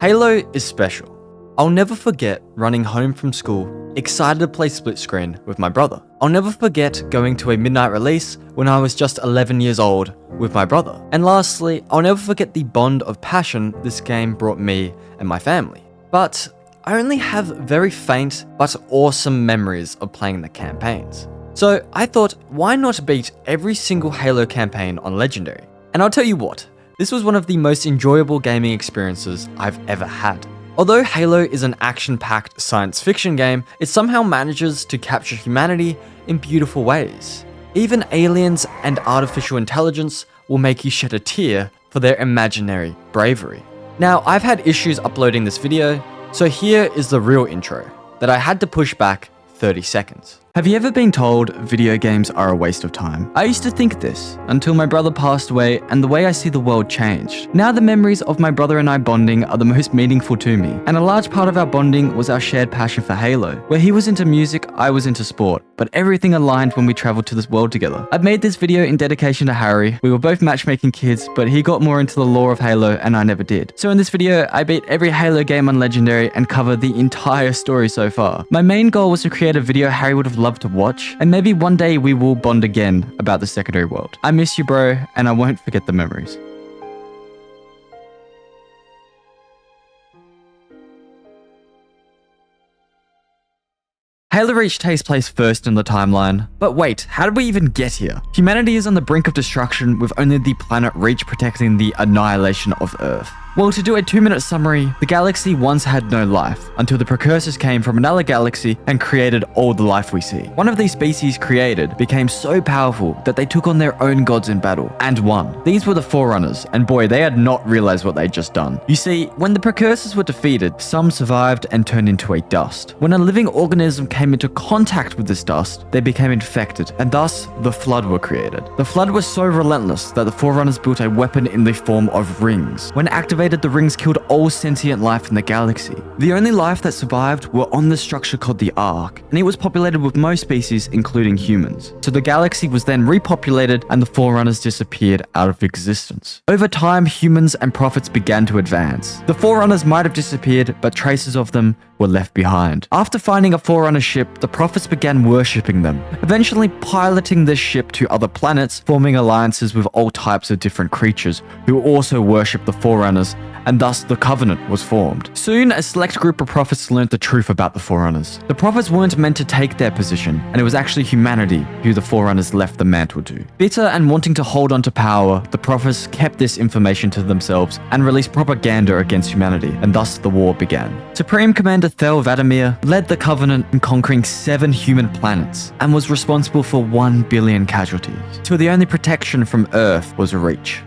Halo is special. I'll never forget running home from school, excited to play split screen with my brother. I'll never forget going to a midnight release when I was just 11 years old with my brother. And lastly, I'll never forget the bond of passion this game brought me and my family. But I only have very faint but awesome memories of playing the campaigns. So I thought, why not beat every single Halo campaign on Legendary? And I'll tell you what, this was one of the most enjoyable gaming experiences I've ever had. Although Halo is an action-packed science fiction game, it somehow manages to capture humanity in beautiful ways. Even aliens and artificial intelligence will make you shed a tear for their imaginary bravery. Now, I've had issues uploading this video, so here is the real intro that I had to push back 30 seconds. Have you ever been told video games are a waste of time? I used to think this until my brother passed away and the way I see the world changed. Now the memories of my brother and I bonding are the most meaningful to me, and a large part of our bonding was our shared passion for Halo. Where he was into music, I was into sport, but everything aligned when we traveled to this world together. I've made this video in dedication to Harry. We were both matchmaking kids, but he got more into the lore of Halo and I never did. So in this video, I beat every Halo game on Legendary and cover the entire story so far. My main goal was to create a video Harry would have loved to watch, and maybe one day we will bond again about the secondary world. I miss you, bro, and I won't forget the memories. Halo Reach takes place first in the timeline. But wait, how did we even get here? Humanity is on the brink of destruction with only the planet Reach protecting the annihilation of Earth. Well, to do a 2-minute summary, the galaxy once had no life, until the precursors came from another galaxy and created all the life we see. One of these species created became so powerful that they took on their own gods in battle, and won. These were the Forerunners, and boy, they had not realized what they'd just done. You see, when the precursors were defeated, some survived and turned into a dust. When a living organism came into contact with this dust, they became infected, and thus, the Flood were created. The Flood was so relentless that the Forerunners built a weapon in the form of rings. When activated, the rings killed all sentient life in the galaxy. The only life that survived were on the structure called the Ark, and it was populated with most species, including humans. So the galaxy was then repopulated and the Forerunners disappeared out of existence. Over time, humans and prophets began to advance. The Forerunners might have disappeared, but traces of them were left behind. After finding a Forerunner ship, the prophets began worshipping them, eventually piloting this ship to other planets, forming alliances with all types of different creatures who also worshipped the Forerunners, and thus the Covenant was formed. Soon, a select group of prophets learned the truth about the Forerunners. The prophets weren't meant to take their position, and it was actually humanity who the Forerunners left the mantle to. Bitter and wanting to hold on to power, the prophets kept this information to themselves and released propaganda against humanity, and thus the war began. Supreme Commander Thel Vadimir led the Covenant in conquering 7 human planets, and was responsible for 1 billion casualties, till the only protection from Earth was Reach.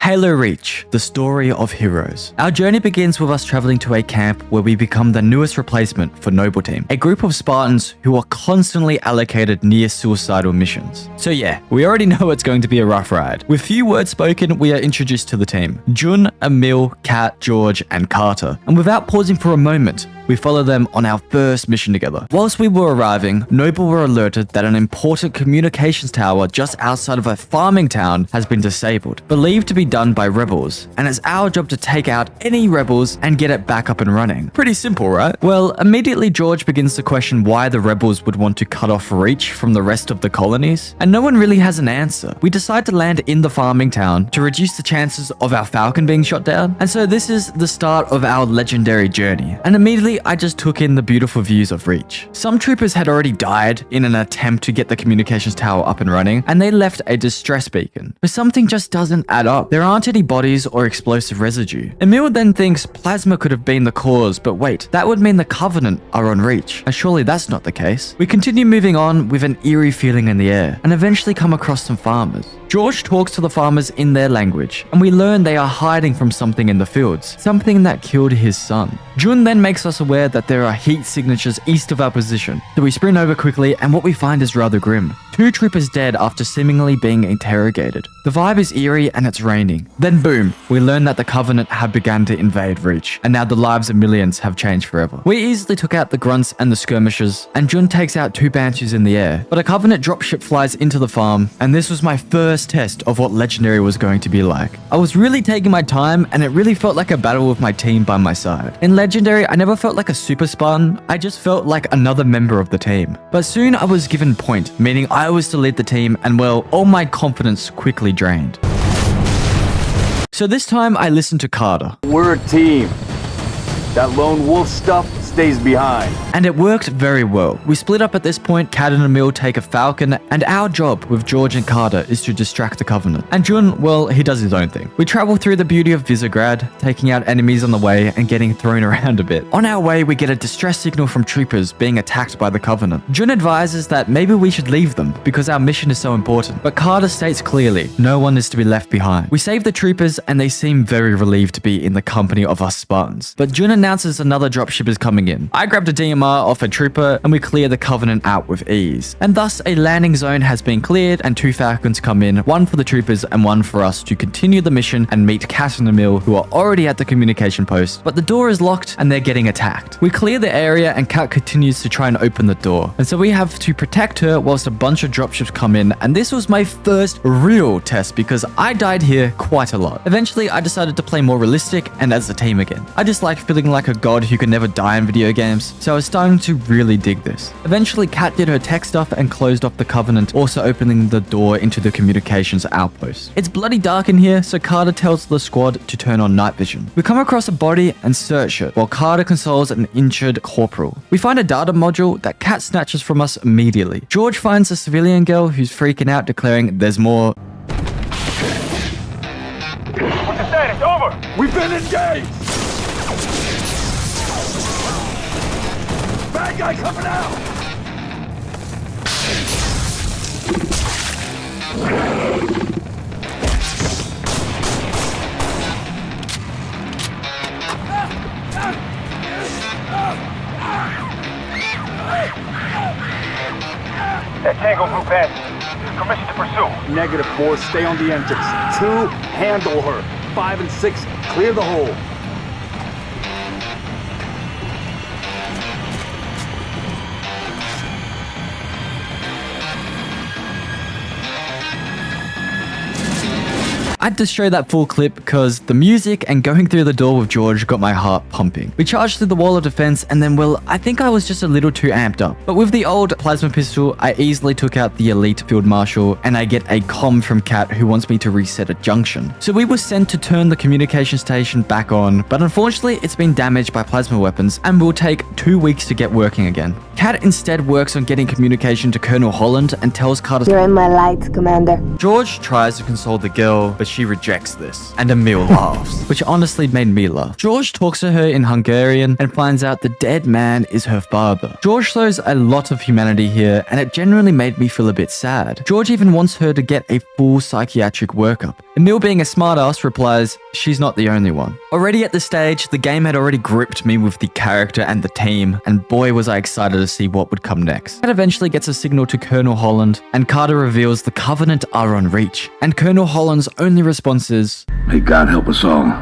Halo Reach, the story of heroes. Our journey begins with us traveling to a camp where we become the newest replacement for Noble Team, a group of Spartans who are constantly allocated near suicidal missions. So yeah, we already know it's going to be a rough ride. With few words spoken, we are introduced to the team: Jun, Emil, Kat, George, and Carter. And without pausing for a moment, we follow them on our first mission together. Whilst we were arriving, Noble were alerted that an important communications tower just outside of a farming town has been disabled, believed to be done by rebels, and it's our job to take out any rebels and get it back up and running. Pretty simple, right? Well, immediately George begins to question why the rebels would want to cut off Reach from the rest of the colonies, and no one really has an answer. We decide to land in the farming town to reduce the chances of our Falcon being shot down, and so this is the start of our legendary journey, and immediately I just took in the beautiful views of Reach. Some troopers had already died in an attempt to get the communications tower up and running, and they left a distress beacon. But something just doesn't add up. There aren't any bodies or explosive residue. Emil then thinks plasma could have been the cause, but wait, that would mean the Covenant are on Reach, and surely that's not the case. We continue moving on with an eerie feeling in the air, and eventually come across some farmers. George talks to the farmers in their language, and we learn they are hiding from something in the fields, something that killed his son. Jun then makes us aware that there are heat signatures east of our position, so we sprint over quickly, and what we find is rather grim. 2 troopers dead after seemingly being interrogated. The vibe is eerie and it's raining. Then boom, we learn that the Covenant have begun to invade Reach, and now the lives of millions have changed forever. We easily took out the grunts and the skirmishers, and Jun takes out 2 banshees in the air, but a Covenant dropship flies into the farm, and this was my first test of what Legendary was going to be like. I was really taking my time, and it really felt like a battle with my team by my side. In Legendary, I never felt like a super Spartan, I just felt like another member of the team. But soon I was given point, meaning I was to lead the team, and well, all my confidence quickly drained. So this time I listened to Carter. We're a team. That lone wolf stuff stays behind. And it worked very well. We split up at this point. Kat and Emil take a Falcon, and our job with George and Carter is to distract the Covenant. And Jun, well, he does his own thing. We travel through the beauty of Visegrad, taking out enemies on the way and getting thrown around a bit. On our way, we get a distress signal from troopers being attacked by the Covenant. Jun advises that maybe we should leave them because our mission is so important. But Carter states clearly, no one is to be left behind. We save the troopers and they seem very relieved to be in the company of us Spartans. But Jun announces another dropship is coming in. I grabbed a DMR off a trooper and we clear the Covenant out with ease. And thus a landing zone has been cleared and 2 Falcons come in, one for the troopers and one for us to continue the mission and meet Kat and Emil, who are already at the communication post. But the door is locked and they're getting attacked. We clear the area and Kat continues to try and open the door. And so we have to protect her whilst a bunch of dropships come in, and this was my first real test because I died here quite a lot. Eventually I decided to play more realistic and as a team again. I just like feeling like a god who can never die in video games, so I was starting to really dig this. Eventually Kat did her tech stuff and closed off the Covenant, also opening the door into the communications outpost. It's bloody dark in here, so Carter tells the squad to turn on night vision. We come across a body and search it, while Carter consoles an injured corporal. We find a data module that Kat snatches from us immediately. George finds a civilian girl who's freaking out, declaring there's more. What's the status? Over! We've been engaged! Bad guy coming out! That Tango group has permission to pursue. Negative 4, stay on the entrance. 2, handle her. 5 and 6, clear the hole. I had to show that full clip because the music and going through the door with George got my heart pumping. We charged through the wall of defense and then, well, I think I was just a little too amped up. But with the old plasma pistol, I easily took out the elite field marshal and I get a comm from Kat who wants me to reset a junction. So we were sent to turn the communication station back on, but unfortunately it's been damaged by plasma weapons and will take 2 weeks to get working again. Kat instead works on getting communication to Colonel Holland and tells Carter, "You're in my light, Commander." George tries to console the girl, but she rejects this, and Emil laughs, which honestly made me laugh. George talks to her in Hungarian and finds out the dead man is her father. George shows a lot of humanity here, and it genuinely made me feel a bit sad. George even wants her to get a full psychiatric workup. Emil, being a smartass, replies, "She's not the only one." Already at this stage, the game had already gripped me with the character and the team, and boy was I excited to see what would come next. Kat eventually gets a signal to Colonel Holland, and Carter reveals the Covenant are on Reach, and Colonel Holland's only response is, "May God help us all."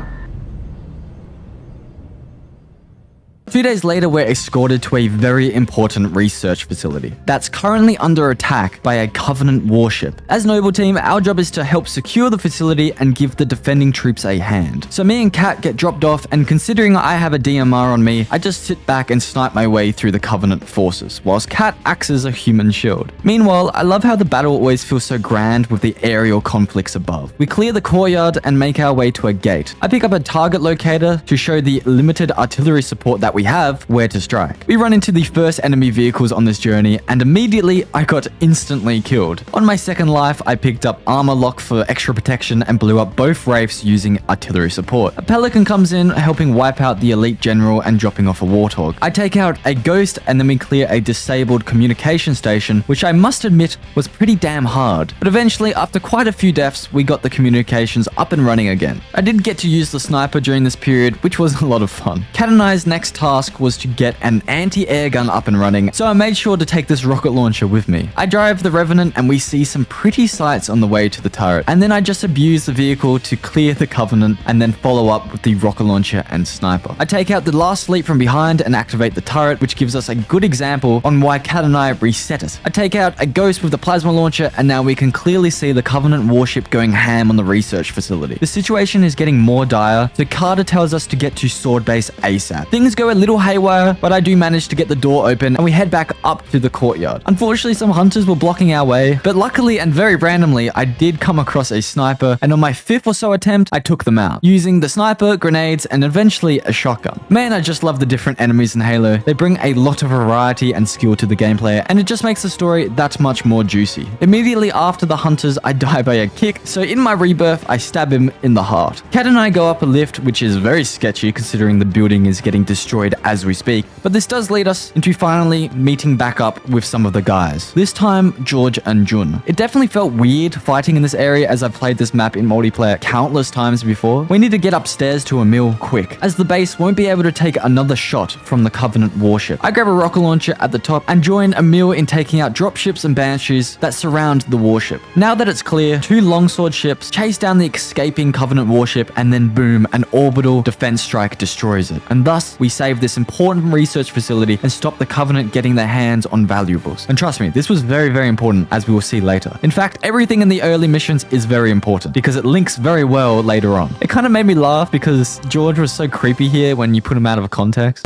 2 days later, we're escorted to a very important research facility that's currently under attack by a Covenant warship. As Noble Team, our job is to help secure the facility and give the defending troops a hand. So me and Kat get dropped off, and considering I have a DMR on me, I just sit back and snipe my way through the Covenant forces, whilst Kat acts as a human shield. Meanwhile, I love how the battle always feels so grand with the aerial conflicts above. We clear the courtyard and make our way to a gate. I pick up a target locator to show the limited artillery support that we have where to strike. We run into the first enemy vehicles on this journey, and immediately I got instantly killed. On my second life, I picked up armor lock for extra protection and blew up both Wraiths using artillery support. A Pelican comes in, helping wipe out the elite general and dropping off a Warthog. I take out a Ghost, and then we clear a disabled communication station, which I must admit was pretty damn hard. But eventually, after quite a few deaths, we got the communications up and running again. I did get to use the sniper during this period, which was a lot of fun. Kat and I's next target task was to get an anti-air gun up and running, so I made sure to take this rocket launcher with me. I drive the Revenant and we see some pretty sights on the way to the turret, and then I just abuse the vehicle to clear the Covenant and then follow up with the rocket launcher and sniper. I take out the last leap from behind and activate the turret, which gives us a good example on why Kat and I reset it. I take out a Ghost with the plasma launcher, and now we can clearly see the Covenant warship going ham on the research facility. The situation is getting more dire, so Carter tells us to get to Sword Base ASAP. Things go a little haywire, but I do manage to get the door open and we head back up to the courtyard. Unfortunately, some hunters were blocking our way, but luckily and very randomly, I did come across a sniper, and on my 5th or so attempt, I took them out, using the sniper, grenades, and eventually a shotgun. Man, I just love the different enemies in Halo. They bring a lot of variety and skill to the gameplay, and it just makes the story that much more juicy. Immediately after the hunters, I die by a kick, so in my rebirth, I stab him in the heart. Kat and I go up a lift, which is very sketchy considering the building is getting destroyed as we speak, but this does lead us into finally meeting back up with some of the guys. This time, George and Jun. It definitely felt weird fighting in this area as I've played this map in multiplayer countless times before. We need to get upstairs to Emil quick, as the base won't be able to take another shot from the Covenant warship. I grab a rocket launcher at the top and join Emil in taking out dropships and banshees that surround the warship. Now that it's clear, 2 longsword ships chase down the escaping Covenant warship, and then boom, an orbital defense strike destroys it. And thus, we save this important research facility and stop the Covenant getting their hands on valuables. And trust me, this was very, very important, as we will see later. In fact, everything in the early missions is very important because it links very well later on. It kind of made me laugh because George was so creepy here when you put him out of context.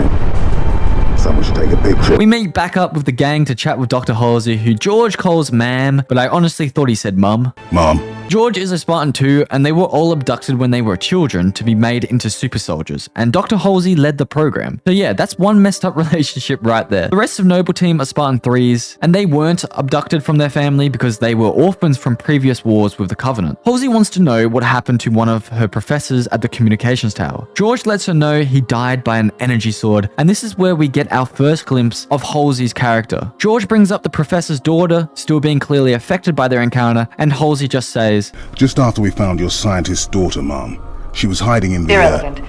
Someone should take a picture. We meet back up with the gang to chat with Dr. Halsey, who George calls ma'am, but I honestly thought he said mum. Mom. George is a Spartan too, and they were all abducted when they were children to be made into super soldiers, and Dr. Halsey led the program. So yeah, that's one messed up relationship right there. The rest of Noble Team are Spartan 3s, and they weren't abducted from their family because they were orphans from previous wars with the Covenant. Halsey wants to know what happened to one of her professors at the communications tower. George lets her know he died by an energy sword, and this is where we get our first glimpse of Halsey's character. George brings up the professor's daughter, still being clearly affected by their encounter, and Halsey just says, "Just after we found your scientist's daughter, Mom. She was hiding in the Irrelevant.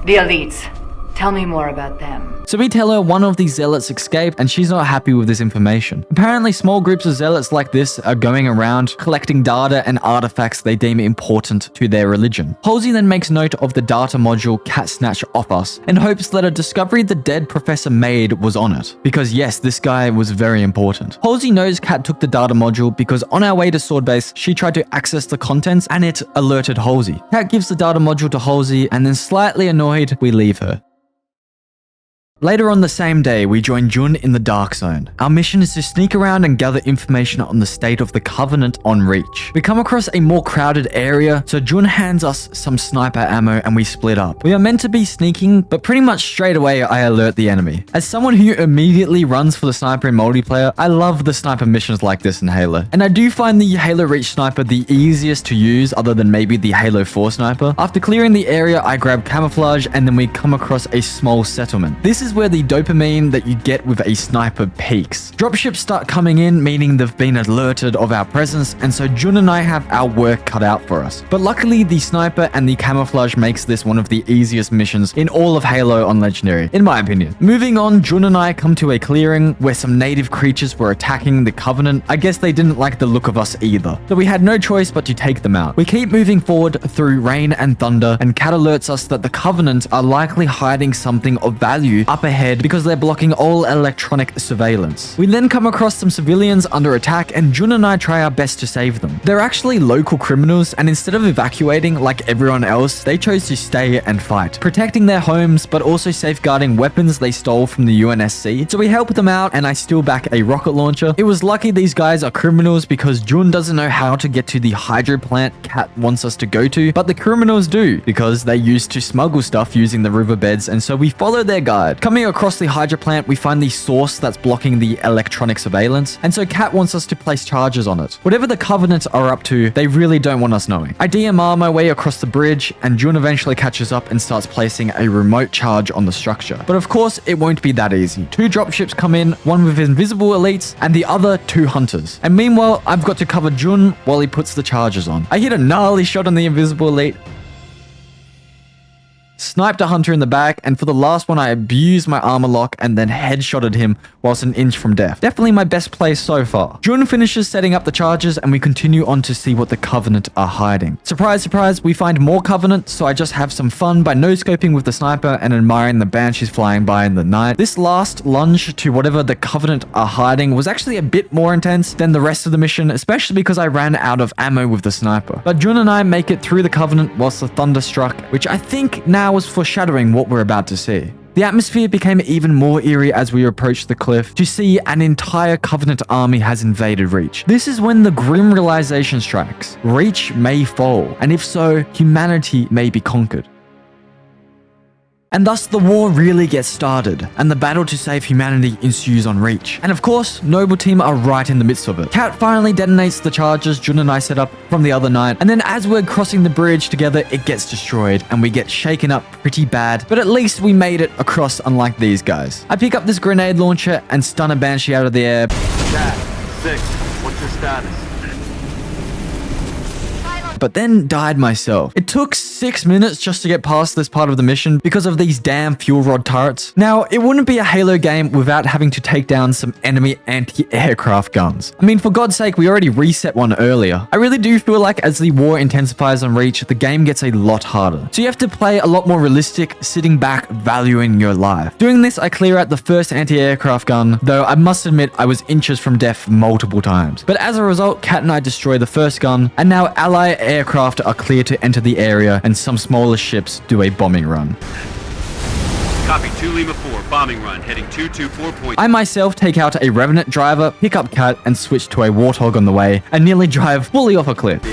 The elites. Tell me more about them. So we tell her one of these zealots escaped, and she's not happy with this information. Apparently, small groups of zealots like this are going around collecting data and artifacts they deem important to their religion. Halsey then makes note of the data module Kat snatched off us and hopes that a discovery the dead professor made was on it. Because yes, this guy was very important. Halsey knows Kat took the data module because on our way to Sword Base, she tried to access the contents and it alerted Halsey. Kat gives the data module to Halsey, and then slightly annoyed, we leave her. Later on the same day, we join Jun in the Dark Zone. Our mission is to sneak around and gather information on the state of the Covenant on Reach. We come across a more crowded area, so Jun hands us some sniper ammo and we split up. We are meant to be sneaking, but pretty much straight away I alert the enemy. As someone who immediately runs for the sniper in multiplayer, I love the sniper missions like this in Halo. And I do find the Halo Reach sniper the easiest to use other than maybe the Halo 4 sniper. After clearing the area, I grab camouflage and then we come across a small settlement. This is where the dopamine that you get with a sniper peaks. Dropships start coming in, meaning they've been alerted of our presence, and so Jun and I have our work cut out for us. But luckily, the sniper and the camouflage makes this one of the easiest missions in all of Halo on Legendary, in my opinion. Moving on, Jun and I come to a clearing where some native creatures were attacking the Covenant. I guess they didn't like the look of us either, so we had no choice but to take them out. We keep moving forward through rain and thunder, and Kat alerts us that the Covenant are likely hiding something of value up ahead because they're blocking all electronic surveillance. We then come across some civilians under attack, and Jun and I try our best to save them. They're actually local criminals, and instead of evacuating like everyone else, they chose to stay and fight, protecting their homes but also safeguarding weapons they stole from the UNSC. So we help them out, and I steal back a rocket launcher. It was lucky these guys are criminals because Jun doesn't know how to get to the hydro plant Kat wants us to go to, but the criminals do because they used to smuggle stuff using the riverbeds, and so we follow their guide. Coming across the hydro plant, we find the source that's blocking the electronic surveillance, and so Kat wants us to place charges on it. Whatever the Covenant are up to, they really don't want us knowing. I DMR my way across the bridge, and Jun eventually catches up and starts placing a remote charge on the structure. But of course, it won't be that easy. 2 dropships come in, one with invisible elites, and the other 2 hunters. And meanwhile, I've got to cover Jun while he puts the charges on. I hit a gnarly shot on the invisible elite, sniped a hunter in the back, and for the last one I abused my armor lock and then headshotted him whilst an inch from death. Definitely my best play so far. Jun finishes setting up the charges and we continue on to see what the Covenant are hiding. Surprise, surprise, we find more Covenant, so I just have some fun by no-scoping with the sniper and admiring the banshees flying by in the night. This last lunge to whatever the Covenant are hiding was actually a bit more intense than the rest of the mission, especially because I ran out of ammo with the sniper. But Jun and I make it through the Covenant whilst the thunder struck, which I think now was foreshadowing what we're about to see. The atmosphere became even more eerie as we approached the cliff to see an entire Covenant army has invaded Reach. This is when the grim realization strikes. Reach may fall, and if so, humanity may be conquered. And thus the war really gets started, and the battle to save humanity ensues on Reach. And of course, Noble Team are right in the midst of it. Cat finally detonates the charges Jun and I set up from the other night, and then as we're crossing the bridge together, it gets destroyed, and we get shaken up pretty bad, but at least we made it across unlike these guys. I pick up this grenade launcher and stun a Banshee out of the air. Cat, 6, what's your status? But then died myself. It took 6 minutes just to get past this part of the mission because of these damn fuel rod turrets. Now, it wouldn't be a Halo game without having to take down some enemy anti-aircraft guns. I mean, for God's sake, we already reset one earlier. I really do feel like as the war intensifies on Reach, the game gets a lot harder. So you have to play a lot more realistic, sitting back, valuing your life. Doing this, I clear out the first anti-aircraft gun, though I must admit I was inches from death multiple times. But as a result, Cat and I destroy the first gun, and now ally aircraft are clear to enter the area and some smaller ships do a bombing run. Copy 2 Lima 4, bombing run, heading 224. I myself take out a Revenant driver, pick up Cat and switch to a Warthog on the way and nearly drive fully off a cliff.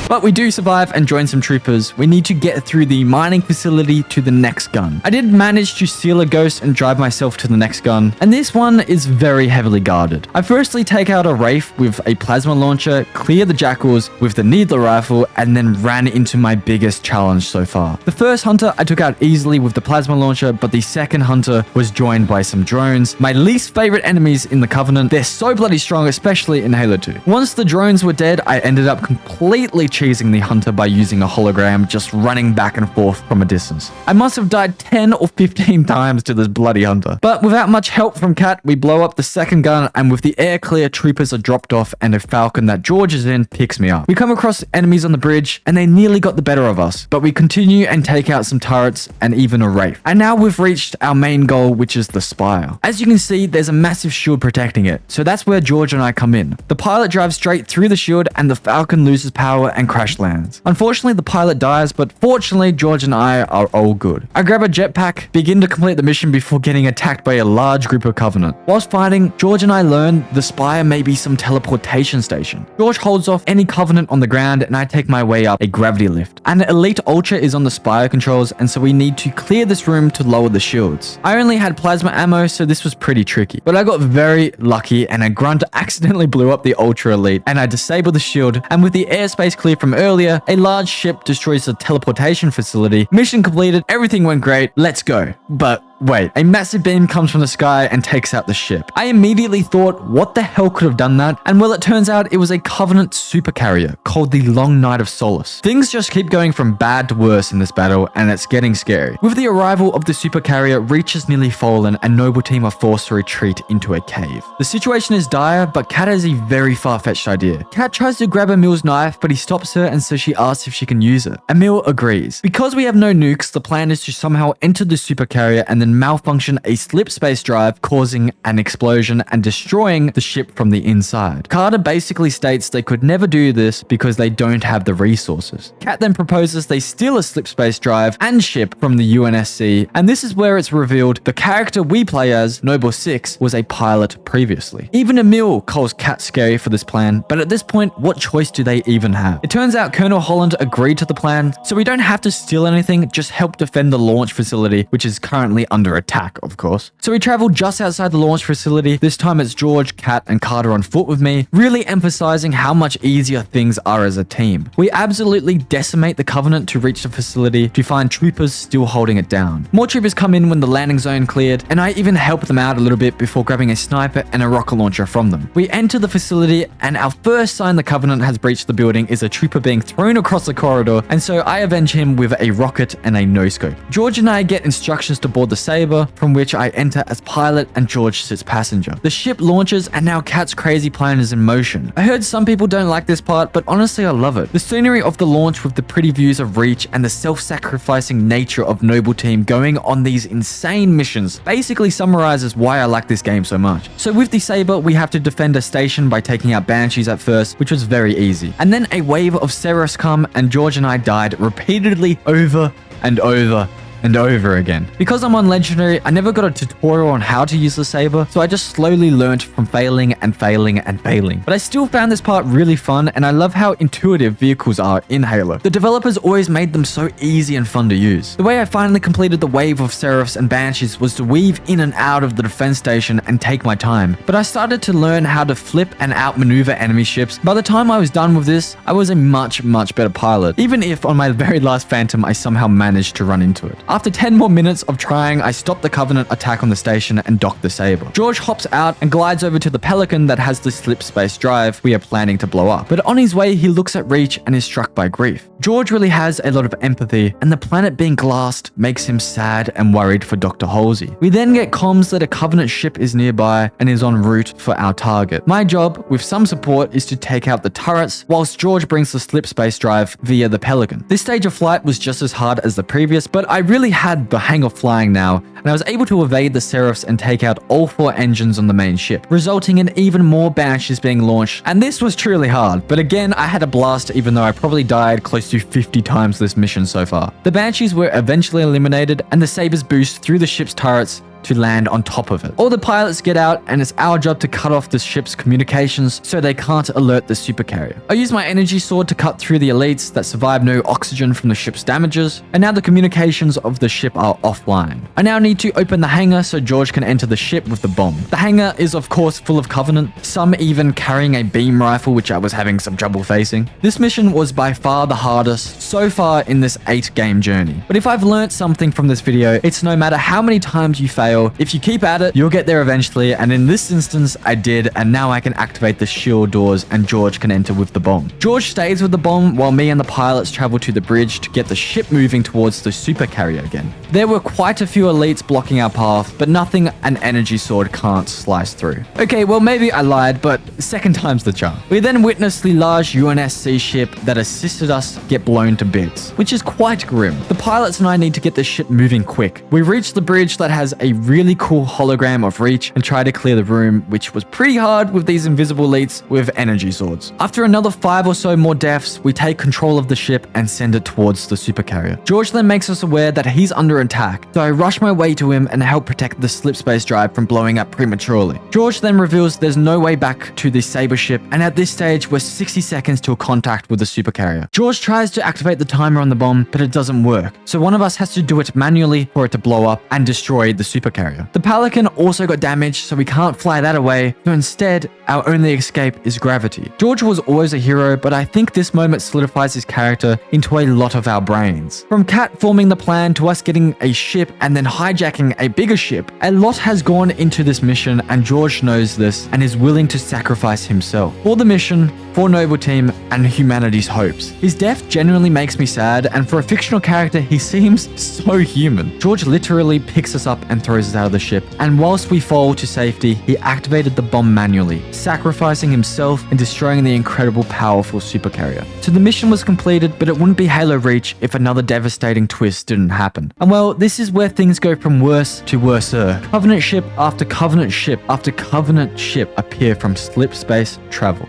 But we do survive and join some troopers. We need to get through the mining facility to the next gun. I did manage to steal a ghost and drive myself to the next gun, and this one is very heavily guarded. I firstly take out a Wraith with a plasma launcher, clear the jackals with the needler rifle, and then ran into my biggest challenge so far. The first hunter I took out easily with the plasma launcher, but the second hunter was joined by some drones, my least favorite enemies in the Covenant. They're so bloody strong, especially in Halo 2. Once the drones were dead, I ended up completely cheesing the hunter by using a hologram, just running back and forth from a distance. I must have died 10 or 15 times to this bloody hunter. But without much help from Cat, we blow up the second gun, and with the air clear, troopers are dropped off and a Falcon that George is in picks me up. We come across enemies on the bridge and they nearly got the better of us, but we continue and take out some turrets and even a Wraith. And now we've reached our main goal, which is the Spire. As you can see, there's a massive shield protecting it, so that's where George and I come in. The pilot drives straight through the shield and the Falcon loses power and crash lands. Unfortunately, the pilot dies, but fortunately, George and I are all good. I grab a jetpack, begin to complete the mission before getting attacked by a large group of Covenant. Whilst fighting, George and I learn the Spire may be some teleportation station. George holds off any Covenant on the ground, and I take my way up a gravity lift. An Elite Ultra is on the Spire controls, and so we need to clear this room to lower the shields. I only had plasma ammo, so this was pretty tricky, but I got very lucky, and a grunt accidentally blew up the Ultra Elite, and I disabled the shield, and with the airspace clear from earlier, a large ship destroys the teleportation facility. Mission completed, everything went great, let's go. But wait, a massive beam comes from the sky and takes out the ship. I immediately thought, what the hell could have done that? And well, it turns out it was a Covenant supercarrier called the Long Night of Solace. Things just keep going from bad to worse in this battle, and it's getting scary. With the arrival of the supercarrier, Reach has nearly fallen and Noble Team are forced to retreat into a cave. The situation is dire, but Cat has a very far-fetched idea. Cat tries to grab Emil's knife, but he stops her, and so she asks if she can use it. Emil agrees. Because we have no nukes, the plan is to somehow enter the supercarrier and then malfunction a slip space drive, causing an explosion and destroying the ship from the inside. Carter basically states they could never do this because they don't have the resources. Cat then proposes they steal a slip space drive and ship from the UNSC, and this is where it's revealed the character we play as, Noble 6, was a pilot previously. Even Emil calls Cat scary for this plan, but at this point, what choice do they even have? It turns out Colonel Holland agreed to the plan, so we don't have to steal anything, just help defend the launch facility, which is currently under under attack, of course. So we traveled just outside the launch facility. This time it's George, Kat, and Carter on foot with me, really emphasizing how much easier things are as a team. We absolutely decimate the Covenant to reach the facility to find troopers still holding it down. More troopers come in when the landing zone cleared, and I even help them out a little bit before grabbing a sniper and a rocket launcher from them. We enter the facility, and our first sign the Covenant has breached the building is a trooper being thrown across the corridor, and so I avenge him with a rocket and a no-scope. George and I get instructions to board the Saber, from which I enter as pilot and George sits passenger. The ship launches, and now Kat's crazy plan is in motion. I heard some people don't like this part, but honestly I love it. The scenery of the launch with the pretty views of Reach and the self-sacrificing nature of Noble Team going on these insane missions basically summarizes why I like this game so much. So with the Saber, we have to defend a station by taking out Banshees at first, which was very easy. And then a wave of Seraphs come, and George and I died repeatedly over and over and over again. Because I'm on Legendary, I never got a tutorial on how to use the Saber, so I just slowly learnt from failing and failing and failing. But I still found this part really fun, and I love how intuitive vehicles are in Halo. The developers always made them so easy and fun to use. The way I finally completed the wave of Seraphs and Banshees was to weave in and out of the defense station and take my time. But I started to learn how to flip and outmaneuver enemy ships. By the time I was done with this, I was a much better pilot, even if on my very last Phantom I somehow managed to run into it. After 10 more minutes of trying, I stopped the Covenant attack on the station and docked the Saber. George hops out and glides over to the Pelican that has the slip space drive we are planning to blow up. But on his way, he looks at Reach and is struck by grief. George really has a lot of empathy, and the planet being glassed makes him sad and worried for Dr. Halsey. We then get comms that a Covenant ship is nearby and is en route for our target. My job, with some support, is to take out the turrets, whilst George brings the slip space drive via the Pelican. This stage of flight was just as hard as the previous, but I really had the hang of flying now, and I was able to evade the Seraphs and take out all 4 engines on the main ship, resulting in even more Banshees being launched, and this was truly hard, but again, I had a blast even though I probably died close to 50 times this mission so far. The Banshees were eventually eliminated, and the Sabers boost through the ship's turrets to land on top of it. All the pilots get out, and it's our job to cut off the ship's communications so they can't alert the supercarrier. I use my energy sword to cut through the elites that survive no oxygen from the ship's damages, and now the communications of the ship are offline. I now need to open the hangar so George can enter the ship with the bomb. The hangar is of course full of Covenant, some even carrying a beam rifle, which I was having some trouble facing. This mission was by far the hardest so far in this 8-game journey. But if I've learnt something from this video, it's no matter how many times you fail, if you keep at it, you'll get there eventually, and in this instance, I did, and now I can activate the shield doors and George can enter with the bomb. George stays with the bomb while me and the pilots travel to the bridge to get the ship moving towards the supercarrier again. There were quite a few elites blocking our path, but nothing an energy sword can't slice through. Okay, well maybe I lied, but second time's the charm. We then witnessed the large UNSC ship that assisted us get blown to bits, which is quite grim. The pilots and I need to get the ship moving quick. We reach the bridge that has a really cool hologram of Reach and try to clear the room, which was pretty hard with these invisible elites with energy swords. After another 5 or so more deaths, we take control of the ship and send it towards the supercarrier. George then makes us aware that he's under attack, so I rush my way to him and help protect the slip space drive from blowing up prematurely. George then reveals there's no way back to the Saber ship, and at this stage we're 60 seconds till contact with the supercarrier. George tries to activate the timer on the bomb, but it doesn't work, so one of us has to do it manually for it to blow up and destroy the supercarrier. The Pelican also got damaged, so we can't fly that away, so instead, our only escape is gravity. George was always a hero, but I think this moment solidifies his character into a lot of our brains. From Kat forming the plan to us getting a ship and then hijacking a bigger ship, a lot has gone into this mission, and George knows this and is willing to sacrifice himself for the mission, for Noble Team, and humanity's hopes. His death genuinely makes me sad, and for a fictional character, he seems so human. George literally picks us up and throws us out of the ship, and whilst we fall to safety, he activated the bomb manually, sacrificing himself and destroying the incredible powerful supercarrier. So the mission was completed, but it wouldn't be Halo Reach if another devastating twist didn't happen. And well, this is where things go from worse to worser. Covenant ship after Covenant ship after Covenant ship appear from slip space travel.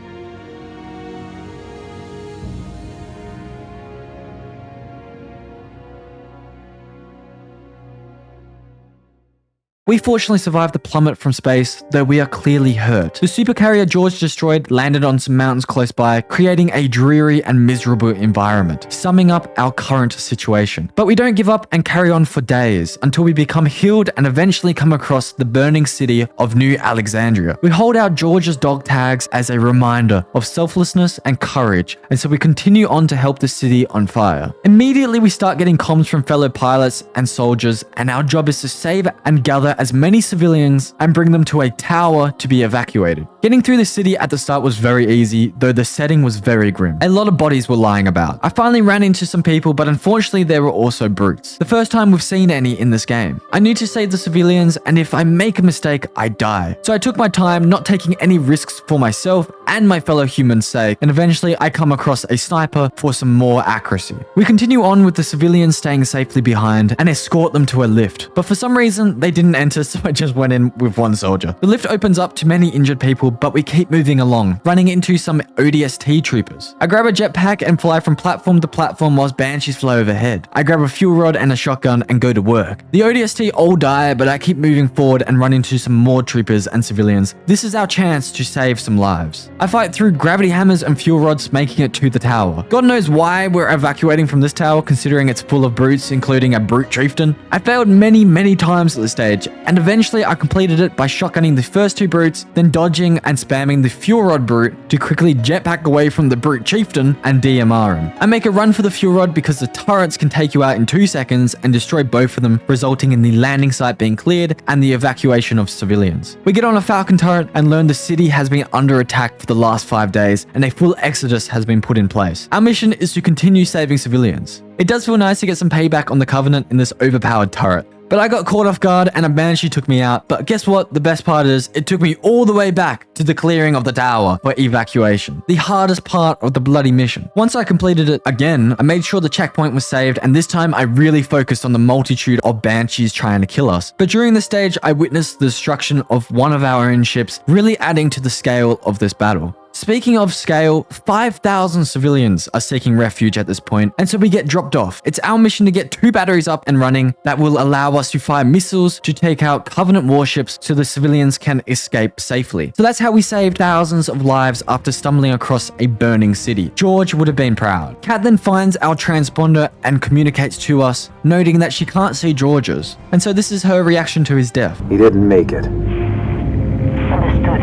We fortunately survived the plummet from space, though we are clearly hurt. The supercarrier George destroyed landed on some mountains close by, creating a dreary and miserable environment, summing up our current situation. But we don't give up and carry on for days until we become healed and eventually come across the burning city of New Alexandria. We hold out George's dog tags as a reminder of selflessness and courage, and so we continue on to help the city on fire. Immediately we start getting comms from fellow pilots and soldiers, and our job is to save and gather as many civilians and bring them to a tower to be evacuated. Getting through the city at the start was very easy, though the setting was very grim. A lot of bodies were lying about. I finally ran into some people, but unfortunately there were also brutes. The first time we've seen any in this game. I need to save the civilians, and if I make a mistake, I die. So I took my time, not taking any risks for myself and my fellow humans' sake, and eventually I come across a sniper for some more accuracy. We continue on with the civilians staying safely behind and escort them to a lift, but for some reason they didn't enter, so I just went in with one soldier. The lift opens up to many injured people, but we keep moving along, running into some ODST troopers. I grab a jetpack and fly from platform to platform whilst banshees fly overhead. I grab a fuel rod and a shotgun and go to work. The ODST all die, but I keep moving forward and run into some more troopers and civilians. This is our chance to save some lives. I fight through gravity hammers and fuel rods, making it to the tower. God knows why we're evacuating from this tower, considering it's full of brutes, including a brute chieftain. I failed many times at this stage, and eventually I completed it by shotgunning the first two brutes, then dodging and spamming the fuel rod brute to quickly jetpack away from the brute chieftain and DMR him. I make a run for the fuel rod because the turrets can take you out in 2 seconds and destroy both of them, resulting in the landing site being cleared and the evacuation of civilians. We get on a Falcon turret and learn the city has been under attack for the last 5 days and a full exodus has been put in place. Our mission is to continue saving civilians. It does feel nice to get some payback on the Covenant in this overpowered turret. But I got caught off guard and a banshee took me out. But guess what? The best part is it took me all the way back to the clearing of the tower for evacuation. The hardest part of the bloody mission. Once I completed it again, I made sure the checkpoint was saved, and this time I really focused on the multitude of banshees trying to kill us. But during this stage, I witnessed the destruction of one of our own ships, really adding to the scale of this battle. Speaking of scale, 5,000 civilians are seeking refuge at this point, and so we get dropped off. It's our mission to get 2 batteries up and running that will allow us to fire missiles to take out Covenant warships so the civilians can escape safely. So that's how we saved thousands of lives after stumbling across a burning city. George would have been proud. Kat then finds our transponder and communicates to us, noting that she can't see George's. And so this is her reaction to his death. He didn't make it. Understood.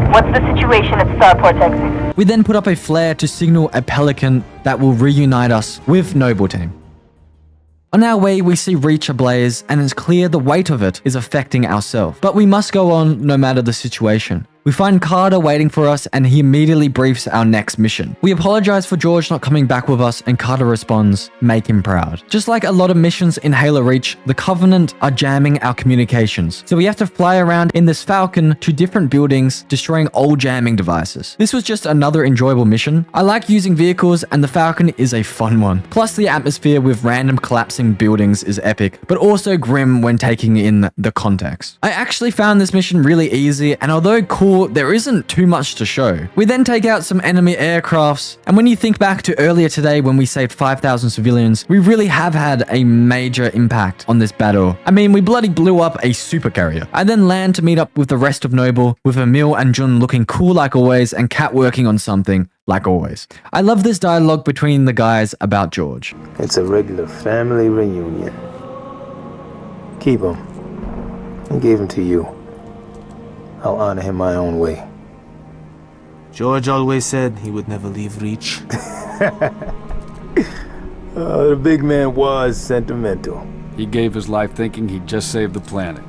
What's the situation at Starport exit? We then put up a flare to signal a Pelican that will reunite us with Noble Team. On our way, we see Reach ablaze, and it's clear the weight of it is affecting ourselves. But we must go on no matter the situation. We find Carter waiting for us, and he immediately briefs our next mission. We apologize for George not coming back with us, and Carter responds, "Make him proud." Just like a lot of missions in Halo Reach, the Covenant are jamming our communications. So we have to fly around in this Falcon to different buildings, destroying old jamming devices. This was just another enjoyable mission. I like using vehicles, and the Falcon is a fun one. Plus, the atmosphere with random collapsing buildings is epic, but also grim when taking in the context. I actually found this mission really easy, and although cool, there isn't too much to show. We then take out some enemy aircrafts, and when you think back to earlier today when we saved 5,000 civilians, we really have had a major impact on this battle. I mean, we bloody blew up a supercarrier. I then land to meet up with the rest of Noble, with Emil and Jun looking cool like always, and Kat working on something like always. I love this dialogue between the guys about George. It's a regular family reunion. Keep him. I gave him to you. I'll honor him my own way. George always said he would never leave Reach. The big man was sentimental. He gave his life thinking he'd just save the planet.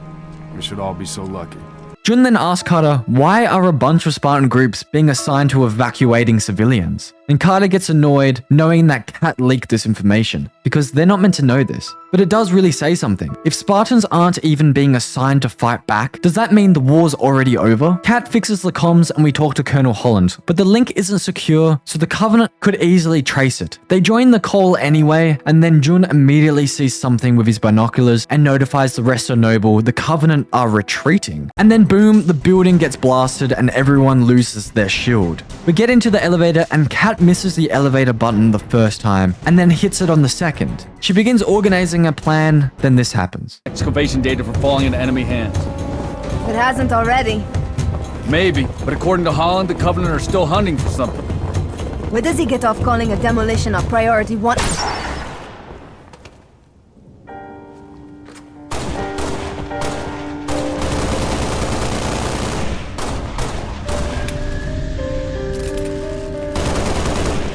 We should all be so lucky. Jun then asks Carter, why are a bunch of Spartan groups being assigned to evacuating civilians? And Carter gets annoyed knowing that Kat leaked this information, because they're not meant to know this. But it does really say something. If Spartans aren't even being assigned to fight back, does that mean the war's already over? Kat fixes the comms and we talk to Colonel Holland, but the link isn't secure, so the Covenant could easily trace it. They join the call anyway, and then Jun immediately sees something with his binoculars and notifies the rest of Noble the Covenant are retreating. And then boom, the building gets blasted and everyone loses their shield. We get into the elevator and Kat misses the elevator button the first time and then hits it on the second. She begins organizing a plan, then this happens. Excavation data for falling into enemy hands. It hasn't already. Maybe, but according to Holland, the Covenant are still hunting for something. Where does he get off calling a demolition a priority one?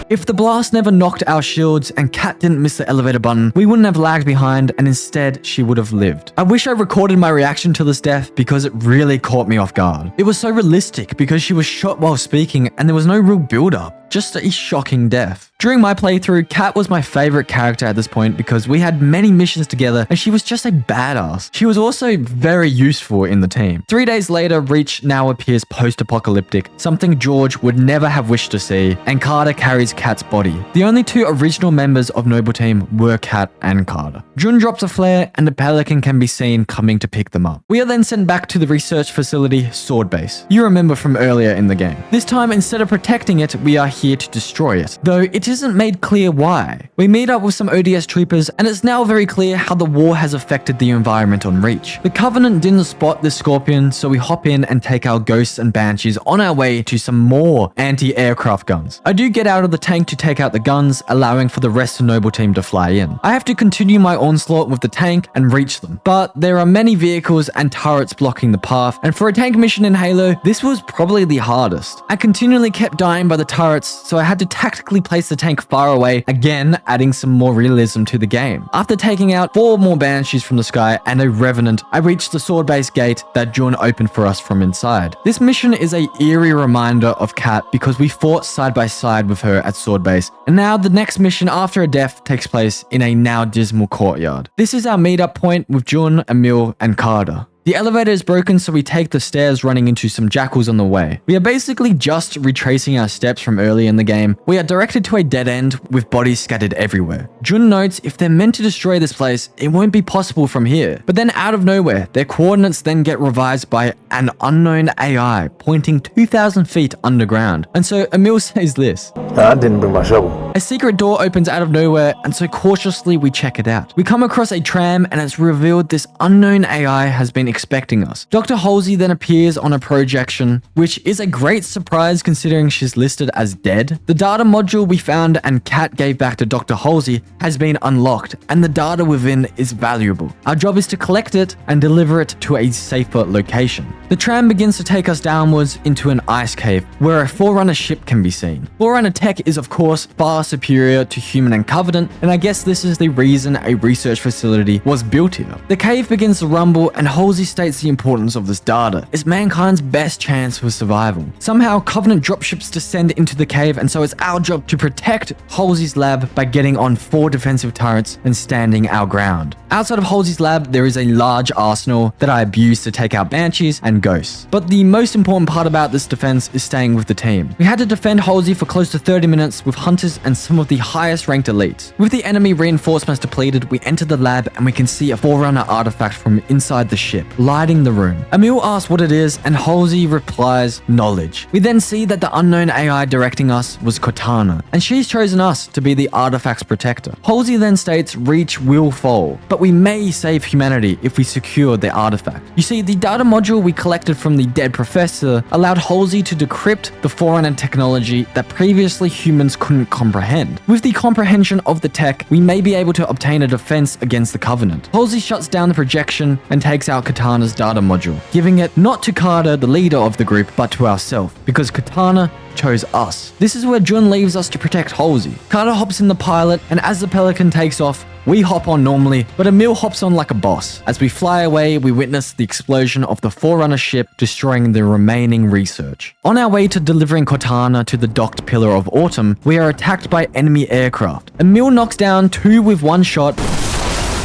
If the blast never knocked our shields and Kat didn't miss the elevator button, we wouldn't have lagged behind and instead she would have lived. I wish I recorded my reaction to this death because it really caught me off guard. It was so realistic because she was shot while speaking and there was no real build-up. Just a shocking death. During my playthrough, Kat was my favorite character at this point because we had many missions together and she was just a badass. She was also very useful in the team. 3 days later, Reach now appears post-apocalyptic, something George would never have wished to see, and Carter carries Kat's body. The only two original members of Noble Team were Kat and Carter. Jun drops a flare and the Pelican can be seen coming to pick them up. We are then sent back to the research facility, Sword Base. You remember from earlier in the game. This time, instead of protecting it, we are here to destroy it, though it isn't made clear why. We meet up with some ODS troopers and it's now very clear how the war has affected the environment on Reach. The Covenant didn't spot this Scorpion, so we hop in and take our Ghosts and Banshees on our way to some more anti-aircraft guns. I do get out of the tank to take out the guns, allowing for the rest of Noble Team to fly in. I have to continue my onslaught with the tank and reach them, but there are many vehicles and turrets blocking the path, and for a tank mission in Halo, this was probably the hardest. I continually kept dying by the turrets, so I had to tactically place the tank far away, again adding some more realism to the game. After taking out 4 more Banshees from the sky and a Revenant, I reached the Sword Base gate that Jun opened for us from inside. This mission is a eerie reminder of Kat because we fought side by side with her at Sword Base, and now the next mission after a death takes place in a now dismal courtyard. This is our meetup point with Jun, Emil, and Carter. The elevator is broken, so we take the stairs running into some jackals on the way. We are basically just retracing our steps from early in the game. We are directed to a dead end with bodies scattered everywhere. Jun notes if they're meant to destroy this place, it won't be possible from here. But then out of nowhere, their coordinates then get revised by an unknown AI pointing 2,000 feet underground. And so Emil says this. I didn't bring my shovel. A secret door opens out of nowhere, and so cautiously we check it out. We come across a tram and it's revealed this unknown AI has been expecting us. Dr. Halsey then appears on a projection, which is a great surprise considering she's listed as dead. The data module we found and Kat gave back to Dr. Halsey has been unlocked, and the data within is valuable. Our job is to collect it and deliver it to a safer location. The tram begins to take us downwards into an ice cave where a Forerunner ship can be seen. Forerunner tech is of course far superior to human and Covenant, and I guess this is the reason a research facility was built here. The cave begins to rumble and Halsey states the importance of this data. It's mankind's best chance for survival. Somehow Covenant dropships descend into the cave, and so it's our job to protect Halsey's lab by getting on 4 defensive turrets and standing our ground. Outside of Halsey's lab, there is a large arsenal that I abuse to take out Banshees and Ghosts. But the most important part about this defense is staying with the team. We had to defend Halsey for close to 30 minutes with hunters and some of the highest ranked elites. With the enemy reinforcements depleted, we enter the lab and we can see a Forerunner artifact from inside the ship, lighting the room. Emil asks what it is and Halsey replies, knowledge. We then see that the unknown AI directing us was Cortana, and she's chosen us to be the artifact's protector. Halsey then states Reach will fall, but we may save humanity if we secure the artifact. You see, the data module we collected from the dead professor allowed Halsey to decrypt the Forerunner technology that previously humans couldn't comprehend. With the comprehension of the tech, we may be able to obtain a defense against the Covenant. Halsey shuts down the projection and takes out Cortana's data module, giving it not to Carter, the leader of the group, but to ourselves, because Cortana chose us. This is where Jun leaves us to protect Halsey. Carter hops in the pilot, and as the Pelican takes off, we hop on normally, but Emil hops on like a boss. As we fly away, we witness the explosion of the Forerunner ship, destroying the remaining research. On our way to delivering Cortana to the docked Pillar of Autumn, we are attacked by enemy aircraft. Emil knocks down 2 with 1 shot,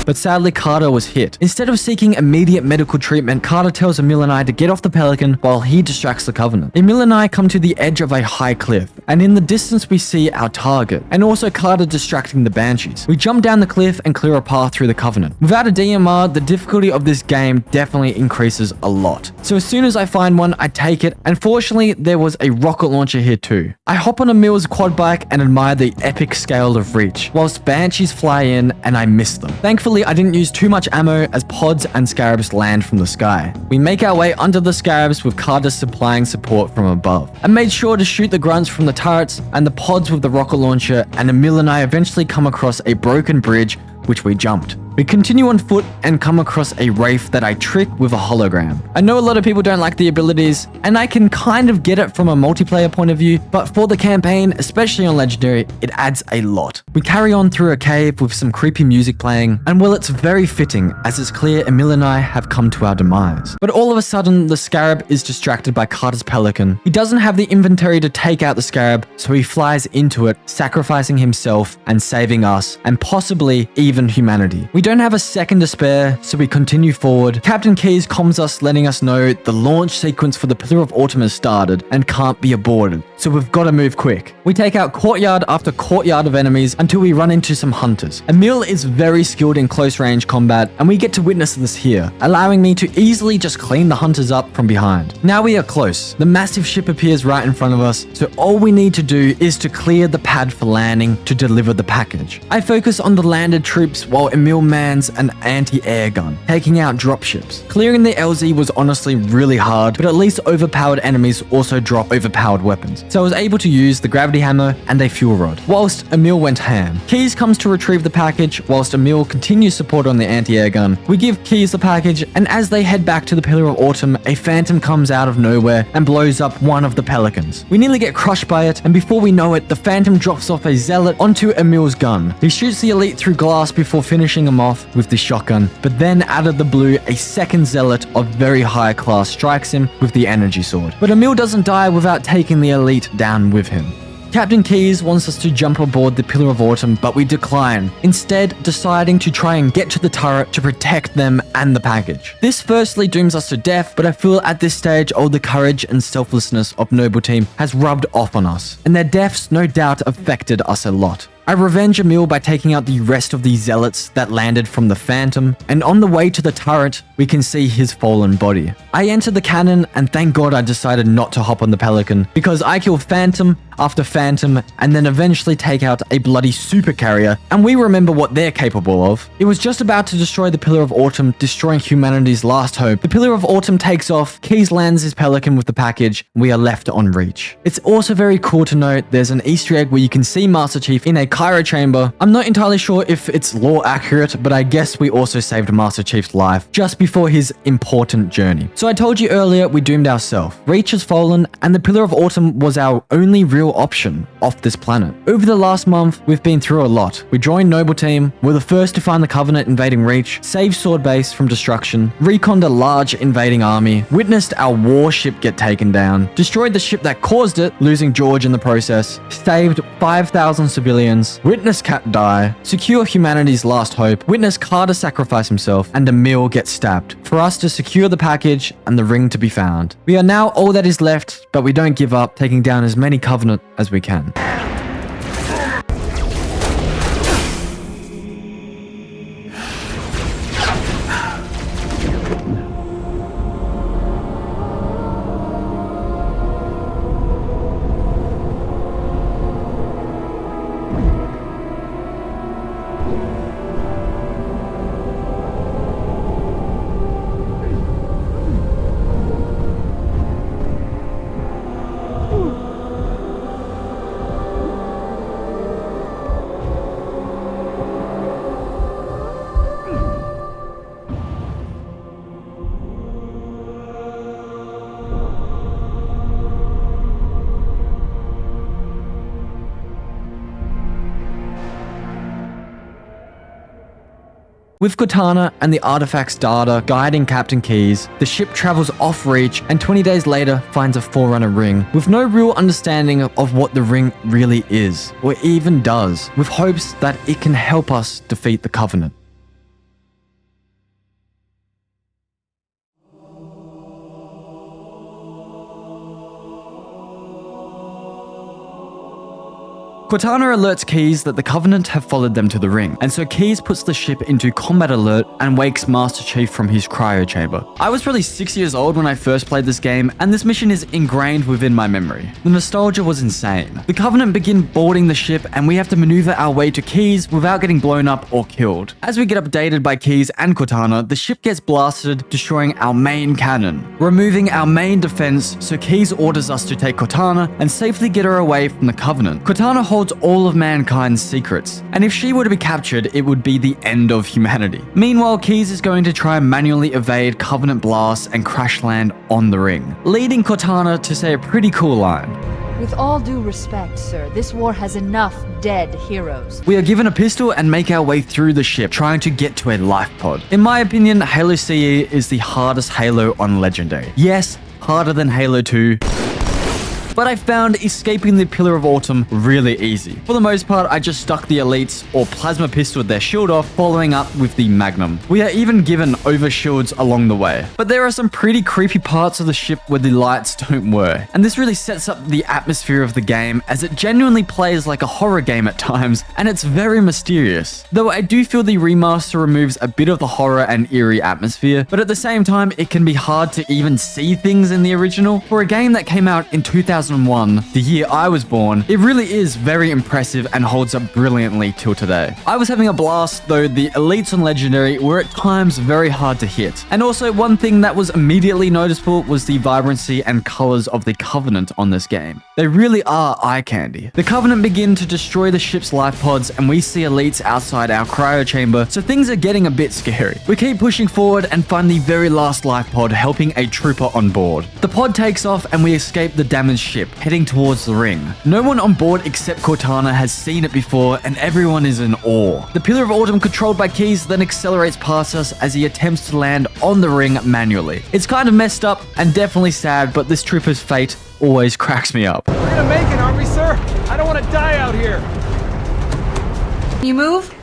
But sadly, Carter was hit. Instead of seeking immediate medical treatment, Carter tells Emil and I to get off the Pelican while he distracts the Covenant. Emil and I come to the edge of a high cliff, and in the distance we see our target, and also Carter distracting the Banshees. We jump down the cliff and clear a path through the Covenant. Without a DMR, the difficulty of this game definitely increases a lot. So as soon as I find one, I take it, and fortunately, there was a rocket launcher here too. I hop on Emil's quad bike and admire the epic scale of reach, whilst Banshees fly in and I miss them. Thankfully, I didn't use too much ammo as pods and scarabs land from the sky. We make our way under the scarabs with Carter supplying support from above. I made sure to shoot the grunts from the turrets and the pods with the rocket launcher, and Emil and I eventually come across a broken bridge which we jumped. We continue on foot and come across a Wraith that I trick with a hologram. I know a lot of people don't like the abilities, and I can kind of get it from a multiplayer point of view, but for the campaign, especially on Legendary, it adds a lot. We carry on through a cave with some creepy music playing, and well, it's very fitting as it's clear Emil and I have come to our demise. But all of a sudden, the Scarab is distracted by Carter's Pelican. He doesn't have the inventory to take out the Scarab, so he flies into it, sacrificing himself and saving us, and possibly even humanity. We don't have a second to spare, so we continue forward. Captain Keyes comms us, letting us know the launch sequence for the Pillar of Autumn has started and can't be aborted, so we've got to move quick. We take out courtyard after courtyard of enemies until we run into some hunters. Emil is very skilled in close range combat, and we get to witness this here, allowing me to easily just clean the hunters up from behind. Now we are close. The massive ship appears right in front of us, so all we need to do is to clear the pad for landing to deliver the package. I focus on the landed troops while Emil mans an anti-air gun, taking out dropships. Clearing the LZ was honestly really hard, but at least overpowered enemies also drop overpowered weapons, so I was able to use the gravity hammer and a fuel rod, whilst Emil went ham. Keyes comes to retrieve the package, whilst Emil continues support on the anti-air gun. We give Keyes the package, and as they head back to the Pillar of Autumn, a phantom comes out of nowhere and blows up one of the Pelicans. We nearly get crushed by it, and before we know it, the phantom drops off a zealot onto Emil's gun. He shoots the elite through glass before finishing him off with the shotgun, but then out of the blue, a second zealot of very high class strikes him with the energy sword. But Emil doesn't die without taking the elite down with him. Captain Keyes wants us to jump aboard the Pillar of Autumn, but we decline, instead deciding to try and get to the turret to protect them and the package. This firstly dooms us to death, but I feel at this stage all the courage and selflessness of Noble Team has rubbed off on us, and their deaths no doubt affected us a lot. I revenge Emil by taking out the rest of the zealots that landed from the Phantom, and on the way to the turret, we can see his fallen body. I enter the cannon, and thank God I decided not to hop on the Pelican, because I kill Phantom after Phantom, and then eventually take out a bloody super carrier, and we remember what they're capable of. It was just about to destroy the Pillar of Autumn, destroying humanity's last hope. The Pillar of Autumn takes off, Keyes lands his Pelican with the package, and we are left on reach. It's also very cool to note there's an Easter egg where you can see Master Chief in a Cairo chamber. I'm not entirely sure if it's lore accurate, but I guess we also saved Master Chief's life just before his important journey. So I told you earlier we doomed ourselves. Reach has fallen, and the Pillar of Autumn was our only real option off this planet. Over the last month, we've been through a lot. We joined Noble Team, were the first to find the Covenant invading Reach, saved Sword Base from destruction, reconned a large invading army, witnessed our warship get taken down, destroyed the ship that caused it, losing George in the process, saved 5,000 civilians, witnessed Cat die, secure humanity's last hope, witnessed Carter sacrifice himself, and Emil get stabbed, for us to secure the package and the ring to be found. We are now all that is left, but we don't give up, taking down as many Covenant as we can. With Cortana and the artifact's data guiding Captain Keyes, the ship travels off Reach and 20 days later finds a Forerunner ring, with no real understanding of what the ring really is, or even does, with hopes that it can help us defeat the Covenant. Cortana alerts Keyes that the Covenant have followed them to the ring, and so Keyes puts the ship into combat alert and wakes Master Chief from his cryo chamber. I was probably 6 years old when I first played this game, and this mission is ingrained within my memory. The nostalgia was insane. The Covenant begin boarding the ship, and we have to maneuver our way to Keyes without getting blown up or killed. As we get updated by Keyes and Cortana, the ship gets blasted, destroying our main cannon, removing our main defense, so Keyes orders us to take Cortana and safely get her away from the Covenant. Cortana holds all of mankind's secrets, and if she were to be captured, it would be the end of humanity. Meanwhile, Keyes is going to try and manually evade Covenant blasts and crash land on the ring, leading Cortana to say a pretty cool line. With all due respect, sir, this war has enough dead heroes. We are given a pistol and make our way through the ship, trying to get to a life pod. In my opinion, Halo CE is the hardest Halo on Legendary. Yes, harder than Halo 2. But I found escaping the Pillar of Autumn really easy. For the most part, I just stuck the elites or plasma pistol their shield off, following up with the Magnum. We are even given overshields along the way. But there are some pretty creepy parts of the ship where the lights don't work. And this really sets up the atmosphere of the game, as it genuinely plays like a horror game at times, and it's very mysterious. Though I do feel the remaster removes a bit of the horror and eerie atmosphere, but at the same time, it can be hard to even see things in the original. For a game that came out in 2001, the year I was born, it really is very impressive and holds up brilliantly till today. I was having a blast, though the elites on Legendary were at times very hard to hit. And also, one thing that was immediately noticeable was the vibrancy and colors of the Covenant on this game. They really are eye candy. The Covenant begin to destroy the ship's life pods, and we see elites outside our cryo chamber, so things are getting a bit scary. We keep pushing forward and find the very last life pod helping a trooper on board. The pod takes off and we escape the damaged ship, heading towards the ring. No one on board except Cortana has seen it before, and everyone is in awe. The Pillar of Autumn, controlled by Keyes, then accelerates past us as he attempts to land on the ring manually. It's kind of messed up and definitely sad, but this trooper's fate always cracks me up. We're gonna make it, aren't we, sir? I don't want to die out here. You move?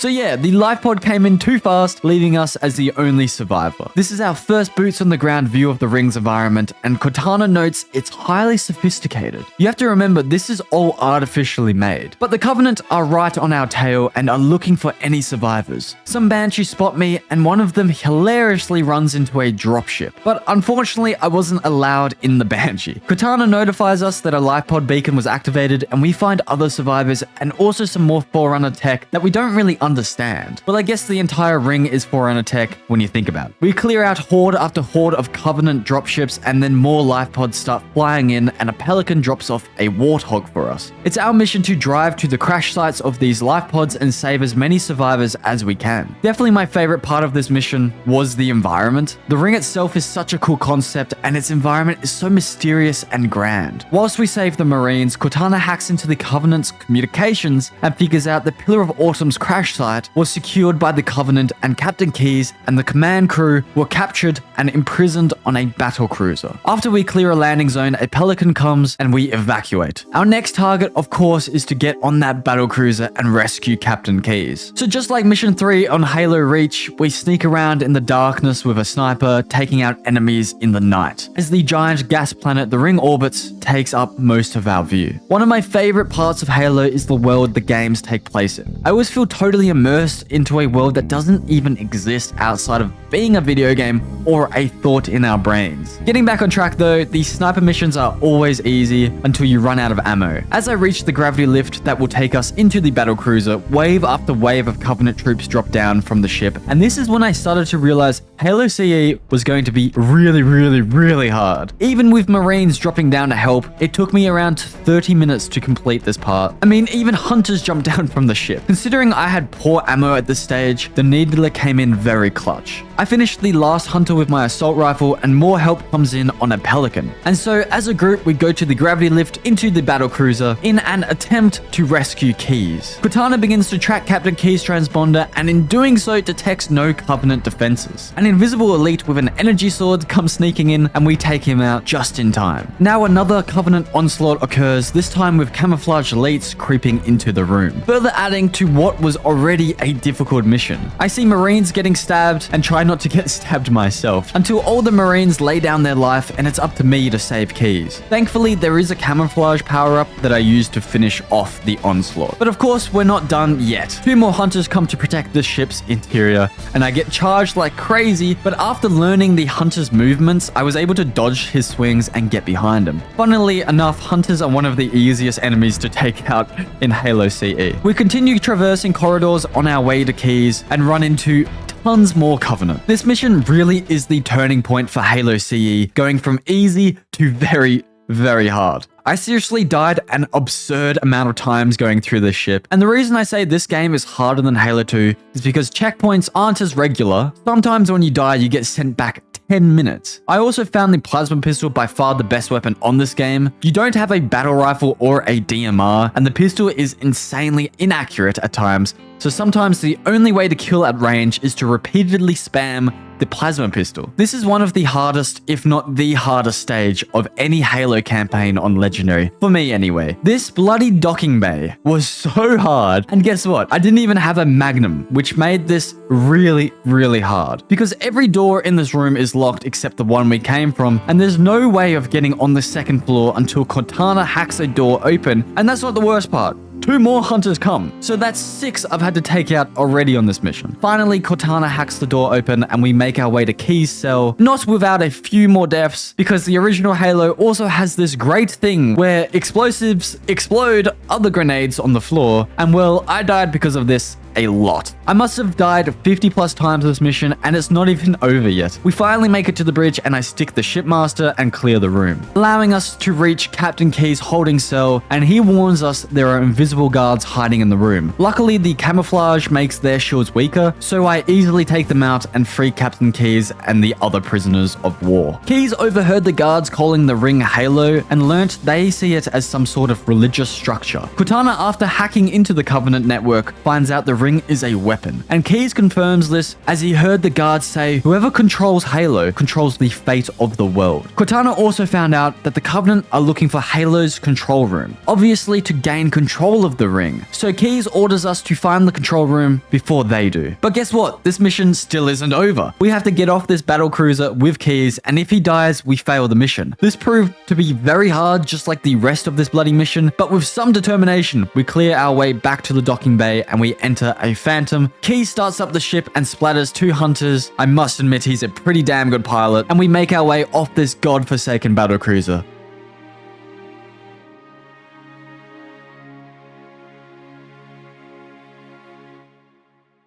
So yeah, the life pod came in too fast, leaving us as the only survivor. This is our first boots on the ground view of the ring's environment, and Cortana notes it's highly sophisticated. You have to remember, this is all artificially made. But the Covenant are right on our tail and are looking for any survivors. Some Banshees spot me, and one of them hilariously runs into a dropship. But unfortunately, I wasn't allowed in the Banshee. Cortana notifies us that a life pod beacon was activated, and we find other survivors and also some more Forerunner tech that we don't really understand. Well, I guess the entire ring is Forerunner tech when you think about it. We clear out horde after horde of Covenant dropships, and then more life pods start flying in, and a Pelican drops off a Warthog for us. It's our mission to drive to the crash sites of these life pods and save as many survivors as we can. Definitely my favorite part of this mission was the environment. The ring itself is such a cool concept, and its environment is so mysterious and grand. Whilst we save the Marines, Cortana hacks into the Covenant's communications and figures out the Pillar of Autumn's crash site was secured by the Covenant, and Captain Keyes and the command crew were captured and imprisoned on a battle cruiser. After we clear a landing zone, a Pelican comes and we evacuate. Our next target, of course, is to get on that battle cruiser and rescue Captain Keyes. So just like Mission 3 on Halo Reach, we sneak around in the darkness with a sniper, taking out enemies in the night. As the giant gas planet the ring orbits takes up most of our view. One of my favorite parts of Halo is the world the games take place in. I always feel totally immersed into a world that doesn't even exist outside of being a video game or a thought in our brains. Getting back on track though, the sniper missions are always easy until you run out of ammo. As I reach the gravity lift that will take us into the battle cruiser, wave after wave of Covenant troops drop down from the ship, and this is when I started to realize Halo CE was going to be really hard. Even with Marines dropping down to help, it took me around 30 minutes to complete this part. I mean, even hunters jumped down from the ship. Considering I had poor ammo at this stage, the Needler came in very clutch. I finished the last hunter with my assault rifle, and more help comes in on a Pelican. And so as a group, we go to the gravity lift into the battle cruiser in an attempt to rescue Keyes. Cortana begins to track Captain Keyes' transponder, and in doing so detects no Covenant defenses. And invisible elite with an energy sword comes sneaking in, and we take him out just in time. Now another Covenant onslaught occurs, this time with camouflaged elites creeping into the room, further adding to what was already a difficult mission. I see Marines getting stabbed and try not to get stabbed myself, until all the Marines lay down their life and it's up to me to save Keys. Thankfully, there is a camouflage power-up that I use to finish off the onslaught. But of course, we're not done yet. 2 more hunters come to protect the ship's interior, and I get charged like crazy, but after learning the hunter's movements, I was able to dodge his swings and get behind him. Funnily enough, hunters are one of the easiest enemies to take out in Halo CE. We continue traversing corridors on our way to Keys and run into tons more Covenant. This mission really is the turning point for Halo CE, going from easy to very hard. I seriously died an absurd amount of times going through this ship, and the reason I say this game is harder than Halo 2 is because checkpoints aren't as regular. Sometimes when you die, you get sent back 10 minutes. I also found the plasma pistol by far the best weapon on this game. You don't have a battle rifle or a DMR, and the pistol is insanely inaccurate at times, so sometimes the only way to kill at range is to repeatedly spam the plasma pistol. This is one of the hardest, if not the hardest stage of any Halo campaign on Legendary, for me anyway. This bloody docking bay was so hard, and guess what? I didn't even have a magnum, which made this really hard, because every door in this room is locked except the one we came from, and there's no way of getting on the second floor until Cortana hacks a door open, and that's not the worst part. 2 more hunters come. So that's 6 I've had to take out already on this mission. Finally, Cortana hacks the door open and we make our way to Key's cell, not without a few more deaths, because the original Halo also has this great thing where explosives explode other grenades on the floor, and well, I died because of this a lot. I must have died 50 plus times this mission, and it's not even over yet. We finally make it to the bridge and I stick the shipmaster and clear the room, allowing us to reach Captain Key's holding cell, and he warns us there are invisible guards hiding in the room. Luckily, the camouflage makes their shields weaker, so I easily take them out and free Captain Keyes and the other prisoners of war. Keyes overheard the guards calling the ring Halo and learnt they see it as some sort of religious structure. Cortana, after hacking into the Covenant network, finds out the ring is a weapon, and Keyes confirms this as he heard the guards say whoever controls Halo controls the fate of the world. Cortana also found out that the Covenant are looking for Halo's control room, obviously to gain control of the ring, so Keyes orders us to find the control room before they do. But guess what? This mission still isn't over. We have to get off this battle cruiser with Keyes, and if he dies, we fail the mission. This proved to be very hard, just like the rest of this bloody mission, but with some determination, we clear our way back to the docking bay and we enter a Phantom. Keyes starts up the ship and splatters 2 hunters. I must admit he's a pretty damn good pilot, and we make our way off this godforsaken battlecruiser.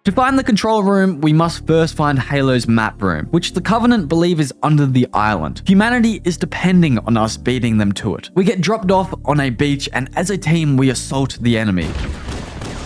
To find the control room, we must first find Halo's map room, which the Covenant believe is under the island. Humanity is depending on us beating them to it. We get dropped off on a beach, and as a team, we assault the enemy.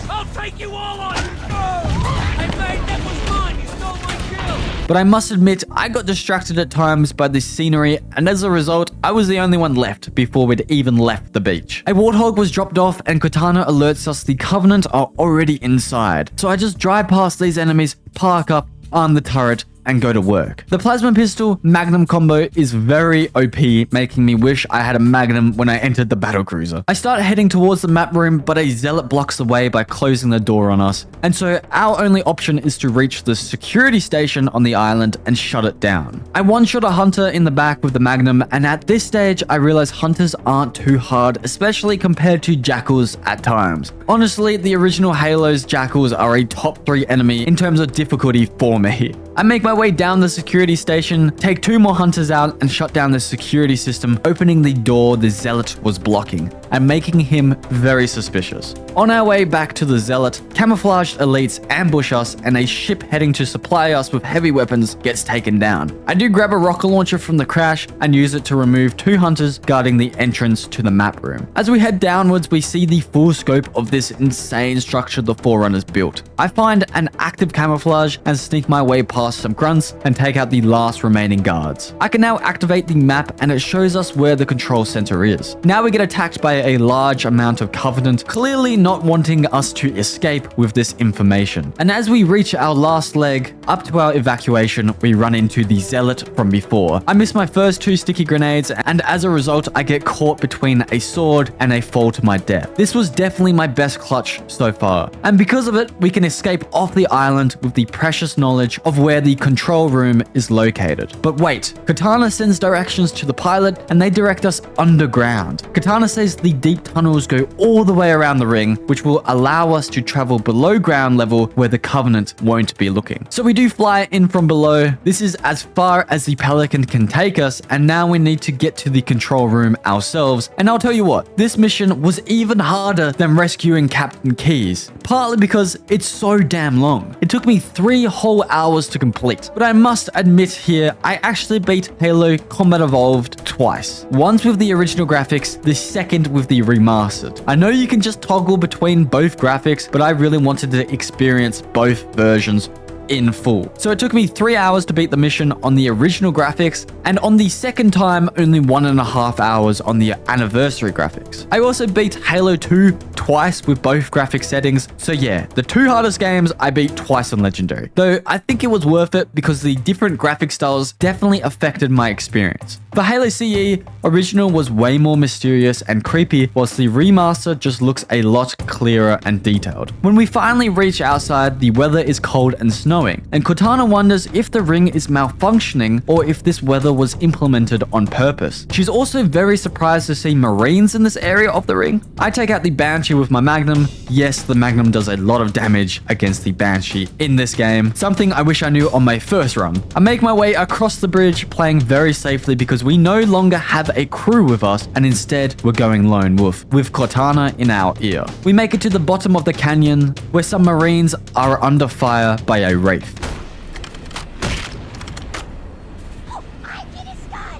I'll take you all on! Hey mate, that was mine! You stole my kill! But I must admit, I got distracted at times by the scenery, and as a result, I was the only one left before we'd even left the beach. A warthog was dropped off, and Cortana alerts us the Covenant are already inside. So I just drive past these enemies, park up, arm the turret, and go to work. The plasma pistol magnum combo is very OP, making me wish I had a magnum when I entered the battlecruiser. I start heading towards the map room, but a zealot blocks the way by closing the door on us, and so our only option is to reach the security station on the island and shut it down. I one-shot a hunter in the back with the magnum, and at this stage I realize hunters aren't too hard, especially compared to jackals at times. Honestly, the original Halo's jackals are a top 3 enemy in terms of difficulty for me. I make my way down the security station, take 2 more hunters out, and shut down the security system, opening the door the zealot was blocking, and making him very suspicious. On our way back to the zealot, camouflaged elites ambush us, and a ship heading to supply us with heavy weapons gets taken down. I do grab a rocket launcher from the crash and use it to remove 2 hunters guarding the entrance to the map room. As we head downwards, we see the full scope of this insane structure the Forerunners built. I find an active camouflage and sneak my way past some grunts and take out the last remaining guards. I can now activate the map, and it shows us where the control center is. Now we get attacked by a large amount of Covenant, clearly not wanting us to escape with this information. And as we reach our last leg, up to our evacuation, we run into the Zealot from before. I miss my first 2 sticky grenades, and as a result, I get caught between a sword and a fall to my death. This was definitely my best clutch so far. And because of it, we can escape off the island with the precious knowledge of where the control room is located. But wait, Katana sends directions to the pilot and they direct us underground. Katana says the deep tunnels go all the way around the ring, which will allow us to travel below ground level where the Covenant won't be looking. So we do fly in from below. This is as far as the Pelican can take us, and now we need to get to the control room ourselves. And I'll tell you what, this mission was even harder than rescuing Captain Keyes, partly because it's so damn long. It took me 3 whole hours to complete, but I must admit here, I actually beat Halo Combat Evolved twice. Once with the original graphics, the second with the remastered. I know you can just toggle between both graphics, but I really wanted to experience both versions in full. So it took me 3 hours to beat the mission on the original graphics, and on the second time, only 1.5 hours on the anniversary graphics. I also beat Halo 2 twice with both graphic settings, so yeah, the 2 hardest games I beat twice on Legendary. Though I think it was worth it because the different graphic styles definitely affected my experience. For Halo CE, original was way more mysterious and creepy, whilst the remaster just looks a lot clearer and detailed. When we finally reach outside, the weather is cold and snowing, and Cortana wonders if the ring is malfunctioning or if this weather was implemented on purpose. She's also very surprised to see Marines in this area of the ring. I take out the Banshee with my Magnum. Yes, the Magnum does a lot of damage against the Banshee in this game, something I wish I knew on my first run. I make my way across the bridge, playing very safely because we no longer have a crew with us, and instead we're going lone wolf with Cortana in our ear. We make it to the bottom of the canyon where some Marines are under fire by a Wraith.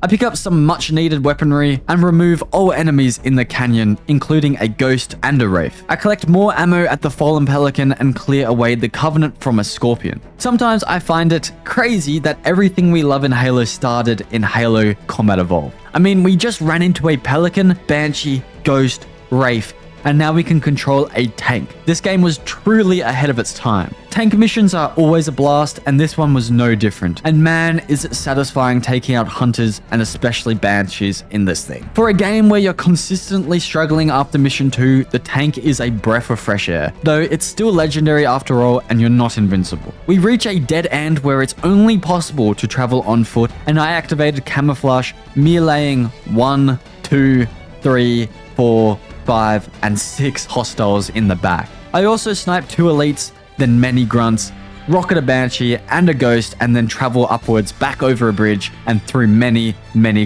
I pick up some much needed weaponry and remove all enemies in the canyon, including a ghost and a Wraith. I collect more ammo at the Fallen Pelican and clear away the Covenant from a Scorpion. Sometimes I find it crazy that everything we love in Halo started in Halo Combat Evolved. I mean, we just ran into a Pelican, Banshee, Ghost, Wraith, and now we can control a tank. This game was truly ahead of its time. Tank missions are always a blast, and this one was no different. And man, is it satisfying taking out hunters and especially banshees in this thing. For a game where you're consistently struggling after mission 2, the tank is a breath of fresh air, though it's still legendary after all, and you're not invincible. We reach a dead end where it's only possible to travel on foot, and I activated camouflage, meleeing 1, 2, 3, 4, 5, and 6 hostiles in the back. I also sniped 2 elites, then many grunts, rocket a Banshee and a Ghost, and then travel upwards back over a bridge and through many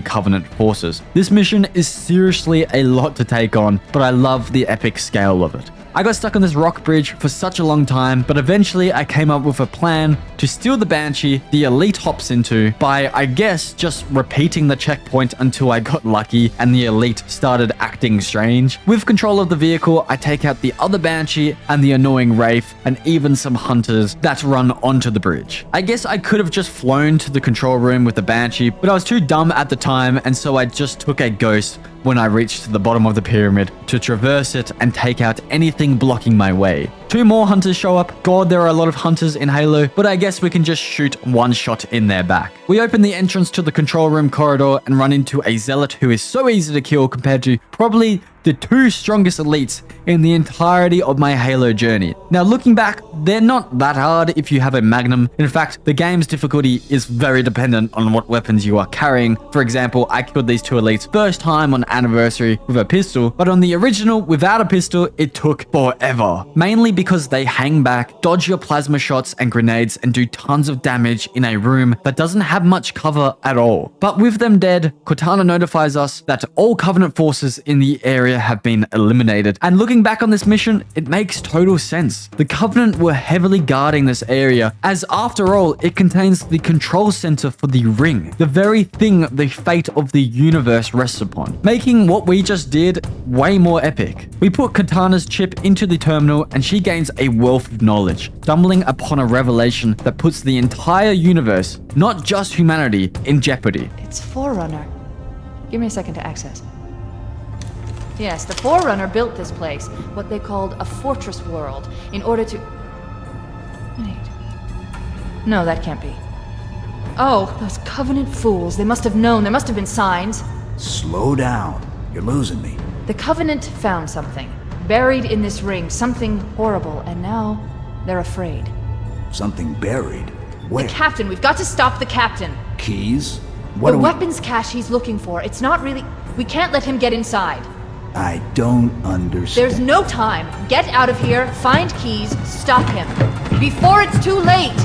Covenant forces. This mission is seriously a lot to take on, but I love the epic scale of it. I got stuck on this rock bridge for such a long time, but eventually I came up with a plan to steal the Banshee the elite hops into by, I guess, just repeating the checkpoint until I got lucky and the elite started acting strange. With control of the vehicle, I take out the other Banshee and the annoying Wraith and even some hunters that run onto the bridge. I guess I could have just flown to the control room with the Banshee, but I was too dumb at the time, and so I just took a Ghost when I reached the bottom of the pyramid to traverse it and take out anything blocking my way. 2 more hunters show up. God, there are a lot of hunters in Halo, but I guess we can just shoot one shot in their back. We open the entrance to the control room corridor and run into a Zealot who is so easy to kill compared to probably the 2 strongest elites in the entirety of my Halo journey. Now, looking back, they're not that hard if you have a Magnum. In fact, the game's difficulty is very dependent on what weapons you are carrying. For example, I killed these 2 elites first time on Anniversary with a pistol, but on the original, without a pistol, it took forever. Mainly because they hang back, dodge your plasma shots and grenades, and do tons of damage in a room that doesn't have much cover at all. But with them dead, Cortana notifies us that all Covenant forces in the area have been eliminated. And looking back on this mission, it makes total sense. The Covenant were heavily guarding this area, as after all, it contains the control center for the ring, the very thing the fate of the universe rests upon, making what we just did way more epic. We put Katana's chip into the terminal and she gains a wealth of knowledge, stumbling upon a revelation that puts the entire universe, not just humanity, in jeopardy. It's Forerunner. Give me a second to access. Yes, the Forerunner built this place, what they called a fortress world, in order to... Wait. No, that can't be. Oh, those Covenant fools. They must have known. There must have been signs. Slow down. You're losing me. The Covenant found something. Buried in this ring. Something horrible. And now, they're afraid. Something buried? Where? The Captain. We've got to stop the Captain. Keys? What the are weapons cache he's looking for. It's not really... We can't let him get inside. I don't understand. There's no time. Get out of here, find keys, stop him. Before it's too late!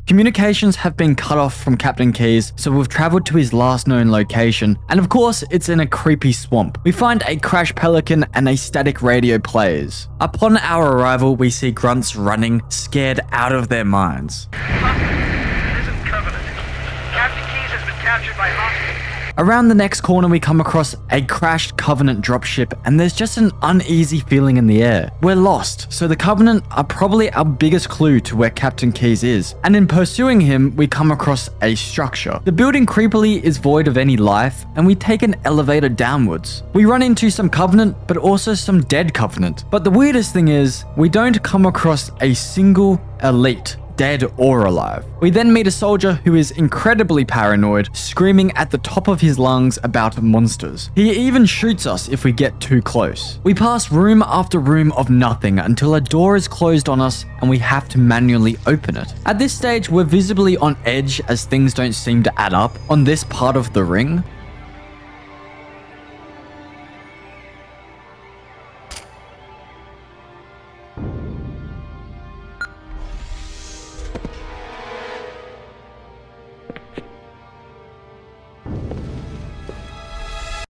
Communications have been cut off from Captain Keyes, so we've traveled to his last known location, and of course, it's in a creepy swamp. We find a crashed pelican and a static radio plays. Upon our arrival, we see grunts running, scared out of their minds. This is Covenant. Captain Keyes has been captured by hostiles. Around the next corner, we come across a crashed Covenant dropship, and there's just an uneasy feeling in the air. We're lost, so the Covenant are probably our biggest clue to where Captain Keyes is. And in pursuing him, we come across a structure. The building creepily is void of any life, and we take an elevator downwards. We run into some Covenant, but also some dead Covenant. But the weirdest thing is, we don't come across a single elite, dead or alive. We then meet a soldier who is incredibly paranoid, screaming at the top of his lungs about monsters. He even shoots us if we get too close. We pass room after room of nothing until a door is closed on us and we have to manually open it. At this stage, we're visibly on edge as things don't seem to add up on this part of the ring.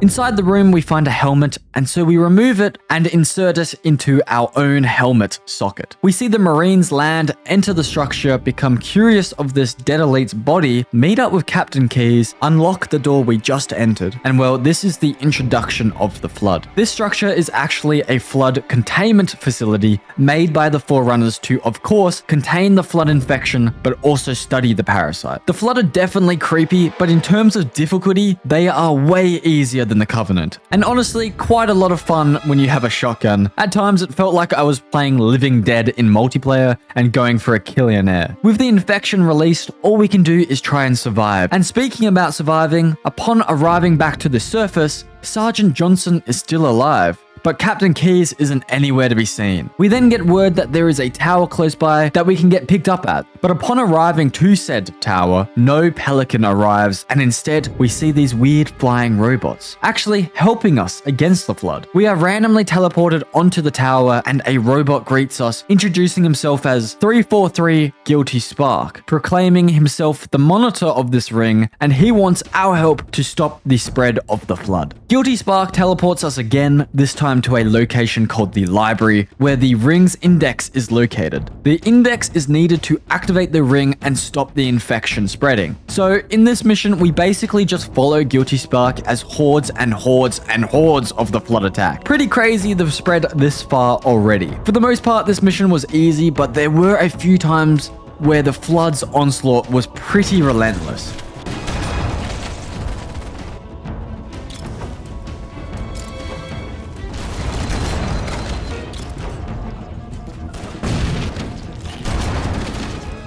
Inside the room, we find a helmet, and so we remove it and insert it into our own helmet socket. We see the Marines land, enter the structure, become curious of this dead elite's body, meet up with Captain Keyes, unlock the door we just entered, and well, this is the introduction of the Flood. This structure is actually a Flood containment facility made by the Forerunners to, of course, contain the Flood infection, but also study the parasite. The Flood are definitely creepy, but in terms of difficulty, they are way easier than the Covenant. And honestly, quite a lot of fun when you have a shotgun. At times, it felt like I was playing Living Dead in multiplayer and going for a Killionaire. With the infection released, all we can do is try and survive. And speaking about surviving, upon arriving back to the surface, Sergeant Johnson is still alive. But Captain Keyes isn't anywhere to be seen. We then get word that there is a tower close by that we can get picked up at. But upon arriving to said tower, no pelican arrives, and instead we see these weird flying robots, actually helping us against the Flood. We are randomly teleported onto the tower, and a robot greets us, introducing himself as 343 Guilty Spark, proclaiming himself the monitor of this ring, and he wants our help to stop the spread of the Flood. Guilty Spark teleports us again, this time to a location called the library, where the ring's index is located. The index is needed to activate the ring and stop the infection spreading. So in this mission, we basically just follow Guilty Spark as hordes and hordes and hordes of the Flood attack. Pretty crazy they've spread this far already. For the most part, this mission was easy, but there were a few times where the Flood's onslaught was pretty relentless.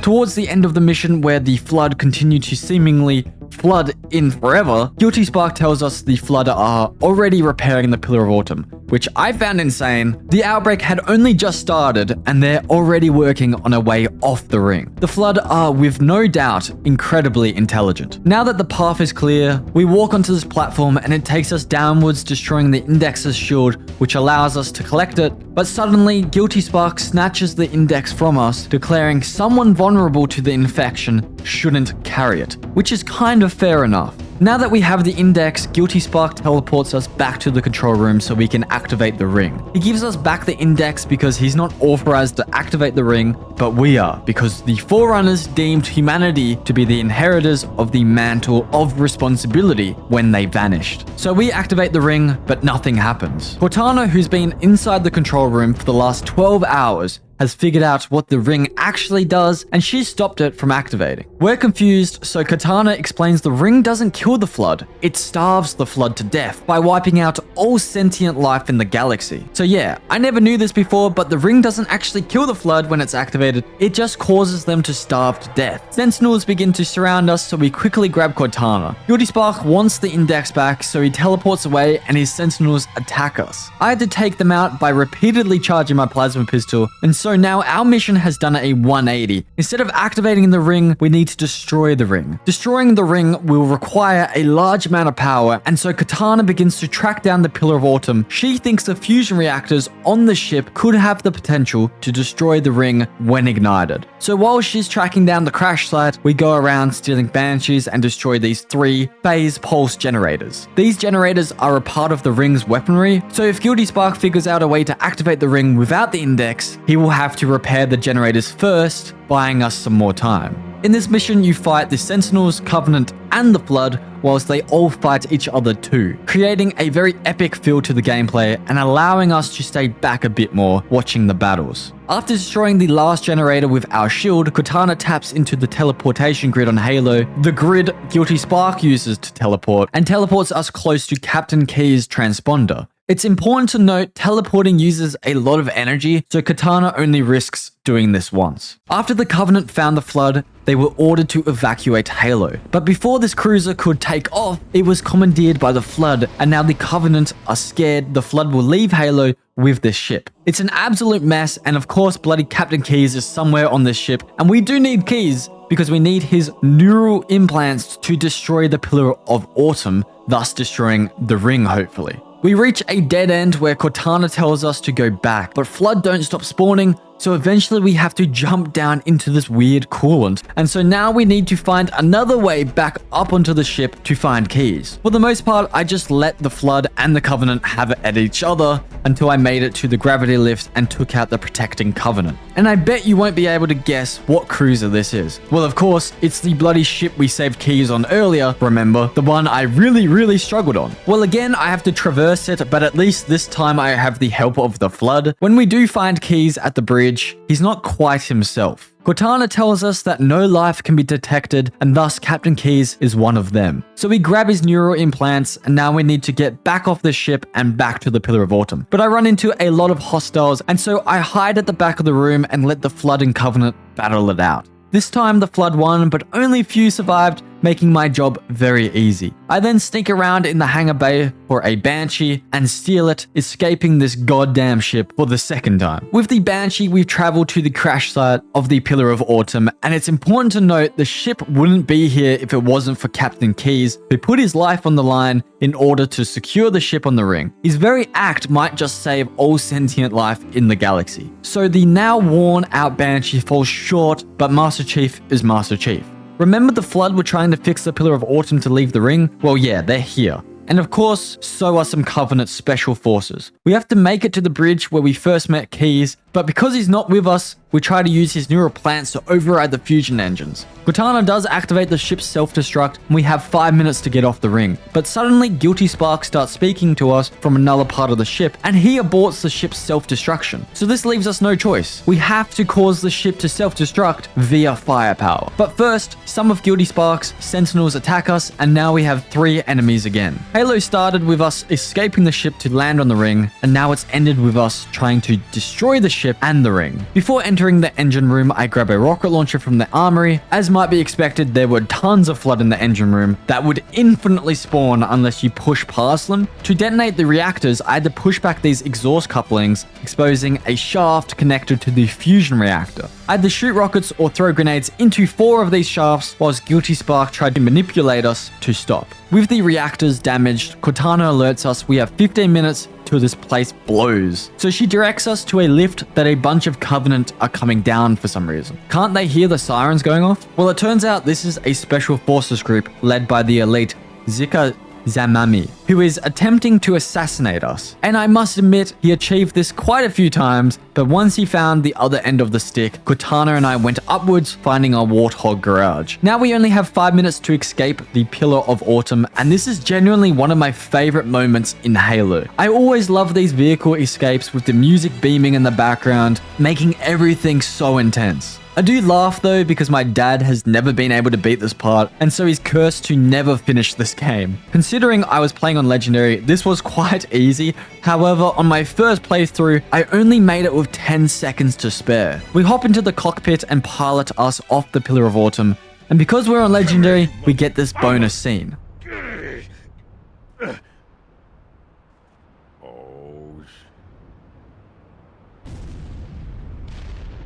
Towards the end of the mission, where the Flood continue to seemingly flood in forever, Guilty Spark tells us the Flood are already repairing the Pillar of Autumn, which I found insane. The outbreak had only just started, and they're already working on a way off the ring. The Flood are, with no doubt, incredibly intelligent. Now that the path is clear, we walk onto this platform and it takes us downwards, destroying the Index's shield, which allows us to collect it, but suddenly Guilty Spark snatches the Index from us, declaring someone vulnerable to the infection shouldn't carry it, which is kind of fair enough. Now that we have the Index, Guilty Spark teleports us back to the control room so we can activate the ring. He gives us back the Index because he's not authorized to activate the ring, but we are, because the Forerunners deemed humanity to be the inheritors of the mantle of responsibility when they vanished. So we activate the ring, but nothing happens. Cortana, who's been inside the control room for the last 12 hours, has figured out what the ring actually does, and she's stopped it from activating. We're confused, so Katana explains the ring doesn't kill the Flood, it starves the Flood to death by wiping out all sentient life in the galaxy. So yeah, I never knew this before, but the ring doesn't actually kill the Flood when it's activated, it just causes them to starve to death. Sentinels begin to surround us, so we quickly grab Cortana. Guilty Spark wants the index back, so he teleports away and his Sentinels attack us. I had to take them out by repeatedly charging my plasma pistol, and so now our mission has done a 180. Instead of activating the ring, we need to destroy the ring. Destroying the ring will require a large amount of power, and so Katana begins to track down the Pillar of Autumn. She thinks the fusion reactors on the ship could have the potential to destroy the ring when ignited. So while she's tracking down the crash site, we go around stealing Banshees and destroy these 3 phase pulse generators. These generators are a part of the ring's weaponry, so if Guilty Spark figures out a way to activate the ring without the index, he will have to repair the generators first, buying us some more time. In this mission, you fight the Sentinels, Covenant, and the Flood, whilst they all fight each other too, creating a very epic feel to the gameplay and allowing us to stay back a bit more watching the battles. After destroying the last generator with our shield, Cortana taps into the teleportation grid on Halo, the grid Guilty Spark uses to teleport, and teleports us close to Captain Key's transponder. It's important to note teleporting uses a lot of energy, so Katana only risks doing this once. After the Covenant found the Flood, they were ordered to evacuate Halo. But before this cruiser could take off, it was commandeered by the Flood, and now the Covenant are scared the Flood will leave Halo with this ship. It's an absolute mess, and of course bloody Captain Keyes is somewhere on this ship, and we do need Keyes because we need his neural implants to destroy the Pillar of Autumn, thus destroying the ring hopefully. We reach a dead end where Cortana tells us to go back, but Flood don't stop spawning, so eventually we have to jump down into this weird coolant. And so now we need to find another way back up onto the ship to find Keyes. For the most part, I just let the Flood and the Covenant have it at each other until I made it to the gravity lift and took out the protecting Covenant. And I bet you won't be able to guess what cruiser this is. Well, of course, it's the bloody ship we saved Keyes on earlier, remember? The one I really struggled on. Well, again, I have to traverse it, but at least this time I have the help of the Flood. When we do find Keyes at the bridge, he's not quite himself. Cortana tells us that no life can be detected, and thus Captain Keyes is one of them. So we grab his neural implants, and now we need to get back off the ship and back to the Pillar of Autumn. But I run into a lot of hostiles, and so I hide at the back of the room and let the Flood and Covenant battle it out. This time the Flood won, but only a few survived, making my job very easy. I then sneak around in the hangar bay for a Banshee and steal it, escaping this goddamn ship for the second time. With the Banshee, we've traveled to the crash site of the Pillar of Autumn, and it's important to note the ship wouldn't be here if it wasn't for Captain Keyes, who put his life on the line in order to secure the ship on the ring. His very act might just save all sentient life in the galaxy. So the now worn out Banshee falls short, but Master Chief is Master Chief. Remember the Flood were trying to fix the Pillar of Autumn to leave the ring? Well, yeah, they're here. And of course, so are some Covenant special forces. We have to make it to the bridge where we first met Keyes, but because he's not with us, we try to use his neural plants to override the fusion engines. Cortana does activate the ship's self-destruct, and we have 5 minutes to get off the ring. But suddenly, Guilty Spark starts speaking to us from another part of the ship, and he aborts the ship's self-destruction. So this leaves us no choice. We have to cause the ship to self-destruct via firepower. But first, some of Guilty Spark's Sentinels attack us, and now we have 3 enemies again. Halo started with us escaping the ship to land on the ring, and now it's ended with us trying to destroy the ship and the ring. Before entering the engine room, I grab a rocket launcher from the armory. As might be expected, there were tons of Flood in the engine room that would infinitely spawn unless you push past them. To detonate the reactors, I had to push back these exhaust couplings, exposing a shaft connected to the fusion reactor. I had to shoot rockets or throw grenades into 4 of these shafts, whilst Guilty Spark tried to manipulate us to stop. With the reactors damaged, Cortana alerts us we have 15 minutes till this place blows. So she directs us to a lift that a bunch of Covenant are coming down for some reason. Can't they hear the sirens going off? Well, it turns out this is a special forces group led by the elite Zika Zamami, who is attempting to assassinate us. And I must admit, he achieved this quite a few times, but once he found the other end of the stick, Cortana and I went upwards, finding our Warthog garage. Now we only have 5 minutes to escape the Pillar of Autumn, and this is genuinely one of my favorite moments in Halo. I always love these vehicle escapes with the music beaming in the background, making everything so intense. I do laugh though because my dad has never been able to beat this part, and so he's cursed to never finish this game. Considering I was playing on Legendary, this was quite easy. However, on my first playthrough, I only made it with 10 seconds to spare. We hop into the cockpit and pilot us off the Pillar of Autumn, and because we're on Legendary, we get this bonus scene.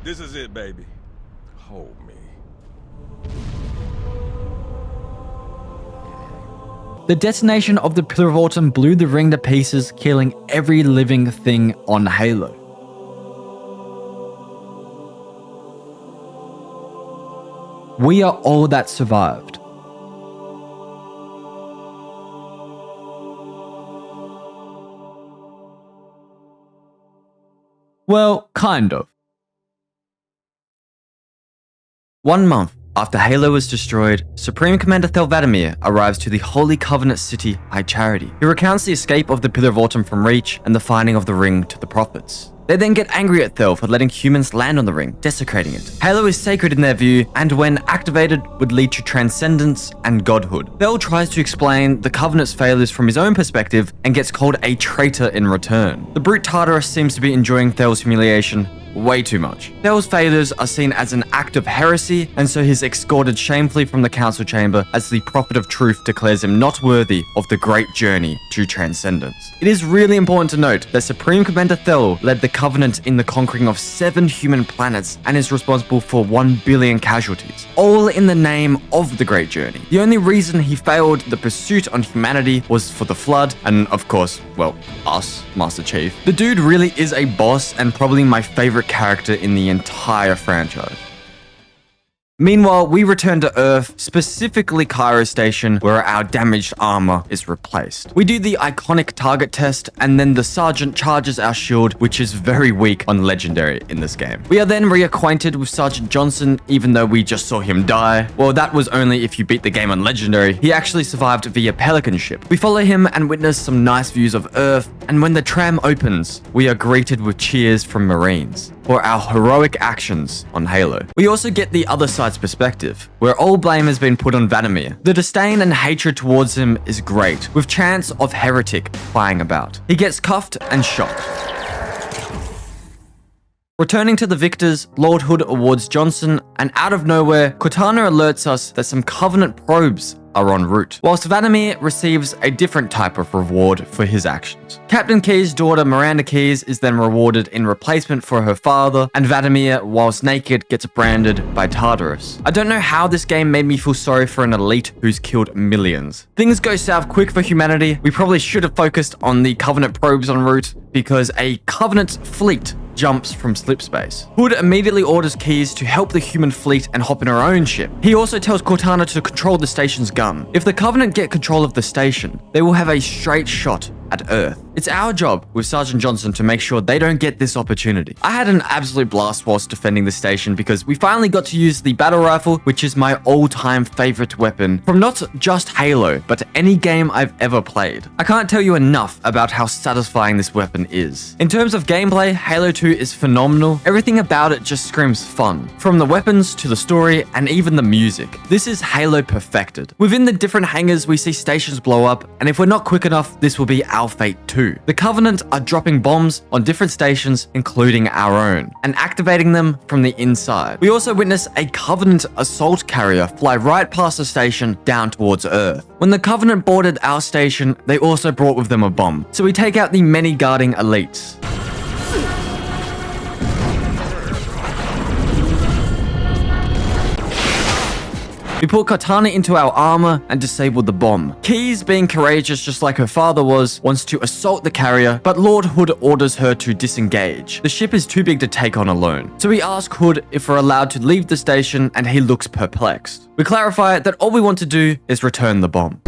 This is it, baby. Hold me. The detonation of the Pillar of Autumn blew the ring to pieces, killing every living thing on Halo. We are all that survived. Well, kind of. 1 month after Halo was destroyed, Supreme Commander Thel Vadimir arrives to the Holy Covenant city High Charity. He recounts the escape of the Pillar of Autumn from Reach and the finding of the ring to the Prophets. They then get angry at Thel for letting humans land on the ring, desecrating it. Halo is sacred in their view, and when activated, would lead to transcendence and godhood. Thel tries to explain the Covenant's failures from his own perspective and gets called a traitor in return. The brute Tartarus seems to be enjoying Thel's humiliation way too much. Thel's failures are seen as an act of heresy, and so he's escorted shamefully from the council chamber as the prophet of truth declares him not worthy of the great journey to transcendence. It is really important to note that Supreme Commander Thel led the Covenant in the conquering of 7 human planets and is responsible for 1 billion casualties, all in the name of the great journey. The only reason he failed the pursuit on humanity was for the Flood, and of course, well, us, Master Chief. The dude really is a boss and probably my favorite character in the entire franchise. Meanwhile, we return to Earth, specifically Cairo Station, where our damaged armor is replaced. We do the iconic target test, and then the Sergeant charges our shield, which is very weak on Legendary in this game. We are then reacquainted with Sergeant Johnson, even though we just saw him die. Well, that was only if you beat the game on Legendary. He actually survived via Pelican ship. We follow him and witness some nice views of Earth, and when the tram opens, we are greeted with cheers from Marines for our heroic actions on Halo. We also get the other side's perspective, where all blame has been put on Vadimir. The disdain and hatred towards him is great, with chants of heretic flying about. He gets cuffed and shot. Returning to the victors, Lord Hood awards Johnson, and out of nowhere, Cortana alerts us that some Covenant probes are en route, whilst Vadimir receives a different type of reward for his actions. Captain Keyes' daughter Miranda Keyes is then rewarded in replacement for her father, and Vadimir, whilst naked, gets branded by Tartarus. I don't know how this game made me feel sorry for an elite who's killed millions. Things go south quick for humanity. We probably should have focused on the Covenant probes en route, because a Covenant fleet jumps from slipspace. Hood immediately orders Keyes to help the human fleet and hop in her own ship. He also tells Cortana to control the station's gun. If the Covenant get control of the station, they will have a straight shot at Earth. It's our job with Sergeant Johnson to make sure they don't get this opportunity. I had an absolute blast whilst defending the station because we finally got to use the battle rifle, which is my all-time favorite weapon from not just Halo, but any game I've ever played. I can't tell you enough about how satisfying this weapon is. In terms of gameplay, Halo 2 is phenomenal. Everything about it just screams fun. From the weapons to the story and even the music. This is Halo perfected. Within the different hangars, we see stations blow up, and if we're not quick enough, this will be our fate too. The Covenant are dropping bombs on different stations, including our own, and activating them from the inside. We also witness a Covenant assault carrier fly right past the station down towards Earth. When the Covenant boarded our station, they also brought with them a bomb. So we take out the many guarding elites. We put Cortana into our armor and disabled the bomb. Keyes, being courageous just like her father was, wants to assault the carrier, but Lord Hood orders her to disengage. The ship is too big to take on alone. So we ask Hood if we're allowed to leave the station, and he looks perplexed. We clarify that all we want to do is return the bomb.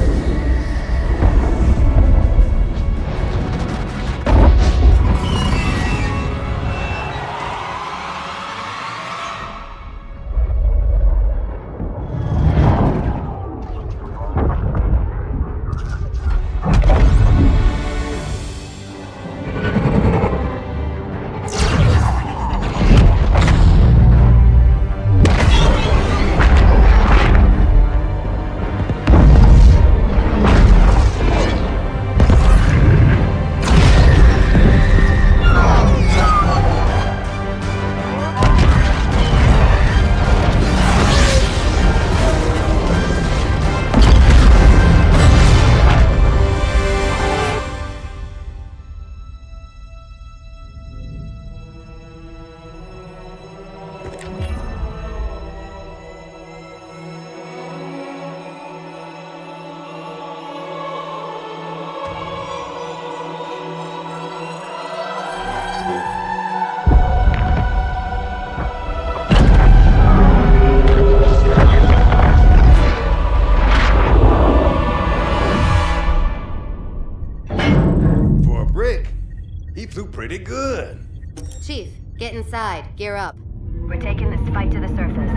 good. Chief, get inside. Gear up. We're taking this fight to the surface.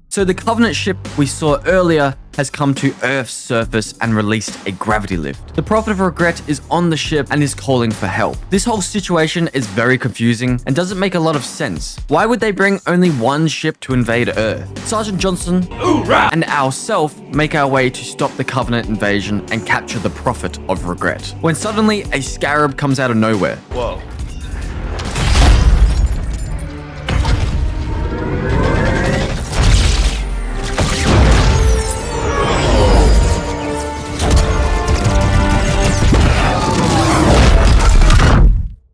So the Covenant ship we saw earlier has come to Earth's surface and released a gravity lift. The Prophet of Regret is on the ship and is calling for help. This whole situation is very confusing and doesn't make a lot of sense. Why would they bring only one ship to invade Earth? Sergeant Johnson and ourself make our way to stop the Covenant invasion and capture the Prophet of Regret, when suddenly a scarab comes out of nowhere. Whoa.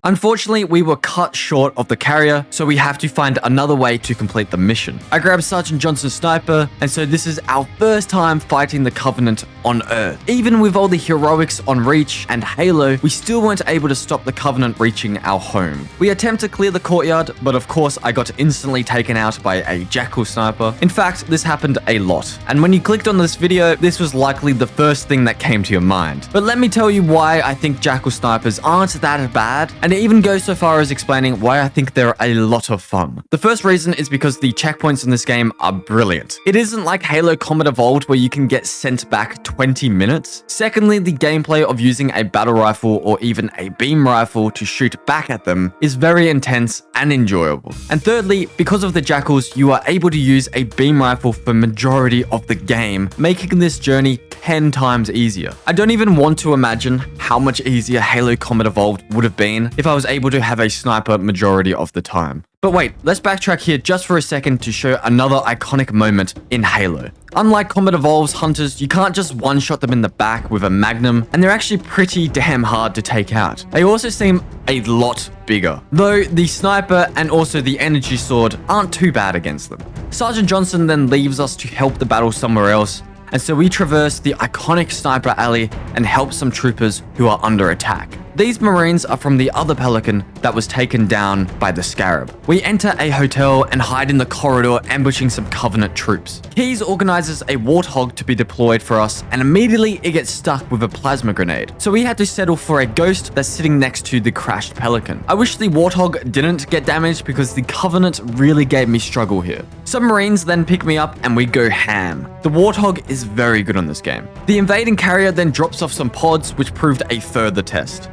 Unfortunately, we were cut short of the carrier, so we have to find another way to complete the mission. I grabbed Sergeant Johnson's sniper, and so this is our first time fighting the Covenant on Earth. Even with all the heroics on Reach and Halo, we still weren't able to stop the Covenant reaching our home. We attempt to clear the courtyard, but of course I got instantly taken out by a Jackal sniper. In fact, this happened a lot. And when you clicked on this video, this was likely the first thing that came to your mind. But let me tell you why I think Jackal snipers aren't that bad, and it even goes so far as explaining why I think they're a lot of fun. The first reason is because the checkpoints in this game are brilliant. It isn't like Halo Combat Evolved where you can get sent back 20 minutes. Secondly, the gameplay of using a battle rifle or even a beam rifle to shoot back at them is very intense and enjoyable. And thirdly, because of the Jackals, you are able to use a beam rifle for majority of the game, making this journey 10 times easier. I don't even want to imagine how much easier Halo Combat Evolved would have been if I was able to have a sniper majority of the time. But wait, let's backtrack here just for a second to show another iconic moment in Halo. Unlike Combat Evolved's hunters, you can't just one-shot them in the back with a magnum, and they're actually pretty damn hard to take out. They also seem a lot bigger, though the sniper and also the energy sword aren't too bad against them. Sergeant Johnson then leaves us to help the battle somewhere else, and so we traverse the iconic sniper alley and help some troopers who are under attack. These Marines are from the other Pelican that was taken down by the Scarab. We enter a hotel and hide in the corridor, ambushing some Covenant troops. Keyes organizes a Warthog to be deployed for us, and immediately it gets stuck with a plasma grenade. So we had to settle for a Ghost that's sitting next to the crashed Pelican. I wish the Warthog didn't get damaged because the Covenant really gave me struggle here. Some Marines then pick me up and we go ham. The Warthog is very good on this game. The invading carrier then drops off some pods, which proved a further test.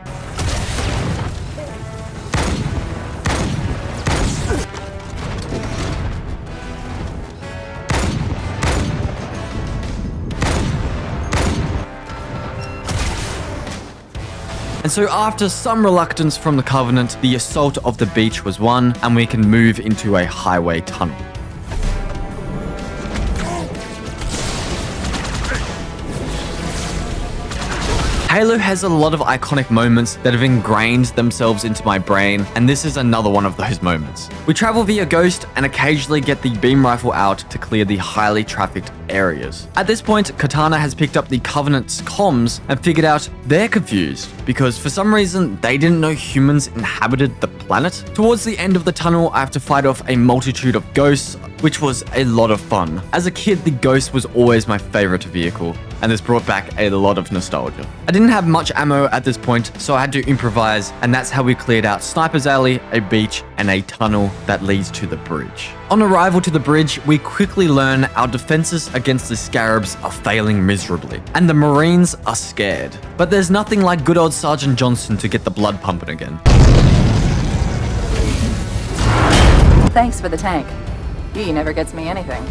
And so after some reluctance from the Covenant, the assault of the beach was won, and we can move into a highway tunnel. Halo has a lot of iconic moments that have ingrained themselves into my brain, and this is another one of those moments. We travel via Ghost and occasionally get the beam rifle out to clear the highly trafficked areas. At this point, Katana has picked up the Covenant's comms and figured out they're confused because for some reason they didn't know humans inhabited the planet. Towards the end of the tunnel, I have to fight off a multitude of ghosts, which was a lot of fun. As a kid, the Ghost was always my favorite vehicle, and this brought back a lot of nostalgia. I didn't have much ammo at this point, so I had to improvise, and that's how we cleared out Sniper's Alley, a beach, and a tunnel that leads to the bridge. On arrival to the bridge, we quickly learn our defenses against the Scarabs are failing miserably, and the Marines are scared. But there's nothing like good old Sergeant Johnson to get the blood pumping again. Thanks for the tank. He never gets me anything.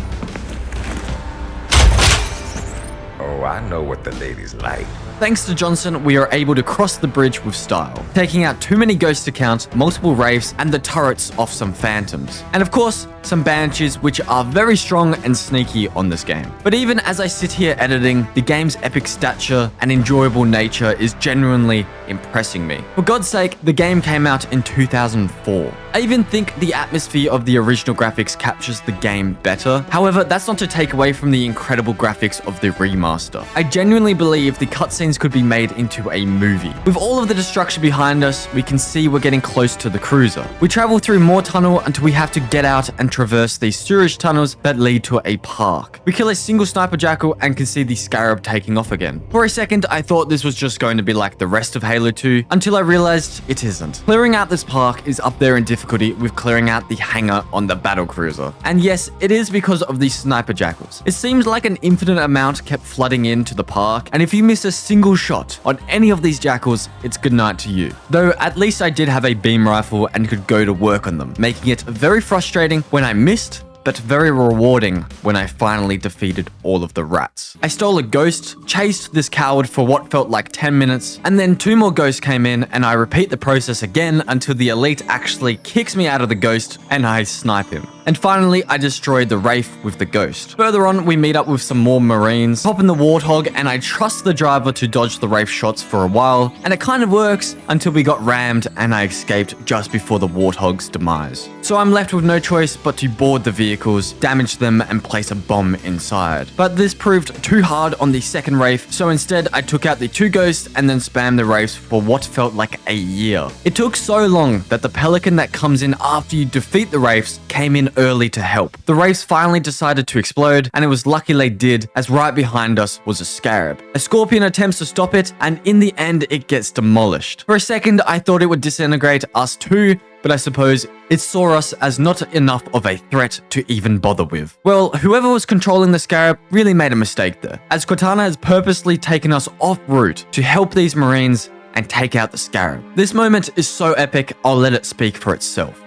Oh, I know what the ladies like. Thanks to Johnson, we are able to cross the bridge with style, taking out too many ghosts to count, multiple wraiths, and the turrets off some phantoms. And of course, some banshees, which are very strong and sneaky on this game. But even as I sit here editing, the game's epic stature and enjoyable nature is genuinely impressing me. For God's sake, the game came out in 2004. I even think the atmosphere of the original graphics captures the game better. However, that's not to take away from the incredible graphics of the remaster. I genuinely believe the cutscenes could be made into a movie. With all of the destruction behind us, we can see we're getting close to the cruiser. We travel through more tunnel until we have to get out and traverse these sewage tunnels that lead to a park. We kill a single sniper jackal and can see the scarab taking off again. For a second, I thought this was just going to be like the rest of Halo 2 until I realized it isn't. Clearing out this park is up there in difficulty with clearing out the hangar on the battle cruiser. And yes, it is because of the sniper jackals. It seems like an infinite amount kept flooding into the park, and if you miss a single shot on any of these jackals, it's goodnight to you. Though at least I did have a beam rifle and could go to work on them, making it very frustrating when I missed, but very rewarding when I finally defeated all of the rats. I stole a ghost, chased this coward for what felt like 10 minutes, and then 2 more ghosts came in, and I repeat the process again until the elite actually kicks me out of the ghost and I snipe him. And finally, I destroyed the Wraith with the ghost. Further on, we meet up with some more Marines, hop in the Warthog, and I trust the driver to dodge the Wraith shots for a while, and it kind of works until we got rammed and I escaped just before the Warthog's demise. So I'm left with no choice but to board the vehicles, damage them, and place a bomb inside. But this proved too hard on the second Wraith, so instead I took out the 2 ghosts and then spammed the Wraiths for what felt like a year. It took so long that the Pelican that comes in after you defeat the Wraiths came in early to help. The Wraiths finally decided to explode, and it was lucky they did, as right behind us was a scarab. A Scorpion attempts to stop it, and in the end it gets demolished. For a second I thought it would disintegrate us too, but I suppose it saw us as not enough of a threat to even bother with. Well, whoever was controlling the scarab really made a mistake there, as Cortana has purposely taken us off route to help these Marines and take out the scarab. This moment is so epic, I'll let it speak for itself.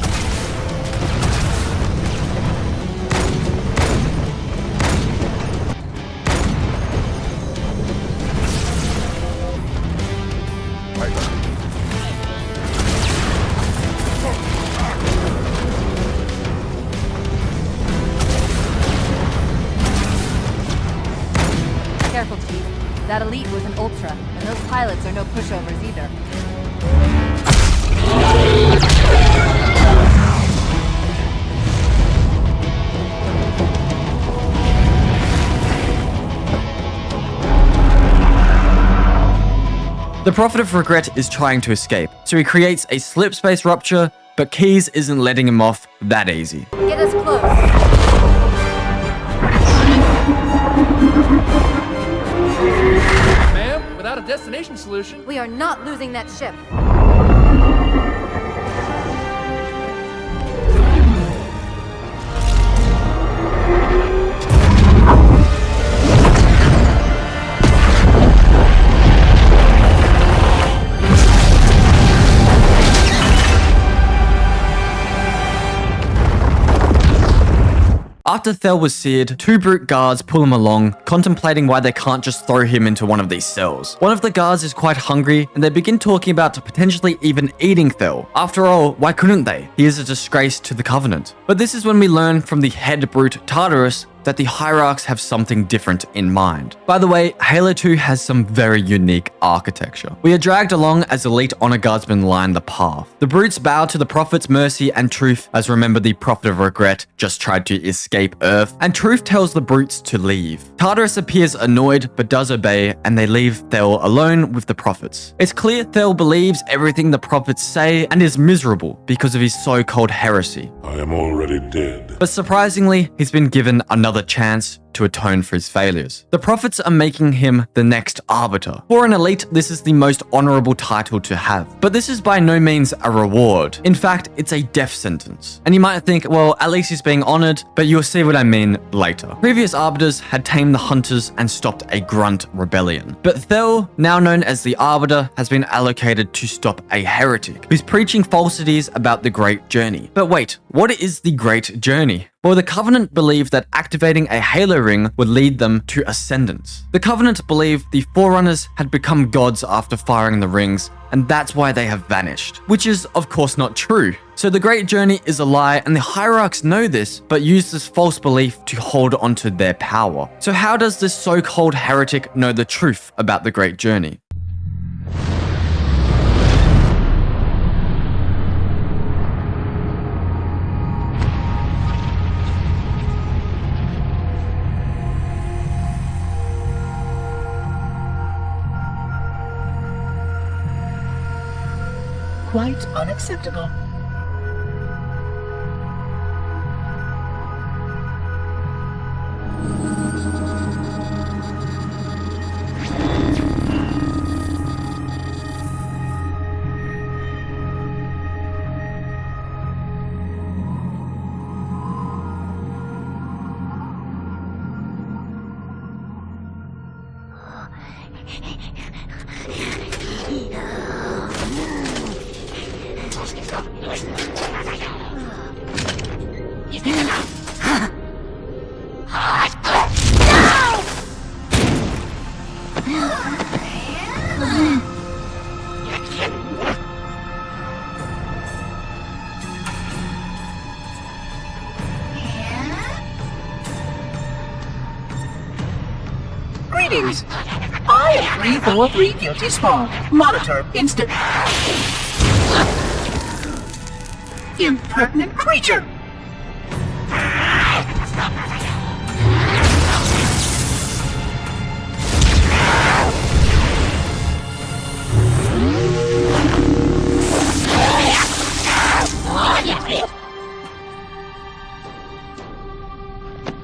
Careful, Chief. That elite was an Ultra, and those pilots are no pushovers either. The Prophet of Regret is trying to escape, so he creates a slip space rupture, but Keyes isn't letting him off that easy. Get us close. Ma'am, without a destination solution... We are not losing that ship. After Thel was seared, 2 brute guards pull him along, contemplating why they can't just throw him into one of these cells. One of the guards is quite hungry, and they begin talking about potentially even eating Thel. After all, why couldn't they? He is a disgrace to the Covenant. But this is when we learn from the head brute Tartarus that the Hierarchs have something different in mind. By the way, Halo 2 has some very unique architecture. We are dragged along as elite honor guardsmen line the path. The brutes bow to the Prophet's mercy and truth, as remember the Prophet of Regret just tried to escape Earth, and truth tells the brutes to leave. Tartarus appears annoyed but does obey, and they leave Thel alone with the Prophets. It's clear Thel believes everything the Prophets say and is miserable because of his so-called heresy. I am already dead. But surprisingly, he's been given another chance to atone for his failures. The Prophets are making him the next Arbiter. For an elite, this is the most honorable title to have. But this is by no means a reward. In fact, it's a death sentence. And you might think, well, at least he's being honored, but you'll see what I mean later. Previous Arbiters had tamed the Hunters and stopped a grunt rebellion. But Thel, now known as the Arbiter, has been allocated to stop a heretic who's preaching falsities about the Great Journey. But wait, what is the Great Journey? Well, the Covenant believed that activating a Halo ring would lead them to ascendance. The Covenant believed the Forerunners had become gods after firing the rings, and that's why they have vanished. Which is, of course, not true. So the Great Journey is a lie, and the Hierarchs know this, but use this false belief to hold onto their power. So how does this so-called heretic know the truth about the Great Journey? quite unacceptable. Greetings. I am 343 Guilty Spawn. Monitor instant. Impertinent creature.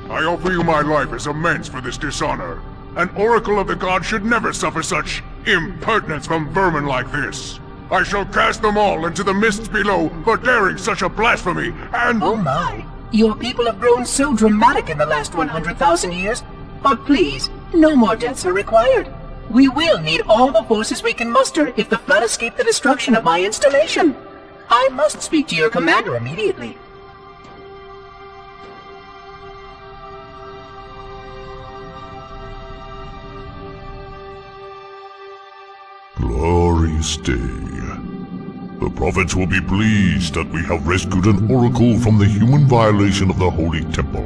I offer you my life as amends for this dishonor. An oracle of the gods should never suffer such impertinence from vermin like this. I shall cast them all into the mists below for daring such a blasphemy, and— Oh my! Your people have grown so dramatic in the last 100,000 years. But please, no more deaths are required. We will need all the forces we can muster if the flood escape the destruction of my installation. I must speak to your commander immediately. Glory stay. The prophets will be pleased that we have rescued an oracle from the human violation of the holy temple.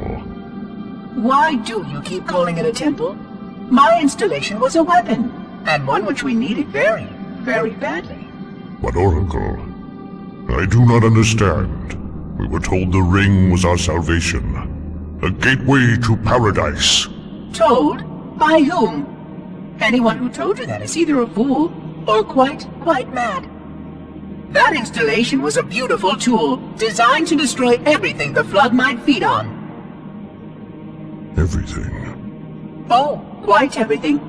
Why do you keep calling it a temple? My installation was a weapon, and one which we needed very, very badly. But oracle, I do not understand. We were told the ring was our salvation, a gateway to paradise. Told? By whom? Anyone who told you that is either a fool or quite mad. That installation was a beautiful tool, designed to destroy everything the flood might feed on. Everything? Oh, quite everything.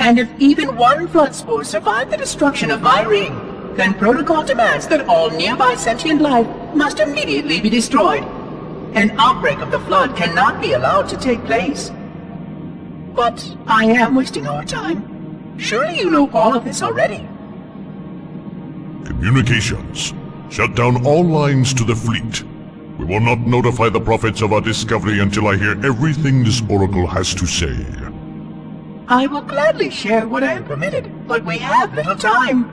And if even one flood spore survived the destruction of my ring, then protocol demands that all nearby sentient life must immediately be destroyed. An outbreak of the flood cannot be allowed to take place. But I am wasting our time. Surely you know all of this already. Communications. Shut down all lines to the fleet. We will not notify the prophets of our discovery until I hear everything this oracle has to say. I will gladly share what I am permitted, but we have little time.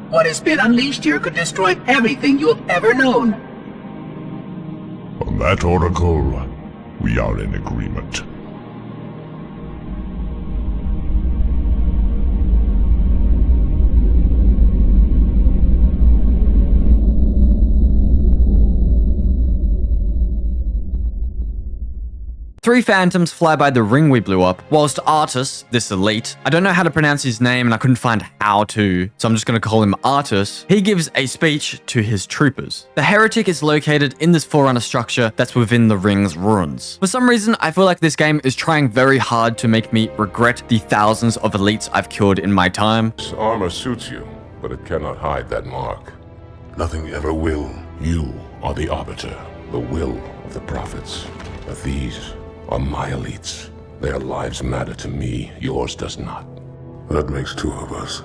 What has been unleashed here could destroy everything you have ever known. On that, oracle, we are in agreement. Three phantoms fly by the ring we blew up, whilst Artus, this elite, I don't know how to pronounce his name and I couldn't find how to, so I'm just going to call him Artus, he gives a speech to his troopers. The heretic is located in this Forerunner structure that's within the ring's ruins. For some reason, I feel like this game is trying very hard to make me regret the thousands of elites I've killed in my time. This armor suits you, but it cannot hide that mark. Nothing ever will. You are the arbiter, the will of the prophets. But these are my elites. Their lives matter to me, yours does not. That makes two of us.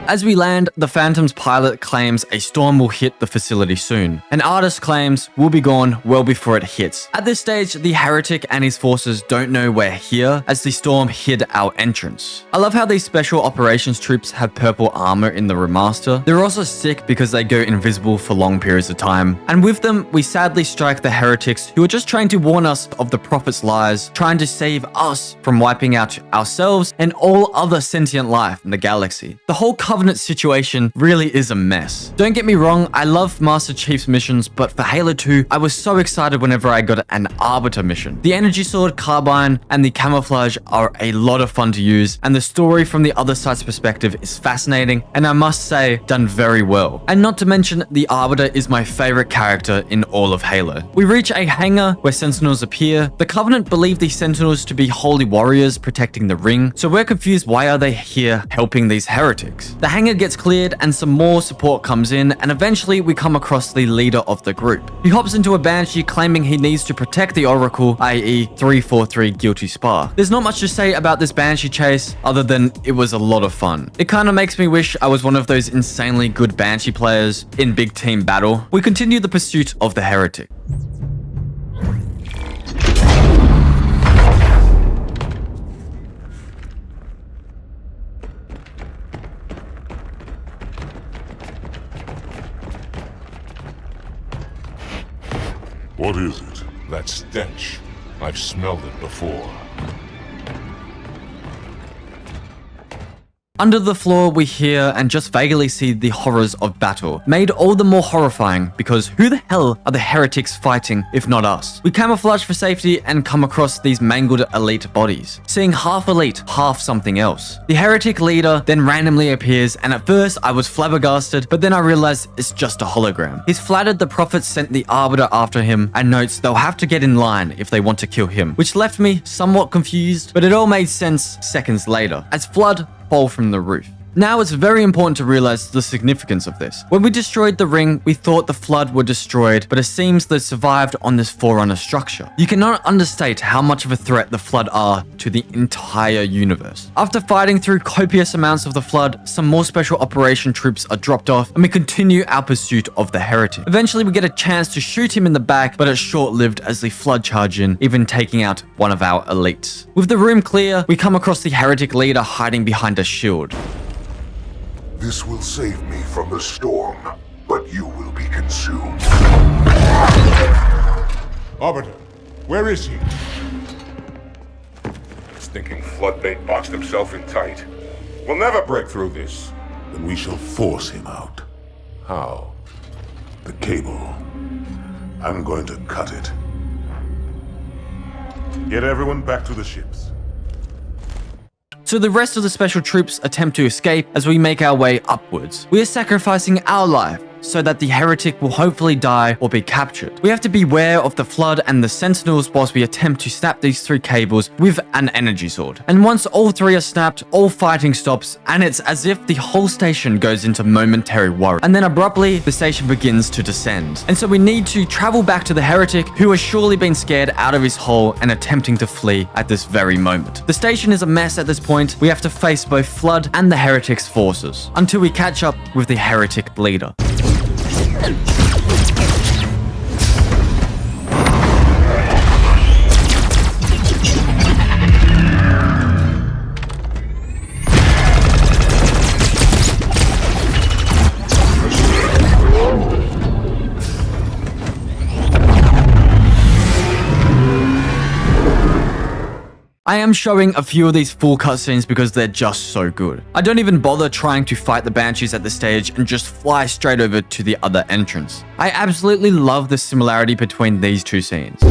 As we land, the Phantom's pilot claims a storm will hit the facility soon, and Artus claims we'll be gone well before it hits. At this stage, the heretic and his forces don't know we're here, as the storm hid our entrance. I love how these special operations troops have purple armor in the remaster. They're also sick because they go invisible for long periods of time, and with them, we sadly strike the heretics who are just trying to warn us of the prophet's lies, trying to save us from wiping out ourselves and all other sentient life in the galaxy. The whole Covenant situation really is a mess. Don't get me wrong, I love Master Chief's missions, but for Halo 2, I was so excited whenever I got an Arbiter mission. The Energy Sword, Carbine, and the Camouflage are a lot of fun to use, and the story from the other side's perspective is fascinating, and I must say, done very well. And not to mention, the Arbiter is my favorite character in all of Halo. We reach a hangar where Sentinels appear. The Covenant believe these Sentinels to be holy warriors protecting the ring, so we're confused why are they here helping these heretics. The hangar gets cleared and some more support comes in, and eventually we come across the leader of the group. He hops into a Banshee claiming he needs to protect the Oracle, i.e. 343 Guilty Spark. There's not much to say about this Banshee chase other than it was a lot of fun. It kind of makes me wish I was one of those insanely good Banshee players in big team battle. We continue the pursuit of the heretic. What is it? That stench. I've smelled it before. Under the floor, we hear and just vaguely see the horrors of battle, made all the more horrifying because who the hell are the heretics fighting if not us? We camouflage for safety and come across these mangled elite bodies, seeing half elite, half something else. The heretic leader then randomly appears, and at first I was flabbergasted, but then I realized it's just a hologram. He's flattered the prophets sent the Arbiter after him and notes they'll have to get in line if they want to kill him, which left me somewhat confused, but it all made sense seconds later, as Flood fall from the roof. Now it's very important to realize the significance of this. When we destroyed the ring, we thought the Flood were destroyed, but it seems they survived on this Forerunner structure. You cannot understate how much of a threat the Flood are to the entire universe. After fighting through copious amounts of the Flood, some more special operation troops are dropped off, and we continue our pursuit of the heretic. Eventually we get a chance to shoot him in the back, but it's short-lived as the Flood charge in, even taking out one of our elites. With the room clear, we come across the heretic leader hiding behind a shield. This will save me from the storm, but you will be consumed. Arbiter, where is he? Stinking floodbait boxed himself in tight. We'll never break through this. Then we shall force him out. How? The cable. I'm going to cut it. Get everyone back to the ships. So the rest of the special troops attempt to escape as we make our way upwards. We are sacrificing our life so that the heretic will hopefully die or be captured. We have to beware of the Flood and the Sentinels whilst we attempt to snap these three cables with an energy sword. And once all three are snapped, all fighting stops, and it's as if the whole station goes into momentary worry. And then abruptly, the station begins to descend. And so we need to travel back to the heretic, who has surely been scared out of his hole and attempting to flee at this very moment. The station is a mess at this point. We have to face both Flood and the heretic's forces until we catch up with the heretic leader. I am showing a few of these full cutscenes because they're just so good. I don't even bother trying to fight the Banshees at this stage and just fly straight over to the other entrance. I absolutely love the similarity between these two scenes.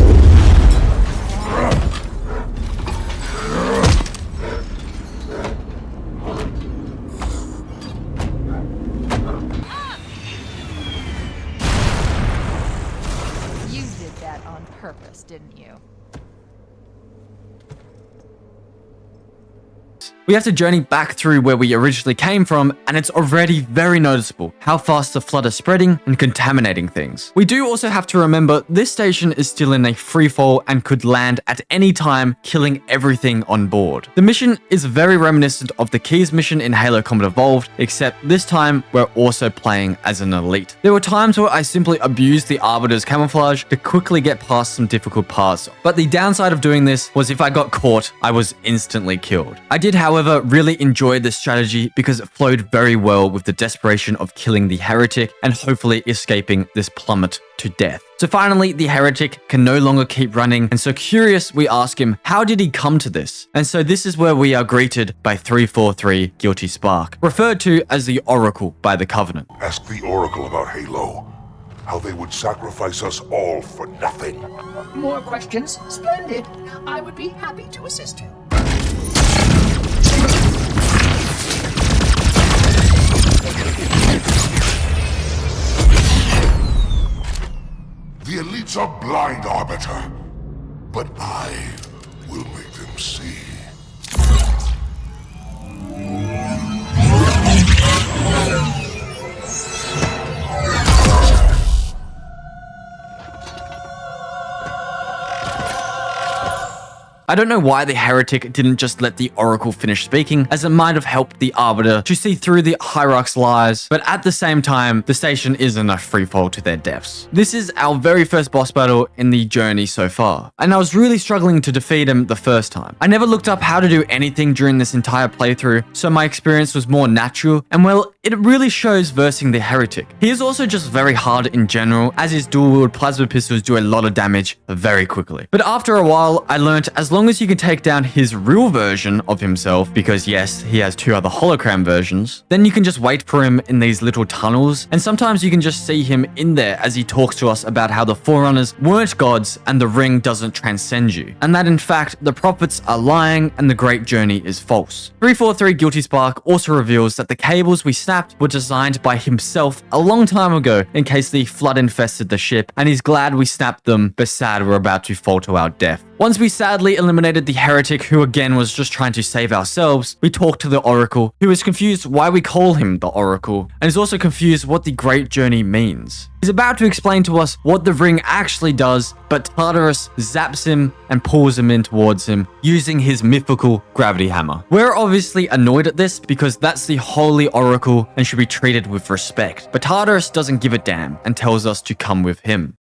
You did that on purpose, didn't you? We have to journey back through where we originally came from, and it's already very noticeable how fast the Flood are spreading and contaminating things. We do also have to remember this station is still in a freefall and could land at any time, killing everything on board. The mission is very reminiscent of the Keys mission in Halo Combat Evolved, except this time we're also playing as an elite. There were times where I simply abused the Arbiter's camouflage to quickly get past some difficult parts, but the downside of doing this was if I got caught, I was instantly killed. I did, however, however, really enjoyed this strategy because it flowed very well with the desperation of killing the heretic and hopefully escaping this plummet to death. So finally, the heretic can no longer keep running, and so curious, we ask him, how did he come to this? And so this is where we are greeted by 343 Guilty Spark, referred to as the Oracle by the Covenant. Ask the Oracle about Halo. How they would sacrifice us all for nothing. More questions? Splendid. I would be happy to assist you. The elites are blind, Arbiter. But I will make them see. I don't know why the heretic didn't just let the Oracle finish speaking, as it might have helped the Arbiter to see through the Hierarch's lies, but at the same time, the station isn't a freefall to their deaths. This is our very first boss battle in the journey so far, and I was really struggling to defeat him the first time. I never looked up how to do anything during this entire playthrough, so my experience was more natural, and well, it really shows versing the heretic. He is also just very hard in general, as his dual-wield plasma pistols do a lot of damage very quickly. But after a while, I learned as long as you can take down his real version of himself, because yes, he has 2 other hologram versions, then you can just wait for him in these little tunnels, and sometimes you can just see him in there as he talks to us about how the Forerunners weren't gods and the ring doesn't transcend you, and that in fact, the prophets are lying and the Great Journey is false. 343 Guilty Spark also reveals that the cables we snapped were designed by himself a long time ago in case the flood infested the ship, and he's glad we snapped them, but sad we're about to fall to our death. Once we sadly eliminated the heretic, who again was just trying to save ourselves, we talked to the Oracle, who is confused why we call him the Oracle, and is also confused what the Great Journey means. He's about to explain to us what the ring actually does, but Tartarus zaps him and pulls him in towards him, using his mythical gravity hammer. We're obviously annoyed at this because that's the Holy Oracle and should be treated with respect, but Tartarus doesn't give a damn and tells us to come with him.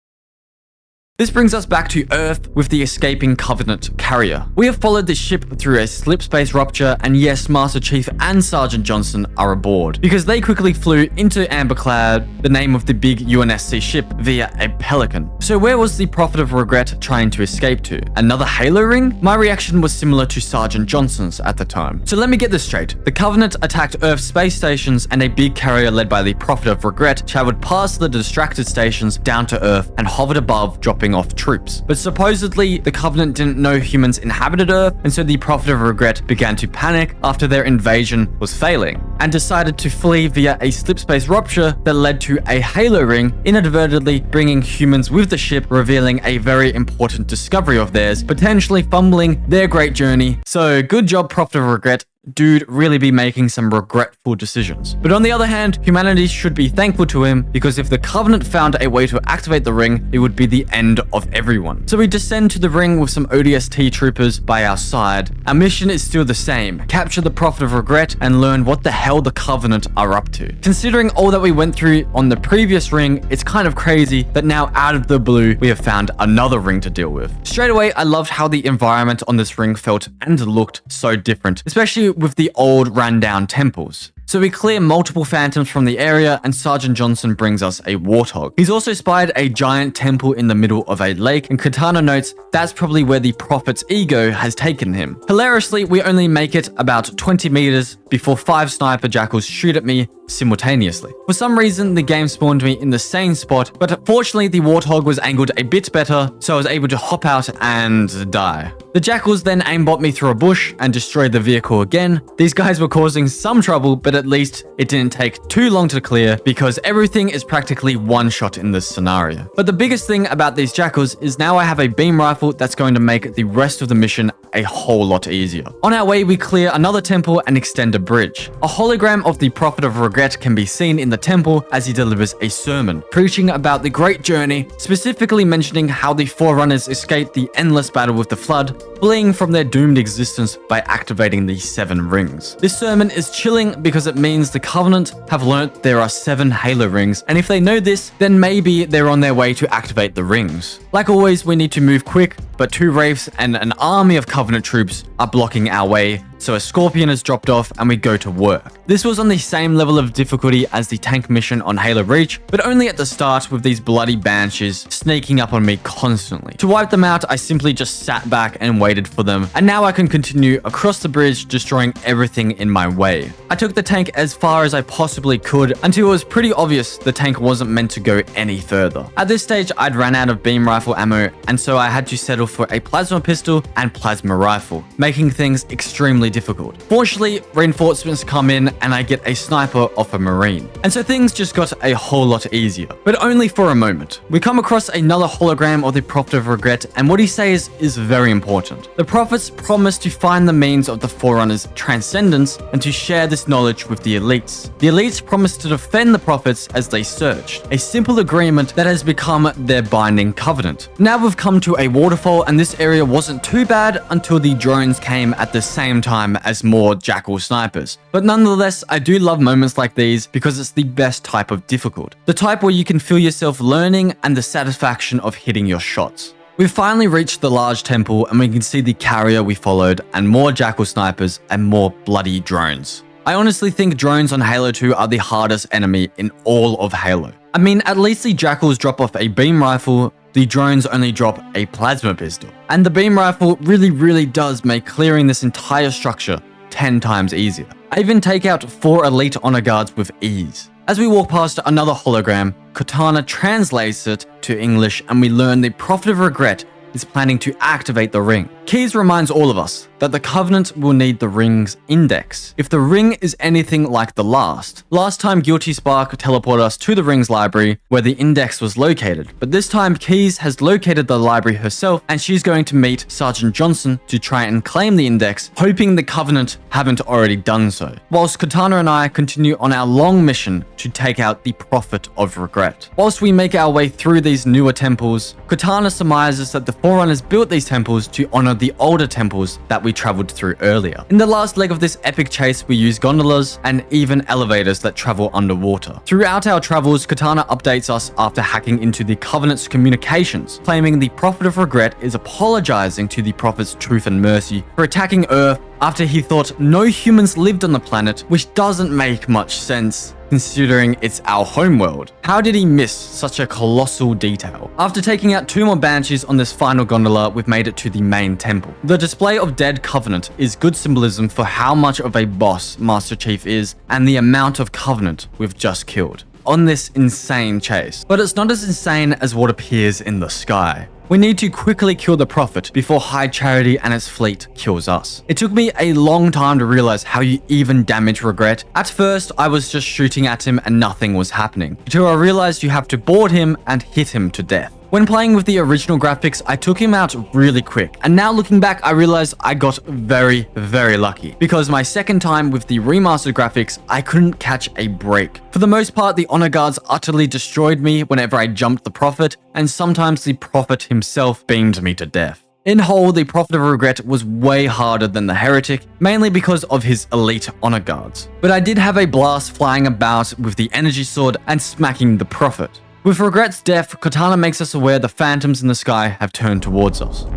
This brings us back to Earth with the escaping Covenant carrier. We have followed the ship through a slip space rupture, and yes, Master Chief and Sergeant Johnson are aboard, because they quickly flew into Ambercloud, the name of the big UNSC ship, via a Pelican. So where was the Prophet of Regret trying to escape to? Another Halo ring? My reaction was similar to Sergeant Johnson's at the time. So let me get this straight. The Covenant attacked Earth's space stations, and a big carrier led by the Prophet of Regret traveled past the distracted stations down to Earth and hovered above, dropping off troops. But supposedly, the Covenant didn't know humans inhabited Earth, and so the Prophet of Regret began to panic after their invasion was failing, and decided to flee via a slipspace rupture that led to a Halo ring, inadvertently bringing humans with the ship, revealing a very important discovery of theirs, potentially fumbling their great journey. So good job, Prophet of Regret. Dude really be making some regretful decisions. But on the other hand, humanity should be thankful to him, because if the Covenant found a way to activate the ring, it would be the end of everyone. So we descend to the ring with some ODST troopers by our side. Our mission is still the same: capture the Prophet of Regret and learn what the hell the Covenant are up to. Considering all that we went through on the previous ring, it's kind of crazy that now out of the blue, we have found another ring to deal with. Straight away, I loved how the environment on this ring felt and looked so different, especially with the old rundown temples. So we clear multiple phantoms from the area, and Sergeant Johnson brings us a warthog. He's also spied a giant temple in the middle of a lake, and Katana notes that's probably where the Prophet's ego has taken him. Hilariously, we only make it about 20 meters before 5 sniper jackals shoot at me simultaneously. For some reason, the game spawned me in the same spot, but fortunately the warthog was angled a bit better, so I was able to hop out and die. The jackals then aimbot me through a bush and destroyed the vehicle again. These guys were causing some trouble, but at least it didn't take too long to clear, because everything is practically one shot in this scenario. But the biggest thing about these jackals is now I have a beam rifle that's going to make the rest of the mission a whole lot easier. On our way, we clear another temple and extend a bridge. A hologram of the Prophet of Regret can be seen in the temple as he delivers a sermon, preaching about the great journey, specifically mentioning how the Forerunners escaped the endless battle with the Flood, fleeing from their doomed existence by activating the 7 rings. This sermon is chilling because it means the Covenant have learnt there are 7 Halo rings, and if they know this, then maybe they're on their way to activate the rings. Like always, we need to move quick, but 2 Wraiths and an army of Covenant troops are blocking our way, so a scorpion is dropped off and we go to work. This was on the same level of difficulty as the tank mission on Halo Reach, but only at the start with these bloody banshees sneaking up on me constantly. To wipe them out, I simply just sat back and waited for them, and now I can continue across the bridge destroying everything in my way. I took the tank as far as I possibly could until it was pretty obvious the tank wasn't meant to go any further. At this stage, I'd ran out of beam rifle ammo, and so I had to settle for a plasma pistol and plasma rifle, making things extremely difficult. Fortunately, reinforcements come in and I get a sniper off a marine, and so things just got a whole lot easier, but only for a moment. We come across another hologram of the Prophet of Regret, and what he says is very important. The prophets promise to find the means of the Forerunner's transcendence and to share this knowledge with the elites. The elites promise to defend the prophets as they searched, a simple agreement that has become their binding covenant. Now we've come to a waterfall, and this area wasn't too bad until the drones came at the same time as more Jackal snipers. But nonetheless, I do love moments like these because it's the best type of difficult. The type where you can feel yourself learning and the satisfaction of hitting your shots. We've finally reached the large temple, and we can see the carrier we followed and more Jackal snipers and more bloody drones. I honestly think drones on Halo 2 are the hardest enemy in all of Halo. I mean, at least the Jackals drop off a beam rifle, the drones only drop a plasma pistol. And the beam rifle really does make clearing this entire structure 10 times easier. I even take out 4 elite honor guards with ease. As we walk past another hologram, Cortana translates it to English, and we learn the Prophet of Regret is planning to activate the ring. Keyes reminds all of us that the Covenant will need the ring's index. If the ring is anything like the last time Guilty Spark teleported us to the ring's library where the index was located, but this time Keyes has located the library herself, and she's going to meet Sergeant Johnson to try and claim the index, hoping the Covenant haven't already done so. Whilst Cortana and I continue on our long mission to take out the Prophet of Regret. Whilst we make our way through these newer temples, Cortana surmises that the Forerunners built these temples to honor the older temples that we traveled through earlier. In the last leg of this epic chase, we use gondolas and even elevators that travel underwater. Throughout our travels, Cortana updates us after hacking into the Covenant's communications, claiming the Prophet of Regret is apologizing to the Prophet's Truth and Mercy for attacking Earth after he thought no humans lived on the planet, which doesn't make much sense considering it's our homeworld. How did he miss such a colossal detail? After taking out 2 more banshees on this final gondola, we've made it to the main temple. The display of dead Covenant is good symbolism for how much of a boss Master Chief is and the amount of Covenant we've just killed on this insane chase. But it's not as insane as what appears in the sky. We need to quickly kill the Prophet before High Charity and its fleet kills us. It took me a long time to realize how you even damage Regret. At first, I was just shooting at him and nothing was happening, until I realized you have to board him and hit him to death. When playing with the original graphics, I took him out really quick, and now looking back, I realized I got very lucky, because my second time with the remastered graphics, I couldn't catch a break. For the most part, the honor guards utterly destroyed me whenever I jumped the Prophet, and sometimes the Prophet himself beamed me to death. In whole, the Prophet of Regret was way harder than the Heretic, mainly because of his elite honor guards. But I did have a blast flying about with the energy sword and smacking the Prophet. With Regret's death, Cortana makes us aware the phantoms in the sky have turned towards us.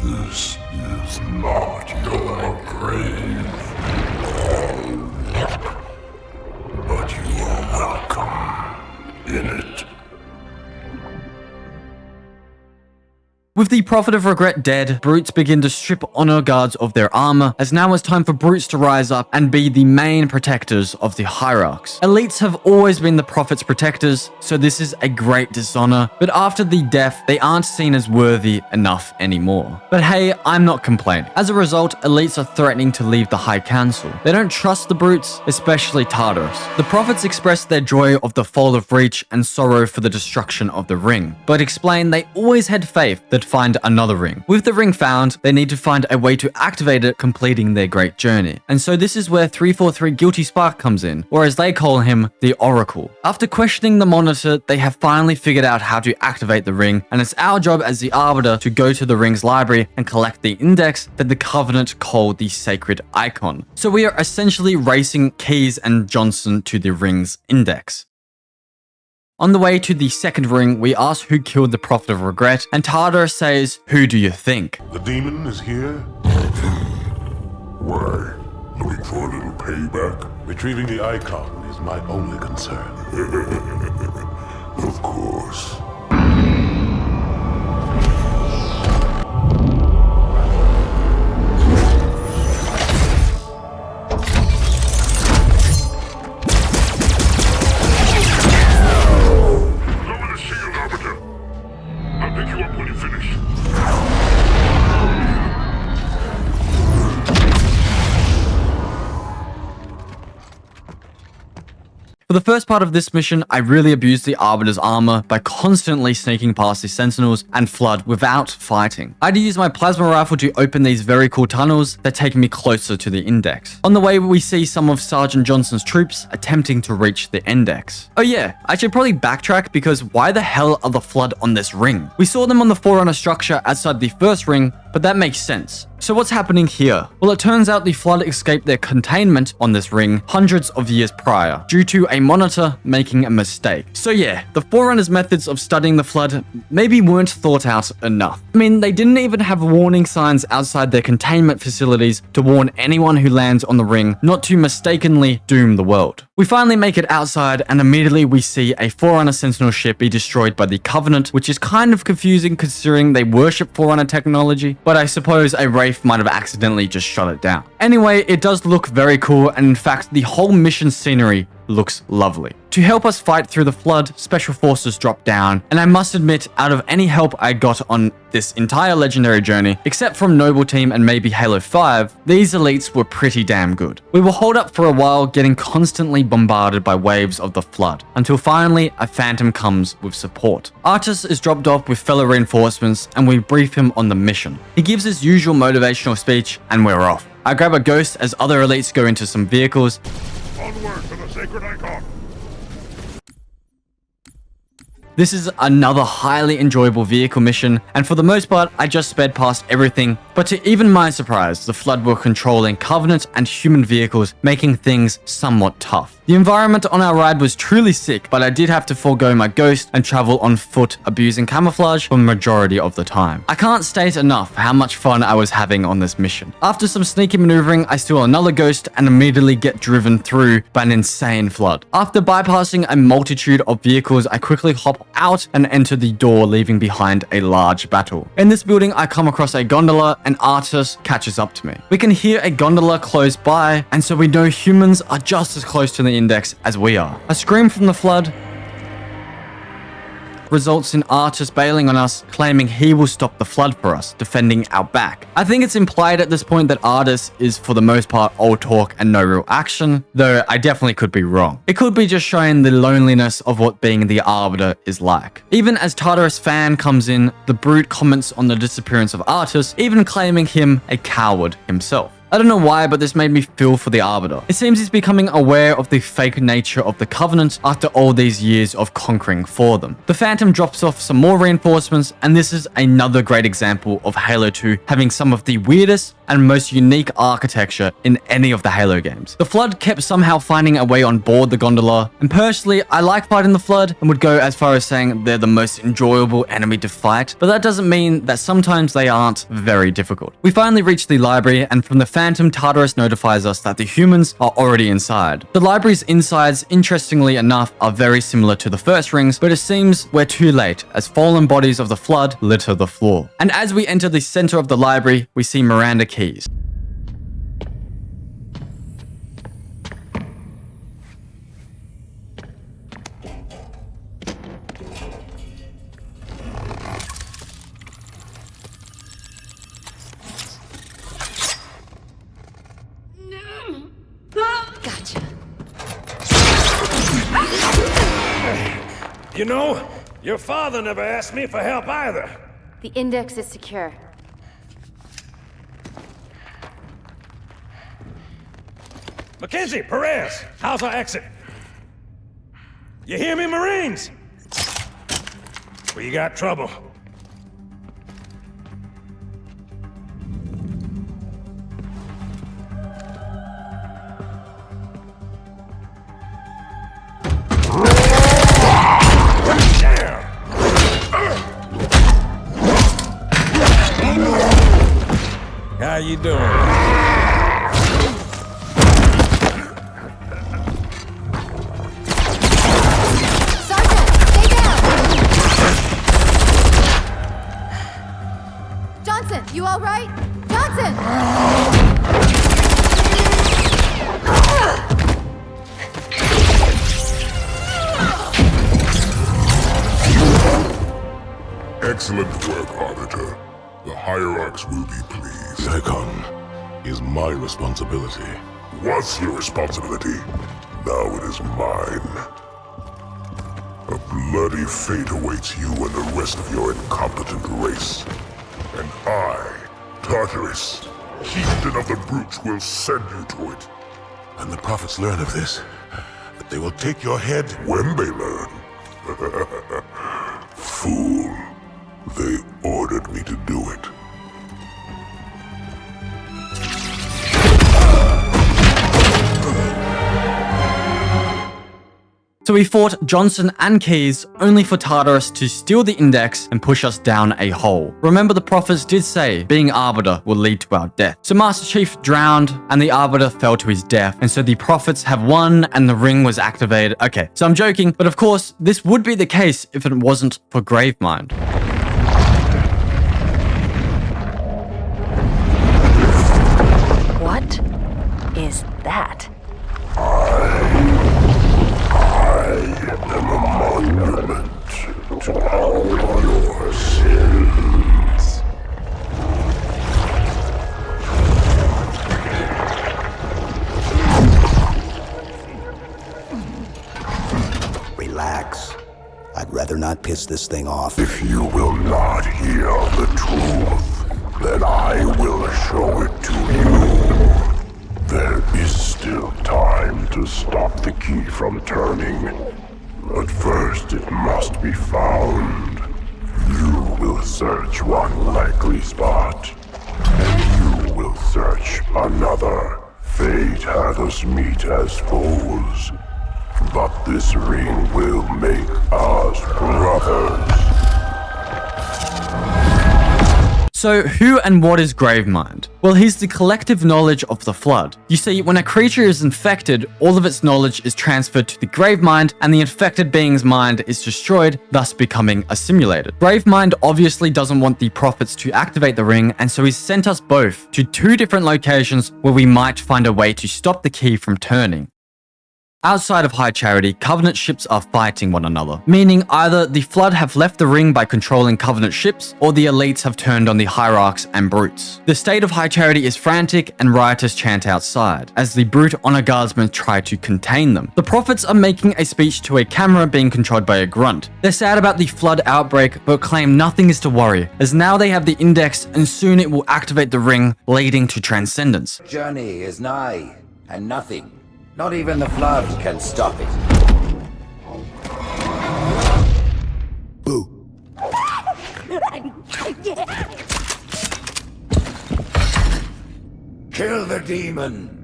This is not your grave. But you are welcome in it. With the Prophet of Regret dead, Brutes begin to strip honor guards of their armor, as now it's time for Brutes to rise up and be the main protectors of the Hierarchs. Elites have always been the Prophet's protectors, so this is a great dishonor, but after the death, they aren't seen as worthy enough anymore. But hey, I'm not complaining. As a result, Elites are threatening to leave the High Council. They don't trust the Brutes, especially Tartarus. The Prophets express their joy of the fall of Reach and sorrow for the destruction of the Ring, but explain they always had faith that find another ring. With the ring found, they need to find a way to activate it, completing their great journey. And so this is where 343 Guilty Spark comes in, or as they call him, the Oracle. After questioning the Monitor, they have finally figured out how to activate the ring, and it's our job as the Arbiter to go to the ring's library and collect the index that the Covenant called the Sacred Icon. So we are essentially racing Keyes and Johnson to the ring's index. On the way to the second ring, we ask who killed the Prophet of Regret, and Tartarus says, "Who do you think?" The demon is here? Why? Looking for a little payback? Retrieving the icon is my only concern. Of course. I'll pick you up when you finish. For the first part of this mission, I really abused the Arbiter's armor by constantly sneaking past the Sentinels and Flood without fighting. I had to use my plasma rifle to open these very cool tunnels that take me closer to the index. On the way, we see some of Sergeant Johnson's troops attempting to reach the index. Oh yeah, I should probably backtrack because why the hell are the Flood on this ring? We saw them on the Forerunner structure outside the first ring, but that makes sense. So what's happening here? Well, it turns out the Flood escaped their containment on this ring hundreds of years prior, due to a Monitor making a mistake. So yeah, the Forerunner's methods of studying the Flood maybe weren't thought out enough. I mean, they didn't even have warning signs outside their containment facilities to warn anyone who lands on the ring not to mistakenly doom the world. We finally make it outside, and immediately we see a Forerunner Sentinel ship be destroyed by the Covenant, which is kind of confusing considering they worship Forerunner technology, but I suppose a Wraith might have accidentally just shot it down. Anyway, it does look very cool, and in fact, the whole mission scenery looks lovely. To help us fight through the Flood, Special Forces dropped down, and I must admit, out of any help I got on this entire legendary journey, except from Noble Team and maybe Halo 5, these elites were pretty damn good. We will hold up for a while, getting constantly bombarded by waves of the Flood, until finally a Phantom comes with support. Artus is dropped off with fellow reinforcements, and we brief him on the mission. He gives his usual motivational speech, and we're off. I grab a Ghost as other elites go into some vehicles. Onward to the Sacred Icon. This is another highly enjoyable vehicle mission, and for the most part, I just sped past everything, but to even my surprise, the Flood were controlling Covenant and human vehicles, making things somewhat tough. The environment on our ride was truly sick, but I did have to forego my Ghost and travel on foot, abusing camouflage for the majority of the time. I can't state enough how much fun I was having on this mission. After some sneaky maneuvering, I steal another Ghost and immediately get driven through by an insane Flood. After bypassing a multitude of vehicles, I quickly hop out and enter the door, leaving behind a large battle. In this building, I come across a gondola and Artus catches up to me. We can hear a gondola close by, and so we know humans are just as close to the index as we are. A scream from the Flood results in Artus bailing on us, claiming he will stop the Flood for us, defending our back. I think it's implied at this point that Artus is for the most part all talk and no real action, though I definitely could be wrong. It could be just showing the loneliness of what being the Arbiter is like. Even as Tartarus Fan comes in, the Brute comments on the disappearance of Artus, even claiming him a coward himself. I don't know why, but this made me feel for the Arbiter. It seems he's becoming aware of the fake nature of the Covenant after all these years of conquering for them. The Phantom drops off some more reinforcements, and this is another great example of Halo 2 having some of the weirdest and most unique architecture in any of the Halo games. The Flood kept somehow finding a way on board the gondola, and personally, I like fighting the Flood and would go as far as saying they're the most enjoyable enemy to fight, but that doesn't mean that sometimes they aren't very difficult. We finally reach the library, and from the Phantom, Tartarus notifies us that the humans are already inside. The library's insides, interestingly enough, are very similar to the first rings, but it seems we're too late as fallen bodies of the Flood litter the floor. And as we enter the center of the library, we see Miranda Keyes. Gotcha. You know, your father never asked me for help either. The index is secure. Mackenzie, Perez, how's our exit? You hear me, Marines? We got trouble. How you doing? You all right? Johnson! Excellent work, Arbiter. The Hierarchs will be pleased. Nikon is my responsibility. Was your responsibility. Now it is mine. A bloody fate awaits you and the rest of your incompetent race. And I, Tartarus, chieftain of the brutes, will send you to it. And the prophets learn of this, that they will take your head when they learn. Fool. They ordered me to do it. So we fought Johnson and Keyes only for Tartarus to steal the index and push us down a hole. Remember, the prophets did say being Arbiter will lead to our death. So Master Chief drowned and the Arbiter fell to his death, and so the prophets have won and the ring was activated. Okay, so I'm joking, but of course this would be the case if it wasn't for Gravemind. What is that? I am a monument to all your sins. Relax. I'd rather not piss this thing off. If you will not hear the truth, then I will show it to you. There is still time to stop the key from turning. But first it must be found. You will search one likely spot, and you will search another. Fate had us meet as foes, but this ring will make us brothers. So who and what is Gravemind? Well, he's the collective knowledge of the Flood. You see, when a creature is infected, all of its knowledge is transferred to the Gravemind, and the infected being's mind is destroyed, thus becoming assimilated. Gravemind obviously doesn't want the prophets to activate the ring, and so he's sent us both to two different locations where we might find a way to stop the key from turning. Outside of High Charity, Covenant ships are fighting one another, meaning either the Flood have left the ring by controlling Covenant ships, or the elites have turned on the Hierarchs and Brutes. The state of High Charity is frantic, and rioters chant outside, as the Brute honor guardsmen try to contain them. The prophets are making a speech to a camera being controlled by a grunt. They're sad about the Flood outbreak, but claim nothing is to worry, as now they have the index, and soon it will activate the ring, leading to transcendence. Journey is nigh, and nothing, not even the Flood, can stop it. Boo. Kill the demon.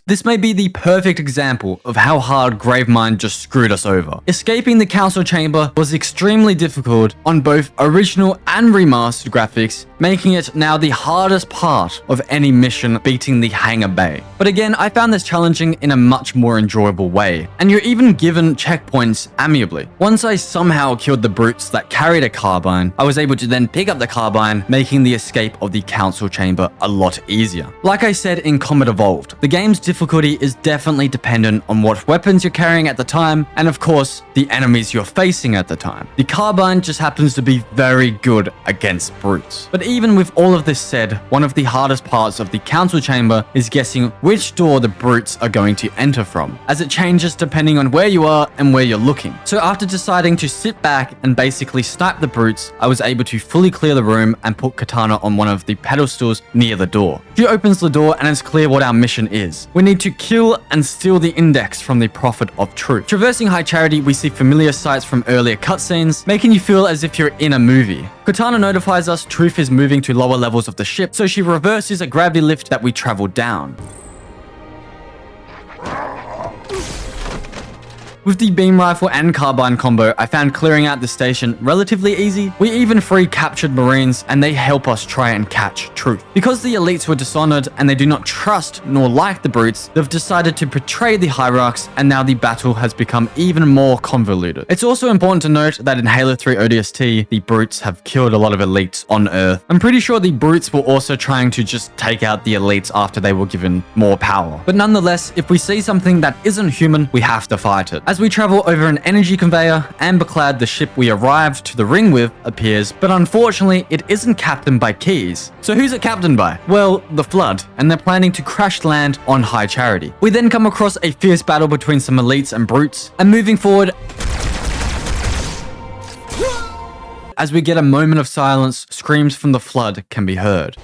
This may be the perfect example of how hard Gravemind just screwed us over. Escaping the council chamber was extremely difficult on both original and remastered graphics, making it now the hardest part of any mission, beating the hangar bay. But again, I found this challenging in a much more enjoyable way, and you're even given checkpoints amiably. Once I somehow killed the brutes that carried a carbine, I was able to then pick up the carbine, making the escape of the council chamber a lot easier. Like I said in Combat Evolved, the game's difficulty difficulty is definitely dependent on what weapons you're carrying at the time, and of course, the enemies you're facing at the time. The carbine just happens to be very good against brutes. But even with all of this said, one of the hardest parts of the council chamber is guessing which door the brutes are going to enter from, as it changes depending on where you are and where you're looking. So after deciding to sit back and basically snipe the brutes, I was able to fully clear the room and put Katana on one of the pedestals near the door. She opens the door and it's clear what our mission is. We need to kill and steal the index from the Prophet of Truth. Traversing High Charity, we see familiar sights from earlier cutscenes, making you feel as if you're in a movie. Katana notifies us Truth is moving to lower levels of the ship, so she reverses a gravity lift that we traveled down. With the beam rifle and carbine combo, I found clearing out the station relatively easy. We even free captured Marines and they help us try and catch Truth. Because the elites were dishonored and they do not trust nor like the brutes, they've decided to betray the hierarchs and now the battle has become even more convoluted. It's also important to note that in Halo 3 ODST, the brutes have killed a lot of elites on Earth. I'm pretty sure the brutes were also trying to just take out the elites after they were given more power. But nonetheless, if we see something that isn't human, we have to fight it. As we travel over an energy conveyor, Amberclad, the ship we arrived to the ring with, appears, but unfortunately, it isn't captained by Keyes. So who's it captained by? Well, the Flood, and they're planning to crash land on High Charity. We then come across a fierce battle between some elites and brutes, and moving forward, as we get a moment of silence, screams from the Flood can be heard.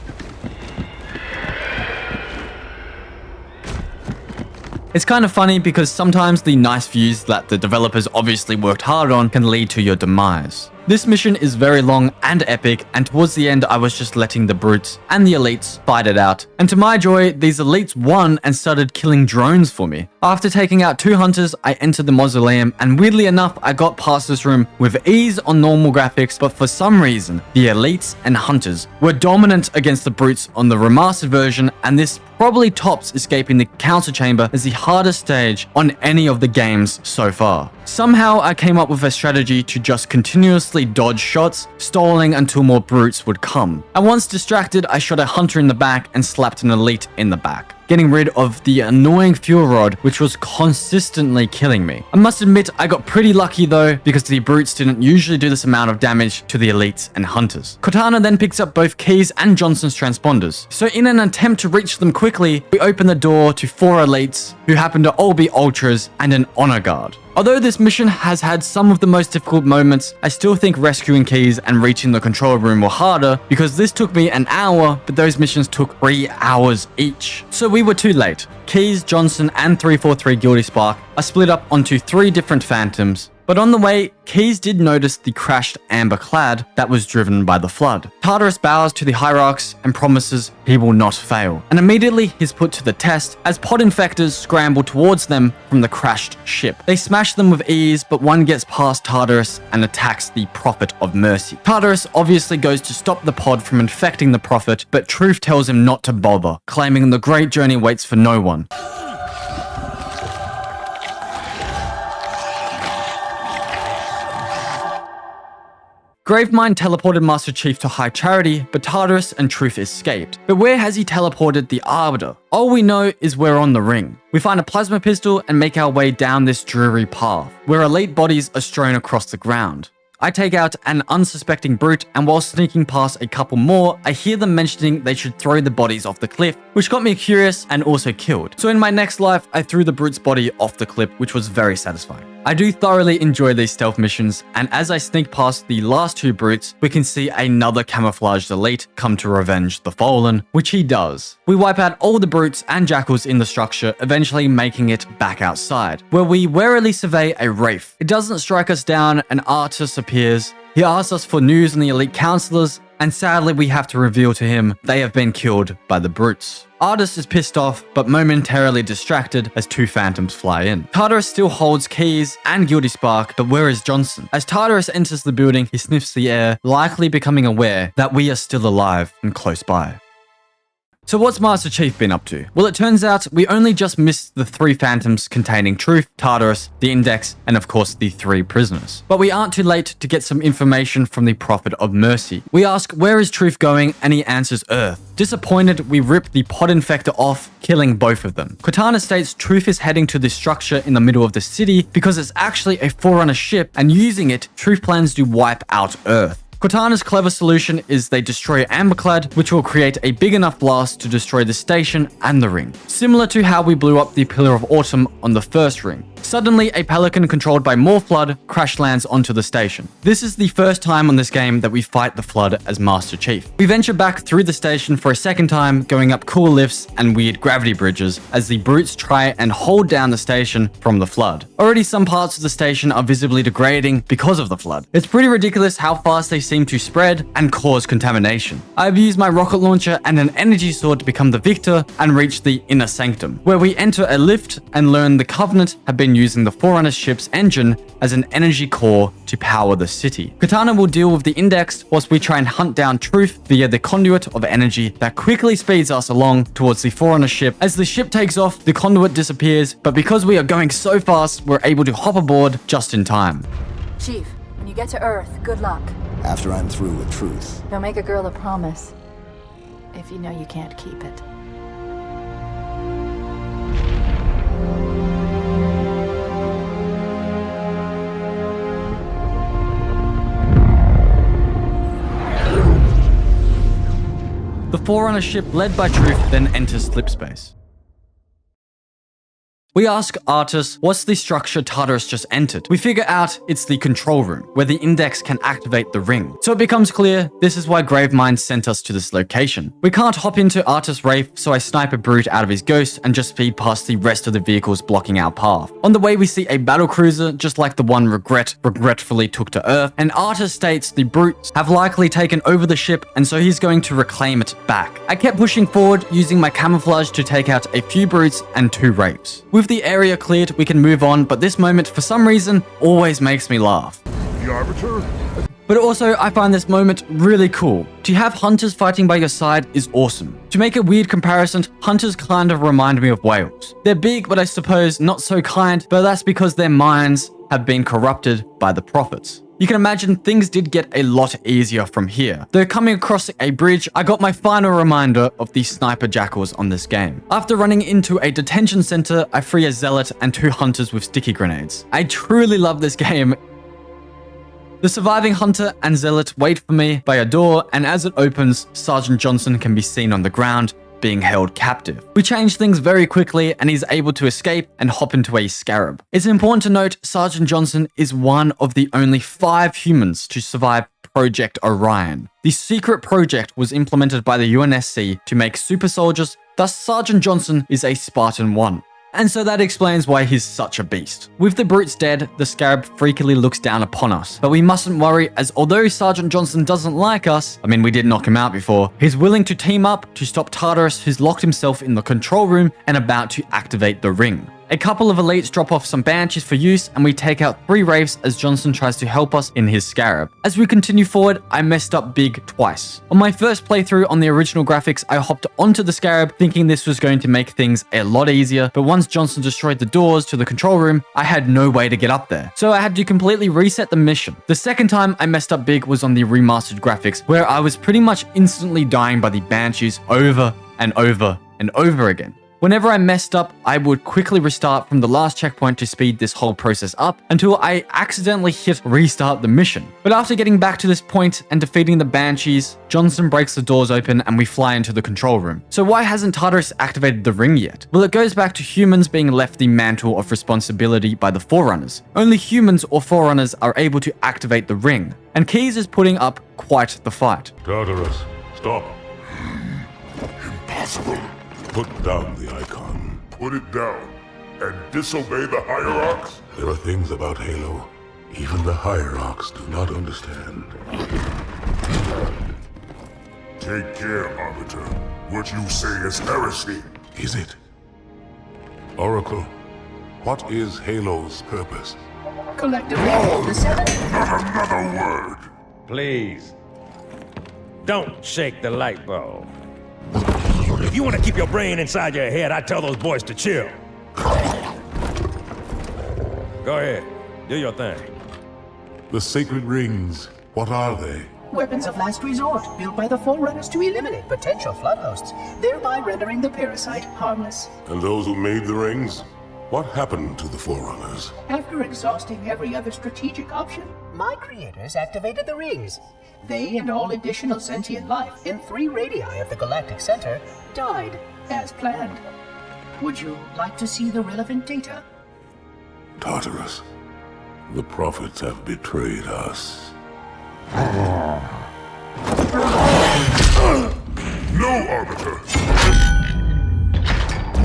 It's kind of funny because sometimes the nice views that the developers obviously worked hard on can lead to your demise. This mission is very long and epic, and towards the end I was just letting the brutes and the elites fight it out. And to my joy, these elites won and started killing drones for me. After taking out 2 hunters, I entered the mausoleum, and weirdly enough, I got past this room with ease on normal graphics, but for some reason, the elites and hunters were dominant against the brutes on the remastered version, and this probably tops escaping the council chamber as the hardest stage on any of the games so far. Somehow I came up with a strategy to just continuously dodge shots, stalling until more brutes would come. And once distracted, I shot a hunter in the back and slapped an elite in the back, getting rid of the annoying fuel rod which was consistently killing me. I must admit I got pretty lucky though, because the brutes didn't usually do this amount of damage to the elites and hunters. Cortana then picks up both Keyes and Johnson's transponders, so in an attempt to reach them quickly, we open the door to 4 elites who happen to all be ultras and an honor guard. Although this mission has had some of the most difficult moments, I still think rescuing Keyes and reaching the control room were harder, because this took me an hour, but those missions took 3 hours each. So we were too late. Keyes, Johnson, and 343 Guilty Spark are split up onto 3 different phantoms. But on the way, Keyes did notice the crashed Amberclad that was driven by the Flood. Tartarus bows to the hierarchs and promises he will not fail. And immediately he's put to the test as pod infectors scramble towards them from the crashed ship. They smash them with ease, but one gets past Tartarus and attacks the Prophet of Mercy. Tartarus obviously goes to stop the pod from infecting the Prophet, but Truth tells him not to bother, claiming the great journey waits for no one. Gravemind teleported Master Chief to High Charity, but Tartarus and Truth escaped. But where has he teleported the Arbiter? All we know is we're on the ring. We find a plasma pistol and make our way down this dreary path, where elite bodies are strewn across the ground. I take out an unsuspecting brute, and while sneaking past a couple more, I hear them mentioning they should throw the bodies off the cliff, which got me curious and also killed. So in my next life, I threw the brute's body off the cliff, which was very satisfying. I do thoroughly enjoy these stealth missions, and as I sneak past the last 2 brutes, we can see another camouflaged elite come to revenge the Fallen, which he does. We wipe out all the brutes and jackals in the structure, eventually making it back outside, where we warily survey a wraith. It doesn't strike us down, and Artus appears. He asks us for news on the elite counselors, and sadly we have to reveal to him they have been killed by the brutes. Artus is pissed off, but momentarily distracted as 2 phantoms fly in. Tartarus still holds Keyes and Guilty Spark, but where is Johnson? As Tartarus enters the building, he sniffs the air, likely becoming aware that we are still alive and close by. So what's Master Chief been up to? Well, it turns out we only just missed the 3 phantoms containing Truth, Tartarus, the Index, and of course the 3 prisoners. But we aren't too late to get some information from the Prophet of Mercy. We ask, where is Truth going? And he answers, Earth. Disappointed, we rip the pod infector off, killing both of them. Cortana states Truth is heading to this structure in the middle of the city because it's actually a Forerunner ship, and using it, Truth plans to wipe out Earth. Cortana's clever solution is they destroy Amberclad, which will create a big enough blast to destroy the station and the ring, similar to how we blew up the Pillar of Autumn on the first ring. Suddenly, a pelican controlled by more Flood crash lands onto the station. This is the first time on this game that we fight the Flood as Master Chief. We venture back through the station for a second time, going up cool lifts and weird gravity bridges as the brutes try and hold down the station from the Flood. Already some parts of the station are visibly degrading because of the Flood. It's pretty ridiculous how fast they seem to spread and cause contamination. I've used my rocket launcher and an energy sword to become the victor and reach the Inner Sanctum, where we enter a lift and learn the Covenant have been using the Forerunner ship's engine as an energy core to power the city. Cortana will deal with the Index whilst we try and hunt down Truth via the conduit of energy that quickly speeds us along towards the Forerunner ship. As the ship takes off, the conduit disappears, but because we are going so fast, we're able to hop aboard just in time. Chief, when you get to Earth, good luck. After I'm through with Truth. Don't make a girl a promise if you know you can't keep it. The Forerunner ship, led by Truth, then enters slipspace. We ask Artus, what's the structure Tartarus just entered? We figure out it's the control room, where the Index can activate the ring. So it becomes clear this is why Gravemind sent us to this location. We can't hop into Artus Wraith, so I snipe a brute out of his ghost and just speed past the rest of the vehicles blocking our path. On the way we see a battlecruiser, just like the one regretfully took to Earth, and Artus states the brutes have likely taken over the ship, and so he's going to reclaim it back. I kept pushing forward, using my camouflage to take out a few brutes and 2 wraiths. With the area cleared, we can move on, but this moment, for some reason, always makes me laugh. The Arbiter? But also, I find this moment really cool. To have hunters fighting by your side is awesome. To make a weird comparison, hunters kind of remind me of whales. They're big, but I suppose not so kind, but that's because their minds have been corrupted by the prophets. You can imagine things did get a lot easier from here. Though coming across a bridge, I got my final reminder of the sniper jackals on this game. After running into a detention center, I free a zealot and 2 hunters with sticky grenades. I truly love this game. The surviving hunter and zealot wait for me by a door, and as it opens, Sergeant Johnson can be seen on the ground, being held captive. We change things very quickly and he's able to escape and hop into a scarab. It's important to note Sergeant Johnson is one of the only 5 humans to survive Project Orion. The secret project was implemented by the UNSC to make super soldiers, thus Sergeant Johnson is a Spartan 1. And so that explains why he's such a beast. With the brutes dead, the scarab freakily looks down upon us. But we mustn't worry, as although Sergeant Johnson doesn't like us, I mean we did knock him out before, he's willing to team up to stop Tartarus, who's locked himself in the control room and about to activate the ring. A couple of elites drop off some banshees for use, and we take out 3 wraiths as Johnson tries to help us in his scarab. As we continue forward, I messed up big twice. On my first playthrough on the original graphics, I hopped onto the scarab thinking this was going to make things a lot easier, but once Johnson destroyed the doors to the control room, I had no way to get up there. So I had to completely reset the mission. The second time I messed up big was on the remastered graphics, where I was pretty much instantly dying by the banshees over and over and over again. Whenever I messed up, I would quickly restart from the last checkpoint to speed this whole process up until I accidentally hit restart the mission. But after getting back to this point and defeating the banshees, Johnson breaks the doors open and we fly into the control room. So why hasn't Tartarus activated the ring yet? Well, it goes back to humans being left the mantle of responsibility by the Forerunners. Only humans or Forerunners are able to activate the ring, and Keyes is putting up quite the fight. Tartarus, stop. Impossible. Put down the icon. Put it down and disobey the Hierarchs? There are things about Halo even the Hierarchs do not understand. Take care, Arbiter. What you say is heresy. Is it? Oracle, what is Halo's purpose? Collectively, the 7... Not another word. Please. Don't shake the light bulb. If you want to keep your brain inside your head, I'd tell those boys to chill. Go ahead. Do your thing. The sacred rings, what are they? Weapons of last resort, built by the Forerunners to eliminate potential flood hosts, thereby rendering the parasite harmless. And those who made the rings? What happened to the Forerunners? After exhausting every other strategic option, my creators activated the rings. They and all additional sentient life in 3 radii of the galactic center died as planned. Would you like to see the relevant data? Tartarus, the prophets have betrayed us. No, Arbiter!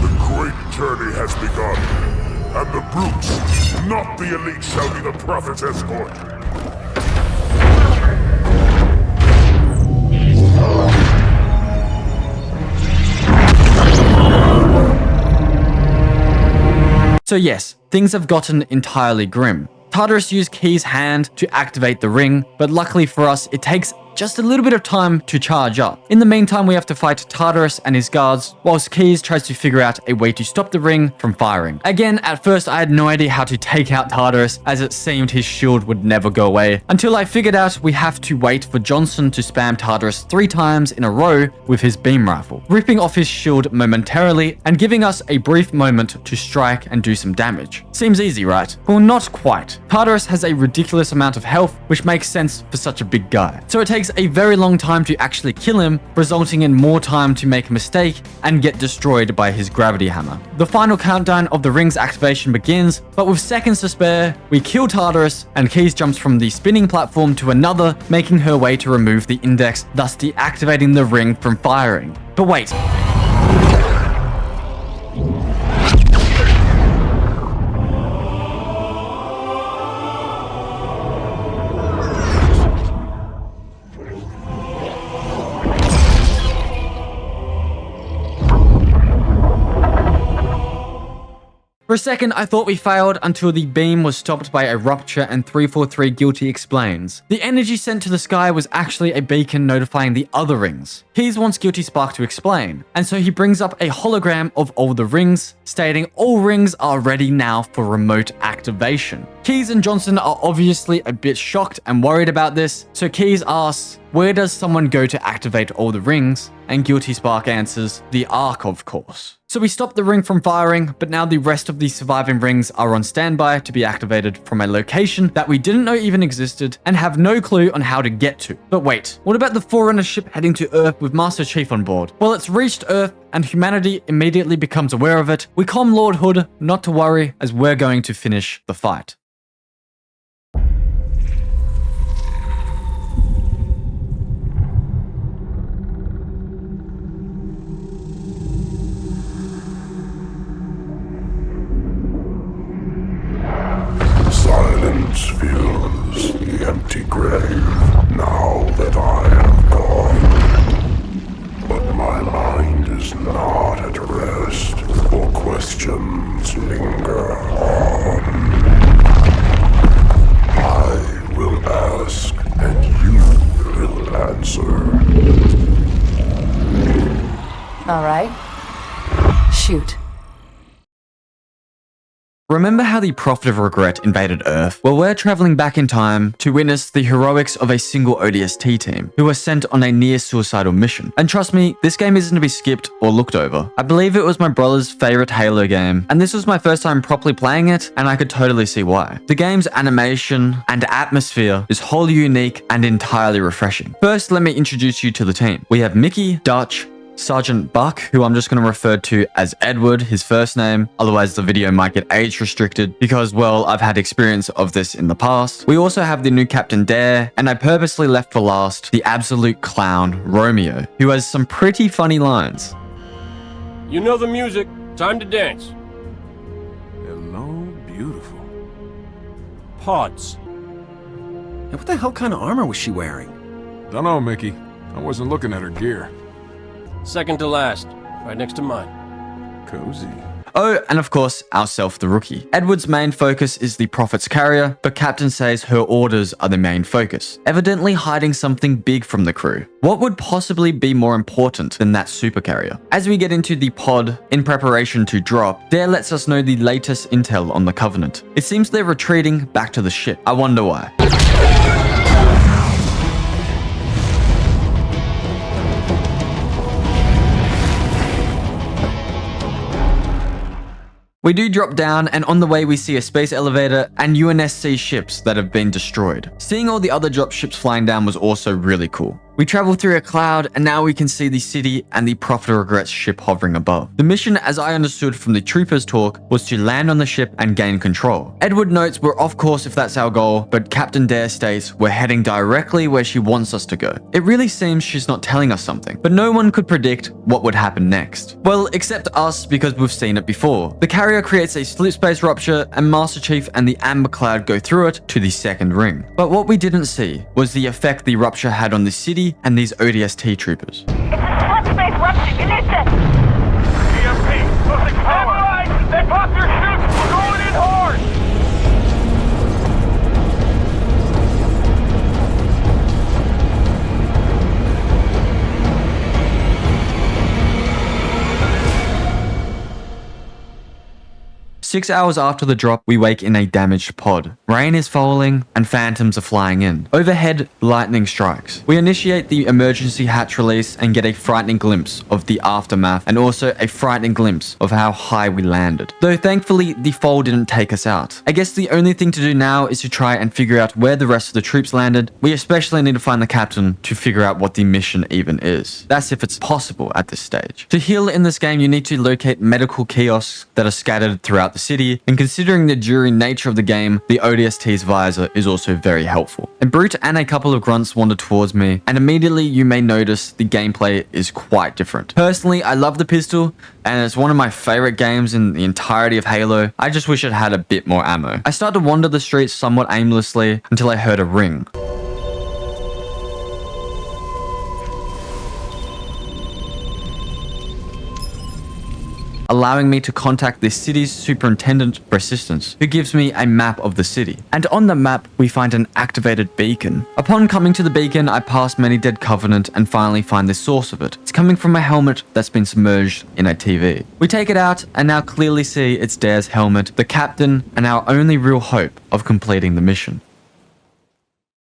The great journey has begun, and the brutes, not the elite, shall be the prophet's escort. So yes, things have gotten entirely grim. Tartarus used Key's hand to activate the ring, but luckily for us, it takes just a little bit of time to charge up. In the meantime, we have to fight Tartarus and his guards, whilst Keys tries to figure out a way to stop the ring from firing. Again, at first I had no idea how to take out Tartarus, as it seemed his shield would never go away, until I figured out we have to wait for Johnson to spam Tartarus 3 times in a row with his beam rifle, ripping off his shield momentarily and giving us a brief moment to strike and do some damage. Seems easy, right? Well, not quite. Tartarus has a ridiculous amount of health, which makes sense for such a big guy. So it takes a very long time to actually kill him, resulting in more time to make a mistake and get destroyed by his gravity hammer. The final countdown of the ring's activation begins, but with seconds to spare, we kill Tartarus, and Keys jumps from the spinning platform to another, making her way to remove the index, thus deactivating the ring from firing. But wait. For a second, I thought we failed until the beam was stopped by a rupture and 343 Guilty explains. The energy sent to the sky was actually a beacon notifying the other rings. Keys wants Guilty Spark to explain, and so he brings up a hologram of all the rings, stating all rings are ready now for remote activation. Keys and Johnson are obviously a bit shocked and worried about this, so Keys asks, where does someone go to activate all the rings? And Guilty Spark answers, the Ark, of course. So we stop the ring from firing, but now the rest of the surviving rings are on standby to be activated from a location that we didn't know even existed and have no clue on how to get to. But wait, what about the Forerunner ship heading to Earth with Master Chief on board? Well, it's reached Earth and humanity immediately becomes aware of it. We calm Lord Hood not to worry, as we're going to finish the fight. Silence fills the empty grave now that I am gone. But my mind is not at rest, for questions linger on. I will ask, and you will answer. All right. Shoot. Remember how the Prophet of Regret invaded Earth? Well, we're traveling back in time to witness the heroics of a single ODST team who were sent on a near-suicidal mission. And trust me, this game isn't to be skipped or looked over. I believe it was my brother's favorite Halo game, and this was my first time properly playing it, and I could totally see why. The game's animation and atmosphere is wholly unique and entirely refreshing. First, let me introduce you to the team. We have Mickey, Dutch, Sergeant Buck, who I'm just going to refer to as Edward, his first name, otherwise the video might get age restricted because, well, I've had experience of this in the past. We also have the new Captain Dare, and I purposely left for last the absolute clown, Romeo, who has some pretty funny lines. You know the music. Time to dance. Hello, beautiful. Pods. Hey, what the hell kind of armor was she wearing? Dunno, Mickey. I wasn't looking at her gear. Second to last. Right next to mine. Cozy. Oh, and of course, ourself the rookie. Edward's main focus is the Prophet's carrier, but Captain says her orders are the main focus, evidently hiding something big from the crew. What would possibly be more important than that supercarrier? As we get into the pod, in preparation to drop, Dare lets us know the latest intel on the Covenant. It seems they're retreating back to the ship. I wonder why. We do drop down, and on the way we see a space elevator and UNSC ships that have been destroyed. Seeing all the other drop ships flying down was also really cool. We travel through a cloud, and now we can see the city and the Prophet Regrets ship hovering above. The mission, as I understood from the troopers' talk, was to land on the ship and gain control. Edward notes we're off course if that's our goal, but Captain Dare states we're heading directly where she wants us to go. It really seems she's not telling us something, but no one could predict what would happen next. Well, except us, because we've seen it before. The carrier creates a slip space rupture, and Master Chief and the Amber Cloud go through it to the second ring. But what we didn't see was the effect the rupture had on the city and these ODST troopers. It's a slip space rupture. Ignition! EMP! Losing power! They popped their chutes! We're going in hard! 6 hours after the drop, we wake in a damaged pod. Rain is falling and phantoms are flying in. Overhead, lightning strikes. We initiate the emergency hatch release and get a frightening glimpse of the aftermath and also a frightening glimpse of how high we landed. Though thankfully, the fall didn't take us out. I guess the only thing to do now is to try and figure out where the rest of the troops landed. We especially need to find the captain to figure out what the mission even is. That's if it's possible at this stage. To heal in this game, you need to locate medical kiosks that are scattered throughout the city, and considering the enduring nature of the game, the ODST's visor is also very helpful. A brute and a couple of grunts wander towards me, and immediately you may notice the gameplay is quite different. Personally, I love the pistol, and it's one of my favorite games in the entirety of Halo. I just wish it had a bit more ammo. I started to wander the streets somewhat aimlessly until I heard a ring. Allowing me to contact the city's superintendent for assistance, who gives me a map of the city. And on the map, we find an activated beacon. Upon coming to the beacon, I pass many dead Covenant and finally find the source of it. It's coming from a helmet that's been submerged in a TV. We take it out and now clearly see it's Dare's helmet, the captain, and our only real hope of completing the mission.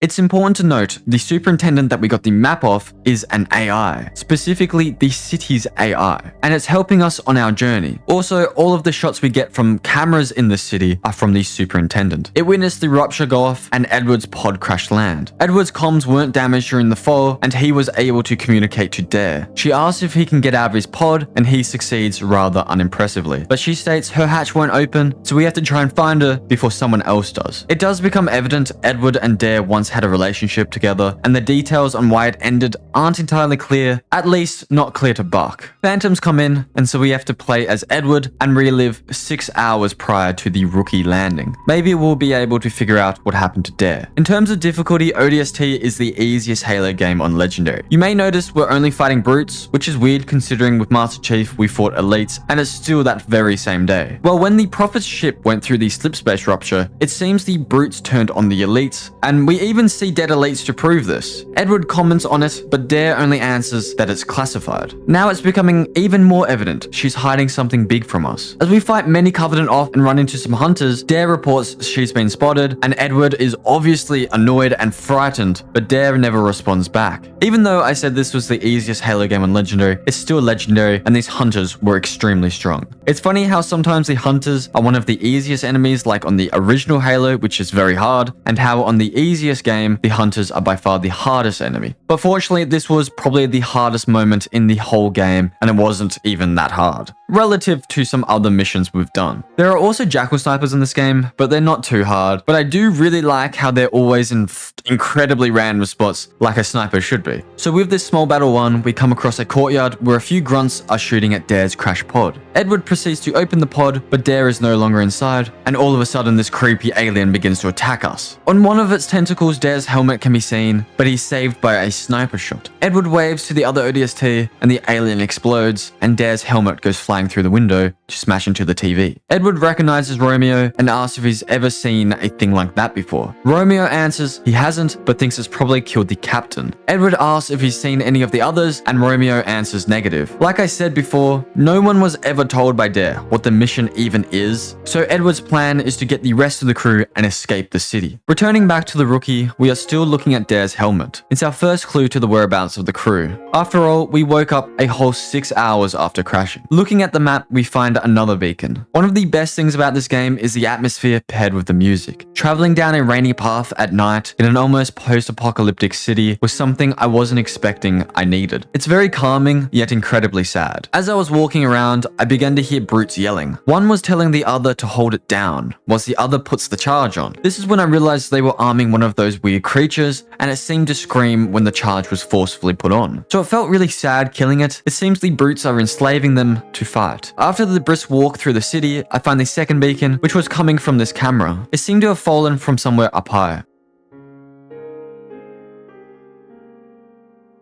It's important to note, the superintendent that we got the map off is an AI, specifically the city's AI, and it's helping us on our journey. Also, all of the shots we get from cameras in the city are from the superintendent. It witnessed the rupture go off and Edward's pod crash land. Edward's comms weren't damaged during the fall, and he was able to communicate to Dare. She asks if he can get out of his pod, and he succeeds rather unimpressively. But she states her hatch won't open, so we have to try and find her before someone else does. It does become evident Edward and Dare once had a relationship together, and the details on why it ended aren't entirely clear, at least not clear to Buck. Phantoms come in, and so we have to play as Edward and relive 6 hours prior to the rookie landing. Maybe we'll be able to figure out what happened to Dare. In terms of difficulty, ODST is the easiest Halo game on Legendary. You may notice we're only fighting brutes, which is weird considering with Master Chief we fought elites, and it's still that very same day. Well, when the Prophet's ship went through the slip space rupture, it seems the brutes turned on the elites, and we even see dead elites to prove this. Edward comments on it, but Dare only answers that it's classified. Now it's becoming even more evident she's hiding something big from us. As we fight many Covenant off and run into some hunters, Dare reports she's been spotted, and Edward is obviously annoyed and frightened, but Dare never responds back. Even though I said this was the easiest Halo game on Legendary, it's still Legendary, and these hunters were extremely strong. It's funny how sometimes the hunters are one of the easiest enemies, like on the original Halo, which is very hard, and how on the easiest game, the hunters are by far the hardest enemy. But fortunately, this was probably the hardest moment in the whole game, and it wasn't even that hard, relative to some other missions we've done. There are also jackal snipers in this game, but they're not too hard, but I do really like how they're always in incredibly random spots, like a sniper should be. So with this small battle one, we come across a courtyard where a few grunts are shooting at Dare's crash pod. Edward proceeds to open the pod, but Dare is no longer inside, and all of a sudden this creepy alien begins to attack us. On one of its tentacles, Dare's helmet can be seen, but he's saved by a sniper shot. Edward waves to the other ODST, and the alien explodes, and Dare's helmet goes flying flying through the window to smash into the TV. Edward recognizes Romeo and asks if he's ever seen a thing like that before. Romeo answers he hasn't, but thinks it's probably killed the captain. Edward asks if he's seen any of the others, and Romeo answers negative. Like I said before, no one was ever told by Dare what the mission even is, so Edward's plan is to get the rest of the crew and escape the city. Returning back to the Rookie, we are still looking at Dare's helmet. It's our first clue to the whereabouts of the crew. After all, we woke up a whole 6 hours after crashing. Looking at the map, we find another beacon. One of the best things about this game is the atmosphere paired with the music. Traveling down a rainy path at night in an almost post-apocalyptic city was something I wasn't expecting I needed. It's very calming, yet incredibly sad. As I was walking around, I began to hear brutes yelling. One was telling the other to hold it down, whilst the other puts the charge on. This is when I realized they were arming one of those weird creatures, and it seemed to scream when the charge was forcefully put on. So it felt really sad killing it. It seems the brutes are enslaving them to fight. After the brisk walk through the city, I find the second beacon, which was coming from this camera. It seemed to have fallen from somewhere up high.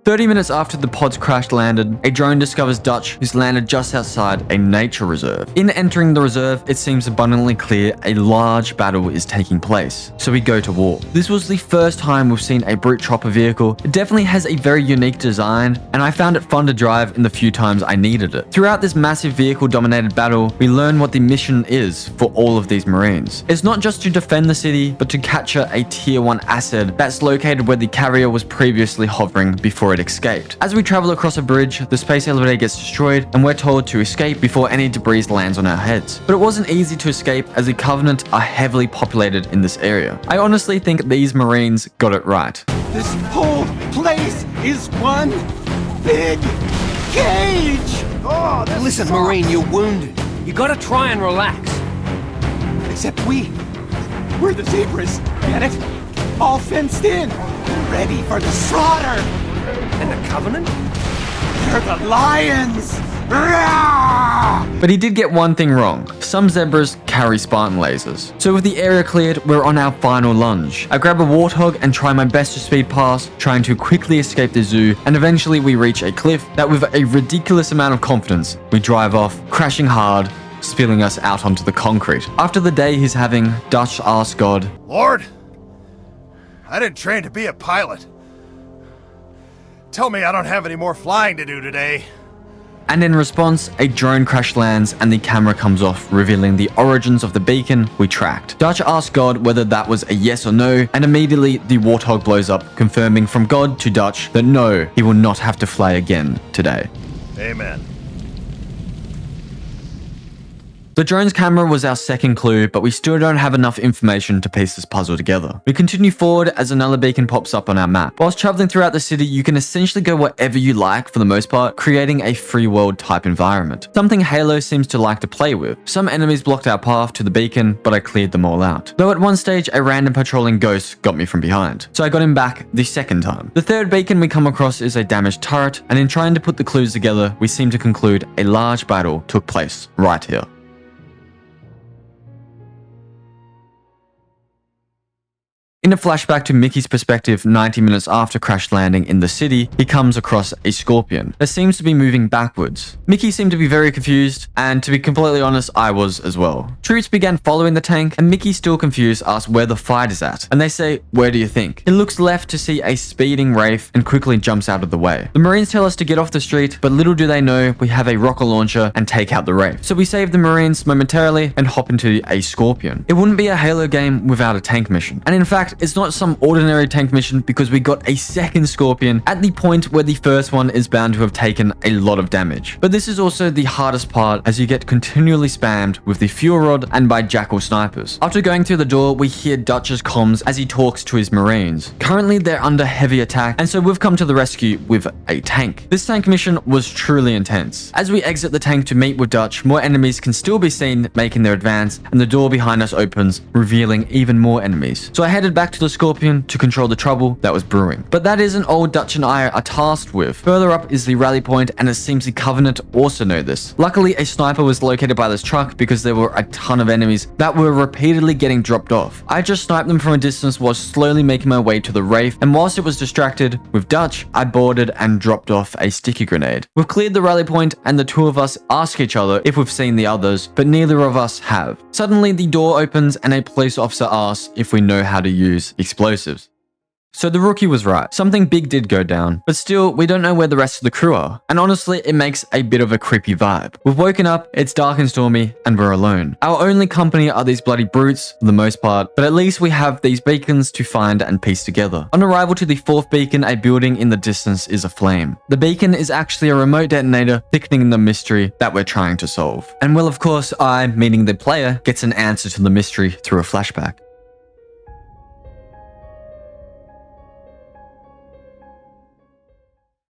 30 minutes after the pods crash landed, a drone discovers Dutch, who's landed just outside a nature reserve. In entering the reserve, it seems abundantly clear a large battle is taking place, so we go to war. This was the first time we've seen a brute chopper vehicle. It definitely has a very unique design, and I found it fun to drive in the few times I needed it. Throughout this massive vehicle-dominated battle, we learn what the mission is for all of these Marines. It's not just to defend the city, but to capture a Tier 1 asset that's located where the carrier was previously hovering before it escaped. As we travel across a bridge, the space elevator gets destroyed, and we're told to escape before any debris lands on our heads. But it wasn't easy to escape, as the Covenant are heavily populated in this area. I honestly think these Marines got it right. This whole place is one big cage! Oh, listen, Marine, you're wounded. You gotta try and relax. Except we're the zebras, get it? All fenced in, ready for the slaughter! And the Covenant? They're the lions! But he did get one thing wrong. Some zebras carry Spartan lasers. So with the area cleared, we're on our final lunge. I grab a warthog and try my best to speed past, trying to quickly escape the zoo, and eventually we reach a cliff that with a ridiculous amount of confidence, we drive off, crashing hard, spilling us out onto the concrete. After the day he's having, Dutch asks God, Lord, I didn't train to be a pilot. Tell me I don't have any more flying to do today. And in response, a drone crash lands and the camera comes off, revealing the origins of the beacon we tracked. Dutch asks God whether that was a yes or no, and immediately the warthog blows up, confirming from God to Dutch that no, he will not have to fly again today. Amen. The drone's camera was our second clue, but we still don't have enough information to piece this puzzle together. We continue forward as another beacon pops up on our map. Whilst traveling throughout the city, you can essentially go wherever you like for the most part, creating a free world type environment. Something Halo seems to like to play with. Some enemies blocked our path to the beacon, but I cleared them all out. Though at one stage, a random patrolling ghost got me from behind, so I got him back the second time. The third beacon we come across is a damaged turret, and in trying to put the clues together, we seem to conclude a large battle took place right here. In a flashback to Mickey's perspective 90 minutes after crash landing in the city, he comes across a scorpion that seems to be moving backwards. Mickey seemed to be very confused, and to be completely honest, I was as well. Troops began following the tank, and Mickey, still confused, asks where the fight is at, and they say, "Where do you think?" He looks left to see a speeding Wraith and quickly jumps out of the way. The Marines tell us to get off the street, but little do they know we have a rocket launcher and take out the Wraith. So we save the Marines momentarily and hop into a scorpion. It wouldn't be a Halo game without a tank mission, and in fact, it's not some ordinary tank mission because we got a second scorpion at the point where the first one is bound to have taken a lot of damage. But this is also the hardest part, as you get continually spammed with the fuel rod and by jackal snipers. After going through the door, we hear Dutch's comms as he talks to his Marines. Currently they're under heavy attack, and so we've come to the rescue with a tank. This tank mission was truly intense. As we exit the tank to meet with Dutch, more enemies can still be seen making their advance, and the door behind us opens, revealing even more enemies. So I headed back back to the Scorpion to control the trouble that was brewing. But that isn't all Dutch and I are tasked with. Further up is the rally point, and it seems the Covenant also know this. Luckily, a sniper was located by this truck because there were a ton of enemies that were repeatedly getting dropped off. I just sniped them from a distance while slowly making my way to the Wraith, and whilst it was distracted with Dutch, I boarded and dropped off a sticky grenade. We've cleared the rally point, and the two of us ask each other if we've seen the others, but neither of us have. Suddenly, the door opens and a police officer asks if we know how to use explosives. So the rookie was right. Something big did go down, but still, we don't know where the rest of the crew are. And honestly, it makes a bit of a creepy vibe. We've woken up, it's dark and stormy, and we're alone. Our only company are these bloody brutes, for the most part, but at least we have these beacons to find and piece together. On arrival to the fourth beacon, a building in the distance is aflame. The beacon is actually a remote detonator, thickening the mystery that we're trying to solve. And well, of course, I, meaning the player, gets an answer to the mystery through a flashback.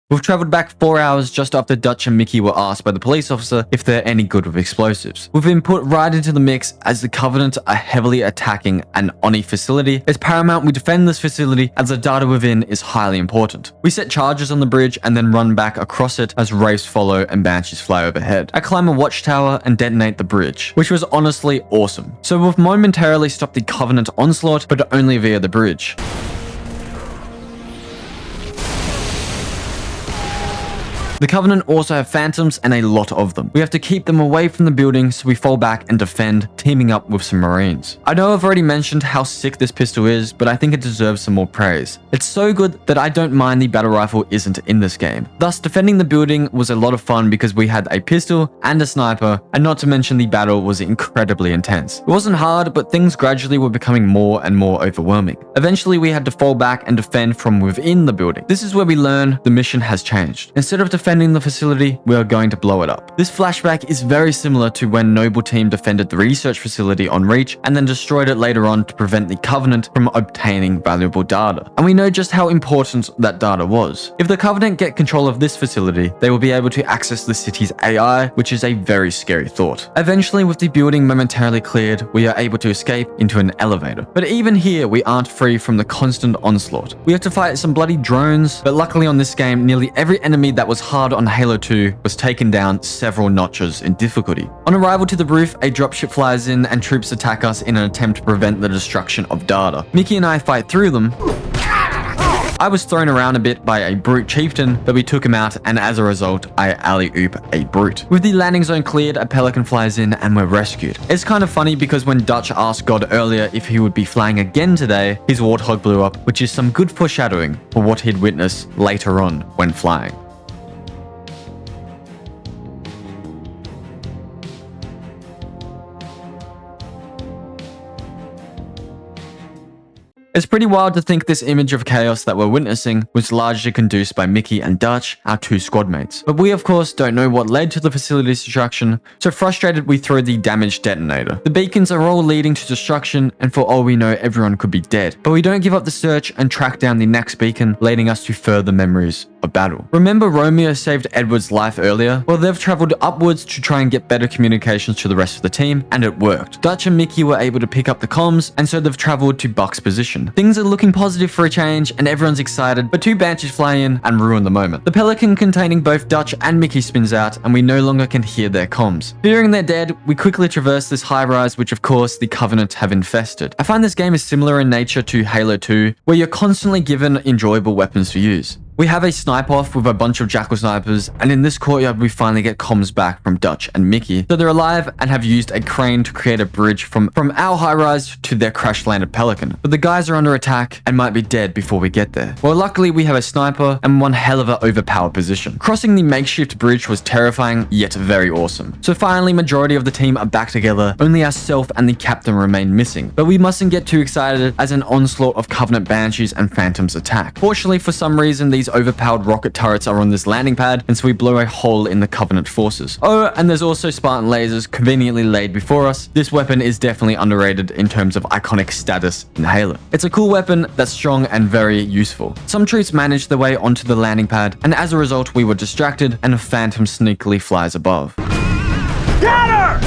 We've traveled back 4 hours just after Dutch and Mickey were asked by the police officer if they're any good with explosives. We've been put right into the mix as the Covenant are heavily attacking an ONI facility. It's paramount we defend this facility as the data within is highly important. We set charges on the bridge and then run back across it as Wraiths follow and Banshees fly overhead. I climb a watchtower and detonate the bridge, which was honestly awesome. So we've momentarily stopped the Covenant onslaught, but only via the bridge. The Covenant also have phantoms and a lot of them. We have to keep them away from the building, so we fall back and defend, teaming up with some Marines. I know I've already mentioned how sick this pistol is, but I think it deserves some more praise. It's so good that I don't mind the battle rifle isn't in this game. Thus, defending the building was a lot of fun because we had a pistol and a sniper, and not to mention the battle was incredibly intense. It wasn't hard, but things gradually were becoming more and more overwhelming. Eventually, we had to fall back and defend from within the building. This is where we learn the mission has changed. Instead of defending the facility, we are going to blow it up. This flashback is very similar to when Noble Team defended the research facility on Reach and then destroyed it later on to prevent the Covenant from obtaining valuable data. And we know just how important that data was. If the Covenant get control of this facility, they will be able to access the city's AI, which is a very scary thought. Eventually, with the building momentarily cleared, we are able to escape into an elevator. But even here, we aren't free from the constant onslaught. We have to fight some bloody drones, but luckily on this game, nearly every enemy that was hard on Halo 2 was taken down several notches in difficulty. On arrival to the roof, a dropship flies in and troops attack us in an attempt to prevent the destruction of data. Mickey and I fight through them. I was thrown around a bit by a brute chieftain, but we took him out, and as a result, I alley-oop a brute. With the landing zone cleared, a pelican flies in and we're rescued. It's kind of funny because when Dutch asked God earlier if he would be flying again today, his warthog blew up, which is some good foreshadowing for what he'd witness later on when flying. It's pretty wild to think this image of chaos that we're witnessing was largely conduced by Mickey and Dutch, our two squad mates. But we of course don't know what led to the facility's destruction, so frustrated we throw the damaged detonator. The beacons are all leading to destruction, and for all we know everyone could be dead. But we don't give up the search and track down the next beacon, leading us to further memories of battle. Remember Romeo saved Edward's life earlier? Well, they've traveled upwards to try and get better communications to the rest of the team, and it worked. Dutch and Mickey were able to pick up the comms, and so they've traveled to Buck's position. Things are looking positive for a change, and everyone's excited, but two Banshees fly in and ruin the moment. The pelican containing both Dutch and Mickey spins out, and we no longer can hear their comms. Fearing they're dead, we quickly traverse this high-rise, which of course the Covenant have infested. I find this game is similar in nature to Halo 2, where you're constantly given enjoyable weapons to use. We have a snipe off with a bunch of jackal snipers, and in this courtyard we finally get comms back from Dutch and Mickey. So they're alive and have used a crane to create a bridge from our high-rise to their crash-landed pelican. But the guys are under attack and might be dead before we get there. Well, luckily we have a sniper and one hell of an overpowered position. Crossing the makeshift bridge was terrifying, yet very awesome. So finally, majority of the team are back together, only ourselves and the captain remain missing. But we mustn't get too excited as an onslaught of Covenant Banshees and Phantoms attack. Fortunately, for some reason, these overpowered rocket turrets are on this landing pad, and so we blow a hole in the Covenant forces. Oh, and there's also Spartan lasers conveniently laid before us. This weapon is definitely underrated in terms of iconic status in Halo. It's a cool weapon that's strong and very useful. Some troops managed their way onto the landing pad, and as a result we were distracted and a Phantom sneakily flies above. Get her!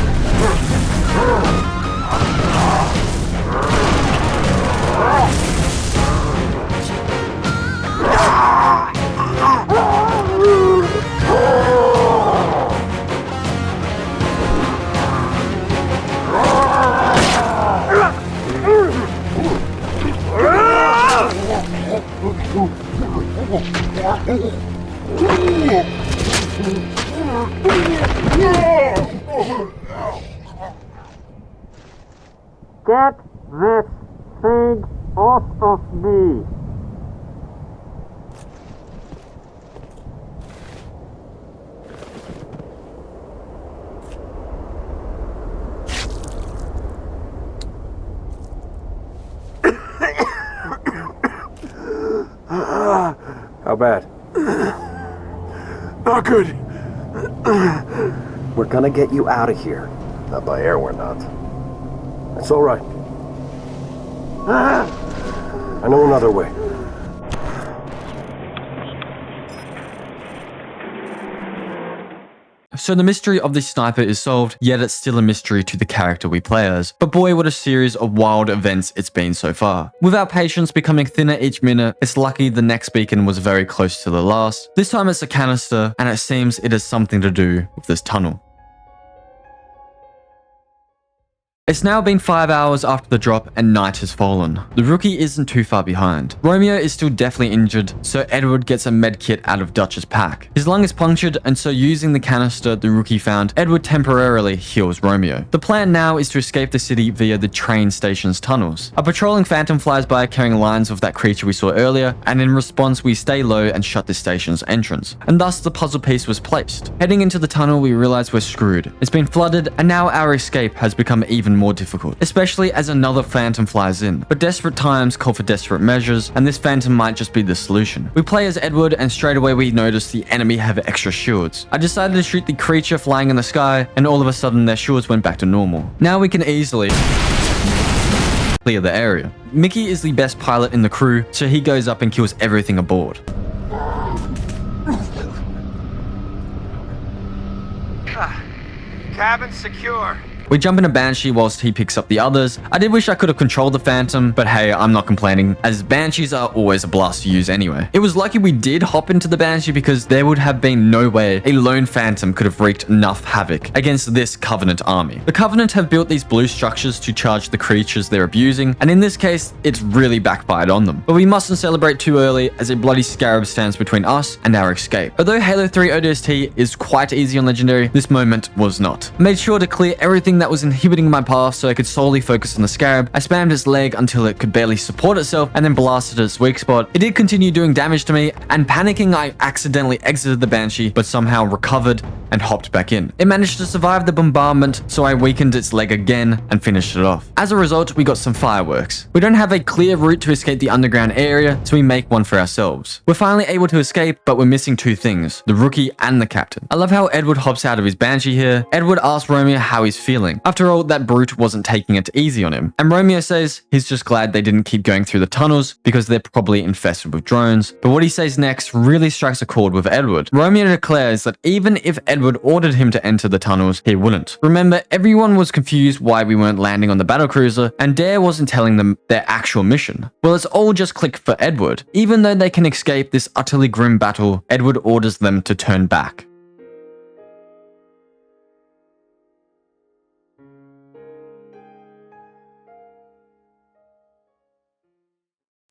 Get this thing off of me! How bad? Not good. We're gonna get you out of here. Not by air, we're not. It's all right. I know another way. So the mystery of this sniper is solved, yet it's still a mystery to the character we play as. But boy, what a series of wild events it's been so far. With our patience becoming thinner each minute, it's lucky the next beacon was very close to the last. This time it's a canister, and it seems it has something to do with this tunnel. It's now been 5 hours after the drop and night has fallen. The rookie isn't too far behind. Romeo is still definitely injured, so Edward gets a med kit out of Dutch's pack. His lung is punctured, and so using the canister the rookie found, Edward temporarily heals Romeo. The plan now is to escape the city via the train station's tunnels. A patrolling phantom flies by carrying lines of that creature we saw earlier, and in response we stay low and shut the station's entrance. And thus the puzzle piece was placed. Heading into the tunnel we realize we're screwed. It's been flooded, and now our escape has become even more difficult, especially as another phantom flies in. But desperate times call for desperate measures, and this phantom might just be the solution. We play as Edward, and straight away we notice the enemy have extra shields. I decided to shoot the creature flying in the sky, and all of a sudden their shields went back to normal. Now we can easily clear the area. Mickey is the best pilot in the crew, so he goes up and kills everything aboard. Cabin secure. We jump in a Banshee whilst he picks up the others. I did wish I could have controlled the Phantom, but hey, I'm not complaining, as Banshees are always a blast to use anyway. It was lucky we did hop into the Banshee because there would have been no way a lone Phantom could have wreaked enough havoc against this Covenant army. The Covenant have built these blue structures to charge the creatures they're abusing, and in this case, it's really backfired on them. But we mustn't celebrate too early, as a bloody scarab stands between us and our escape. Although Halo 3 ODST is quite easy on Legendary, this moment was not. I made sure to clear everything that was inhibiting my path so I could solely focus on the scarab. I spammed its leg until it could barely support itself and then blasted its weak spot. It did continue doing damage to me, and panicking I accidentally exited the Banshee but somehow recovered and hopped back in. It managed to survive the bombardment, so I weakened its leg again and finished it off. As a result, we got some fireworks. We don't have a clear route to escape the underground area, so we make one for ourselves. We're finally able to escape, but we're missing two things, the rookie and the captain. I love how Edward hops out of his Banshee here. Edward asks Romeo how he's feeling. After all, that brute wasn't taking it easy on him. And Romeo says he's just glad they didn't keep going through the tunnels because they're probably infested with drones. But what he says next really strikes a chord with Edward. Romeo declares that even if Edward ordered him to enter the tunnels, he wouldn't. Remember, everyone was confused why we weren't landing on the battlecruiser, and Dare wasn't telling them their actual mission. Well, it's all just clicked for Edward. Even though they can escape this utterly grim battle, Edward orders them to turn back.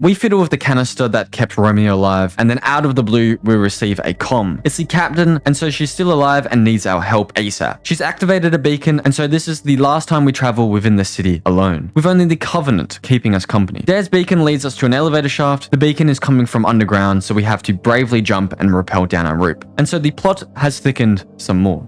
We fiddle with the canister that kept Romeo alive, and then out of the blue, we receive a comm. It's the captain, and so she's still alive and needs our help ASAP. She's activated a beacon, and so this is the last time we travel within the city alone, with only the Covenant keeping us company. Dare's beacon leads us to an elevator shaft. The beacon is coming from underground, so we have to bravely jump and rappel down our rope. And so the plot has thickened some more.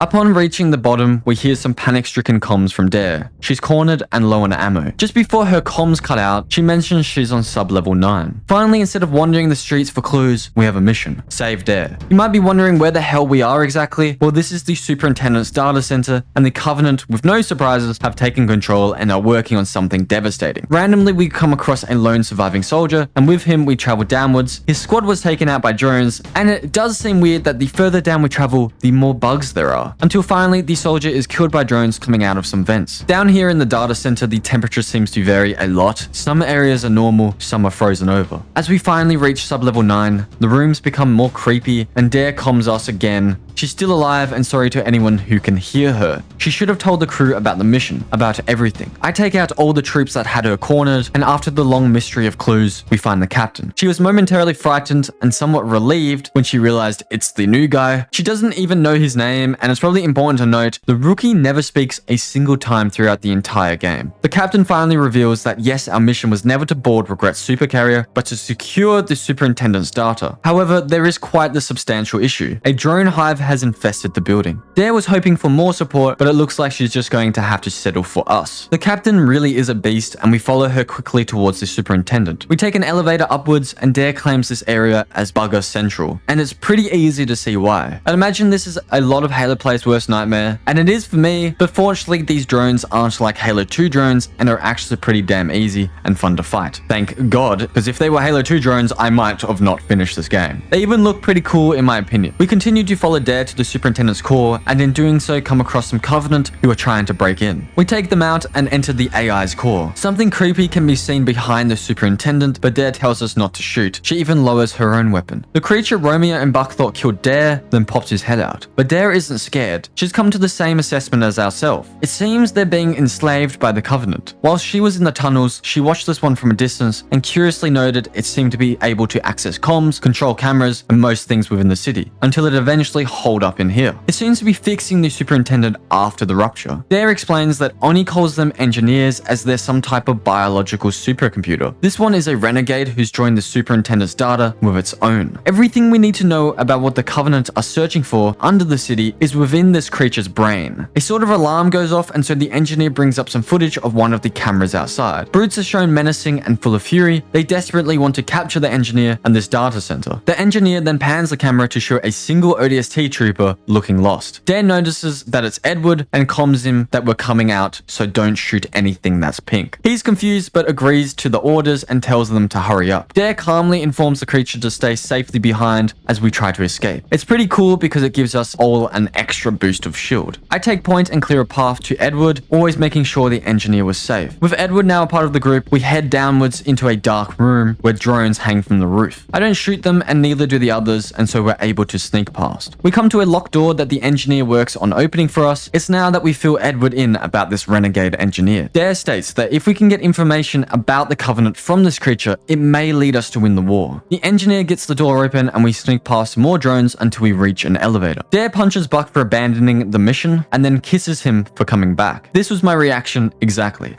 Upon reaching the bottom, we hear some panic-stricken comms from Dare. She's cornered and low on ammo. Just before her comms cut out, she mentions she's on sub-level 9. Finally, instead of wandering the streets for clues, we have a mission. Save Dare. You might be wondering where the hell we are exactly. Well, this is the Superintendent's data center, and the Covenant, with no surprises, have taken control and are working on something devastating. Randomly, we come across a lone surviving soldier, and with him, we travel downwards. His squad was taken out by drones, and it does seem weird that the further down we travel, the more bugs there are. Until finally, the soldier is killed by drones coming out of some vents. Down here in the data center, the temperature seems to vary a lot. Some areas are normal, some are frozen over. As we finally reach sub-level 9, the rooms become more creepy, and Dare comms us again She's still alive, and sorry to anyone who can hear her. She should have told the crew about the mission, about everything. I take out all the troops that had her cornered, and after the long mystery of clues, we find the captain. She was momentarily frightened and somewhat relieved when she realized it's the new guy. She doesn't even know his name, and it's probably important to note the rookie never speaks a single time throughout the entire game. The captain finally reveals that yes, our mission was never to board Regret's supercarrier, but to secure the superintendent's data. However, there is quite the substantial issue. A drone hive has infested the building. Dare was hoping for more support, but it looks like she's just going to have to settle for us. The captain really is a beast, and we follow her quickly towards the superintendent. We take an elevator upwards, and Dare claims this area as Bugger Central, and it's pretty easy to see why. I'd imagine this is a lot of Halo players' worst nightmare, and it is for me, but fortunately these drones aren't like Halo 2 drones and are actually pretty damn easy and fun to fight. Thank God, because if they were Halo 2 drones, I might have not finished this game. They even look pretty cool in my opinion. We continue to follow Dare to the superintendent's core, and in doing so come across some Covenant who are trying to break in. We take them out and enter the AI's core. Something creepy can be seen behind the superintendent, but Dare tells us not to shoot. She even lowers her own weapon. The creature Romeo and Buck thought killed Dare, then pops his head out. But Dare isn't scared. She's come to the same assessment as ourselves. It seems they're being enslaved by the Covenant. While she was in the tunnels, she watched this one from a distance and curiously noted it seemed to be able to access comms, control cameras, and most things within the city, until it eventually holed up in here. It seems to be fixing the superintendent after the rupture. Dare explains that Oni calls them engineers as they're some type of biological supercomputer. This one is a renegade who's joined the superintendent's data with its own. Everything we need to know about what the Covenant are searching for under the city is within this creature's brain. A sort of alarm goes off, and so the engineer brings up some footage of one of the cameras outside. Brutes are shown menacing and full of fury. They desperately want to capture the engineer and this data center. The engineer then pans the camera to show a single ODST trooper looking lost. Dare notices that it's Edward and comms him that we're coming out, so don't shoot anything that's pink. He's confused but agrees to the orders and tells them to hurry up. Dare calmly informs the creature to stay safely behind as we try to escape. It's pretty cool because it gives us all an extra boost of shield. I take point and clear a path to Edward, always making sure the engineer was safe. With Edward now a part of the group, we head downwards into a dark room where drones hang from the roof. I don't shoot them and neither do the others, and so we're able to sneak past. We come to a locked door that the engineer works on opening for us. It's now that we fill Edward in about this renegade engineer. Dare states that if we can get information about the Covenant from this creature, it may lead us to win the war. The engineer gets the door open and we sneak past more drones until we reach an elevator. Dare punches Buck for abandoning the mission and then kisses him for coming back. This was my reaction exactly.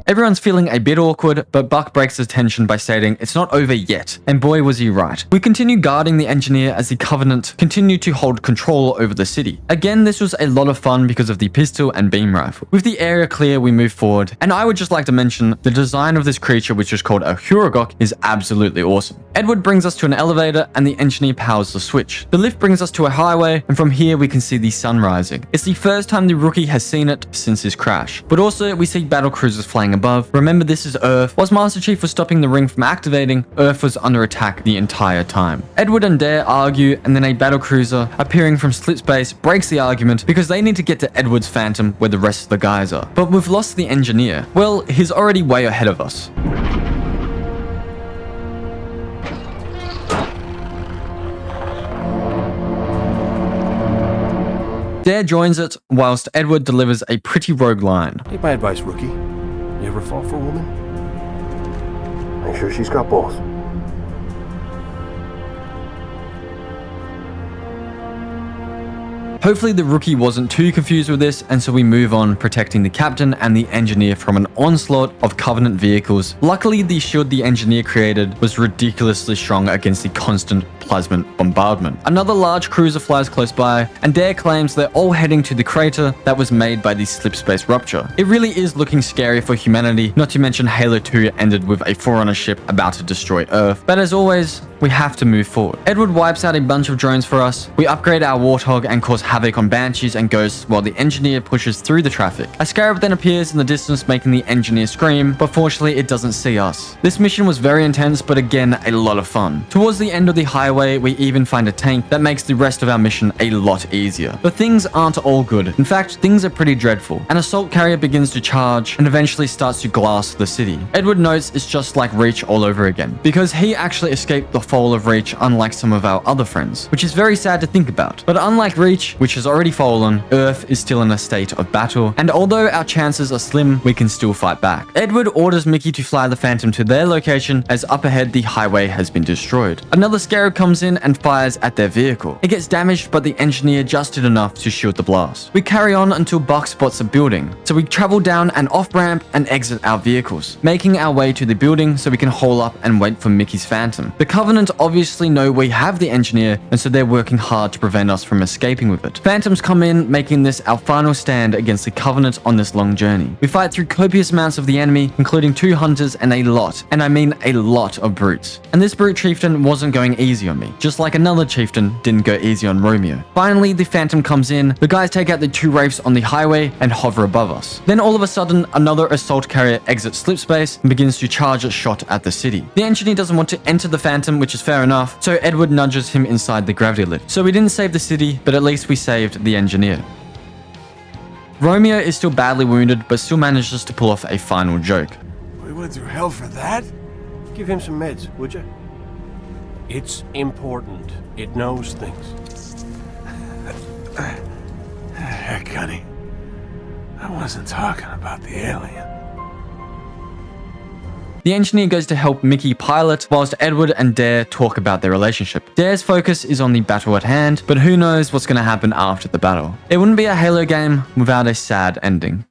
Everyone's feeling a bit awkward, but Buck breaks the tension by stating it's not over yet, and boy was he right. We continue guarding the engineer as the Covenant continue to hold control over the city. Again, this was a lot of fun because of the pistol and beam rifle. With the area clear, we move forward, and I would just like to mention the design of this creature, which is called a Huragok, is absolutely awesome. Edward brings us to an elevator and the engineer powers the switch. The lift brings us to a highway, and from here we can see the sun rising. It's the first time the rookie has seen it since his crash. But also we see battle cruisers flying above. Remember, this is Earth. Whilst Master Chief was stopping the ring from activating, Earth was under attack the entire time. Edward and Dare argue, and then a battle cruiser appearing from slip space breaks the argument because they need to get to Edward's Phantom where the rest of the guys are. But we've lost the engineer. Well, he's already way ahead of us. Dare joins it, whilst Edward delivers a pretty rogue line. Take my advice, rookie. You ever fall for a woman? Make sure she's got balls. Hopefully the rookie wasn't too confused with this, and so we move on, protecting the captain and the engineer from an onslaught of Covenant vehicles. Luckily, the shield the engineer created was ridiculously strong against the constant plasmid bombardment. Another large cruiser flies close by, and Dare claims they're all heading to the crater that was made by the slipspace rupture. It really is looking scary for humanity, not to mention Halo 2 ended with a Forerunner ship about to destroy Earth. But as always, we have to move forward. Edward wipes out a bunch of drones for us. We upgrade our Warthog and cause havoc on Banshees and Ghosts while the engineer pushes through the traffic. A Scarab then appears in the distance, making the engineer scream, but fortunately it doesn't see us. This mission was very intense, but again, a lot of fun. Towards the end of the highway, we even find a tank that makes the rest of our mission a lot easier. But things aren't all good. In fact, things are pretty dreadful. An assault carrier begins to charge and eventually starts to glass the city. Edward notes it's just like Reach all over again, because he actually escaped the fall of Reach unlike some of our other friends, which is very sad to think about. But unlike Reach, which has already fallen, Earth is still in a state of battle, and although our chances are slim, we can still fight back. Edward orders Mickey to fly the Phantom to their location, as up ahead the highway has been destroyed. Another Scarab comes in and fires at their vehicle. It gets damaged, but the engineer just did enough to shield the blast. We carry on until Buck spots a building, so we travel down an off-ramp and exit our vehicles, making our way to the building so we can hole up and wait for Mickey's Phantom. The Covenant obviously know we have the engineer, and so they're working hard to prevent us from escaping with it. Phantoms come in, making this our final stand against the Covenant on this long journey. We fight through copious amounts of the enemy, including 2 hunters and a lot, and I mean a lot of brutes. And this brute chieftain wasn't going easy on me, just like another chieftain didn't go easy on Romeo. Finally, the Phantom comes in, the guys take out the 2 wraiths on the highway and hover above us. Then all of a sudden, another assault carrier exits slip space and begins to charge a shot at the city. The engineer doesn't want to enter the Phantom, which is fair enough, so Edward nudges him inside the gravity lift. So we didn't save the city, but at least we saved the engineer. Romeo is still badly wounded, but still manages to pull off a final joke. We went through hell for that? Give him some meds, would you? It's important. It knows things. Heck, honey. I wasn't talking about the alien. The engineer goes to help Mickey pilot, whilst Edward and Dare talk about their relationship. Dare's focus is on the battle at hand, but who knows what's going to happen after the battle. It wouldn't be a Halo game without a sad ending.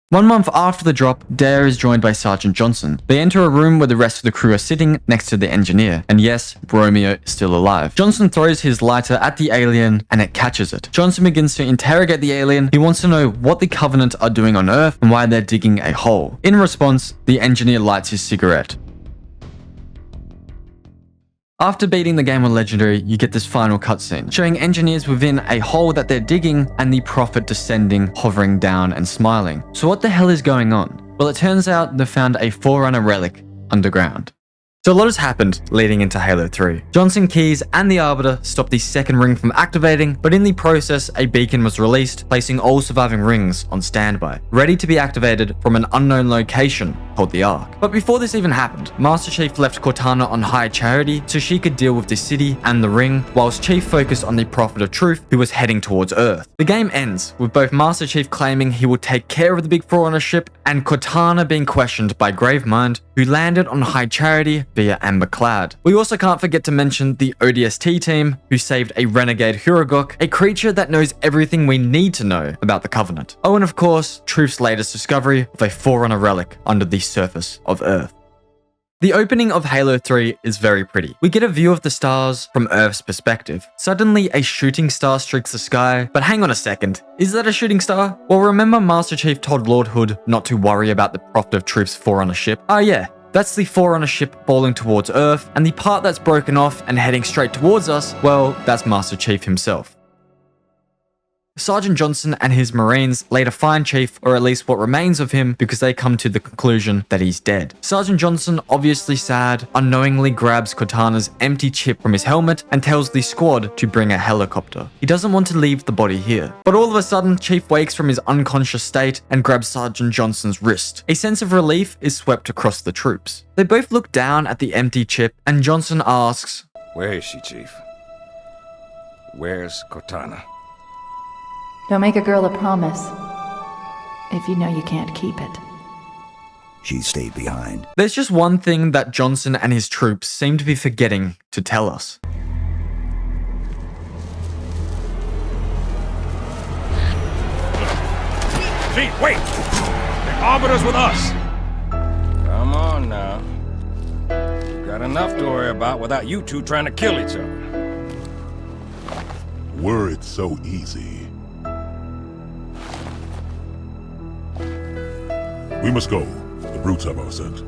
One month after the drop, Dare is joined by Sergeant Johnson. They enter a room where the rest of the crew are sitting next to the engineer. And yes, Romeo is still alive. Johnson throws his lighter at the alien and it catches it. Johnson begins to interrogate the alien. He wants to know what the Covenant are doing on Earth and why they're digging a hole. In response, the engineer lights his cigarette. After beating the game on Legendary, you get this final cutscene, showing engineers within a hole that they're digging and the Prophet descending, hovering down and smiling. So what the hell is going on? Well, it turns out they found a Forerunner relic underground. So a lot has happened leading into Halo 3. Johnson, Keyes, and the Arbiter stopped the second ring from activating, but in the process, a beacon was released, placing all surviving rings on standby, ready to be activated from an unknown location called the Ark. But before this even happened, Master Chief left Cortana on high charity so she could deal with the city and the ring, whilst Chief focused on the Prophet of Truth, who was heading towards Earth. The game ends with both Master Chief claiming he will take care of the big Forerunner ship, and Cortana being questioned by Gravemind, who landed on high charity via Amber Cloud. We also can't forget to mention the ODST team, who saved a renegade Huragok, a creature that knows everything we need to know about the Covenant. Oh, and of course, Truth's latest discovery of a Forerunner relic under the surface of Earth. The opening of Halo 3 is very pretty. We get a view of the stars from Earth's perspective. Suddenly, a shooting star streaks the sky, but hang on a second, is that a shooting star? Well, remember Master Chief told Lord Hood not to worry about the Prophet of Truth's Forerunner ship? Oh yeah, that's the Forerunner ship falling towards Earth, and the part that's broken off and heading straight towards us, well, that's Master Chief himself. Sergeant Johnson and his Marines later find Chief, or at least what remains of him, because they come to the conclusion that he's dead. Sergeant Johnson, obviously sad, unknowingly grabs Cortana's empty chip from his helmet and tells the squad to bring a helicopter. He doesn't want to leave the body here. But all of a sudden, Chief wakes from his unconscious state and grabs Sergeant Johnson's wrist. A sense of relief is swept across the troops. They both look down at the empty chip, and Johnson asks, "Where is she, Chief? Where's Cortana?" Don't make a girl a promise if you know you can't keep it. She stayed behind. There's just one thing that Johnson and his troops seem to be forgetting to tell us. Chief, wait! The Arbiter's with us! Come on now. We've got enough to worry about without you two trying to kill each other. Were it so easy. We must go. The brutes have our scent.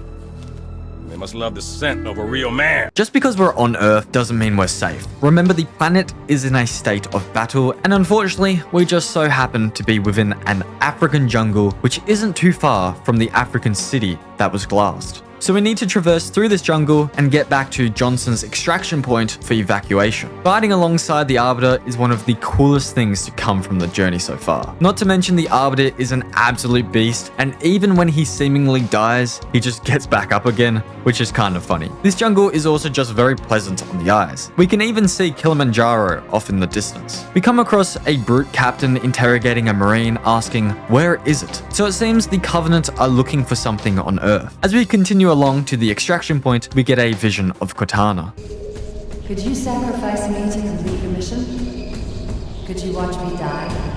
We Must love the scent of a real man. Just because we're on Earth doesn't mean we're safe. Remember, the planet is in a state of battle, and unfortunately, we just so happen to be within an African jungle, which isn't too far from the African city that was glassed. So we need to traverse through this jungle and get back to Johnson's extraction point for evacuation. Fighting alongside the Arbiter is one of the coolest things to come from the journey so far. Not to mention the Arbiter is an absolute beast, and even when he seemingly dies, he just gets back up again, which is kind of funny. This jungle is also just very pleasant on the eyes. We can even see Kilimanjaro off in the distance. We come across a brute captain interrogating a Marine, asking, "Where is it?" So it seems the Covenant are looking for something on Earth. As we continue along to the extraction point, we get a vision of Cortana. Could you sacrifice me to complete your mission? Could you watch me die?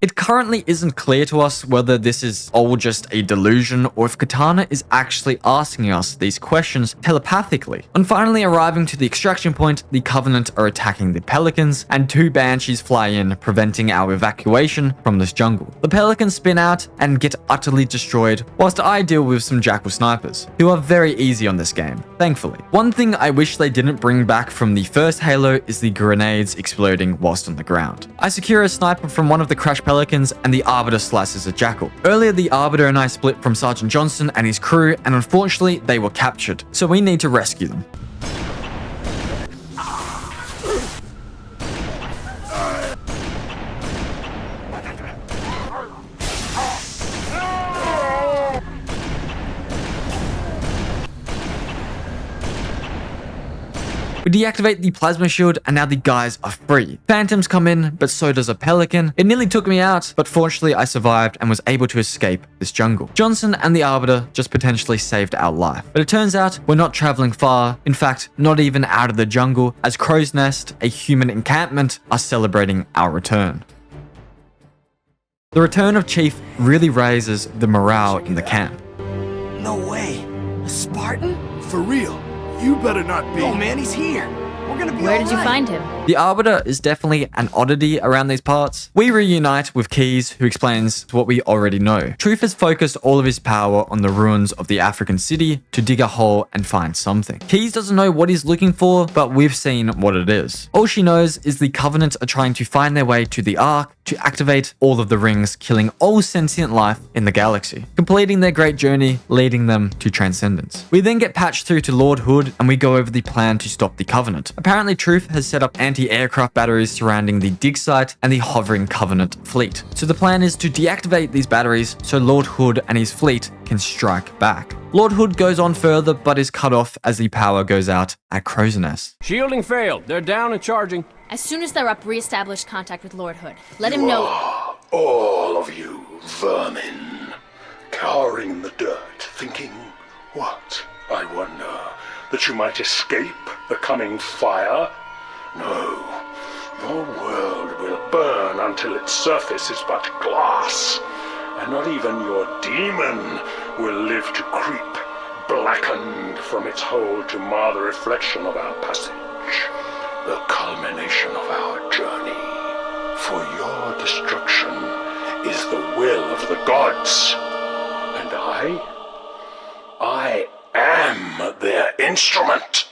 It currently isn't clear to us whether this is all just a delusion or if Cortana is actually asking us these questions telepathically. On finally arriving to the extraction point, the Covenant are attacking the Pelicans, and 2 Banshees fly in, preventing our evacuation from this jungle. The Pelicans spin out and get utterly destroyed, whilst I deal with some Jackal snipers, who are very easy on this game, thankfully. One thing I wish they didn't bring back from the first Halo is the grenades exploding whilst on the ground. I secure a sniper from one of the Crash Pelicans, and the Arbiter slices a Jackal. Earlier, the Arbiter and I split from Sergeant Johnson and his crew, and unfortunately, they were captured, so we need to rescue them. We deactivate the plasma shield, and now the guys are free. Phantoms come in, but so does a Pelican. It nearly took me out, but fortunately I survived and was able to escape this jungle. Johnson and the Arbiter just potentially saved our life. But it turns out we're not traveling far, in fact, not even out of the jungle, as Crow's Nest, a human encampment, are celebrating our return. The return of Chief really raises the morale in the camp. No way. A Spartan? For real. You better not be. Oh man, he's here. We're gonna be Where did you find him? The Arbiter is definitely an oddity around these parts. We reunite with Keyes, who explains what we already know. Truth has focused all of his power on the ruins of the African city to dig a hole and find something. Keyes doesn't know what he's looking for, but we've seen what it is. All she knows is the Covenant are trying to find their way to the Ark to activate all of the rings, killing all sentient life in the galaxy, completing their great journey, leading them to transcendence. We then get patched through to Lord Hood, and we go over the plan to stop the Covenant. Apparently, Truth has set up anti-aircraft batteries surrounding the dig site and the hovering Covenant fleet. So the plan is to deactivate these batteries so Lord Hood and his fleet can strike back. Lord Hood goes on further, but is cut off as the power goes out at Crow's Nest. Shielding failed. They're down and charging. As soon as they're up, re-establish contact with Lord Hood. Let him know. All of you vermin, cowering in the dirt, thinking, what, I wonder, that you might escape the coming fire? No, your world will burn until its surface is but glass, and not even your demon will live to creep, blackened from its hole to mar the reflection of our passage, the culmination of our journey. For your destruction is the will of the gods, and I am their instrument.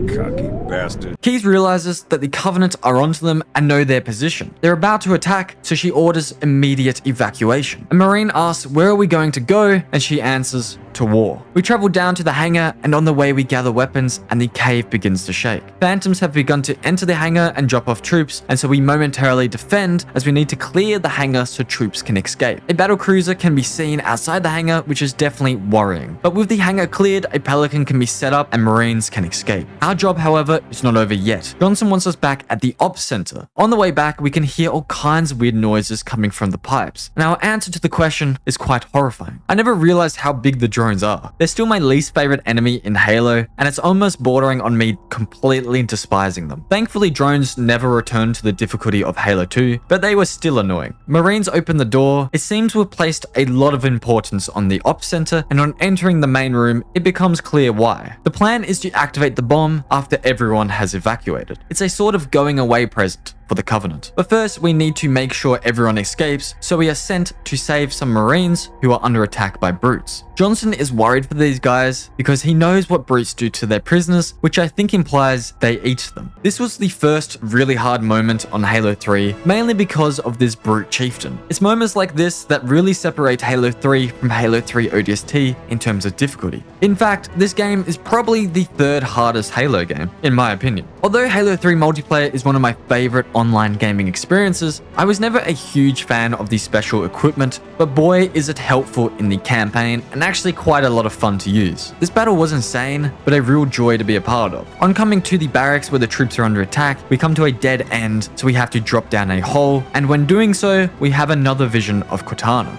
Cocky bastard. Keyes realizes that the Covenant are onto them and know their position. They're about to attack, so she orders immediate evacuation. A Marine asks, "Where are we going to go?" And she answers, "To war." We travel down to the hangar, and on the way we gather weapons, and the cave begins to shake. Phantoms have begun to enter the hangar and drop off troops, and so we momentarily defend as we need to clear the hangar so troops can escape. A battle cruiser can be seen outside the hangar, which is definitely worrying. But with the hangar cleared, a Pelican can be set up and Marines can escape. Our job, however, is not over yet. Johnson wants us back at the ops center. On the way back, we can hear all kinds of weird noises coming from the pipes, and our answer to the question is quite horrifying. I never realized how big the drones are. They're still my least favorite enemy in Halo, and it's almost bordering on me completely despising them. Thankfully, drones never returned to the difficulty of Halo 2, but they were still annoying. Marines open the door. It seems to have placed a lot of importance on the ops center, and on entering the main room, it becomes clear why. The plan is to activate the bomb after everyone has evacuated. It's a sort of going away present. for the Covenant. But first, we need to make sure everyone escapes, so we are sent to save some Marines who are under attack by brutes. Johnson is worried for these guys because he knows what brutes do to their prisoners, which I think implies they eat them. This was the first really hard moment on Halo 3, mainly because of this brute chieftain. It's moments like this that really separate Halo 3 from Halo 3 ODST in terms of difficulty. In fact, this game is probably the third hardest Halo game, in my opinion. Although Halo 3 multiplayer is one of my favorite online gaming experiences, I was never a huge fan of the special equipment, but boy is it helpful in the campaign and actually quite a lot of fun to use. This battle was insane, but a real joy to be a part of. On coming to the barracks where the troops are under attack, we come to a dead end, so we have to drop down a hole, and when doing so, we have another vision of Cortana.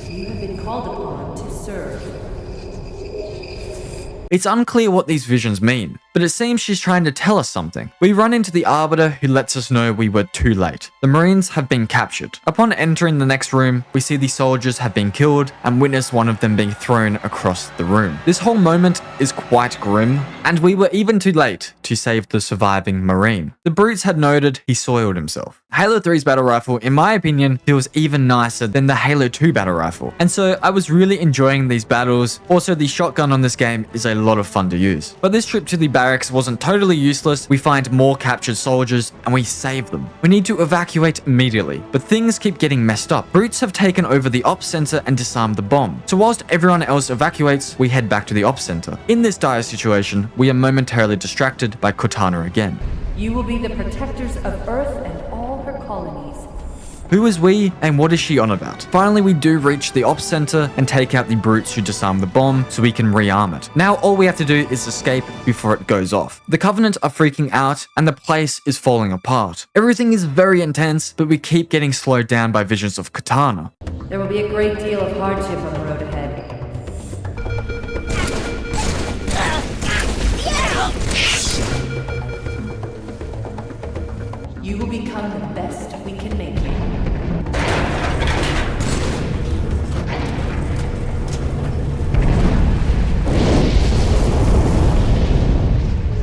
You have been called upon to serve. It's unclear what these visions mean, but it seems she's trying to tell us something. We run into the Arbiter, who lets us know we were too late. The Marines have been captured. Upon entering the next room, we see the soldiers have been killed and witness one of them being thrown across the room. This whole moment is quite grim, and we were even too late to save the surviving Marine. The brutes had noted he soiled himself. Halo 3's battle rifle, in my opinion, feels even nicer than the Halo 2 battle rifle, and so I was really enjoying these battles. Also, the shotgun on this game is a lot of fun to use. But this trip to the barracks wasn't totally useless. We find more captured soldiers and we save them. We need to evacuate immediately, but things keep getting messed up. Brutes have taken over the ops center and disarmed the bomb. So whilst everyone else evacuates, we head back to the ops center. In this dire situation, we are momentarily distracted by Cortana again. You will be the protectors of Earth and all her colonies. Who is we and what is she on about? Finally, we do reach the ops center and take out the brutes who disarm the bomb so we can rearm it. Now all we have to do is escape before it goes off. The Covenant are freaking out and the place is falling apart. Everything is very intense, but we keep getting slowed down by visions of Cortana. There will be a great deal of hardship on the road ahead. You will become the best we can make you.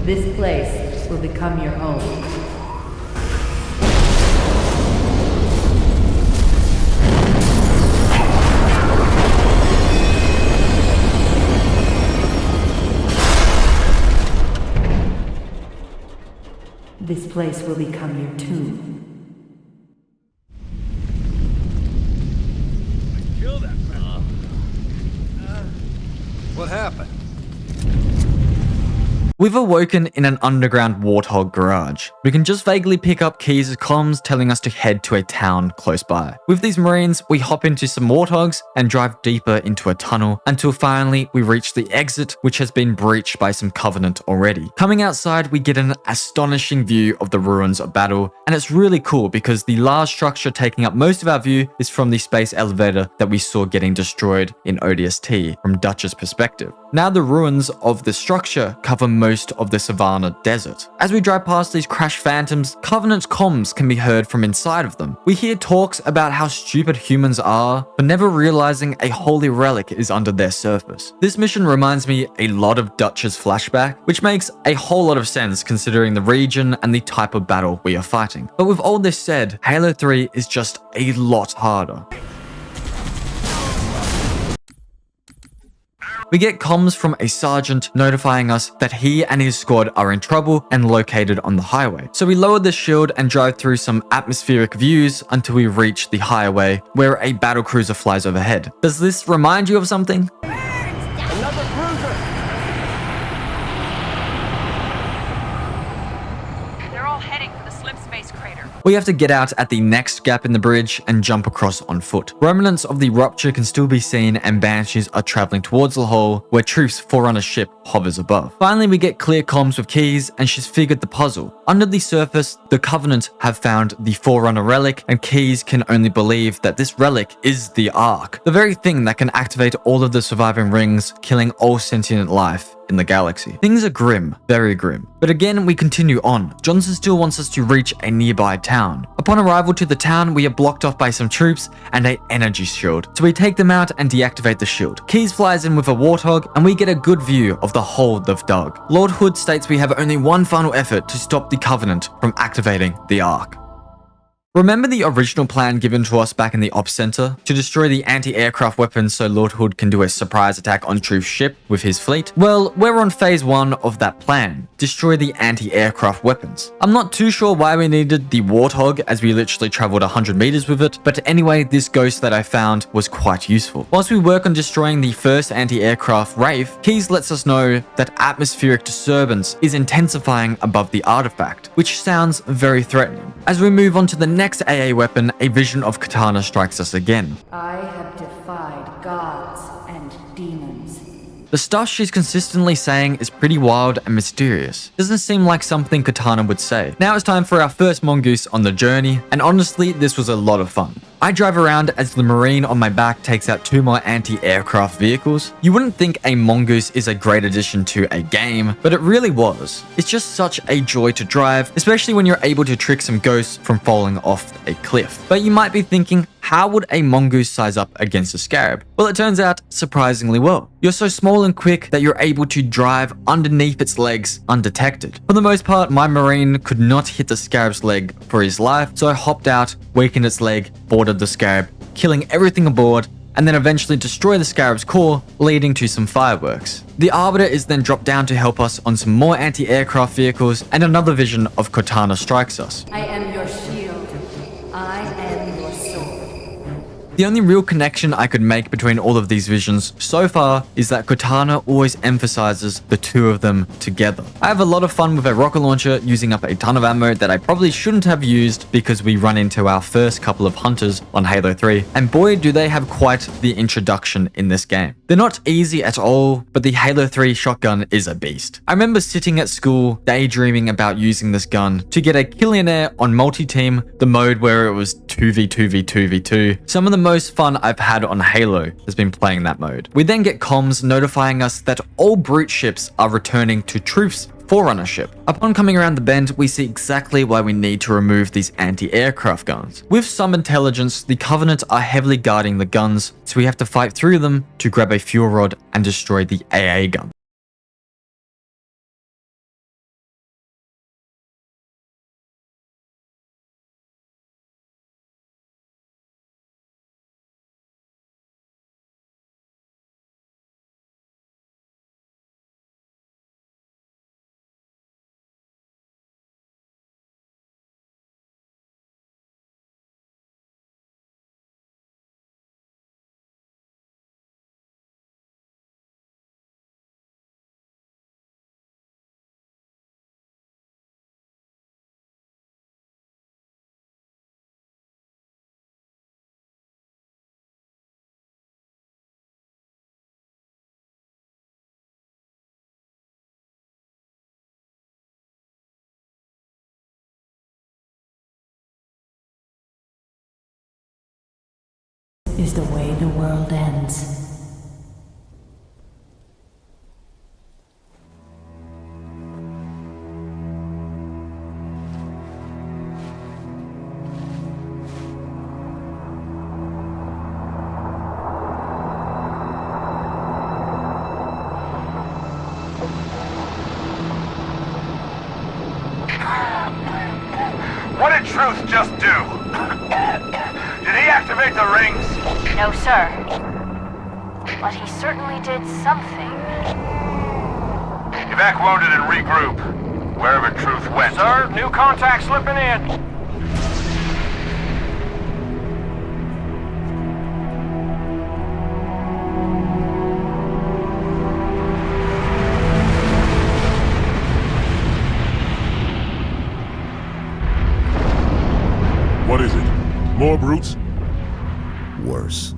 This place will become your home. This place will become your tomb. Kill that man. What happened? We've awoken in an underground warthog garage. We can just vaguely pick up Keys' comms telling us to head to a town close by. With these Marines, we hop into some warthogs and drive deeper into a tunnel until finally we reach the exit, which has been breached by some Covenant already. Coming outside, we get an astonishing view of the ruins of battle, and it's really cool because the large structure taking up most of our view is from the space elevator that we saw getting destroyed in ODST from Dutch's perspective. Now the ruins of the structure cover most of the Savannah desert. As we drive past these crashed phantoms, Covenant comms can be heard from inside of them. We hear talks about how stupid humans are, but never realizing a holy relic is under their surface. This mission reminds me a lot of Dutch's flashback, which makes a whole lot of sense considering the region and the type of battle we are fighting. But with all this said, Halo 3 is just a lot harder. We get comms from a sergeant notifying us that he and his squad are in trouble and located on the highway. So we lower the shield and drive through some atmospheric views until we reach the highway where a battlecruiser flies overhead. Does this remind you of something? Another cruiser! They're all heading for the slip space crater. We have to get out at the next gap in the bridge and jump across on foot. Remnants of the rupture can still be seen and banshees are traveling towards the hole where Truth's Forerunner ship hovers above. Finally, we get clear comms with Keys and she's figured the puzzle. Under the surface, the Covenant have found the Forerunner relic and Keys can only believe that this relic is the Ark, the very thing that can activate all of the surviving rings, killing all sentient life in the galaxy. Things are grim, very grim. But again, we continue on. Johnson still wants us to reach a nearby town. Upon arrival to the town, we are blocked off by some troops and an energy shield. So we take them out and deactivate the shield. Keyes flies in with a warthog and we get a good view of the hole they've dug. Lord Hood states we have only one final effort to stop the Covenant from activating the Ark. Remember the original plan given to us back in the Ops Center? To destroy the anti-aircraft weapons so Lord Hood can do a surprise attack on Truth's ship with his fleet? Well, we're on phase 1 of that plan. Destroy the anti-aircraft weapons. I'm not too sure why we needed the Warthog as we literally traveled 100 meters with it, but anyway, this ghost that I found was quite useful. Whilst we work on destroying the first anti-aircraft Wraith, Keyes lets us know that atmospheric disturbance is intensifying above the artifact, which sounds very threatening. As we move on to the next AA weapon, a vision of Katana strikes us again. I have defied gods and demons. The stuff she's consistently saying is pretty wild and mysterious. Doesn't seem like something Katana would say. Now it's time for our first mongoose on the journey, and honestly, this was a lot of fun. I drive around as the Marine on my back takes out 2 more anti-aircraft vehicles. You wouldn't think a mongoose is a great addition to a game, but it really was. It's just such a joy to drive, especially when you're able to trick some ghosts from falling off a cliff. But you might be thinking, how would a mongoose size up against a scarab? Well, it turns out surprisingly well. You're so small and quick that you're able to drive underneath its legs undetected. For the most part, my Marine could not hit the scarab's leg for his life, so I hopped out, weakened its leg, boarded the scarab, killing everything aboard, and then eventually destroy the scarab's core, leading to some fireworks. The Arbiter is then dropped down to help us on some more anti-aircraft vehicles, and another vision of Katana strikes us. I am your shield. I am your sword. The only real connection I could make between all of these visions so far is that Katana always emphasizes the 2 of them together. I have a lot of fun with a rocket launcher, using up a ton of ammo that I probably shouldn't have used because we run into our first couple of hunters on Halo 3, and boy do they have quite the introduction in this game. They're not easy at all, but the Halo 3 shotgun is a beast. I remember sitting at school daydreaming about using this gun to get a Killionaire on multi-team, the mode where it was 2v2v2v2. Some of the most fun I've had on Halo has been playing that mode. We then get comms notifying us that all brute ships are returning to Truth's Forerunner ship. Upon coming around the bend, we see exactly why we need to remove these anti-aircraft guns. With some intelligence, the Covenant are heavily guarding the guns, so we have to fight through them to grab a fuel rod and destroy the AA gun. Is the way the world ends. What did Truth just do? Did he activate the rings? No, sir. But he certainly did something. Evac wounded and regroup. Wherever Truth went. Sir, new contact slipping in. What is it? More brutes? Worse.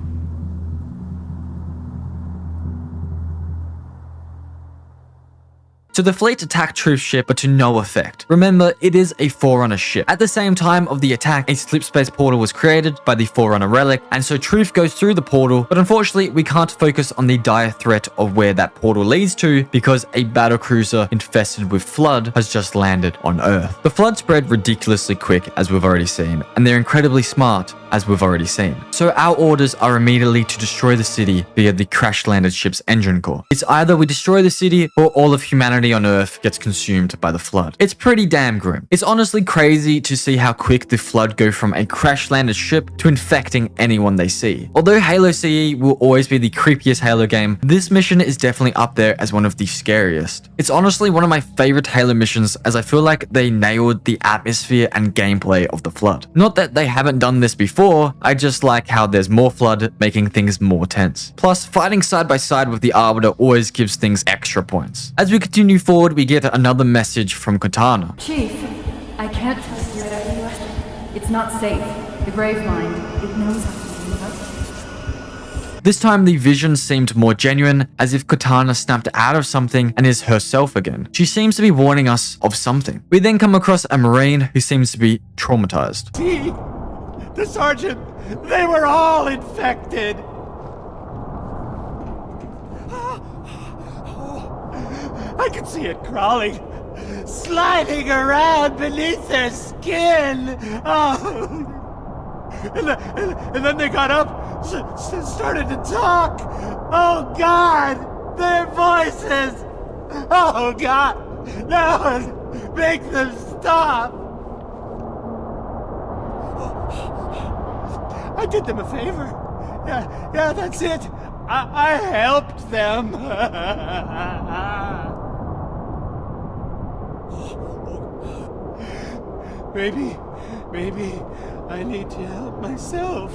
So the fleet attacked Truth's ship, but to no effect. Remember, it is a Forerunner ship. At the same time of the attack, a slipspace portal was created by the Forerunner relic, and so Truth goes through the portal, but unfortunately we can't focus on the dire threat of where that portal leads to because a battlecruiser infested with Flood has just landed on Earth. The Flood spread ridiculously quick, as we've already seen, and they're incredibly smart, as we've already seen. So our orders are immediately to destroy the city via the crash-landed ship's engine core. It's either we destroy the city or all of humanity on Earth gets consumed by the Flood. It's pretty damn grim. It's honestly crazy to see how quick the Flood go from a crash-landed ship to infecting anyone they see. Although Halo CE will always be the creepiest Halo game, this mission is definitely up there as one of the scariest. It's honestly one of my favorite Halo missions, as I feel like they nailed the atmosphere and gameplay of the Flood. Not that they haven't done this before, I just like how there's more Flood, making things more tense. Plus, fighting side by side with the Arbiter always gives things extra points. As we continue forward, we get another message from Cortana. Chief, I can't trust you. It's not safe. The Gravemind, it knows how to do that. This time the vision seemed more genuine, as if Cortana snapped out of something and is herself again. She seems to be warning us of something. We then come across a Marine who seems to be traumatized. See? The Sergeant, they were all infected. I could see it crawling, sliding around beneath their skin. Oh. And then they got up, started to talk. Oh God, their voices. Oh God, no, make them stop. I did them a favor. Yeah, that's it. I helped them. Maybe I need to help myself.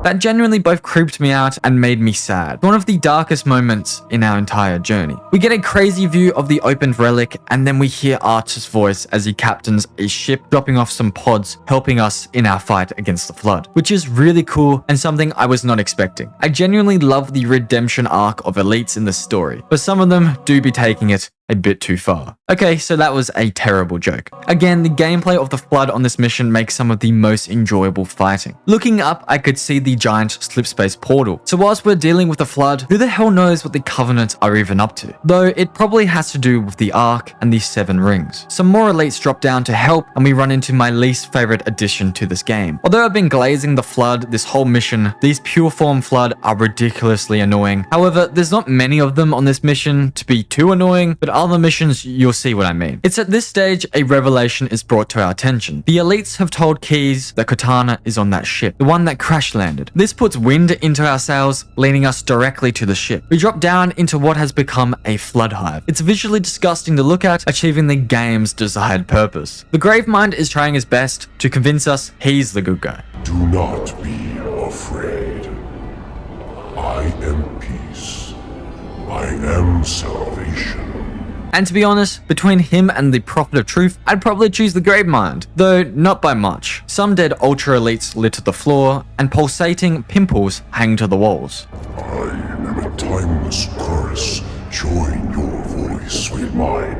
That genuinely both creeped me out and made me sad. One of the darkest moments in our entire journey. We get a crazy view of the opened relic, and then we hear Archer's voice as he captains a ship, dropping off some pods, helping us in our fight against the Flood, which is really cool and something I was not expecting. I genuinely love the redemption arc of elites in this story, but some of them do be taking it a bit too far. Okay, so that was a terrible joke. Again, the gameplay of the Flood on this mission makes some of the most enjoyable fighting. Looking up, I could see the giant slipspace portal. So whilst we're dealing with the Flood, who the hell knows what the Covenant are even up to? Though it probably has to do with the Ark and the 7 rings. Some more elites drop down to help, and we run into my least favorite addition to this game. Although I've been glazing the Flood this whole mission, these pure form Flood are ridiculously annoying. However, there's not many of them on this mission to be too annoying, but other missions, you'll see what I mean. It's at this stage a revelation is brought to our attention. The elites have told Keyes that Cortana is on that ship, the one that crash landed. This puts wind into our sails, leading us directly to the ship. We drop down into what has become a flood hive. It's visually disgusting to look at, achieving the game's desired purpose. The Gravemind is trying his best to convince us he's the good guy. Do not be afraid. I am peace. I am salvation. And to be honest, between him and the Prophet of Truth, I'd probably choose the Gravemind, though not by much. Some dead Ultra Elites litter the floor, and pulsating pimples hang to the walls. I am a timeless chorus. Join your voice with mine,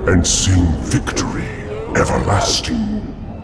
and sing victory everlasting.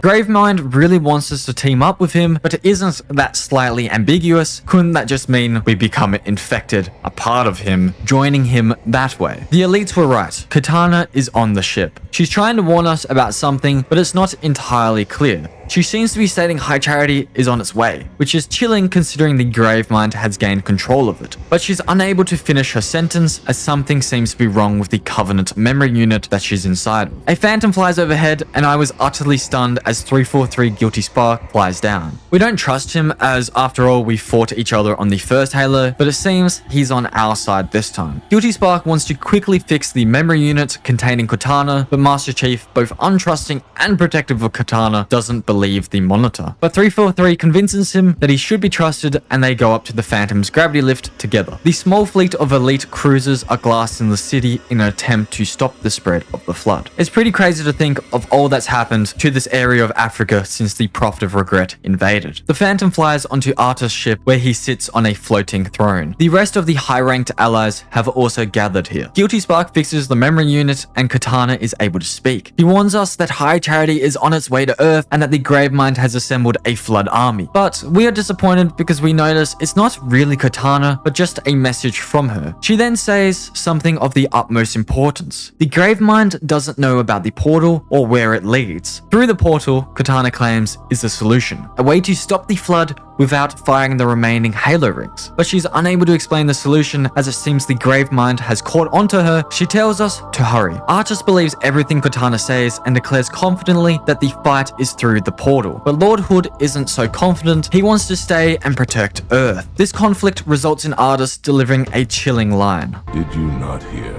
Gravemind really wants us to team up with him, but isn't that slightly ambiguous? Couldn't that just mean we become infected, a part of him, joining him that way? The elites were right. Cortana is on the ship. She's trying to warn us about something, but it's not entirely clear. She seems to be stating High Charity is on its way, which is chilling considering the Gravemind has gained control of it. But she's unable to finish her sentence as something seems to be wrong with the Covenant memory unit that she's inside of. A phantom flies overhead, and I was utterly stunned as 343 Guilty Spark flies down. We don't trust him, as after all we fought each other on the first Halo, but it seems he's on our side this time. Guilty Spark wants to quickly fix the memory unit containing Cortana, but Master Chief, both untrusting and protective of Cortana, doesn't believe leave the monitor. But 343 convinces him that he should be trusted, and they go up to the Phantom's gravity lift together. The small fleet of elite cruisers are glassed in the city in an attempt to stop the spread of the flood. It's pretty crazy to think of all that's happened to this area of Africa since the Prophet of Regret invaded. The Phantom flies onto Artus' ship, where he sits on a floating throne. The rest of the high-ranked allies have also gathered here. Guilty Spark fixes the memory unit, and Katana is able to speak. He warns us that High Charity is on its way to Earth and that the Gravemind has assembled a flood army. But we are disappointed because we notice it's not really Katana, but just a message from her. She then says something of the utmost importance. The Gravemind doesn't know about the portal or where it leads. Through the portal, Katana claims, is the solution. A way to stop the flood without firing the remaining Halo rings. But she's unable to explain the solution, as it seems the Gravemind has caught onto her. She tells us to hurry. Artus believes everything Katana says and declares confidently that the fight is through the portal. But Lord Hood isn't so confident. He wants to stay and protect Earth. This conflict results in Artus delivering a chilling line. Did you not hear?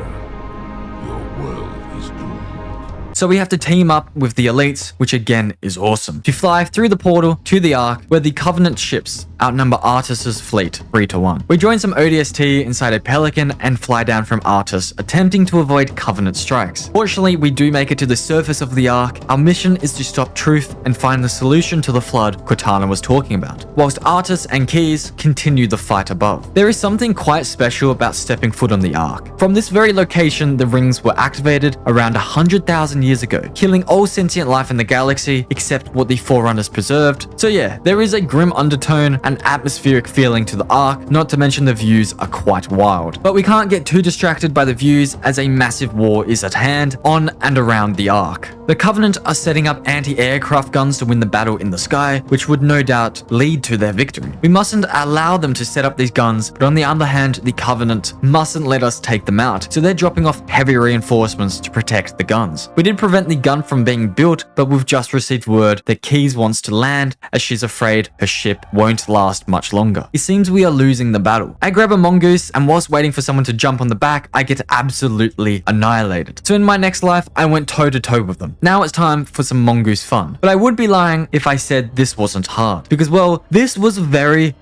Your world is doomed. So we have to team up with the elites, which again is awesome, to fly through the portal to the Ark, where the Covenant ships outnumber Artus's fleet 3-1. We join some ODST inside a Pelican and fly down from Artus, attempting to avoid Covenant strikes. Fortunately, we do make it to the surface of the Ark. Our mission is to stop Truth and find the solution to the flood Cortana was talking about, whilst Artus and Keys continue the fight above. There is something quite special about stepping foot on the Ark. From this very location, the rings were activated around 100,000 years ago, killing all sentient life in the galaxy except what the Forerunners preserved. So yeah, there is a grim undertone and atmospheric feeling to the Ark, not to mention the views are quite wild. But we can't get too distracted by the views, as a massive war is at hand on and around the Ark. The Covenant are setting up anti-aircraft guns to win the battle in the sky, which would no doubt lead to their victory. We mustn't allow them to set up these guns, but on the other hand, the Covenant mustn't let us take them out, so they're dropping off heavy reinforcements to protect the guns. We did prevent the gun from being built, but we've just received word that Keys wants to land, as she's afraid her ship won't last much longer. It seems we are losing the battle. I grab a mongoose, and whilst waiting for someone to jump on the back, I get absolutely annihilated. So in my next life, I went toe-to-toe with them. Now it's time for some mongoose fun. But I would be lying if I said this wasn't hard, because well, this was very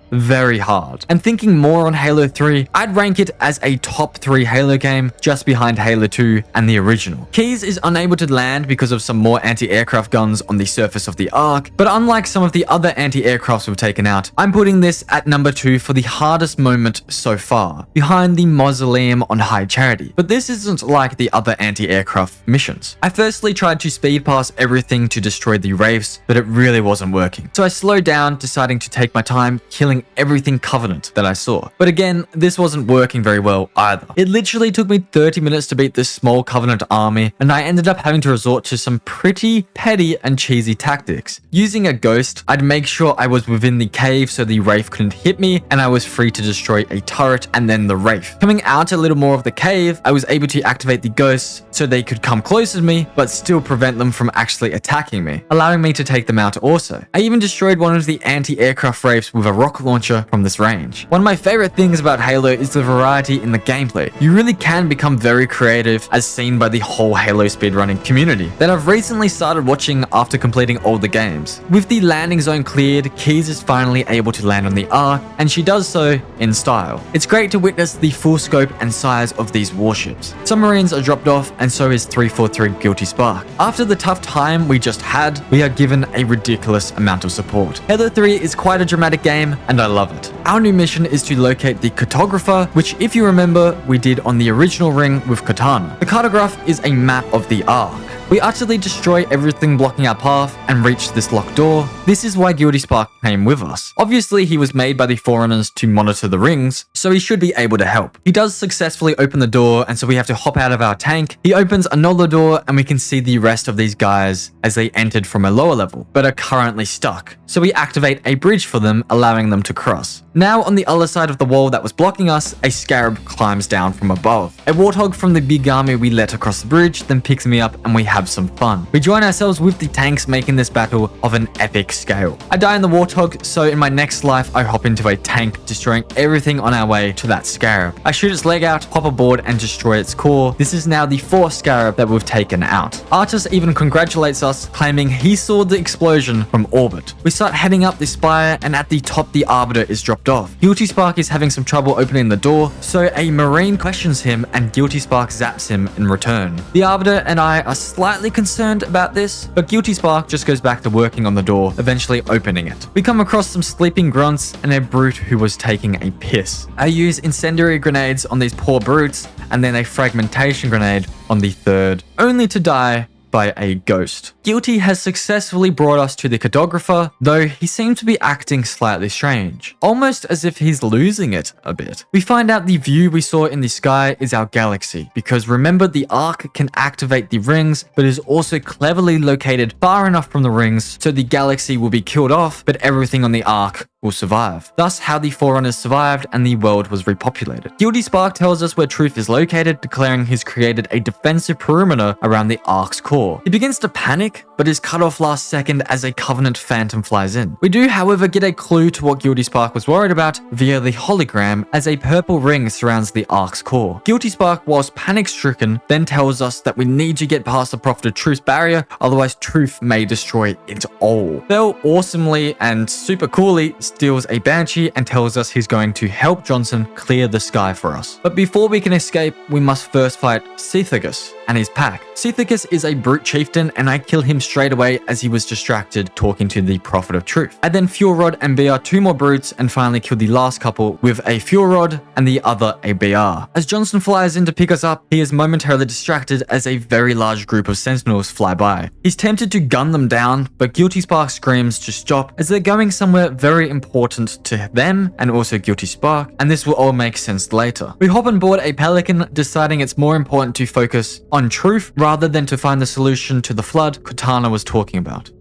hard. And thinking more on Halo 3, I'd rank it as a top 3 Halo game, just behind Halo 2 and the original. Keys is unable to land because of some more anti-aircraft guns on the surface of the Ark, but unlike some of the other anti-aircrafts we've taken out, I'm putting this at number 2 for the hardest moment so far, behind the mausoleum on High Charity. But this isn't like the other anti-aircraft missions. I firstly tried to speed past everything to destroy the Wraiths, but it really wasn't working. So I slowed down, deciding to take my time, killing everything Covenant that I saw. But again, this wasn't working very well either. It literally took me 30 minutes to beat this small Covenant army, and I ended up having to resort to some pretty petty and cheesy tactics. Using a ghost, I'd make sure I was within the cave so the Wraith couldn't hit me, and I was free to destroy a turret and then the Wraith. Coming out a little more of the cave, I was able to activate the ghosts so they could come closer to me, but still prevent them from actually attacking me, allowing me to take them out also. I even destroyed one of the anti-aircraft Wraiths with a rocket launcher from this range. One of my favorite things about Halo is the variety in the gameplay. You really can become very creative, as seen by the whole Halo speedrunning community that I've recently started watching after completing all the games. With the landing zone cleared, Keys is finally able to land on the Ark, and she does so in style. It's great to witness the full scope and size of these warships. Some Marines are dropped off, and so is 343 Guilty Spark. After the tough time we just had, we are given a ridiculous amount of support. Halo 3 is quite a dramatic game, and I love it. Our new mission is to locate the cartographer, which if you remember, we did on the original ring with Katana. The cartograph is a map of the Ark. We utterly destroy everything blocking our path and reach this locked door. This is why Guilty Spark came with us. Obviously, he was made by the Forerunners to monitor the rings, so he should be able to help. He does successfully open the door, and so we have to hop out of our tank. He opens another door, and we can see the rest of these guys as they entered from a lower level, but are currently stuck. So we activate a bridge for them, allowing them to cross. Now, on the other side of the wall that was blocking us, a scarab climbs down from above. A warthog from the big army we let across the bridge then picks me up, and we have have some fun. We join ourselves with the tanks, making this battle of an epic scale. I die in the Warthog, so in my next life, I hop into a tank, destroying everything on our way to that Scarab. I shoot its leg out, hop aboard, and destroy its core. This is now the 4th Scarab that we've taken out. Artus even congratulates us, claiming he saw the explosion from orbit. We start heading up the spire, and at the top, the Arbiter is dropped off. Guilty Spark is having some trouble opening the door, so a Marine questions him, and Guilty Spark zaps him in return. The Arbiter and I are slightly concerned about this, but Guilty Spark just goes back to working on the door, eventually opening it. We come across some sleeping grunts and a brute who was taking a piss. I use incendiary grenades on these poor brutes, and then a fragmentation grenade on the 3rd, only to die by a ghost. Guilty has successfully brought us to the cartographer, though he seemed to be acting slightly strange, almost as if he's losing it a bit. We find out the view we saw in the sky is our galaxy, because remember, the Ark can activate the rings, but is also cleverly located far enough from the rings so the galaxy will be killed off, but everything on the Ark will survive. Thus how the Forerunners survived and the world was repopulated. Guilty Spark tells us where Truth is located, declaring he's created a defensive perimeter around the Ark's core. He begins to panic, but is cut off last second as a Covenant Phantom flies in. We do, however, get a clue to what Guilty Spark was worried about via the hologram, as a purple ring surrounds the Ark's core. Guilty Spark, whilst panic-stricken, then tells us that we need to get past the Prophet of Truth's barrier, otherwise Truth may destroy it all. Bell awesomely and super coolly steals a Banshee and tells us he's going to help Johnson clear the sky for us. But before we can escape, we must first fight Cethegus and his pack. Cethegus is a brute chieftain, and I kill him straight away as he was distracted talking to the Prophet of Truth. I then Fuel Rod and BR 2 more brutes and finally kill the last couple with a Fuel Rod and the other a BR. As Johnson flies in to pick us up, he is momentarily distracted as a very large group of Sentinels fly by. He's tempted to gun them down, but Guilty Spark screams to stop as they're going somewhere very important to them and also Guilty Spark, and this will all make sense later. We hop on board a Pelican, deciding it's more important to focus on Truth rather than to find the solution to the flood Cortana was talking about.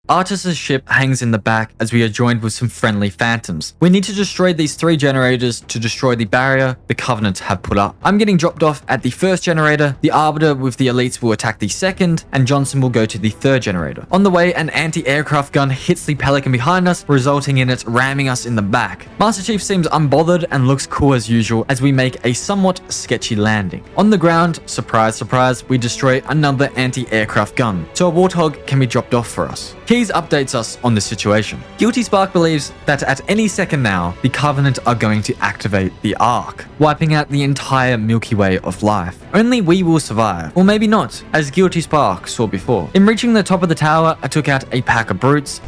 Artus's ship hangs in the back as we are joined with some friendly phantoms. We need to destroy these 3 generators to destroy the barrier the Covenant have put up. I'm getting dropped off at the 1st generator, the Arbiter with the elites will attack the 2nd, and Johnson will go to the 3rd generator. On the way, an anti-aircraft gun hits the Pelican behind us, resulting in it ramming us in the back. Master Chief seems unbothered and looks cool as usual as we make a somewhat sketchy landing. On the ground, surprise surprise, we destroy another anti-aircraft gun, so a Warthog can be dropped off for us. Keys updates us on the situation. Guilty Spark believes that at any second now, the Covenant are going to activate the Ark, wiping out the entire Milky Way of life. Only we will survive, or maybe not, as Guilty Spark saw before. In reaching the top of the tower, I took out a pack of brutes,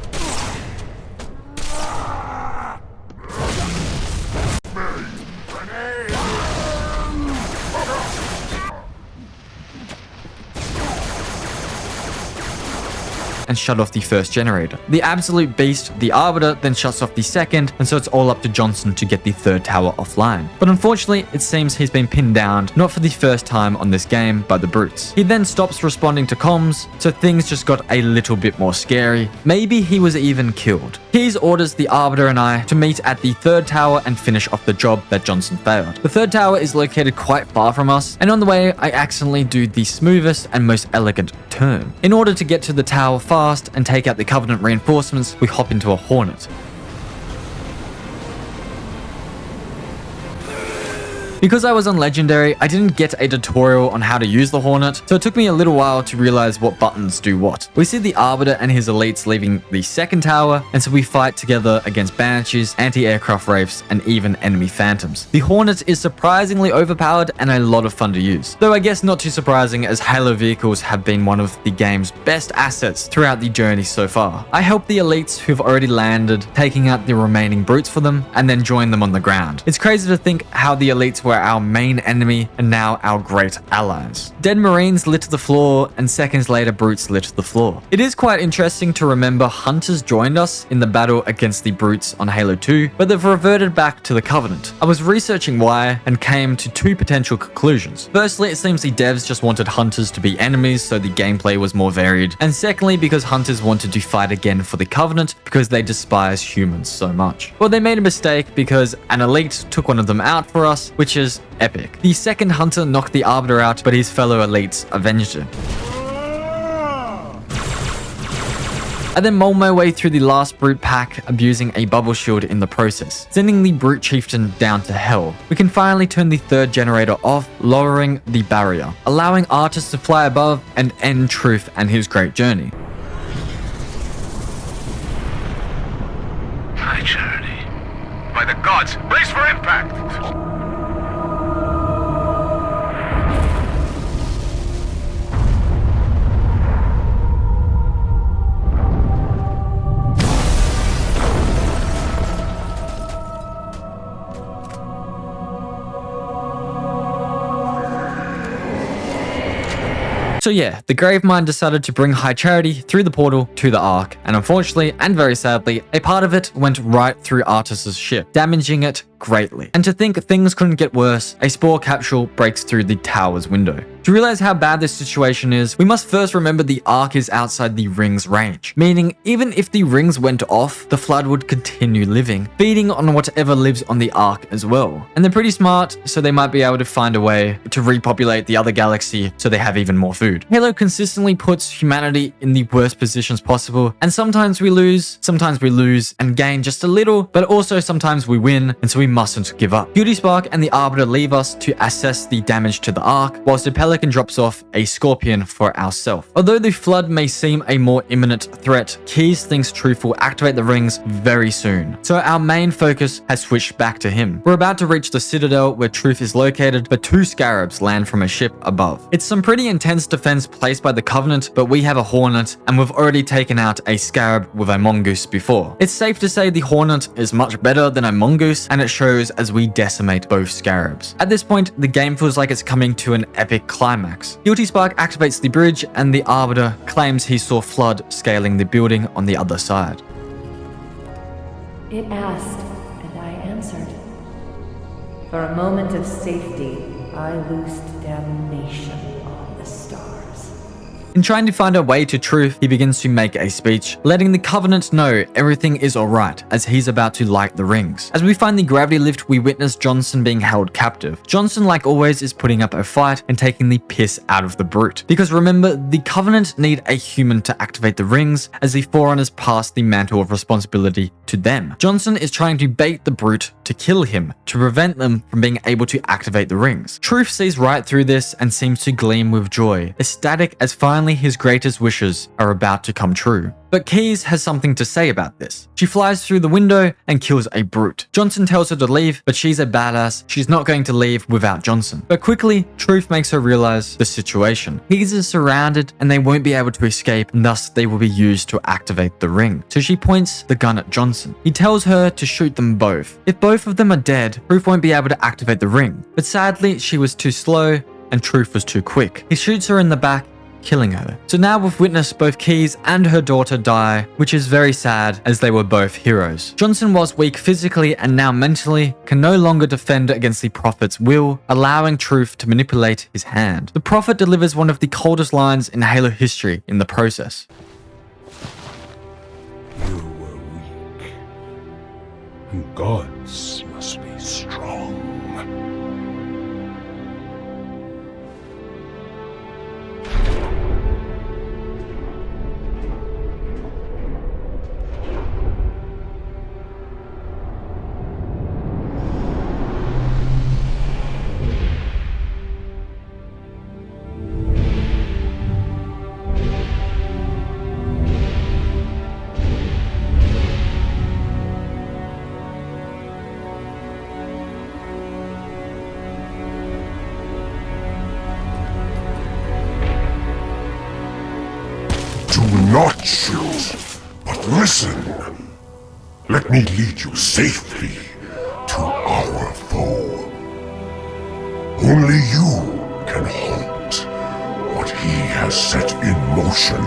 and shut off the 1st generator. The absolute beast, the Arbiter, then shuts off the 2nd, and so it's all up to Johnson to get the 3rd tower offline. But unfortunately, it seems he's been pinned down, not for the first time on this game, by the brutes. He then stops responding to comms, so things just got a little bit more scary. Maybe he was even killed. Keys orders the Arbiter and I to meet at the 3rd tower and finish off the job that Johnson failed. The 3rd tower is located quite far from us, and on the way, I accidentally do the smoothest and most elegant turn. In order to get to the tower fast and take out the Covenant reinforcements, we hop into a Hornet. Because I was on Legendary, I didn't get a tutorial on how to use the Hornet, so it took me a little while to realize what buttons do what. We see the Arbiter and his elites leaving the 2nd tower, and so we fight together against Banshees, anti-aircraft Wraiths, and even enemy Phantoms. The Hornet is surprisingly overpowered and a lot of fun to use, though I guess not too surprising as Halo vehicles have been one of the game's best assets throughout the journey so far. I help the elites who've already landed, taking out the remaining brutes for them, and then join them on the ground. It's crazy to think how the elites were our main enemy and now our great allies. Dead Marines litter the floor, and seconds later brutes litter the floor. It is quite interesting to remember Hunters joined us in the battle against the brutes on Halo 2, but they've reverted back to the Covenant. I was researching why and came to 2 potential conclusions. Firstly, it seems the devs just wanted Hunters to be enemies so the gameplay was more varied, and secondly because Hunters wanted to fight again for the Covenant because they despise humans so much. Well, they made a mistake because an elite took one of them out for us, which which is epic. The second hunter knocked the Arbiter out, but his fellow elites avenged him. I then mull my way through the last brute pack, abusing a bubble shield in the process, sending the brute chieftain down to hell. We can finally turn the third generator off, lowering the barrier, allowing Artus to fly above and end Truth and his great journey. High Charity. By the gods, brace for impact! So yeah, the Gravemind decided to bring High Charity through the portal to the Ark, and unfortunately, and very sadly, a part of it went right through Artus's ship, damaging it greatly. And to think things couldn't get worse, a spore capsule breaks through the tower's window. To realize how bad this situation is, we must first remember the Ark is outside the ring's range, meaning even if the rings went off, the Flood would continue living, feeding on whatever lives on the Ark as well. And they're pretty smart, so they might be able to find a way to repopulate the other galaxy so they have even more food. Halo consistently puts humanity in the worst positions possible, and sometimes we lose and gain just a little, but also sometimes we win, and so we mustn't give up. Beauty Spark and the Arbiter leave us to assess the damage to the Ark, whilst the Pelican drops off a Scorpion for ourselves. Although the Flood may seem a more imminent threat, Keyes thinks Truth will activate the rings very soon, so our main focus has switched back to him. We're about to reach the Citadel where Truth is located, but two Scarabs land from a ship above. It's some pretty intense defense placed by the Covenant, but we have a Hornet, and we've already taken out a Scarab with a Mongoose before. It's safe to say the Hornet is much better than a Mongoose, and it shows as we decimate both Scarabs. At this point, the game feels like it's coming to an epic climax. Guilty Spark activates the bridge, and the Arbiter claims he saw Flood scaling the building on the other side. It asked, and I answered. For a moment of safety, I loosed damnation on the stars. In trying to find a way to Truth, he begins to make a speech, letting the Covenant know everything is alright as he's about to light the rings. As we find the gravity lift, we witness Johnson being held captive. Johnson, like always, is putting up a fight and taking the piss out of the brute. Because remember, the Covenant need a human to activate the rings, as the Forerunners pass the mantle of responsibility to them. Johnson is trying to bait the brute to kill him, to prevent them from being able to activate the rings. Truth sees right through this and seems to gleam with joy, ecstatic as finally his greatest wishes are about to come true. But Keyes has something to say about this. She flies through the window and kills a brute. Johnson tells her to leave, but she's a badass. She's not going to leave without Johnson. But quickly, Truth makes her realize the situation. Keyes is surrounded and they won't be able to escape, and thus they will be used to activate the ring. So she points the gun at Johnson. He tells her to shoot them both. If both of them are dead, Truth won't be able to activate the ring. But sadly, she was too slow and Truth was too quick. He shoots her in the back, killing her. So now we've witnessed both Keyes and her daughter die, which is very sad as they were both heroes. Johnson was weak physically and now mentally can no longer defend against the Prophet's will, allowing Truth to manipulate his hand. The Prophet delivers one of the coldest lines in Halo history in the process. You were weak. Gods must be strong. Not shoot, but listen. Let me lead you safely to our foe. Only you can halt what he has set in motion.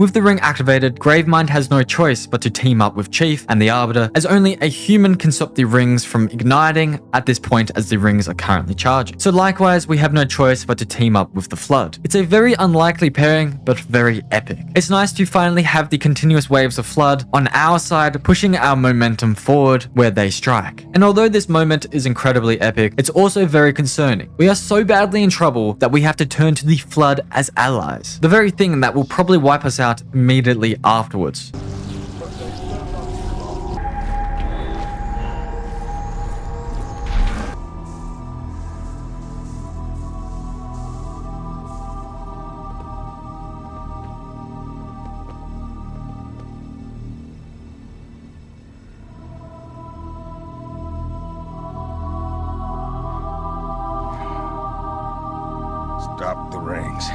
With the ring activated, Gravemind has no choice but to team up with Chief and the Arbiter, as only a human can stop the rings from igniting at this point as the rings are currently charging. So likewise, we have no choice but to team up with the Flood. It's a very unlikely pairing, but very epic. It's nice to finally have the continuous waves of Flood on our side, pushing our momentum forward where they strike. And although this moment is incredibly epic, it's also very concerning. We are so badly in trouble that we have to turn to the Flood as allies, the very thing that will probably wipe us out immediately afterwards. Stop the rings.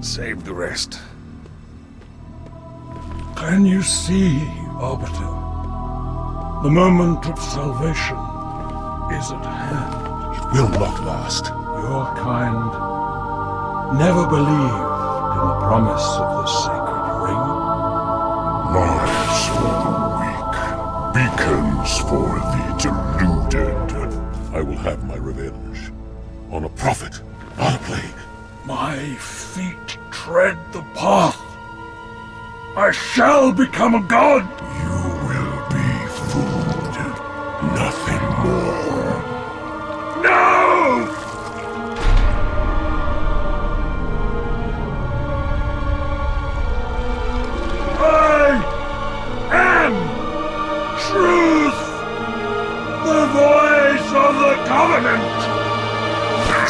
Save the rest. Can you see, Arbiter? The moment of salvation is at hand. It will not last. Your kind never believed in the promise of the sacred ring. Lives for the weak, beacons for the deluded. I will have my revenge. On a prophet, not a plague. My feet tread the path. I shall become a god. You will be food, nothing more. No! I am truth, the voice of the Covenant.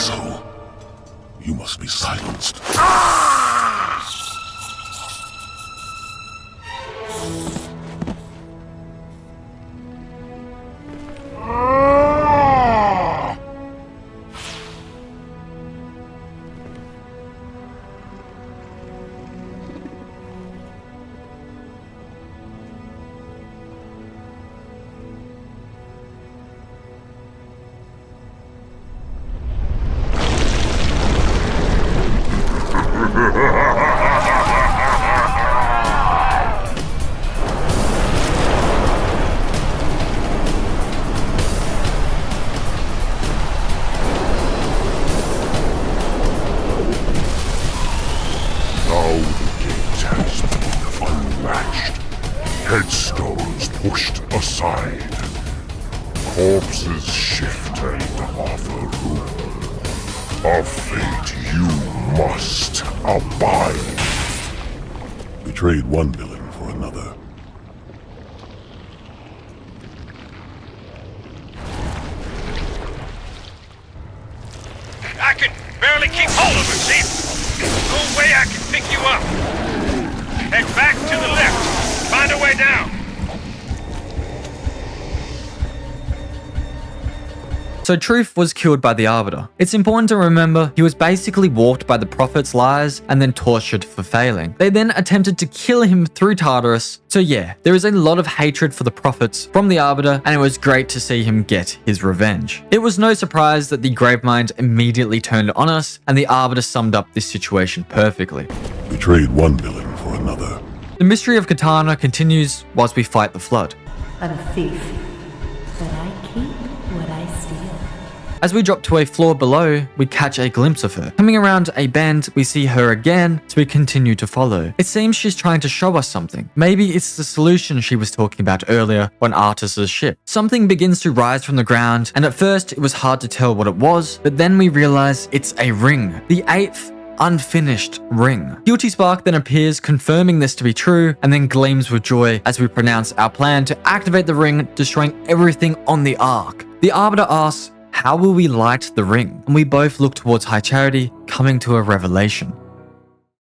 So, you must be silenced. Headstones pushed aside. Corpses shift and offer room. A fate you must abide. Betrayed one villain for another. I can barely keep hold of it, Chief. No way I can pick you up. Head back to the left. Find a way down. So Truth was killed by the Arbiter. It's important to remember he was basically warped by the Prophet's lies and then tortured for failing. They then attempted to kill him through Tartarus. So yeah, there is a lot of hatred for the Prophets from the Arbiter, and it was great to see him get his revenge. It was no surprise that the Gravemind immediately turned on us, and the Arbiter summed up this situation perfectly. Betrayed one villain for another. The mystery of Katana continues whilst we fight the Flood. I'm a thief, but I keep what I steal. As we drop to a floor below, we catch a glimpse of her. Coming around a bend, we see her again, so we continue to follow. It seems she's trying to show us something. Maybe it's the solution she was talking about earlier on Artus's ship. Something begins to rise from the ground, and at first it was hard to tell what it was, but then we realize it's a ring. The 8th unfinished ring. Guilty Spark then appears, confirming this to be true, and then gleams with joy as we pronounce our plan to activate the ring, destroying everything on the Ark. The Arbiter asks, how will we light the ring? And we both look towards High Charity, coming to a revelation.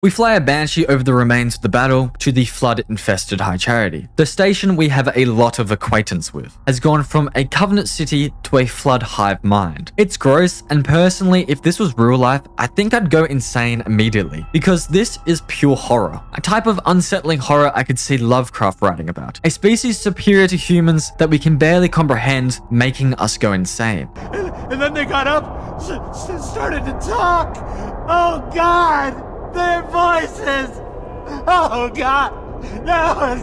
We fly a Banshee over the remains of the battle to the flood-infested High Charity. The station we have a lot of acquaintance with has gone from a Covenant city to a flood hive mind. It's gross, and personally, if this was real life, I think I'd go insane immediately, because this is pure horror. A type of unsettling horror I could see Lovecraft writing about. A species superior to humans that we can barely comprehend, making us go insane. And then they got up, started to talk. Oh God! Their voices! Oh God! No!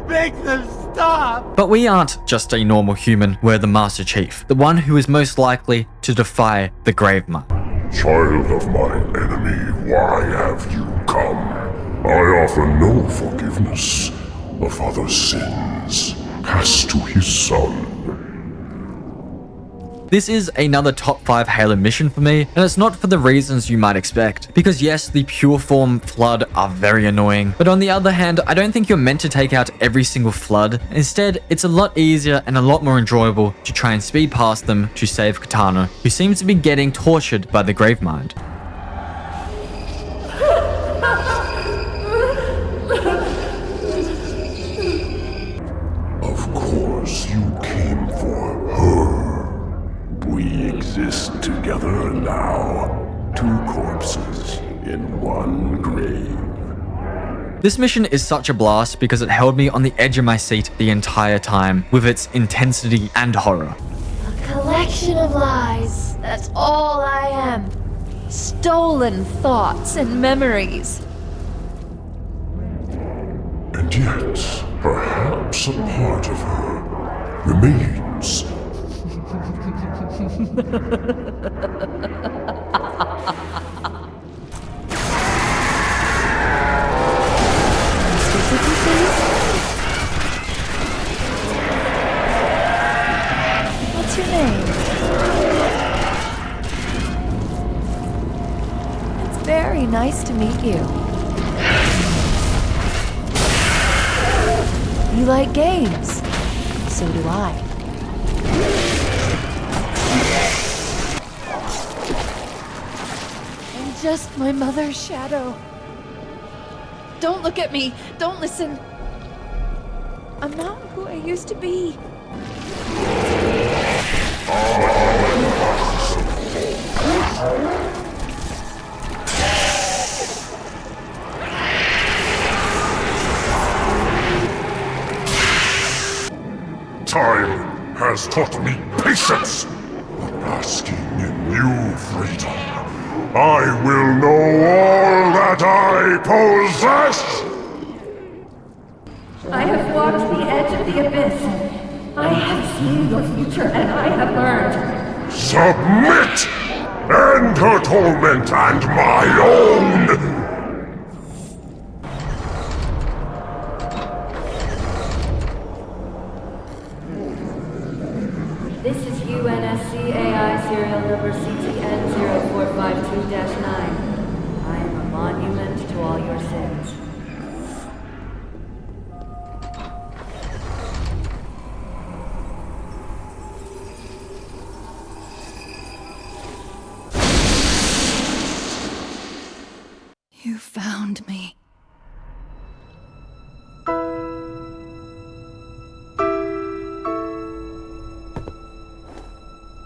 Make them stop! But we aren't just a normal human, we're the Master Chief, the one who is most likely to defy the Gravemind. Child of my enemy, why have you come? I offer no forgiveness. The father's sins pass to his son. This is another top 5 Halo mission for me, and it's not for the reasons you might expect. Because yes, the pure form Flood are very annoying, but on the other hand, I don't think you're meant to take out every single Flood. Instead, it's a lot easier and a lot more enjoyable to try and speed past them to save Katana, who seems to be getting tortured by the Gravemind. Of course, you came for her. We exist together now. 2 corpses in 1 grave. This mission is such a blast because it held me on the edge of my seat the entire time with its intensity and horror. A collection of lies. That's all I am. Stolen thoughts and memories. And yet, perhaps a part of her remains. What's your name? It's very nice to meet you. You like games? So do I. I'm just my mother's shadow. Don't look at me. Don't listen. I'm not who I used to be. Time has taught me patience, but basking in new freedom, I will know all that I possess! I have walked the edge of the abyss. I have seen your future and I have learned. Submit! End her torment and my own! This is UNSC AI serial number CTN 0452-9. I am a monument to all your sins. You found me.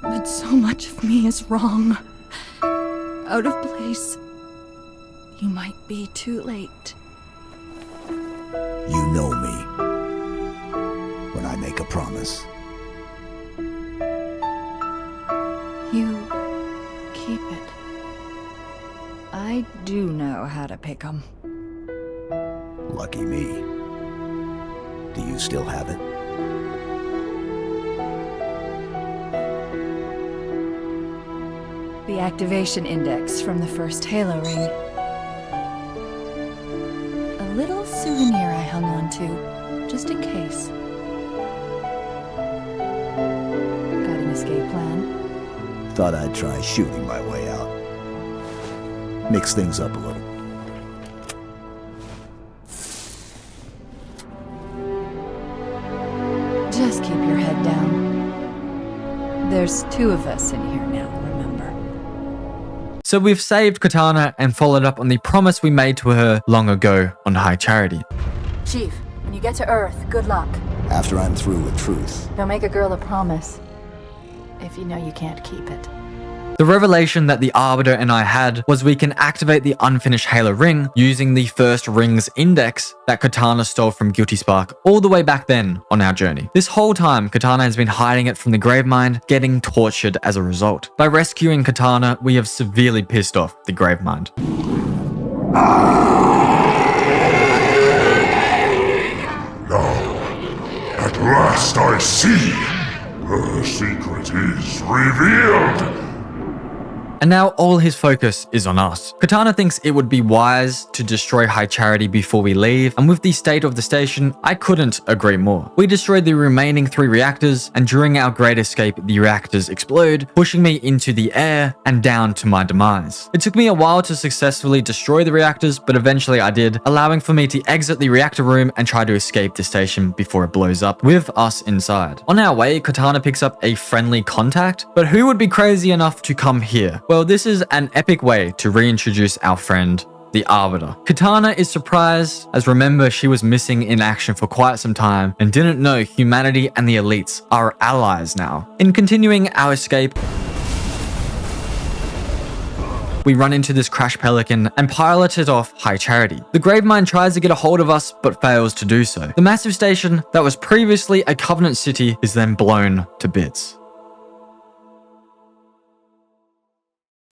But so much of me is wrong. Out of place. You might be too late. You know me. When I make a promise. You keep it. I do know how to pick 'em. Lucky me. Do you still have it? The activation index from the first Halo ring. A little souvenir I hung on to, just in case. Got an escape plan? Thought I'd try shooting my way out. Mix things up a little. Just keep your head down. There's 2 of us in here now, remember? So we've saved Katana and followed up on the promise we made to her long ago on High Charity. Chief, when you get to Earth, good luck. After I'm through with truth. Don't make a girl a promise if you know you can't keep it. The revelation that the Arbiter and I had was we can activate the unfinished Halo ring using the first ring's index that Katana stole from Guilty Spark all the way back then on our journey. This whole time, Katana has been hiding it from the Gravemind, getting tortured as a result. By rescuing Katana, we have severely pissed off the Gravemind. last I see, her secret is revealed. And now all his focus is on us. Cortana thinks it would be wise to destroy High Charity before we leave, and with the state of the station, I couldn't agree more. We destroyed the remaining 3 reactors, and during our great escape, the reactors explode, pushing me into the air and down to my demise. It took me a while to successfully destroy the reactors, but eventually I did, allowing for me to exit the reactor room and try to escape the station before it blows up, with us inside. On our way, Cortana picks up a friendly contact, but who would be crazy enough to come here? Well, this is an epic way to reintroduce our friend, the Arbiter. Cortana is surprised, as remember she was missing in action for quite some time and didn't know humanity and the elites are allies now. In continuing our escape, we run into this crash pelican and pilot it off High Charity. The Gravemind tries to get a hold of us, but fails to do so. The massive station that was previously a Covenant city is then blown to bits.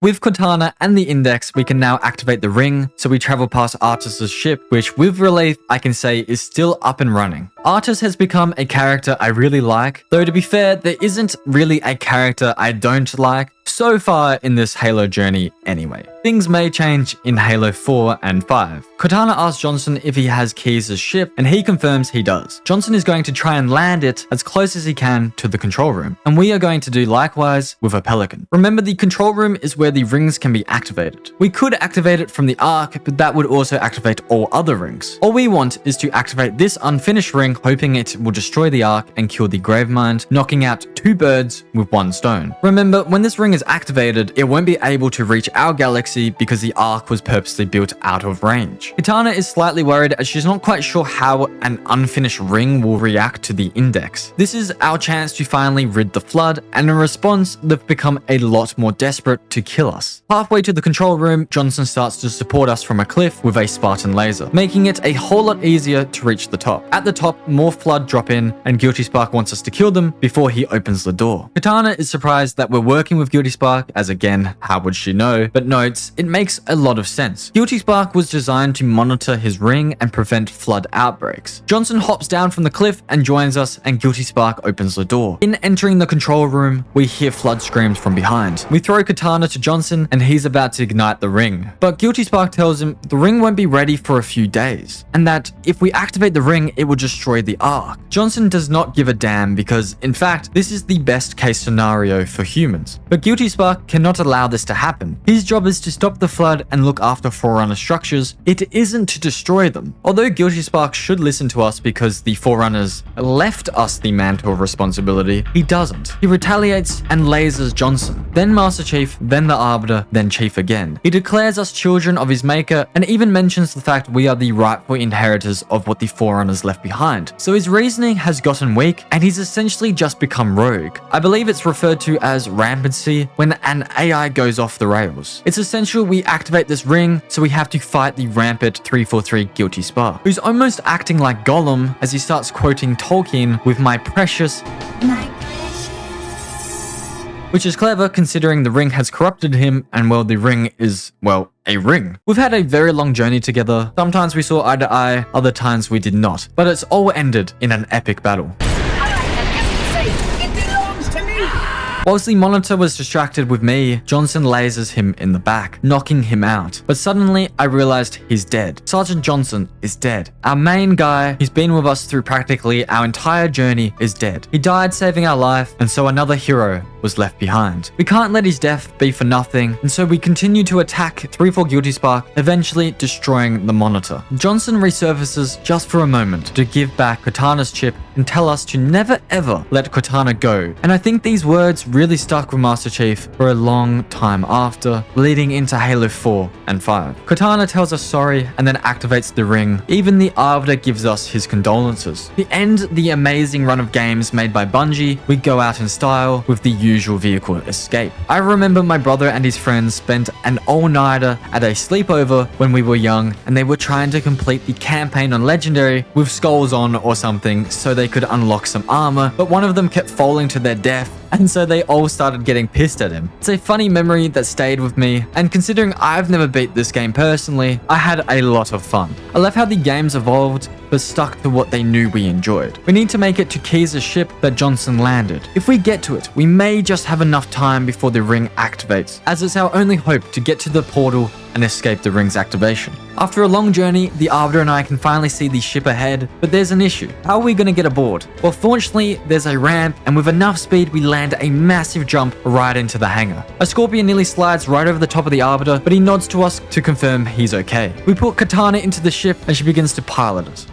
With Cortana and the Index, we can now activate the ring, so we travel past Artus's ship, which with relief, I can say is still up and running. Artus has become a character I really like, though to be fair, there isn't really a character I don't like so far in this Halo journey anyway. Things may change in Halo 4 and 5. Cortana asks Johnson if he has Keyes' ship, and he confirms he does. Johnson is going to try and land it as close as he can to the control room, and we are going to do likewise with a Pelican. Remember, the control room is where the rings can be activated. We could activate it from the Ark, but that would also activate all other rings. All we want is to activate this unfinished ring, hoping it will destroy the Ark and kill the Gravemind, knocking out 2 birds with 1 stone. Remember, when this ring is activated, it won't be able to reach our galaxy because the Ark was purposely built out of range. Cortana is slightly worried as she's not quite sure how an unfinished ring will react to the Index. This is our chance to finally rid the Flood, and in response, they've become a lot more desperate to kill us. Halfway to the control room, Johnson starts to support us from a cliff with a Spartan laser, making it a whole lot easier to reach the top. At the top, more Flood drop in, and Guilty Spark wants us to kill them before he opens the door. Cortana is surprised that we're working with Guilty Spark, as again, how would she know, but notes it makes a lot of sense. Guilty Spark was designed to monitor his ring and prevent Flood outbreaks. Johnson hops down from the cliff and joins us, and Guilty Spark opens the door. In entering the control room, we hear Flood screams from behind. We throw Cortana to Johnson, and he's about to ignite the ring. But Guilty Spark tells him the ring won't be ready for a few days, and that if we activate the ring, it will destroy the Ark. Johnson does not give a damn because, in fact, this is the best case scenario for humans. But Guilty Spark cannot allow this to happen. His job is to stop the Flood and look after Forerunner structures. It isn't to destroy them. Although Guilty Spark should listen to us because the Forerunners left us the mantle of responsibility, he doesn't. He retaliates and lasers Johnson, then Master Chief, then the Arbiter, then Chief again. He declares us children of his maker and even mentions the fact we are the rightful inheritors of what the Forerunners left behind. So his reasoning has gotten weak and he's essentially just become rogue. I believe it's referred to as rampancy when an AI goes off the rails. It's essential we activate this ring, so we have to fight the rampant 343 Guilty Spark, who's almost acting like Gollum as he starts quoting Tolkien with "my precious," which is clever considering the ring has corrupted him and, well, the ring is, well, a ring. We've had a very long journey together. Sometimes we saw eye to eye, other times we did not, but it's all ended in an epic battle. Whilst the Monitor was distracted with me, Johnson lasers him in the back, knocking him out. But suddenly, I realized he's dead. Sergeant Johnson is dead. Our main guy, who's been with us through practically our entire journey, is dead. He died saving our life, and so another hero was left behind. We can't let his death be for nothing, and so we continue to attack 3-4 Guilty Spark, eventually destroying the Monitor. Johnson resurfaces just for a moment to give back Cortana's chip and tell us to never ever let Cortana go. And I think these words really stuck with Master Chief for a long time after, leading into Halo 4 and 5. Cortana tells us sorry and then activates the ring. Even the Arbiter gives us his condolences. To end the amazing run of games made by Bungie, we go out in style with the usual vehicle escape. I remember my brother and his friends spent an all-nighter at a sleepover when we were young, and they were trying to complete the campaign on Legendary with skulls on or something so they could unlock some armor, but one of them kept falling to their death and so they all started getting pissed at him. It's a funny memory that stayed with me, and considering I've never beat this game personally, I had a lot of fun. I love how the games evolved, but stuck to what they knew we enjoyed. We need to make it to Keyes' ship that Johnson landed. If we get to it, we may just have enough time before the ring activates, as it's our only hope to get to the portal and escape the ring's activation. After a long journey, the Arbiter and I can finally see the ship ahead, but there's an issue. How are we going to get aboard? Well, fortunately, there's a ramp, and with enough speed, we land a massive jump right into the hangar. A Scorpion nearly slides right over the top of the Arbiter, but he nods to us to confirm he's okay. We put Katana into the ship, and she begins to pilot us.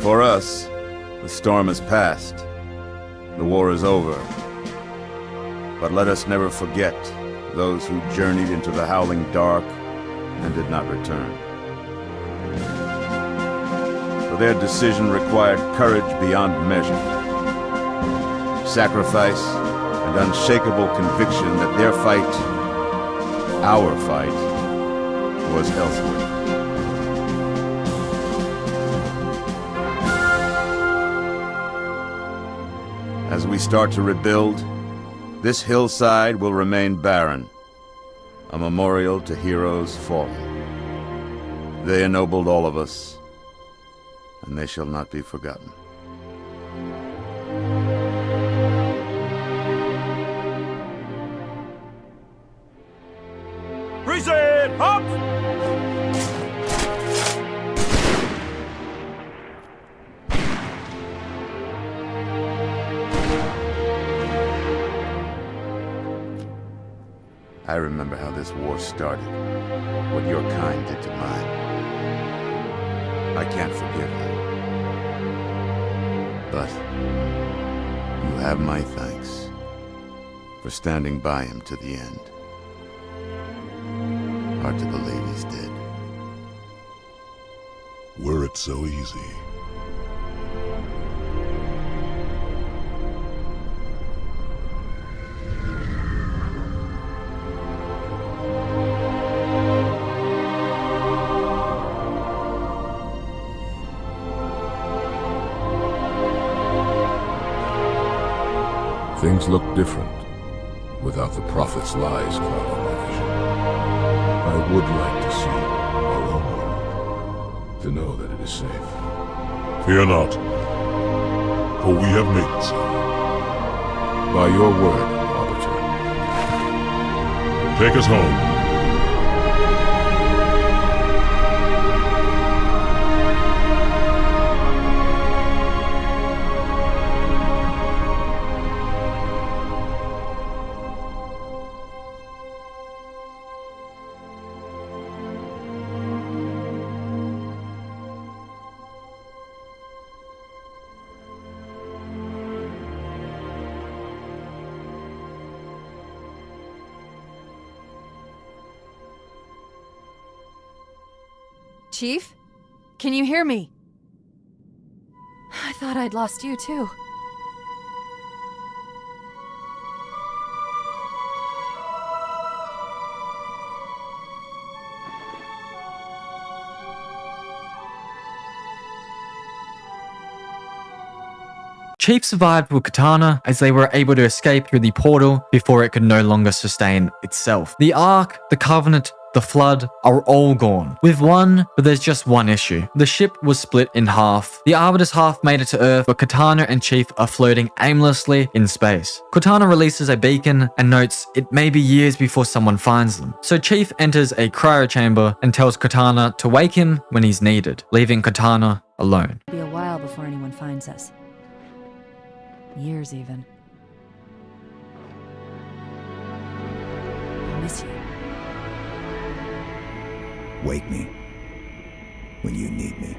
For us, the storm has passed. The war is over. But let us never forget those who journeyed into the howling dark and did not return. For their decision required courage beyond measure, sacrifice, and unshakable conviction that their fight, our fight, was elsewhere. As we start to rebuild, this hillside will remain barren, a memorial to heroes fallen. They ennobled all of us, and they shall not be forgotten. Reset! Up! I remember how this war started, what your kind did to mine. I can't forgive you. But you have my thanks for standing by him to the end. Hard to believe he's dead. Were it so easy. Things look different without the Prophet's lies clouding my vision. I would like to see our own world, to know that it is safe. Fear not, for we have made it so. By your word, Arbiter. Take us home. Chief? Can you hear me? I thought I'd lost you too. Chief survived with Katana as they were able to escape through the portal before it could no longer sustain itself. The Ark, the Covenant, the Flood are all gone. But there's just one issue. The ship was split in half. The Arbiter's half made it to Earth, but Cortana and Chief are floating aimlessly in space. Cortana releases a beacon and notes it may be years before someone finds them. So Chief enters a cryo chamber and tells Cortana to wake him when he's needed, leaving Cortana alone. It'll be a while before anyone finds us. Years even. I miss you. Wake me when you need me.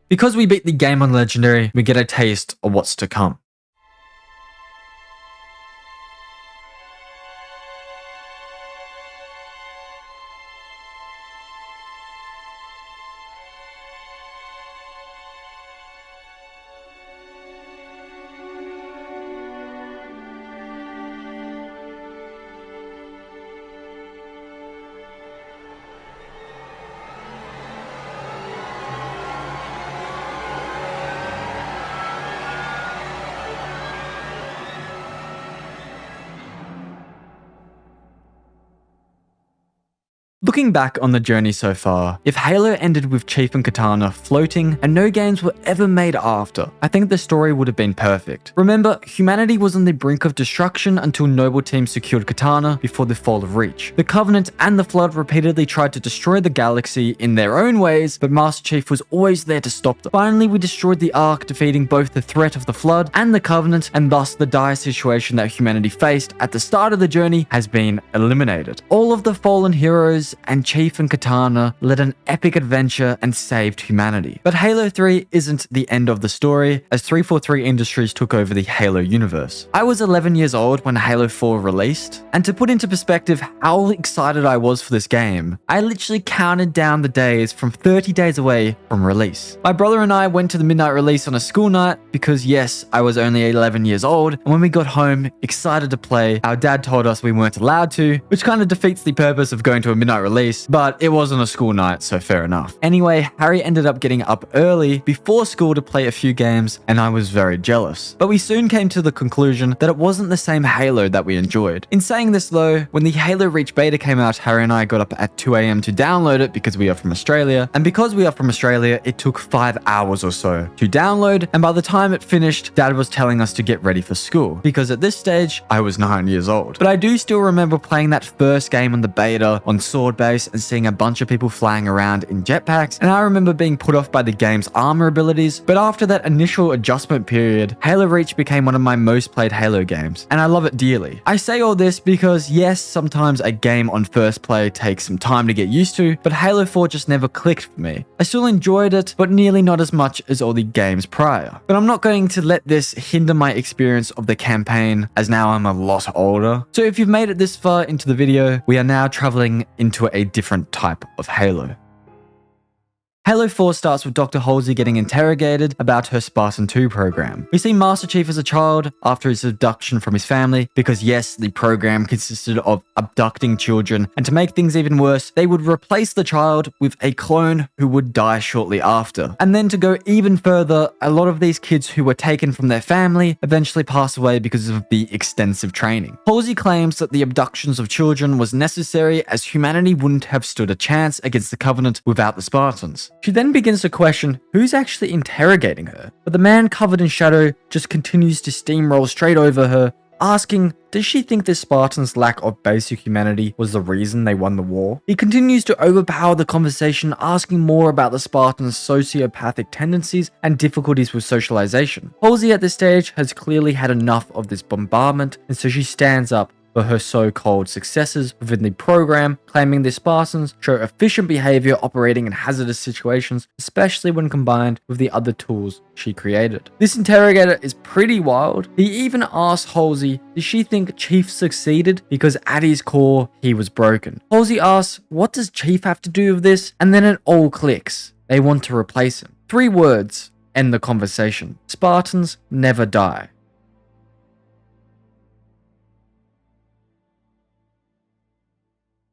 Because we beat the game on Legendary, we get a taste of what's to come. Looking back on the journey so far, if Halo ended with Chief and Cortana floating and no games were ever made after, I think the story would have been perfect. Remember, humanity was on the brink of destruction until Noble Team secured Cortana before the fall of Reach. The Covenant and the Flood repeatedly tried to destroy the galaxy in their own ways, but Master Chief was always there to stop them. Finally, we destroyed the Ark, defeating both the threat of the Flood and the Covenant, and thus the dire situation that humanity faced at the start of the journey has been eliminated. All of the fallen heroes and Chief and Cortana led an epic adventure and saved humanity. But Halo 3 isn't the end of the story, as 343 Industries took over the Halo universe. I was 11 years old when Halo 4 released, and to put into perspective how excited I was for this game, I literally counted down the days from 30 days away from release. My brother and I went to the midnight release on a school night because yes, I was only 11 years old, and when we got home, excited to play, our dad told us we weren't allowed to, which kind of defeats the purpose of going to a midnight release, but it wasn't a school night, so fair enough. Anyway, Harry ended up getting up early before school to play a few games, and I was very jealous. But we soon came to the conclusion that it wasn't the same Halo that we enjoyed. In saying this though, when the Halo Reach beta came out, Harry and I got up at 2 AM to download it because we are from Australia, and because we are from Australia, it took 5 hours or so to download, and by the time it finished, Dad was telling us to get ready for school, because at this stage, I was 9 years old. But I do still remember playing that first game on the beta on Sword Base and seeing a bunch of people flying around in jetpacks, and I remember being put off by the game's armor abilities, but after that initial adjustment period, Halo Reach became one of my most played Halo games, and I love it dearly. I say all this because yes, sometimes a game on first play takes some time to get used to, but Halo 4 just never clicked for me. I still enjoyed it, but nearly not as much as all the games prior. But I'm not going to let this hinder my experience of the campaign, as now I'm a lot older. So if you've made it this far into the video, we are now traveling into a different type of Halo. Halo 4 starts with Dr. Halsey getting interrogated about her Spartan 2 program. We see Master Chief as a child after his abduction from his family, because yes, the program consisted of abducting children, and to make things even worse, they would replace the child with a clone who would die shortly after. And then to go even further, a lot of these kids who were taken from their family eventually pass away because of the extensive training. Halsey claims that the abductions of children was necessary, as humanity wouldn't have stood a chance against the Covenant without the Spartans. She then begins to question who's actually interrogating her, but the man covered in shadow just continues to steamroll straight over her, asking, does she think the Spartans' lack of basic humanity was the reason they won the war? He continues to overpower the conversation, asking more about the Spartans' sociopathic tendencies and difficulties with socialization. Halsey at this stage has clearly had enough of this bombardment, and so she stands up for her so-called successors within the program, claiming the Spartans show efficient behavior operating in hazardous situations, especially when combined with the other tools she created. This interrogator is pretty wild. He even asked Halsey, did she think Chief succeeded because at his core, he was broken? Halsey asks, what does Chief have to do with this? And then it all clicks. They want to replace him. 3 words end the conversation. Spartans never die.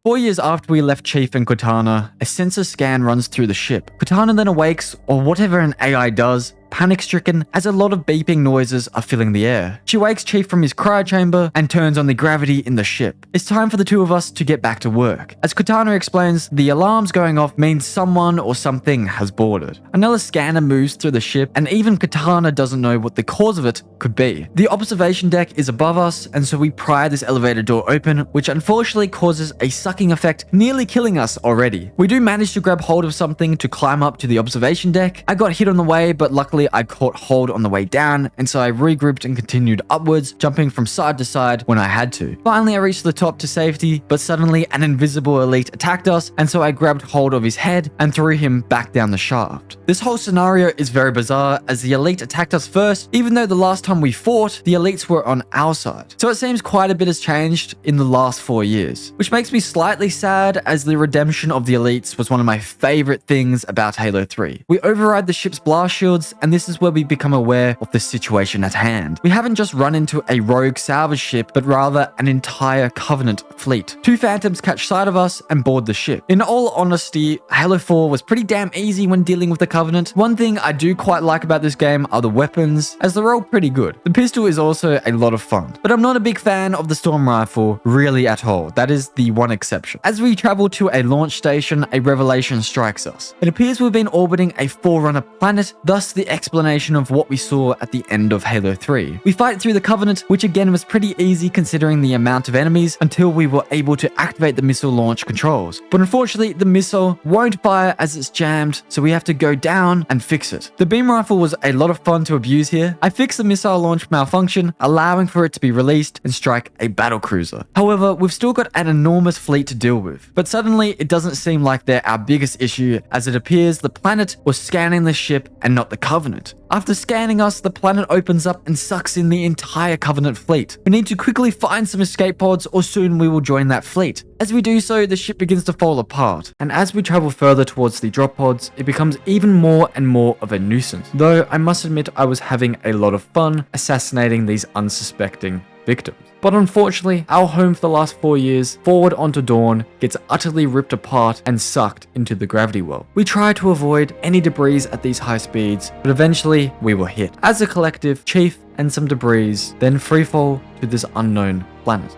Four years after we left Chief and Cortana, a sensor scan runs through the ship. Cortana then awakes, or whatever an AI does, panic-stricken as a lot of beeping noises are filling the air. She wakes Chief from his cryo chamber and turns on the gravity in the ship. It's time for the two of us to get back to work. As Cortana explains, the alarms going off means someone or something has boarded. Another scanner moves through the ship, and even Cortana doesn't know what the cause of it could be. The observation deck is above us, and so we pry this elevator door open, which unfortunately causes a sucking effect, nearly killing us already. We do manage to grab hold of something to climb up to the observation deck. I got hit on the way, but luckily I caught hold on the way down, and so I regrouped and continued upwards, jumping from side to side when I had to. Finally, I reached the top to safety, but suddenly an invisible elite attacked us, and so I grabbed hold of his head and threw him back down the shaft. This whole scenario is very bizarre, as the elite attacked us first, even though the last time we fought, the elites were on our side. So it seems quite a bit has changed in the last 4 years, which makes me slightly sad, as the redemption of the elites was one of my favorite things about Halo 3. We override the ship's blast shields, and this is where we become aware of the situation at hand. We haven't just run into a rogue salvage ship, but rather an entire Covenant fleet. 2 Phantoms catch sight of us and board the ship. In all honesty, Halo 4 was pretty damn easy when dealing with the Covenant. One thing I do quite like about this game are the weapons, as they're all pretty good. The pistol is also a lot of fun, but I'm not a big fan of the Storm Rifle, really at all. That is the one exception. As we travel to a launch station, a revelation strikes us. It appears we've been orbiting a Forerunner planet, thus the explanation of what we saw at the end of Halo 3. We fight through the Covenant, which again was pretty easy considering the amount of enemies, until we were able to activate the missile launch controls. But unfortunately, the missile won't fire as it's jammed, so we have to go down and fix it. The beam rifle was a lot of fun to abuse here. I fixed the missile launch malfunction, allowing for it to be released and strike a battle cruiser. However, we've still got an enormous fleet to deal with. But suddenly, it doesn't seem like they're our biggest issue, as it appears the planet was scanning the ship and not the Covenant. After scanning us, the planet opens up and sucks in the entire Covenant fleet. We need to quickly find some escape pods, or soon we will join that fleet. As we do so, the ship begins to fall apart, and as we travel further towards the drop pods, it becomes even more and more of a nuisance. Though I must admit I was having a lot of fun assassinating these unsuspecting victims. But unfortunately, our home for the last 4 years, Forward onto Dawn, gets utterly ripped apart and sucked into the gravity well. We try to avoid any debris at these high speeds, but eventually we were hit. As a collective, Chief and some debris then freefall to this unknown planet.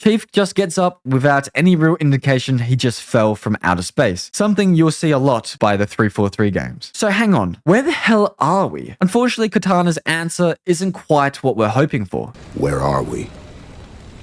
Chief just gets up without any real indication he just fell from outer space, something you'll see a lot by the 343 games. So hang on, where the hell are we? Unfortunately, Cortana's answer isn't quite what we're hoping for. Where are we?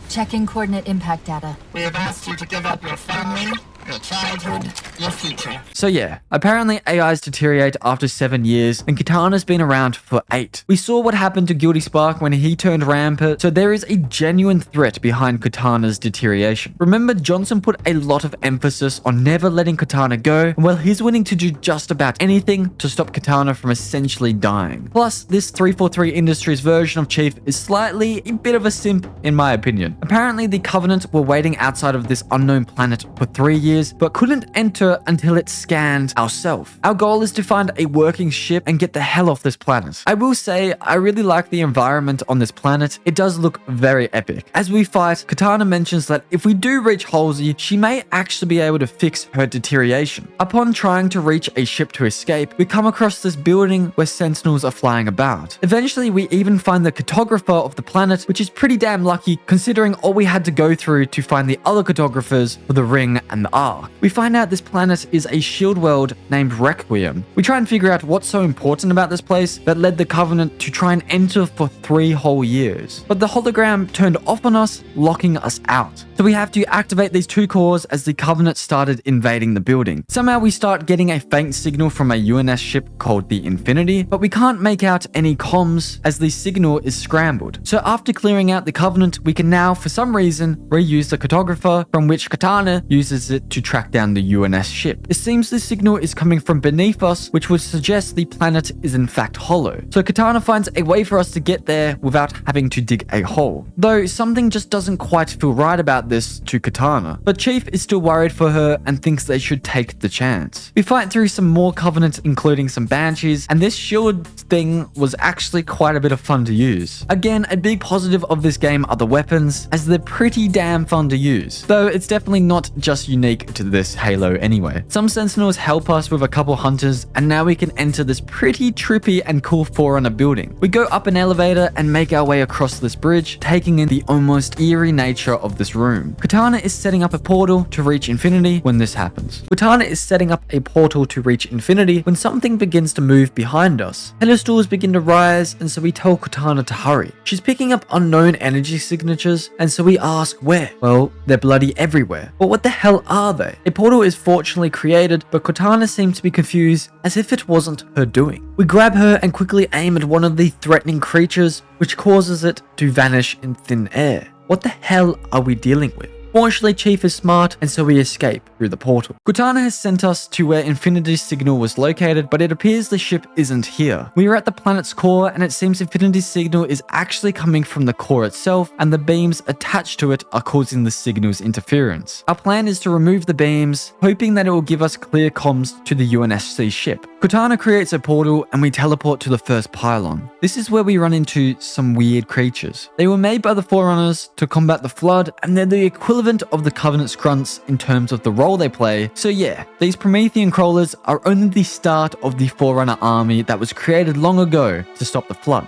Checking coordinate impact data. We have asked you to give up your family, your childhood, your future. So yeah, apparently AIs deteriorate after 7 years, and Kitana's been around for 8. We saw what happened to Guilty Spark when he turned rampant, so there is a genuine threat behind Kitana's deterioration. Remember, Johnson put a lot of emphasis on never letting Kitana go, and well, he's willing to do just about anything to stop Kitana from essentially dying. Plus, this 343 Industries version of Chief is slightly a bit of a simp in my opinion. Apparently, the Covenant were waiting outside of this unknown planet for 3 years, but couldn't enter until it scanned ourselves. Our goal is to find a working ship and get the hell off this planet. I will say, I really like the environment on this planet. It does look very epic. As we fight, Kitana mentions that if we do reach Halsey, she may actually be able to fix her deterioration. Upon trying to reach a ship to escape, we come across this building where sentinels are flying about. Eventually, we even find the cartographer of the planet, which is pretty damn lucky considering all we had to go through to find the other cartographers for the ring and the arc. We find out this planet planet is a shield world named Requiem. We try and figure out what's so important about this place that led the Covenant to try and enter for 3 whole years. But the hologram turned off on us, locking us out. So we have to activate these 2 cores as the Covenant started invading the building. Somehow we start getting a faint signal from a UNS ship called the Infinity, but we can't make out any comms as the signal is scrambled. So after clearing out the Covenant, we can now, for some reason, reuse the cartographer, from which Katana uses it to track down the UNS ship. It seems the signal is coming from beneath us, which would suggest the planet is in fact hollow. So Katana finds a way for us to get there without having to dig a hole. Though something just doesn't quite feel right about this to Katana. But Chief is still worried for her and thinks they should take the chance. We fight through some more Covenant, including some Banshees, and this shield thing was actually quite a bit of fun to use. Again, a big positive of this game are the weapons, as they're pretty damn fun to use. Though it's definitely not just unique to this Halo anyway. Some Sentinels help us with a couple hunters, and now we can enter this pretty trippy and cool Forerunner building. We go up an elevator and make our way across this bridge, taking in the almost eerie nature of this room. Katana is setting up a portal to reach Infinity when this happens. Katana is setting up a portal to reach Infinity when something begins to move behind us. Pedestals begin to rise, and so we tell Katana to hurry. She's picking up unknown energy signatures, and so we ask where? Well, they're bloody everywhere. But what the hell are they? A portal is fortunately created, but Katana seems to be confused as if it wasn't her doing. We grab her and quickly aim at one of the threatening creatures, which causes it to vanish in thin air. What the hell are we dealing with? Fortunately, Chief is smart, and so we escape through the portal. Katana has sent us to where Infinity's signal was located, but it appears the ship isn't here. We are at the planet's core, and it seems Infinity's signal is actually coming from the core itself, and the beams attached to it are causing the signal's interference. Our plan is to remove the beams, hoping that it will give us clear comms to the UNSC ship. Katana creates a portal, and we teleport to the first pylon. This is where we run into some weird creatures. They were made by the Forerunners to combat the Flood, and they're the equivalent of the Covenant's grunts in terms of the role they play. So yeah, these Promethean crawlers are only the start of the Forerunner army that was created long ago to stop the Flood.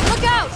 Look out!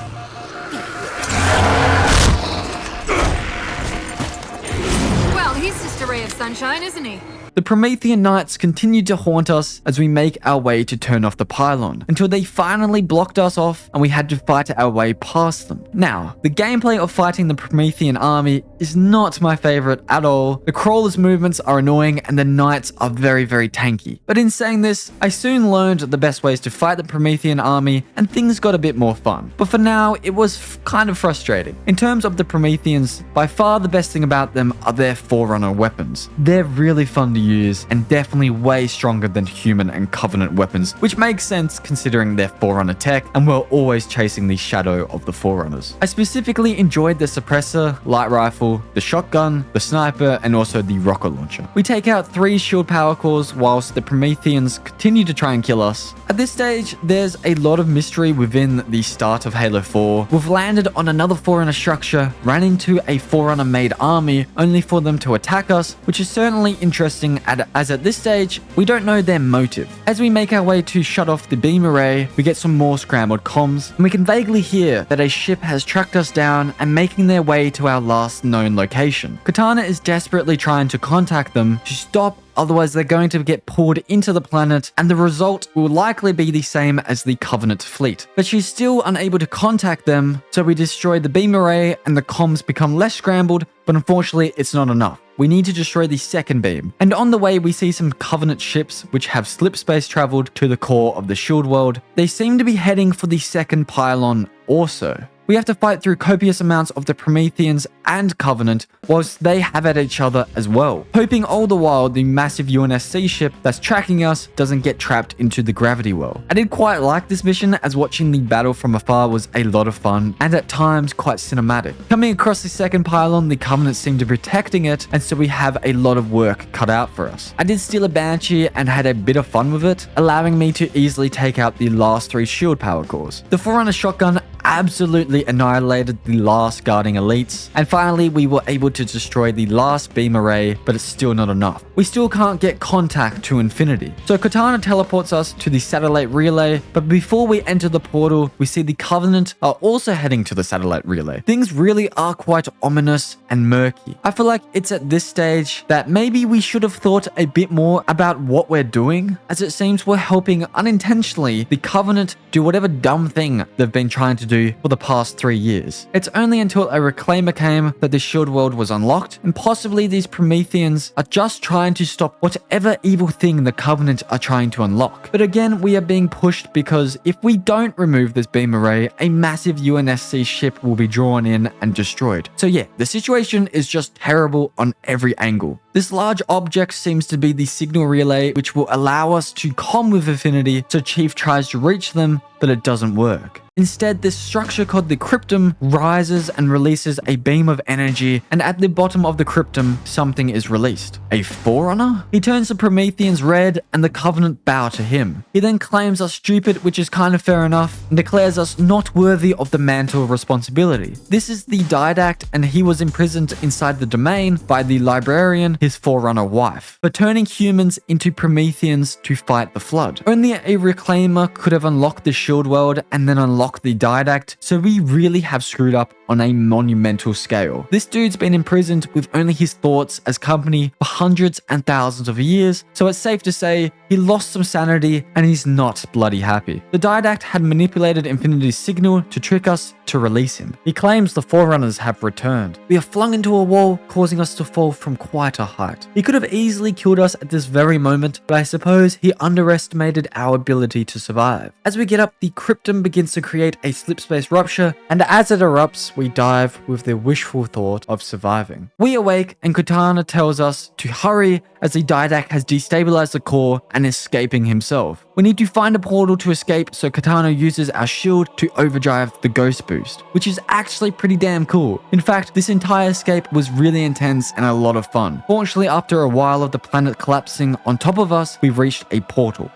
Well, he's just a ray of sunshine, isn't he? The Promethean Knights continued to haunt us as we make our way to turn off the pylon, until they finally blocked us off and we had to fight our way past them. Now, the gameplay of fighting the Promethean army is not my favorite at all. The crawlers' movements are annoying and the Knights are very, very tanky. But in saying this, I soon learned the best ways to fight the Promethean army and things got a bit more fun. But for now, it was kind of frustrating. In terms of the Prometheans, by far the best thing about them are their Forerunner weapons. They're really fun to use and definitely way stronger than human and Covenant weapons, which makes sense considering their Forerunner tech and we're always chasing the shadow of the Forerunners. I specifically enjoyed the suppressor, light rifle, the shotgun, the sniper, and also the rocket launcher. We take out 3 shield power cores whilst the Prometheans continue to try and kill us. At this stage, there's a lot of mystery within the start of Halo 4. We've landed on another Forerunner structure, ran into a Forerunner-made army, only for them to attack us, which is certainly interesting as at this stage, we don't know their motive. As we make our way to shut off the beam array, we get some more scrambled comms, and we can vaguely hear that a ship has tracked us down and making their way to our last known location. Katana is desperately trying to contact them to stop, otherwise they're going to get pulled into the planet and the result will likely be the same as the Covenant fleet. But she's still unable to contact them, so we destroy the beam array and the comms become less scrambled, but unfortunately it's not enough. We need to destroy the second beam. And on the way, we see some Covenant ships which have slip space traveled to the core of the shield world. They seem to be heading for the second pylon also. We have to fight through copious amounts of the Prometheans and Covenant whilst they have at each other as well, hoping all the while the massive UNSC ship that's tracking us doesn't get trapped into the gravity well. I did quite like this mission, as watching the battle from afar was a lot of fun and at times quite cinematic. Coming across the second pylon, the Covenant seemed to be protecting it, and so we have a lot of work cut out for us. I did steal a Banshee and had a bit of fun with it, allowing me to easily take out the last 3 shield power cores. The Forerunner shotgun absolutely annihilated the last guarding elites, and finally we were able to destroy the last beam array, but it's still not enough. We still can't get contact to Infinity. So Cortana teleports us to the satellite relay, but before we enter the portal, we see the Covenant are also heading to the satellite relay. Things really are quite ominous and murky. I feel like it's at this stage that maybe we should have thought a bit more about what we're doing, as it seems we're helping unintentionally the Covenant do whatever dumb thing they've been trying to do for the past 3 years. It's only until a Reclaimer came that the shield world was unlocked, and possibly these Prometheans are just trying to stop whatever evil thing the Covenant are trying to unlock. But again, we are being pushed because if we don't remove this beam array, a massive UNSC ship will be drawn in and destroyed. So yeah, the situation is just terrible on every angle. This large object seems to be the signal relay, which will allow us to comm with Infinity, so Chief tries to reach them, but it doesn't work. Instead, this structure called the cryptum rises and releases a beam of energy, and at the bottom of the cryptum, something is released. A Forerunner? He turns the Prometheans red, and the Covenant bow to him. He then claims us stupid, which is kind of fair enough, and declares us not worthy of the mantle of responsibility. This is the Didact, and he was imprisoned inside the domain by the Librarian, his Forerunner wife, for turning humans into Prometheans to fight the Flood. Only a Reclaimer could have unlocked the shield world and then unlocked the Didact, so we really have screwed up on a monumental scale. This dude's been imprisoned with only his thoughts as company for hundreds and thousands of years, so it's safe to say he lost some sanity and he's not bloody happy. The Didact had manipulated Infinity's signal to trick us to release him. He claims the Forerunners have returned. We are flung into a wall, causing us to fall from quite a height. He could have easily killed us at this very moment, but I suppose he underestimated our ability to survive. As we get up, the cryptum begins to create a slipspace rupture, and as it erupts, we dive with the wishful thought of surviving. We awake, and Cortana tells us to hurry as the Didact has destabilized the core and is escaping himself. We need to find a portal to escape, so Cortana uses our shield to overdrive the ghost boost, which is actually pretty damn cool. In fact, this entire escape was really intense and a lot of fun. Fortunately, after a while of the planet collapsing on top of us, we reached a portal.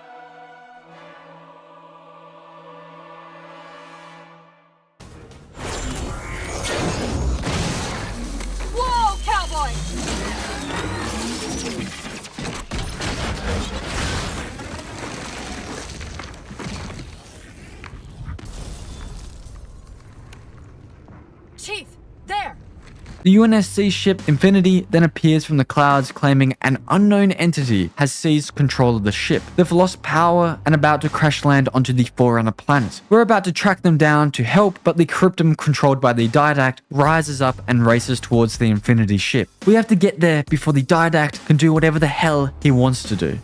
Whoa, cowboy! Chief, there! The UNSC ship Infinity then appears from the clouds, claiming an unknown entity has seized control of the ship. They've lost power and about to crash land onto the Forerunner planet. We're about to track them down to help, but the cryptum controlled by the Didact rises up and races towards the Infinity ship. We have to get there before the Didact can do whatever the hell he wants to do.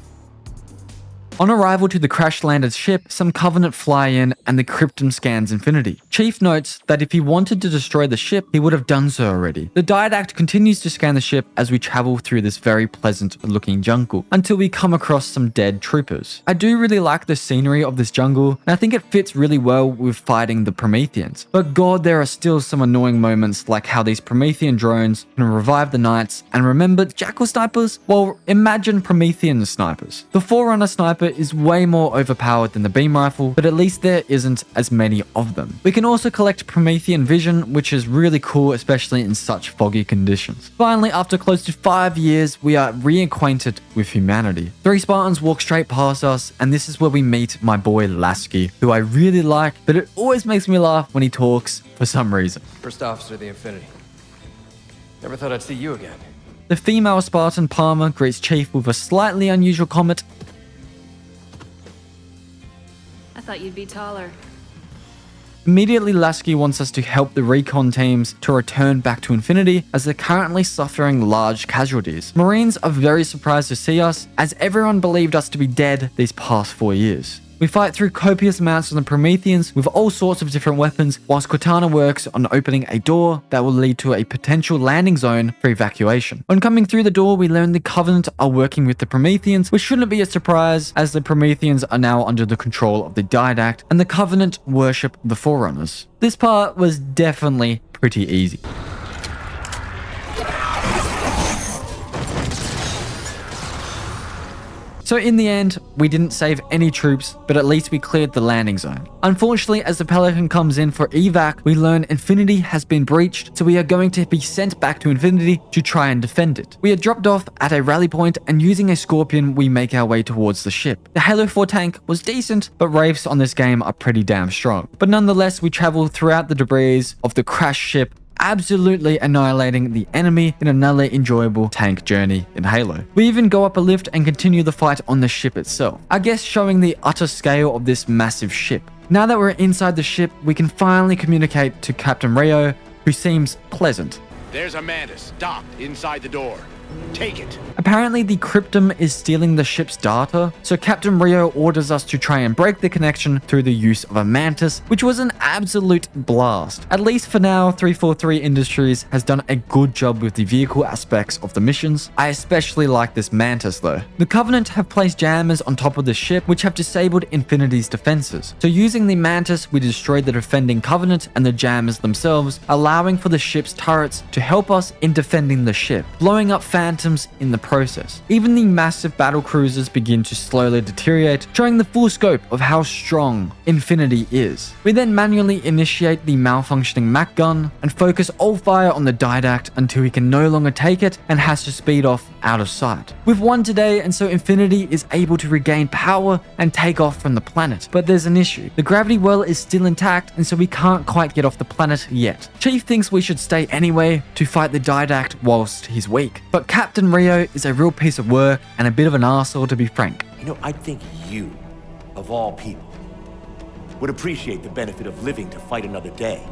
On arrival to the crash-landed ship, some Covenant fly in and the cryptum scans Infinity. Chief notes that if he wanted to destroy the ship, he would have done so already. The Didact continues to scan the ship as we travel through this very pleasant-looking jungle until we come across some dead troopers. I do really like the scenery of this jungle, and I think it fits really well with fighting the Prometheans. But god, there are still some annoying moments like how these Promethean drones can revive the knights, and remember Jackal snipers? Well, imagine Promethean snipers. The Forerunner sniper is way more overpowered than the beam rifle, but at least there isn't as many of them. We can also collect Promethean vision, which is really cool, especially in such foggy conditions. Finally, after close to 5 years, we are reacquainted with humanity. 3 Spartans walk straight past us, and this is where we meet my boy Lasky, who I really like, but it always makes me laugh when he talks for some reason. First officer of the Infinity. Never thought I'd see you again. The female Spartan Palmer greets Chief with a slightly unusual comment. I thought you'd be taller. Immediately, Lasky wants us to help the recon teams to return back to Infinity as they're currently suffering large casualties. Marines are very surprised to see us, as everyone believed us to be dead these past 4 years. We fight through copious amounts of the Prometheans with all sorts of different weapons, whilst Cortana works on opening a door that will lead to a potential landing zone for evacuation. On coming through the door, we learn the Covenant are working with the Prometheans, which shouldn't be a surprise as the Prometheans are now under the control of the Didact, and the Covenant worship the Forerunners. This part was definitely pretty easy. So in the end, we didn't save any troops, but at least we cleared the landing zone. Unfortunately, as the Pelican comes in for evac, we learn Infinity has been breached, so we are going to be sent back to Infinity to try and defend it. We are dropped off at a rally point, and using a Scorpion, we make our way towards the ship. The Halo 4 tank was decent, but Wraiths on this game are pretty damn strong. But nonetheless, we travel throughout the debris of the crashed ship, absolutely annihilating the enemy in another enjoyable tank journey in Halo. We even go up a lift and continue the fight on the ship itself, I guess showing the utter scale of this massive ship. Now that we're inside the ship, we can finally communicate to Captain Rio, who seems pleasant. There's a Mantis docked inside the door. Take it. Apparently, the Cryptum is stealing the ship's data, so Captain Rio orders us to try and break the connection through the use of a Mantis, which was an absolute blast. At least for now, 343 Industries has done a good job with the vehicle aspects of the missions. I especially like this Mantis though. The Covenant have placed jammers on top of the ship, which have disabled Infinity's defenses. So using the Mantis, we destroyed the defending Covenant and the jammers themselves, allowing for the ship's turrets to help us in defending the ship, blowing up Phantoms in the process. Even the massive battle cruisers begin to slowly deteriorate, showing the full scope of how strong Infinity is. We then manually initiate the malfunctioning Mac gun and focus all fire on the Didact until he can no longer take it and has to speed off out of sight. We've won today, and so Infinity is able to regain power and take off from the planet. But there's an issue. The gravity well is still intact, and so we can't quite get off the planet yet. Chief thinks we should stay anyway to fight the Didact whilst he's weak. But Captain Rio is a real piece of work and a bit of an arsehole, to be frank. You know, I think you, of all people, would appreciate the benefit of living to fight another day.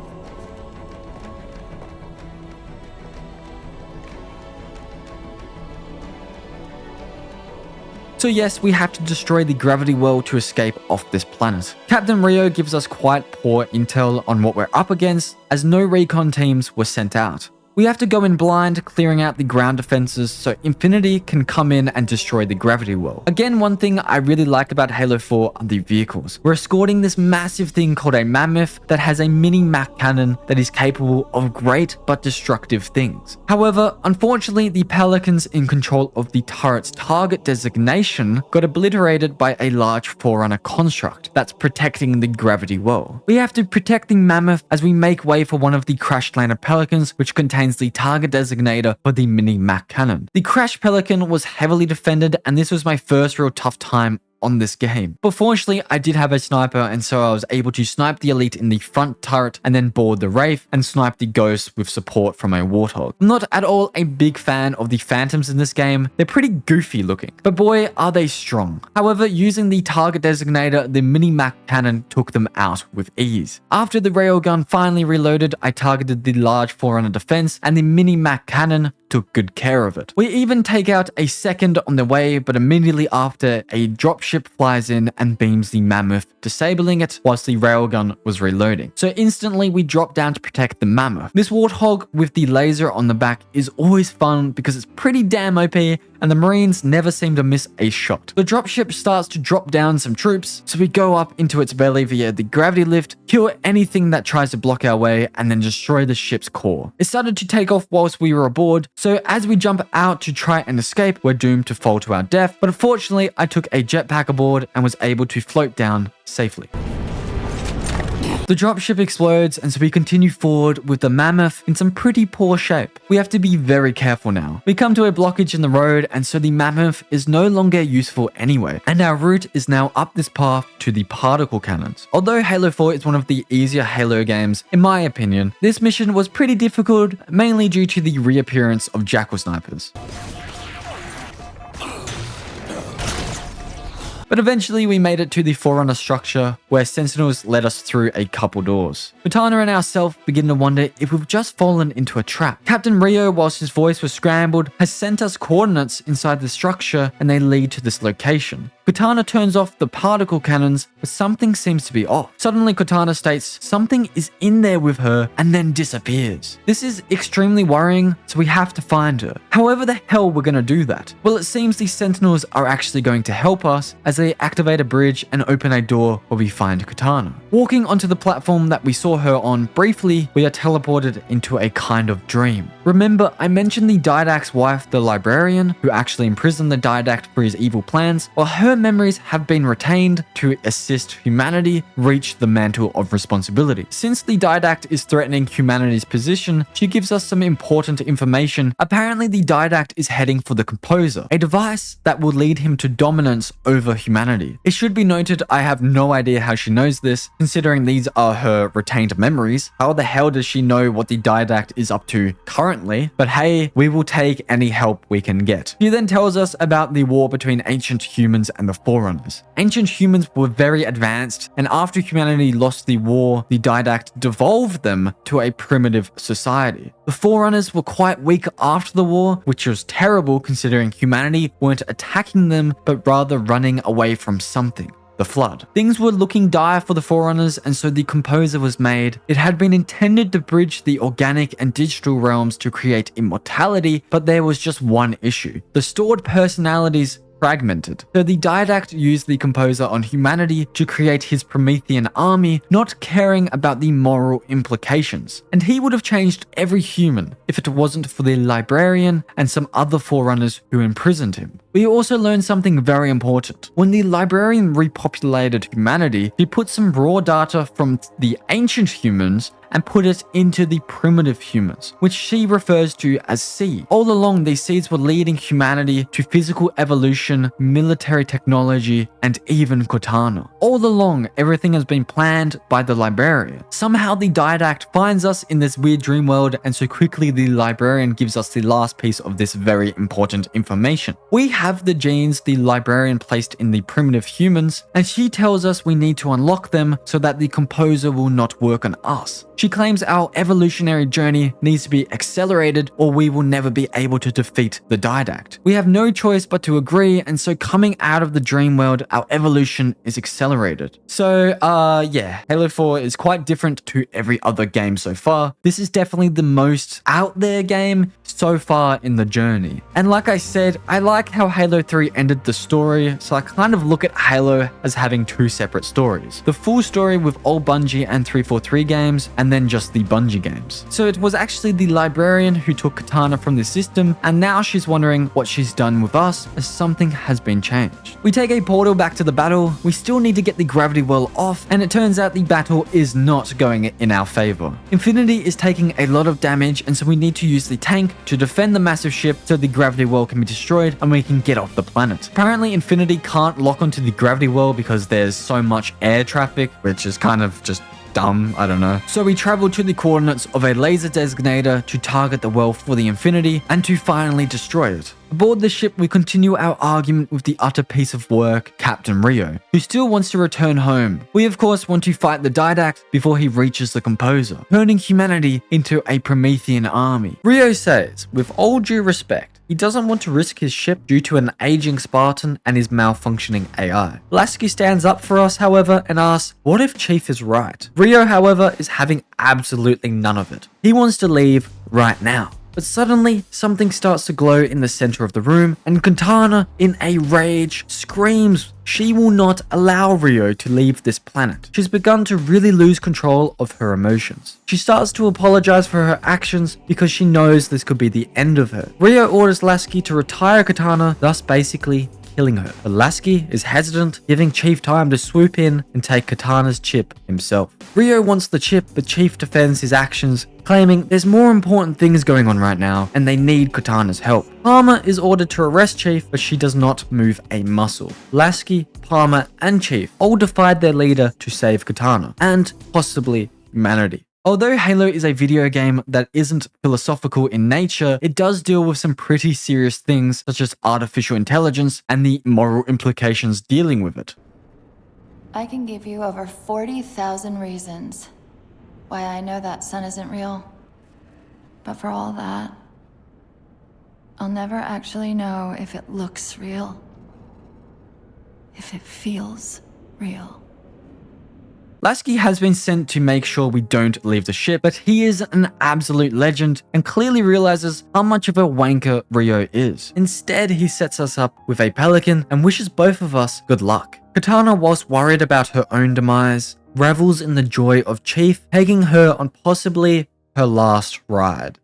So yes, we have to destroy the gravity well to escape off this planet. Captain Rio gives us quite poor intel on what we're up against, as no recon teams were sent out. We have to go in blind, clearing out the ground defenses so Infinity can come in and destroy the gravity well. Again, one thing I really like about Halo 4 are the vehicles. We're escorting this massive thing called a Mammoth that has a mini Mac cannon that is capable of great but destructive things. However, unfortunately, the Pelicans in control of the turret's target designation got obliterated by a large Forerunner construct that's protecting the gravity well. We have to protect the Mammoth as we make way for one of the crash-landed Pelicans, which contains the target designator for the mini Mac cannon. The Crash Pelican was heavily defended, and this was my first real tough time on this game. But fortunately, I did have a sniper, and so I was able to snipe the Elite in the front turret and then board the Wraith and snipe the Ghost with support from a Warthog. I'm not at all a big fan of the Phantoms in this game. They're pretty goofy looking, but boy, are they strong. However, using the target designator, the mini Mac cannon took them out with ease. After the railgun finally reloaded, I targeted the large Forerunner defense, and the mini Mac cannon took good care of it. We even take out a second on the way, but immediately after, a dropship flies in and beams the Mammoth, disabling it whilst the railgun was reloading. So instantly we drop down to protect the Mammoth. This Warthog with the laser on the back is always fun because it's pretty damn OP, and the Marines never seem to miss a shot. The dropship starts to drop down some troops, so we go up into its belly via the gravity lift, kill anything that tries to block our way, and then destroy the ship's core. It started to take off whilst we were aboard, so as we jump out to try and escape, we're doomed to fall to our death, but unfortunately I took a jetpack aboard and was able to float down safely. The dropship explodes, and so we continue forward with the Mammoth in some pretty poor shape. We have to be very careful now. We come to a blockage in the road, and so the Mammoth is no longer useful anyway, and our route is now up this path to the particle cannons. Although Halo 4 is one of the easier Halo games, in my opinion, this mission was pretty difficult, mainly due to the reappearance of Jackal snipers. But eventually we made it to the Forerunner structure, where Sentinels led us through a couple doors. Butana and ourselves begin to wonder if we've just fallen into a trap. Captain Rio, whilst his voice was scrambled, has sent us coordinates inside the structure, and they lead to this location. Katana turns off the particle cannons, but something seems to be off. Suddenly, Katana states something is in there with her and then disappears. This is extremely worrying, so we have to find her. However the hell we're gonna do that? Well, it seems these Sentinels are actually going to help us as they activate a bridge and open a door where we find Katana. Walking onto the platform that we saw her on briefly, we are teleported into a kind of dream. Remember, I mentioned the Didact's wife, the librarian, who actually imprisoned the Didact for his evil plans? Well, her memories have been retained to assist humanity reach the mantle of responsibility. Since the Didact is threatening humanity's position, she gives us some important information. Apparently, the Didact is heading for the Composer, a device that will lead him to dominance over humanity. It should be noted, I have no idea how she knows this, considering these are her retained memories. How the hell does she know what the Didact is up to currently? But hey, we will take any help we can get. She then tells us about the war between ancient humans and the Forerunners. Ancient humans were very advanced, and after humanity lost the war, the Didact devolved them to a primitive society. The Forerunners were quite weak after the war, which was terrible considering humanity weren't attacking them, but rather running away from something. The Flood. Things were looking dire for the Forerunners, and so the Composer was made. It had been intended to bridge the organic and digital realms to create immortality, but there was just one issue. The stored personalities fragmented. So the Didact used the Composer on humanity to create his Promethean army, not caring about the moral implications. And he would have changed every human if it wasn't for the Librarian and some other Forerunners who imprisoned him. We also learned something very important. When the Librarian repopulated humanity, he put some raw data from the ancient humans and put it into the primitive humans, which she refers to as seed. All along, these seeds were leading humanity to physical evolution, military technology, and even Katana. All along, everything has been planned by the Librarian. Somehow the Didact finds us in this weird dream world, and so quickly the Librarian gives us the last piece of this very important information. We have the genes the Librarian placed in the primitive humans, and she tells us we need to unlock them so that the Composer will not work on us. She claims our evolutionary journey needs to be accelerated or we will never be able to defeat the Didact. We have no choice but to agree, and so coming out of the dream world, our evolution is accelerated. So, yeah, Halo 4 is quite different to every other game so far. This is definitely the most out there game so far in the journey. And like I said, I like how Halo 3 ended the story, so I kind of look at Halo as having two separate stories. The full story with all Bungie and 343 games, and then just the Bungie games. So it was actually the Librarian who took Katana from the system, and now she's wondering what she's done with us as something has been changed. We take a portal back to the battle. We still need to get the gravity well off, and it turns out the battle is not going in our favor. Infinity is taking a lot of damage, and so we need to use the tank to defend the massive ship so the gravity well can be destroyed and we can get off the planet. Apparently Infinity can't lock onto the gravity well because there's so much air traffic, which is kind of just dumb, I don't know. So we travel to the coordinates of a laser designator to target the well for the Infinity and to finally destroy it. Aboard the ship, we continue our argument with the utter piece of work, Captain Rio, who still wants to return home. We of course want to fight the Didact before he reaches the Composer, turning humanity into a Promethean army. Rio says, with all due respect, he doesn't want to risk his ship due to an aging Spartan and his malfunctioning AI. Lasky stands up for us, however, and asks, what if Chief is right? Rio, however, is having absolutely none of it. He wants to leave right now. But suddenly, something starts to glow in the center of the room, and Katana, in a rage, screams she will not allow Rio to leave this planet. She's begun to really lose control of her emotions. She starts to apologize for her actions because she knows this could be the end of her. Rio orders Lasky to retire Katana, thus basically killing her. But Lasky is hesitant, giving Chief time to swoop in and take Katana's chip himself. Rio wants the chip, but Chief defends his actions, claiming there's more important things going on right now and they need Katana's help. Palmer is ordered to arrest Chief, but she does not move a muscle. Lasky, Palmer, and Chief all defied their leader to save Katana and possibly humanity. Although Halo is a video game that isn't philosophical in nature, it does deal with some pretty serious things such as artificial intelligence and the moral implications dealing with it. I can give you over 40,000 reasons why I know that sun isn't real. But for all that, I'll never actually know if it looks real. if it feels real. Lasky has been sent to make sure we don't leave the ship, but he is an absolute legend and clearly realizes how much of a wanker Rio is. Instead, he sets us up with a pelican and wishes both of us good luck. Katana, whilst worried about her own demise, revels in the joy of Chief taking her on possibly her last ride.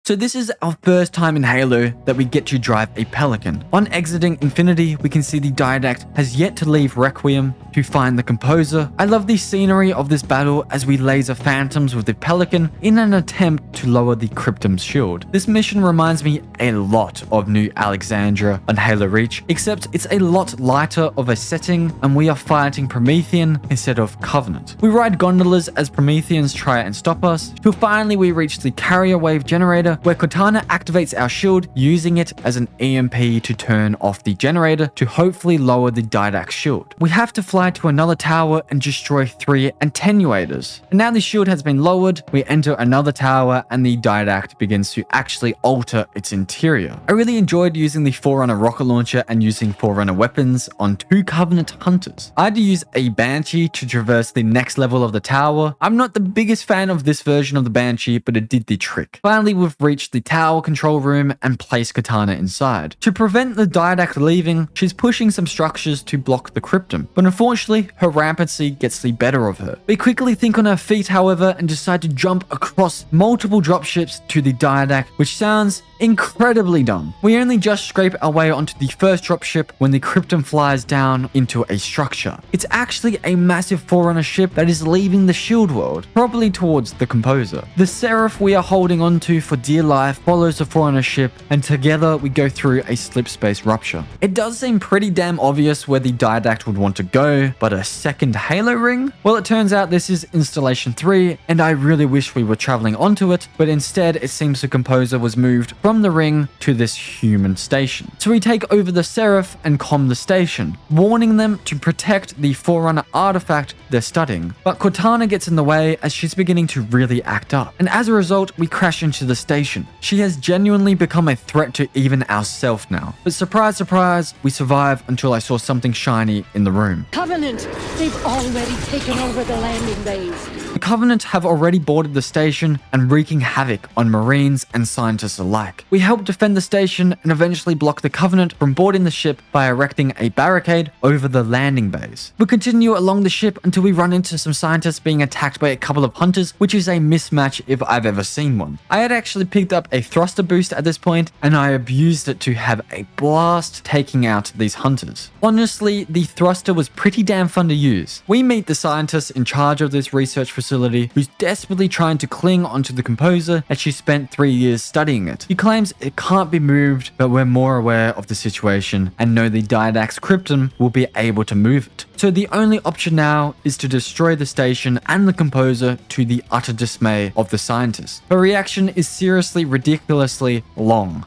So this is our first time in Halo that we get to drive a pelican. On exiting Infinity, we can see the Didact has yet to leave Requiem to find the composer. I love the scenery of this battle as we laser phantoms with the pelican in an attempt to lower the Cryptum's shield. This mission reminds me a lot of New Alexandria on Halo Reach, except it's a lot lighter of a setting and we are fighting Promethean instead of Covenant. We ride gondolas as Prometheans try and stop us, till finally we reach the carrier wave generator where Cortana activates our shield, using it as an EMP to turn off the generator to hopefully lower the Didact's shield. We have to fly to another tower and destroy 3 attenuators. And now the shield has been lowered, we enter another tower and the Didact begins to actually alter its interior. I really enjoyed using the Forerunner rocket launcher and using Forerunner weapons on 2 Covenant hunters. I had to use a Banshee to traverse the next level of the tower. I'm not the biggest fan of this version of the Banshee, but it did the trick. Finally, we've reached the tower control room and place Katana inside. To prevent the Didact leaving, she's pushing some structures to block the Cryptum, but unfortunately, her rampancy gets the better of her. We quickly think on our feet, however, and decide to jump across multiple dropships to the Didact, which sounds incredibly dumb. We only just scrape our way onto the first dropship when the Cryptum flies down into a structure. It's actually a massive Forerunner ship that is leaving the shield world, probably towards the Composer. The Seraph we are holding onto for dear life follows the Forerunner ship, and together we go through a slipspace rupture. It does seem pretty damn obvious where the Didact would want to go, but a second Halo ring? Well, it turns out this is Installation 3, and I really wish we were traveling onto it, but instead it seems the Composer was moved from the ring to this human station. So we take over the Seraph and comm the station, warning them to protect the Forerunner artifact they're studying. But Cortana gets in the way as she's beginning to really act up, and as a result, we crash into the station. She has genuinely become a threat to even ourselves now. But surprise, surprise, we survive until I saw something shiny in the room. Covenant! They've already taken over the landing bays. The Covenant have already boarded the station and wreaking havoc on Marines and scientists alike. We help defend the station and eventually block the Covenant from boarding the ship by erecting a barricade over the landing bays. We continue along the ship until we run into some scientists being attacked by a couple of hunters, which is a mismatch if I've ever seen one. I had actually picked up a thruster boost at this point, and I abused it to have a blast taking out these hunters. Honestly, the thruster was pretty damn fun to use. We meet the scientist in charge of this research facility who's desperately trying to cling onto the Composer as she spent 3 years studying it. He claims it can't be moved, but we're more aware of the situation and know the Didact's Cryptum will be able to move it. So the only option now is to destroy the station and the Composer, to the utter dismay of the scientists. Her reaction is seriously ridiculously long.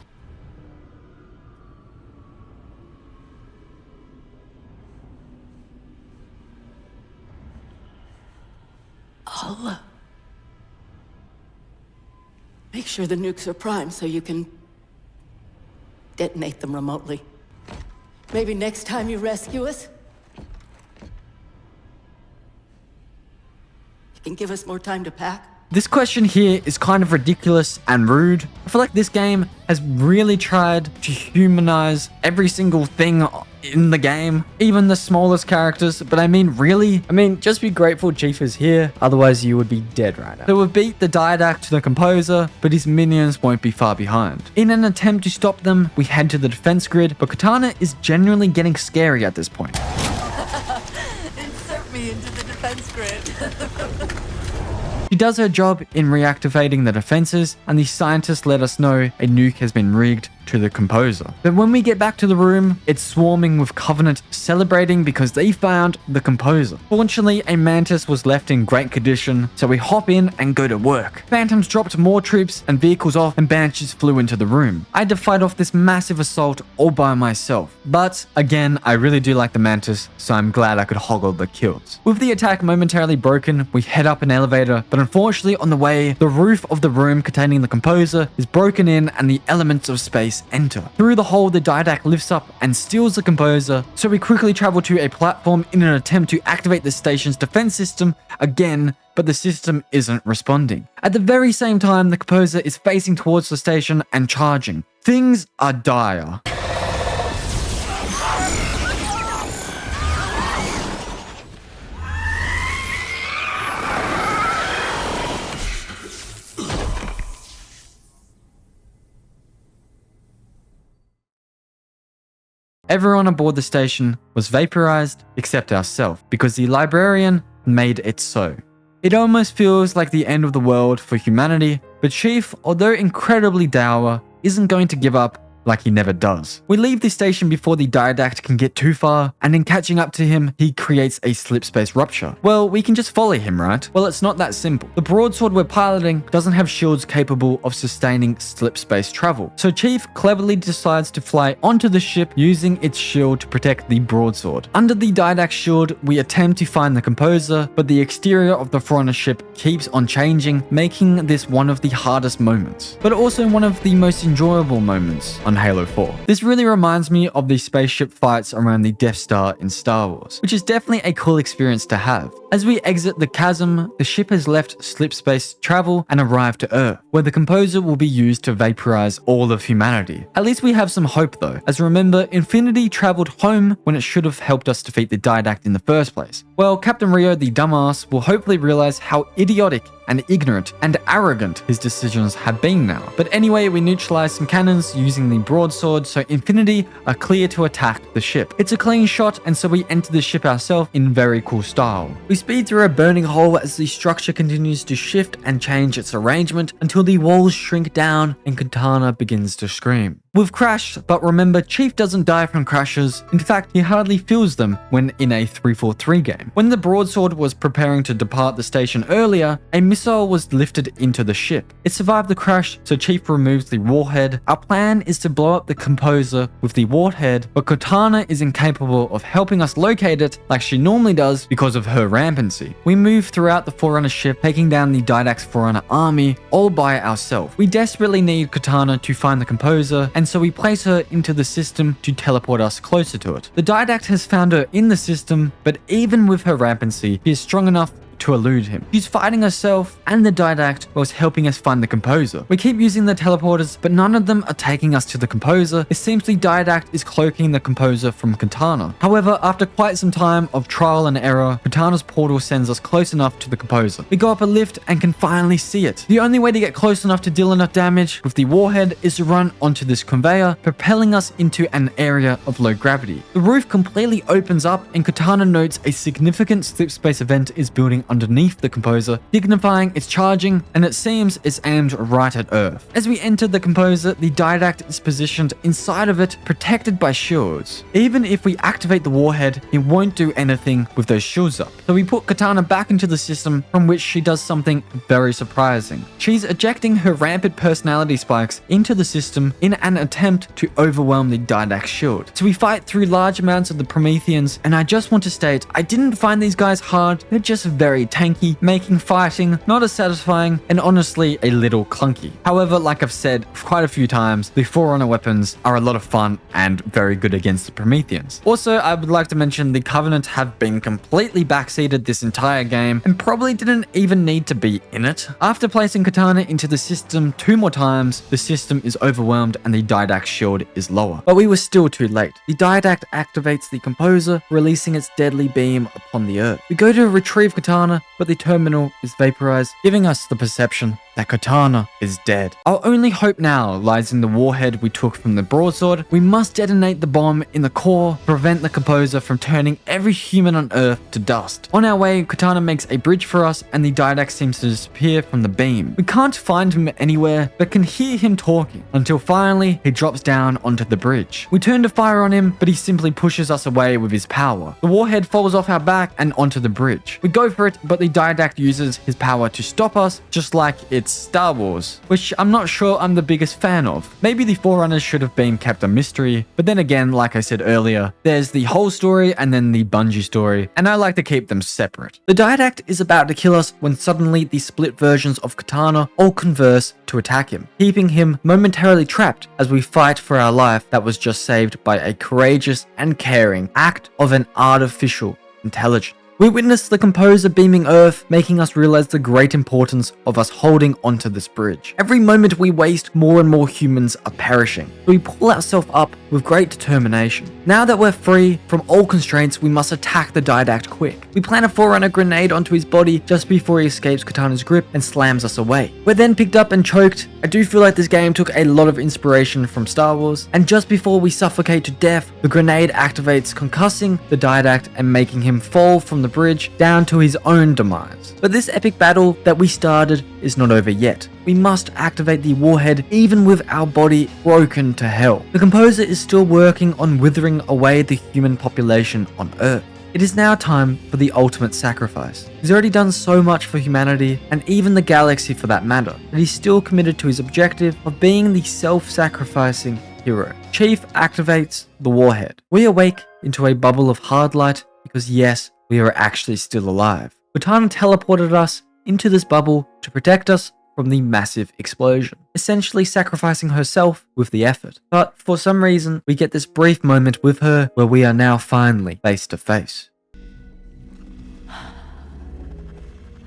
I'll make sure the nukes are primed so you can detonate them remotely. Maybe next time you rescue us, you can give us more time to pack. This question here is kind of ridiculous and rude. I feel like this game has really tried to humanize every single thing in the game, even the smallest characters, but I mean, really? I mean, just be grateful Chief is here, otherwise you would be dead right now. So we've beat the Didact to the Composer, but his minions won't be far behind. In an attempt to stop them, we head to the defense grid, but Katana is genuinely getting scary at this point. Insert me into the defense grid. She does her job in reactivating the defenses, and the scientists let us know a nuke has been rigged to the Composer. But when we get back to the room, it's swarming with Covenant celebrating because they found the Composer. Fortunately, a Mantis was left in great condition, so we hop in and go to work. Phantoms dropped more troops and vehicles off, and Banshees flew into the room. I had to fight off this massive assault all by myself. But again, I really do like the Mantis, so I'm glad I could hoggle the kills. With the attack momentarily broken, we head up an elevator, but unfortunately on the way, the roof of the room containing the Composer is broken in and the elements of space base enter. Through the hole, the Didact lifts up and steals the composer, so we quickly travel to a platform in an attempt to activate the station's defense system again, but the system isn't responding. At the very same time, the composer is facing towards the station and charging. Things are dire. Everyone aboard the station was vaporized except ourselves, because the librarian made it so. It almost feels like the end of the world for humanity, but Chief, although incredibly dour, isn't going to give up like he never does. We leave the station before the Didact can get too far, and in catching up to him, he creates a slip-space rupture. Well, we can just follow him, right? Well, it's not that simple. The broadsword we're piloting doesn't have shields capable of sustaining slip-space travel, so Chief cleverly decides to fly onto the ship using its shield to protect the broadsword. Under the Didact shield, we attempt to find the composer, but the exterior of the Forerunner ship keeps on changing, making this one of the hardest moments, but also one of the most enjoyable moments on Halo 4. This really reminds me of the spaceship fights around the Death Star in Star Wars, which is definitely a cool experience to have. As we exit the chasm, the ship has left slip-space travel and arrived to Earth, where the composer will be used to vaporize all of humanity. At least we have some hope though, as remember, Infinity traveled home when it should have helped us defeat the Didact in the first place. Well, Captain Rio, the dumbass, will hopefully realize how idiotic and ignorant and arrogant his decisions have been now. But anyway, we neutralize some cannons using the broadsword, so Infinity are clear to attack the ship. It's a clean shot, and so we enter the ship ourselves in very cool style. We speed through a burning hole as the structure continues to shift and change its arrangement until the walls shrink down and Katana begins to scream. We've crashed, but remember, Chief doesn't die from crashes. In fact, he hardly feels them when in a 343 game. When the broadsword was preparing to depart the station earlier, a missile was lifted into the ship. It survived the crash, so Chief removes the warhead. Our plan is to blow up the composer with the warhead, but Katana is incapable of helping us locate it like she normally does because of her rampancy. We move throughout the Forerunner ship, taking down the Didact's Forerunner army all by ourselves. We desperately need Katana to find the composer, and so we place her into the system to teleport us closer to it. The Didact has found her in the system, but even with her rampancy, she is strong enough to elude him. She's fighting herself and the Didact whilst helping us find the composer. We keep using the teleporters, but none of them are taking us to the composer. It seems the Didact is cloaking the composer from Katana. However, after quite some time of trial and error, Katana's portal sends us close enough to the composer. We go up a lift and can finally see it. The only way to get close enough to deal enough damage with the warhead is to run onto this conveyor, propelling us into an area of low gravity. The roof completely opens up and Katana notes a significant slip-space event is building underneath the composer, dignifying its charging, and it seems it's aimed right at Earth. As we enter the composer, the Didact is positioned inside of it, protected by shields. Even if we activate the warhead, it won't do anything with those shields up. So we put Katana back into the system, from which she does something very surprising. She's ejecting her rampant personality spikes into the system in an attempt to overwhelm the Didact shield. So we fight through large amounts of the Prometheans, and I just want to state, I didn't find these guys hard, they're just very tanky, making fighting not as satisfying and honestly a little clunky. However, like I've said quite a few times, the Forerunner weapons are a lot of fun and very good against the Prometheans. Also, I would like to mention the Covenant have been completely backseated this entire game and probably didn't even need to be in it. After placing Katana into the system 2 more times, the system is overwhelmed and the Didact shield is lower. But we were still too late. The Didact activates the composer, releasing its deadly beam upon the Earth. We go to retrieve Katana, but the terminal is vaporized, giving us the perception that Katana is dead. Our only hope now lies in the warhead we took from the broadsword. We must detonate the bomb in the core, prevent the composer from turning every human on Earth to dust. On our way, Katana makes a bridge for us and the Didact seems to disappear from the beam. We can't find him anywhere, but can hear him talking, until finally he drops down onto the bridge. We turn to fire on him, but he simply pushes us away with his power. The warhead falls off our back and onto the bridge. We go for it, but the Didact uses his power to stop us, just like it it's Star Wars, which I'm not sure I'm the biggest fan of. Maybe the Forerunners should have been kept a mystery, but then again, like I said earlier, there's the whole story and then the Bungie story, and I like to keep them separate. The Didact is about to kill us when suddenly the split versions of Katana all converse to attack him, keeping him momentarily trapped as we fight for our life that was just saved by a courageous and caring act of an artificial intelligence. We witness the composer beaming Earth, making us realize the great importance of us holding onto this bridge. Every moment we waste, more and more humans are perishing. We pull ourselves up with great determination. Now that we're free from all constraints, we must attack the Didact quick. We plant a Forerunner grenade onto his body just before he escapes Katana's grip and slams us away. We're then picked up and choked. I do feel like this game took a lot of inspiration from Star Wars, and just before we suffocate to death, the grenade activates, concussing the Didact and making him fall from the bridge down to his own demise. But this epic battle that we started is not over yet. We must activate the warhead even with our body broken to hell. The composer is still working on withering away the human population on Earth. It is now time for the ultimate sacrifice. He's already done so much for humanity, and even the galaxy for that matter, but he's still committed to his objective of being the self-sacrificing hero. Chief activates the warhead. We awake into a bubble of hard light because yes, we are actually still alive. Katana teleported us into this bubble to protect us from the massive explosion, essentially sacrificing herself with the effort. But for some reason, we get this brief moment with her where we are now finally face to face.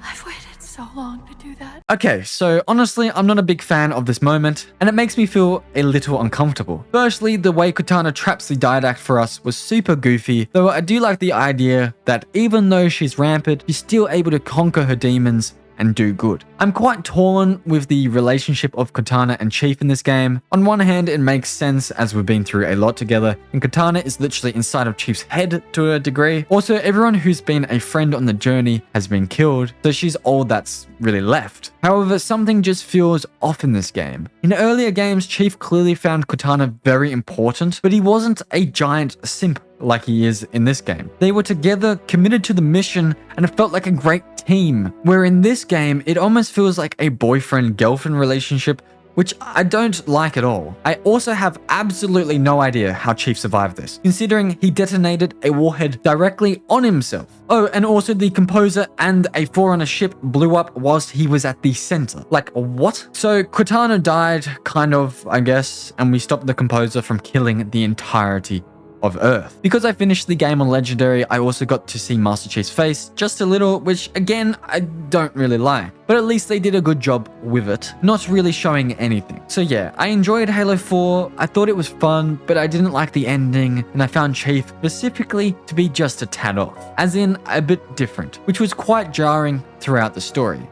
I've waited so long to do that. Okay, so honestly, I'm not a big fan of this moment, and it makes me feel a little uncomfortable. Firstly, the way Katana traps the Didact for us was super goofy, though I do like the idea that even though she's rampant, she's still able to conquer her demons and do good. I'm quite torn with the relationship of Katana and Chief in this game. On one hand, it makes sense as we've been through a lot together, and Katana is literally inside of Chief's head to a degree. Also, everyone who's been a friend on the journey has been killed, so she's all that's really left. However, something just feels off in this game. In earlier games, Chief clearly found Katana very important, but he wasn't a giant simp like he is in this game. They were together, committed to the mission, and it felt like a great team. Where in this game, it almost feels like a boyfriend-girlfriend relationship, which I don't like at all. I also have absolutely no idea how Chief survived this, considering he detonated a warhead directly on himself. Oh, and also the composer and a Forerunner ship blew up whilst he was at the center. Like, what? So Katana died, kind of, I guess, and we stopped the composer from killing the entirety of Earth. Because I finished the game on Legendary, I also got to see Master Chief's face just a little, which again, I don't really like. But at least they did a good job with it, not really showing anything. So yeah, I enjoyed Halo 4, I thought it was fun, but I didn't like the ending, and I found Chief specifically to be just a tad off, as in a bit different, which was quite jarring throughout the story.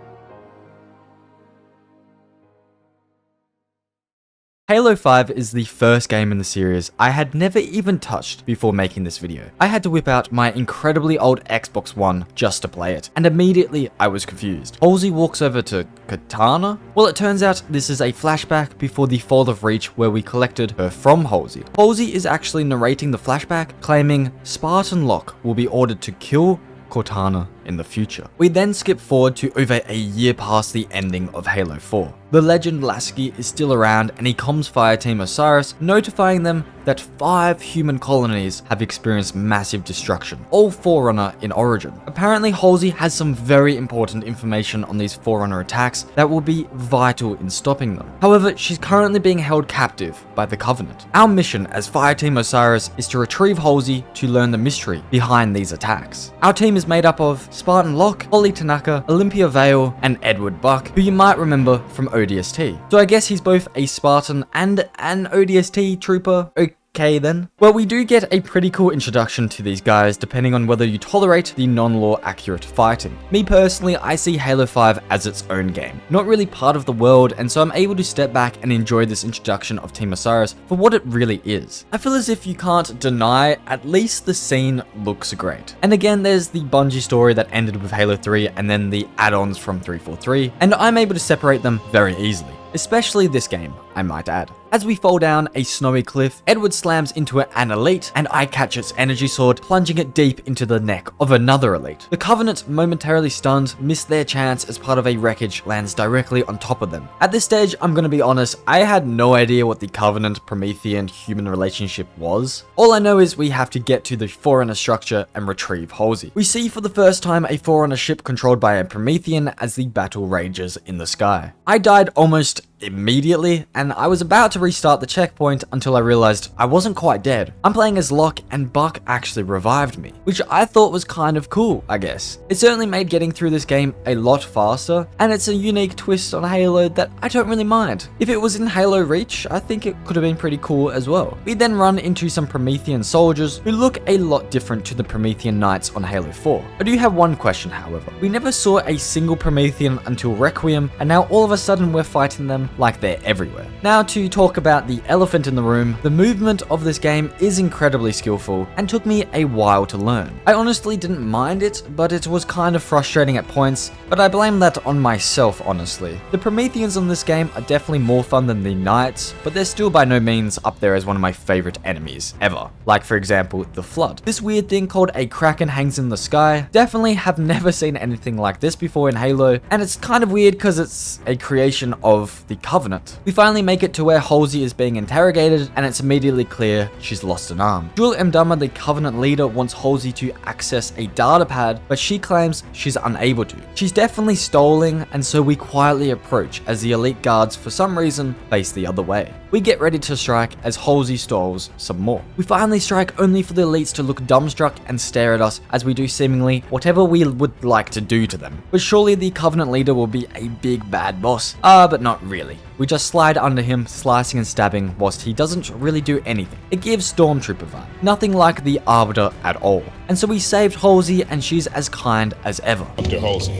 Halo 5 is the first game in the series I had never even touched before making this video. I had to whip out my incredibly old Xbox One just to play it, and immediately I was confused. Halsey walks over to Katana? Well, it turns out this is a flashback before the Fall of Reach where we collected her from Halsey. Halsey is actually narrating the flashback, claiming Spartan Locke will be ordered to kill Cortana in the future. We then skip forward to over a year past the ending of Halo 4. The legend Lasky is still around, and he comms Fireteam Osiris, notifying them that 5 human colonies have experienced massive destruction, all Forerunner in origin. Apparently Halsey has some very important information on these Forerunner attacks that will be vital in stopping them. However, she's currently being held captive by the Covenant. Our mission as Fireteam Osiris is to retrieve Halsey to learn the mystery behind these attacks. Our team is made up of Spartan Locke, Holly Tanaka, Olympia Vale, and Edward Buck, who you might remember from ODST. So I guess he's both a Spartan and an ODST trooper. Okay then. Well, we do get a pretty cool introduction to these guys depending on whether you tolerate the non-law accurate fighting. Me personally, I see Halo 5 as its own game, not really part of the world, and so I'm able to step back and enjoy this introduction of Team Osiris for what it really is. I feel as if you can't deny at least the scene looks great. And again, there's the Bungie story that ended with Halo 3 and then the add-ons from 343, and I'm able to separate them very easily. especially this game, I might add. As we fall down a snowy cliff, Edward slams into an elite, and I catch its energy sword, plunging it deep into the neck of another elite. The Covenant, momentarily stunned, miss their chance as part of a wreckage lands directly on top of them. At this stage, I'm gonna be honest, I had no idea what the Covenant, Promethean, human relationship was. All I know is we have to get to the Forerunner structure and retrieve Halsey. We see for the first time a Forerunner ship controlled by a Promethean as the battle rages in the sky. I died almost immediately, and I was about to restart the checkpoint until I realized I wasn't quite dead. I'm playing as Locke, and Buck actually revived me, which I thought was kind of cool, I guess. It certainly made getting through this game a lot faster, and it's a unique twist on Halo that I don't really mind. If it was in Halo Reach, I think it could have been pretty cool as well. We then run into some Promethean soldiers who look a lot different to the Promethean Knights on Halo 4. I do have one question, however. We never saw a single Promethean until Requiem, and now all of a sudden we're fighting them like they're everywhere. Now to talk about the elephant in the room, the movement of this game is incredibly skillful and took me a while to learn. I honestly didn't mind it, but it was kind of frustrating at points, but I blame that on myself honestly. The Prometheans on this game are definitely more fun than the Knights, but they're still by no means up there as one of my favorite enemies ever. Like for example, the Flood. This weird thing called a Kraken hangs in the sky. Definitely have never seen anything like this before in Halo, and it's kind of weird because it's a creation of the Covenant. We finally make it to where Halsey is being interrogated, and it's immediately clear she's lost an arm. Jul Mdama, the Covenant leader, wants Halsey to access a data pad, but she claims she's unable to. She's definitely stalling, and so we quietly approach as the elite guards, for some reason, face the other way. We get ready to strike as Halsey stalls some more. We finally strike only for the elites to look dumbstruck and stare at us as we do seemingly whatever we would like to do to them. But surely the Covenant leader will be a big bad boss. But not really. We just slide under him, slicing and stabbing whilst he doesn't really do anything. It gives Stormtrooper vibe. Nothing like the Arbiter at all. And so we saved Halsey, and she's as kind as ever. Dr. Halsey,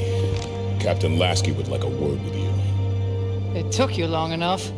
Captain Lasky would like a word with you. It took you long enough.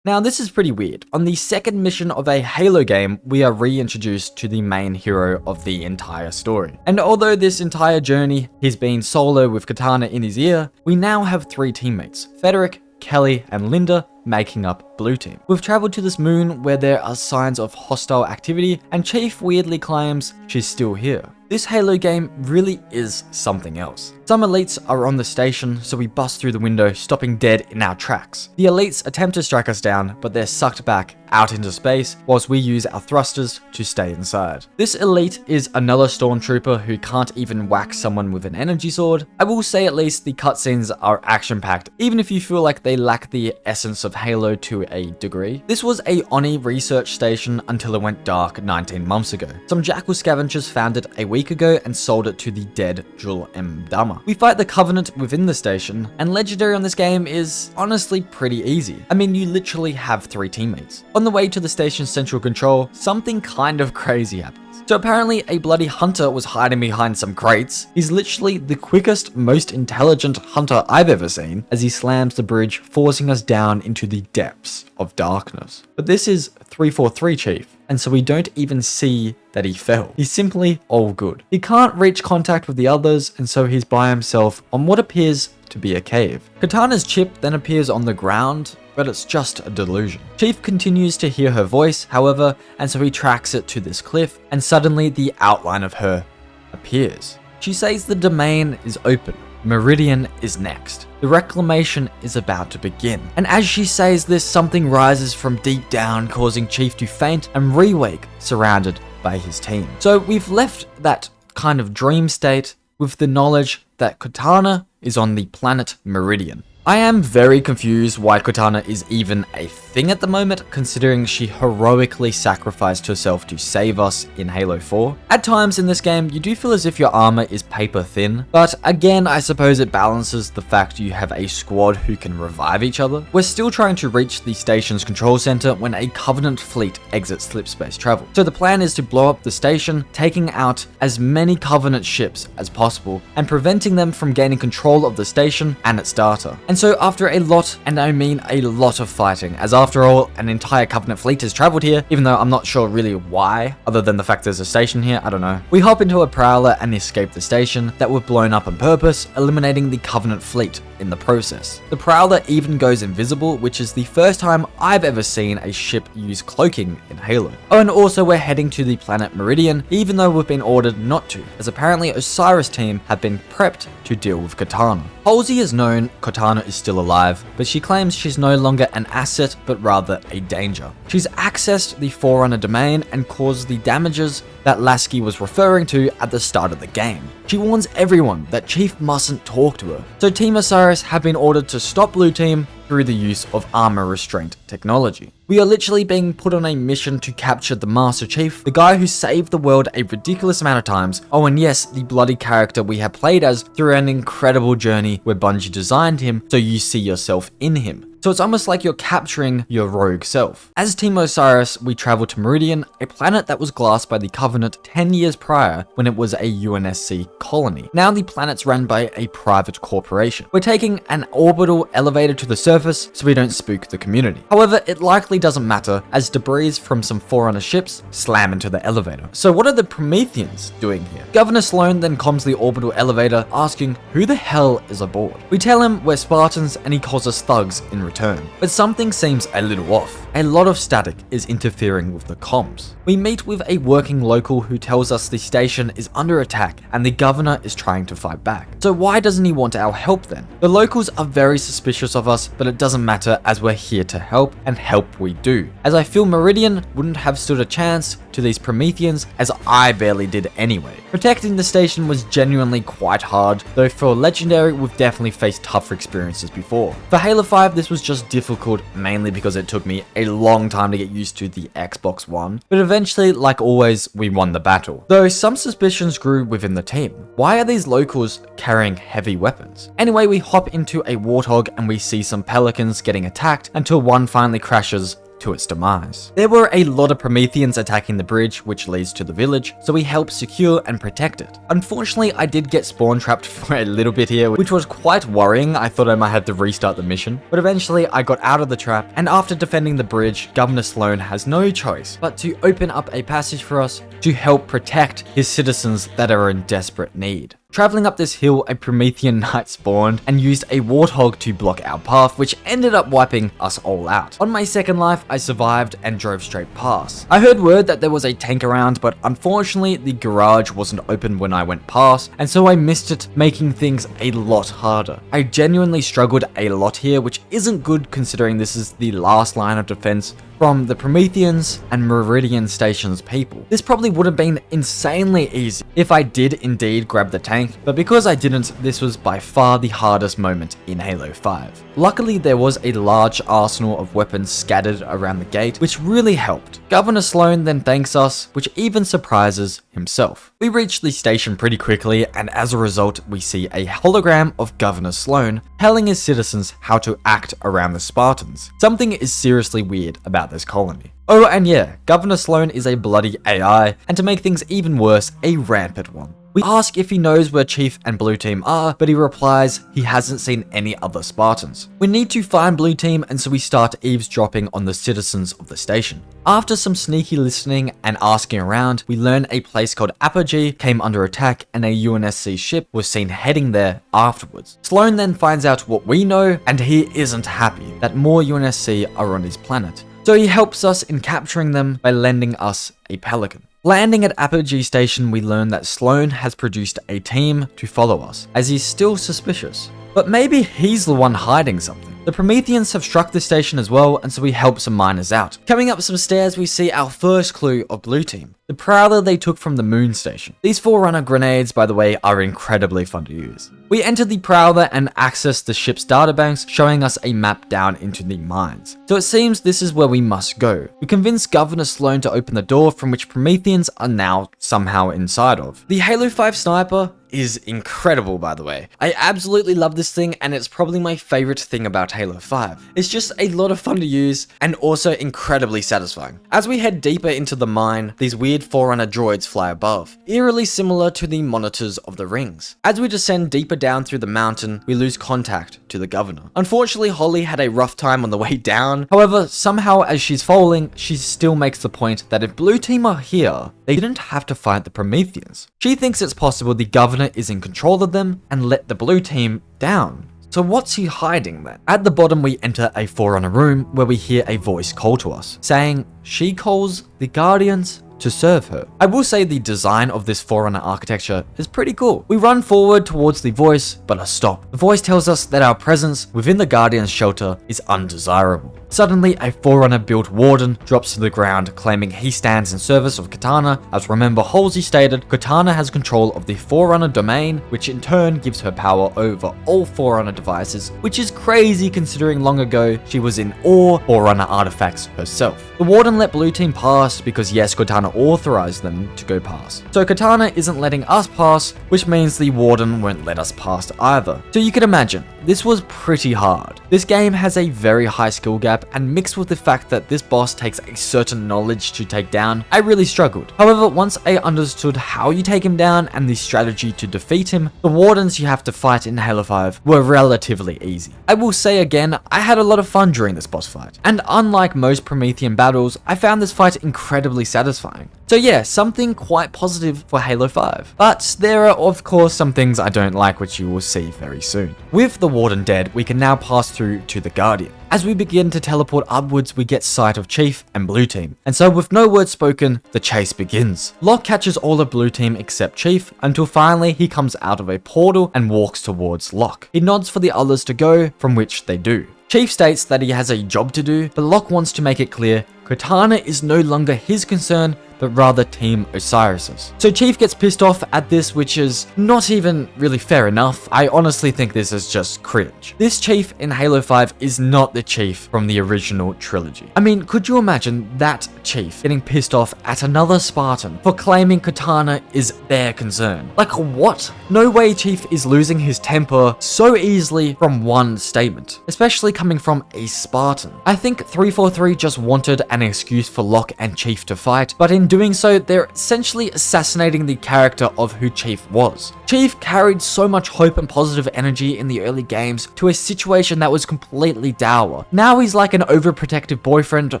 Now this is pretty weird. On the second mission of a Halo game, we are reintroduced to the main hero of the entire story. And although this entire journey, he's been solo with Katana in his ear, we now have 3 teammates, Frederick, Kelly, and Linda, making up Blue Team. We've traveled to this moon where there are signs of hostile activity, and Chief weirdly claims she's still here. This Halo game really is something else. Some elites are on the station, so we bust through the window, stopping dead in our tracks. The elites attempt to strike us down, but they're sucked back out into space, whilst we use our thrusters to stay inside. This elite is another stormtrooper who can't even whack someone with an energy sword. I will say at least the cutscenes are action-packed, even if you feel like they lack the essence of Halo to a degree. This was a Oni research station until it went dark 19 months ago. Some Jackal scavengers found it a week ago and sold it to the dead Jul Mdama. We fight the Covenant within the station, and Legendary on this game is honestly pretty easy. I mean, you literally have 3 teammates. On the way to the station's central control, something kind of crazy happens. So apparently a bloody hunter was hiding behind some crates. He's literally the quickest, most intelligent hunter I've ever seen as he slams the bridge, forcing us down into the depths of darkness. But this is 343 Chief, and so we don't even see that he fell. He's simply all good. He can't reach contact with the others, and so he's by himself on what appears to be a cave. Katana's chip then appears on the ground, but it's just a delusion. Chief continues to hear her voice, however, and so he tracks it to this cliff, and suddenly the outline of her appears. She says the domain is open. Meridian is next. The reclamation is about to begin. And as she says this, something rises from deep down, causing Chief to faint and re-wake, surrounded by his team. So we've left that kind of dream state with the knowledge that Katana is on the planet Meridian. I am very confused why Katana is even a thing at the moment, considering she heroically sacrificed herself to save us in Halo 4. At times in this game, you do feel as if your armor is paper thin, but again, I suppose it balances the fact you have a squad who can revive each other. We're still trying to reach the station's control center when a Covenant fleet exits slipspace travel. So the plan is to blow up the station, taking out as many Covenant ships as possible, and preventing them from gaining control of the station and its data. And so after a lot, and I mean a lot of fighting, as after all, an entire Covenant fleet has traveled here, even though I'm not sure really why, other than the fact there's a station here, I don't know. We hop into a Prowler and escape the station that were blown up on purpose, eliminating the Covenant fleet in the process. The Prowler even goes invisible, which is the first time I've ever seen a ship use cloaking in Halo. Oh, and also we're heading to the planet Meridian, even though we've been ordered not to, as apparently Osiris team have been prepped to deal with Cortana. Halsey has known Cortana is still alive, but she claims she's no longer an asset, but rather a danger. She's accessed the Forerunner domain and caused the damages that Lasky was referring to at the start of the game. She warns everyone that Chief mustn't talk to her, so Team Osiris have been ordered to stop Blue Team through the use of armor restraint technology. We are literally being put on a mission to capture the Master Chief, the guy who saved the world a ridiculous amount of times. Oh, and yes, the bloody character we have played as through an incredible journey where Bungie designed him so you see yourself in him. So it's almost like you're capturing your rogue self. As Team Osiris, we travel to Meridian, a planet that was glassed by the Covenant 10 years prior when it was a UNSC colony. Now the planet's run by a private corporation. We're taking an orbital elevator to the surface so we don't spook the community. However, it likely doesn't matter as debris from some Forerunner ships slam into the elevator. So what are the Prometheans doing here? Governor Sloan then comms the orbital elevator asking who the hell is aboard. We tell him we're Spartans and he calls us thugs in return. But something seems a little off. A lot of static is interfering with the comms. We meet with a working local who tells us the station is under attack and the governor is trying to fight back. So why doesn't he want our help then? The locals are very suspicious of us, but it doesn't matter as we're here to help, and help we do. As I feel Meridian wouldn't have stood a chance to these Prometheans, as I barely did anyway. Protecting the station was genuinely quite hard, though for Legendary we've definitely faced tougher experiences before. For Halo 5 this was just difficult, mainly because it took me a long time to get used to the Xbox One, but eventually, like always, we won the battle. Though some suspicions grew within the team. Why are these locals carrying heavy weapons? Anyway, we hop into a Warthog and we see some Pelicans getting attacked until one finally crashes to its demise. There were a lot of Prometheans attacking the bridge which leads to the village, so we helped secure and protect it. Unfortunately, I did get spawn trapped for a little bit here, which was quite worrying. I thought I might have to restart the mission, but eventually I got out of the trap, and after defending the bridge, Governor Sloan has no choice but to open up a passage for us to help protect his citizens that are in desperate need. Traveling up this hill, a Promethean knight spawned and used a Warthog to block our path, which ended up wiping us all out. On my second life, I survived and drove straight past. I heard word that there was a tank around, but unfortunately the garage wasn't open when I went past, and so I missed it, making things a lot harder. I genuinely struggled a lot here, which isn't good considering this is the last line of defense from the Prometheans and Meridian Station's people. This probably would have been insanely easy if I did indeed grab the tank, but because I didn't, this was by far the hardest moment in Halo 5. Luckily, there was a large arsenal of weapons scattered around the gate, which really helped. Governor Sloan then thanks us, which even surprises himself. We reach the station pretty quickly, and as a result, we see a hologram of Governor Sloan telling his citizens how to act around the Spartans. Something is seriously weird about this colony. Oh, and yeah, Governor Sloan is a bloody AI, and to make things even worse, a rampant one. We ask if he knows where Chief and Blue Team are, but he replies he hasn't seen any other Spartans. We need to find Blue Team, and so we start eavesdropping on the citizens of the station. After some sneaky listening and asking around, we learn a place called Apogee came under attack and a UNSC ship was seen heading there afterwards. Sloan then finds out what we know, and he isn't happy that more UNSC are on his planet. So he helps us in capturing them by lending us a Pelican. Landing at Apogee Station, we learn that Sloan has produced a team to follow us, as he's still suspicious. But maybe he's the one hiding something. The Prometheans have struck the station as well, and so we help some miners out. Coming up some stairs, we see our first clue of Blue Team, the Prowler they took from the moon station. These Forerunner grenades, by the way, are incredibly fun to use. We enter the Prowler and access the ship's databanks, showing us a map down into the mines. So it seems this is where we must go. We convince Governor Sloan to open the door, from which Prometheans are now somehow inside of. The Halo 5 sniper is incredible, by the way. I absolutely love this thing, and it's probably my favorite thing about Halo 5. It's just a lot of fun to use and also incredibly satisfying. As we head deeper into the mine, these weird weird Forerunner droids fly above, eerily similar to the monitors of the rings. As we descend deeper down through the mountain, we lose contact to the governor. Unfortunately, Holly had a rough time on the way down. However, somehow as she's falling, she still makes the point that if Blue Team are here, they didn't have to fight the Prometheans. She thinks it's possible the governor is in control of them and let the Blue Team down. So what's he hiding then? At the bottom we enter a Forerunner room where we hear a voice call to us, saying she calls the Guardians to serve her. I will say the design of this Forerunner architecture is pretty cool. We run forward towards the voice, but are stopped. The voice tells us that our presence within the Guardian's shelter is undesirable. Suddenly, a Forerunner-built warden drops to the ground, claiming he stands in service of Cortana. As remember Halsey stated, Cortana has control of the Forerunner domain, which in turn gives her power over all Forerunner devices, which is crazy considering long ago she was in all Forerunner artifacts herself. The warden let Blue Team pass because yes, Cortana authorized them to go past. So Cortana isn't letting us pass, which means the warden won't let us past either. So you can imagine, this was pretty hard. This game has a very high skill gap, and mixed with the fact that this boss takes a certain knowledge to take down, I really struggled. However, once I understood how you take him down and the strategy to defeat him, the wardens you have to fight in Halo 5 were relatively easy. I will say again, I had a lot of fun during this boss fight, and unlike most Promethean battles, I found this fight incredibly satisfying. So yeah, something quite positive for Halo 5. But there are of course some things I don't like, which you will see very soon. With the warden dead, we can now pass through to the Guardian. As we begin to teleport upwards, we get sight of Chief and Blue Team, and so with no words spoken, the chase begins. Locke catches all of Blue Team except Chief, until finally he comes out of a portal and walks towards Locke. He nods for the others to go, from which they do. Chief states that he has a job to do, but Locke wants to make it clear Cortana is no longer his concern, but rather Team Osiris's. So Chief gets pissed off at this, which is not even really fair enough. I honestly think this is just cringe. This Chief in Halo 5 is not the Chief from the original trilogy. I mean, could you imagine that Chief getting pissed off at another Spartan for claiming Cortana is their concern? Like what? No way Chief is losing his temper so easily from one statement, especially coming from a Spartan. I think 343 just wanted an excuse for Locke and Chief to fight, but in doing so, they're essentially assassinating the character of who Chief was. Chief carried so much hope and positive energy in the early games to a situation that was completely dour. Now he's like an overprotective boyfriend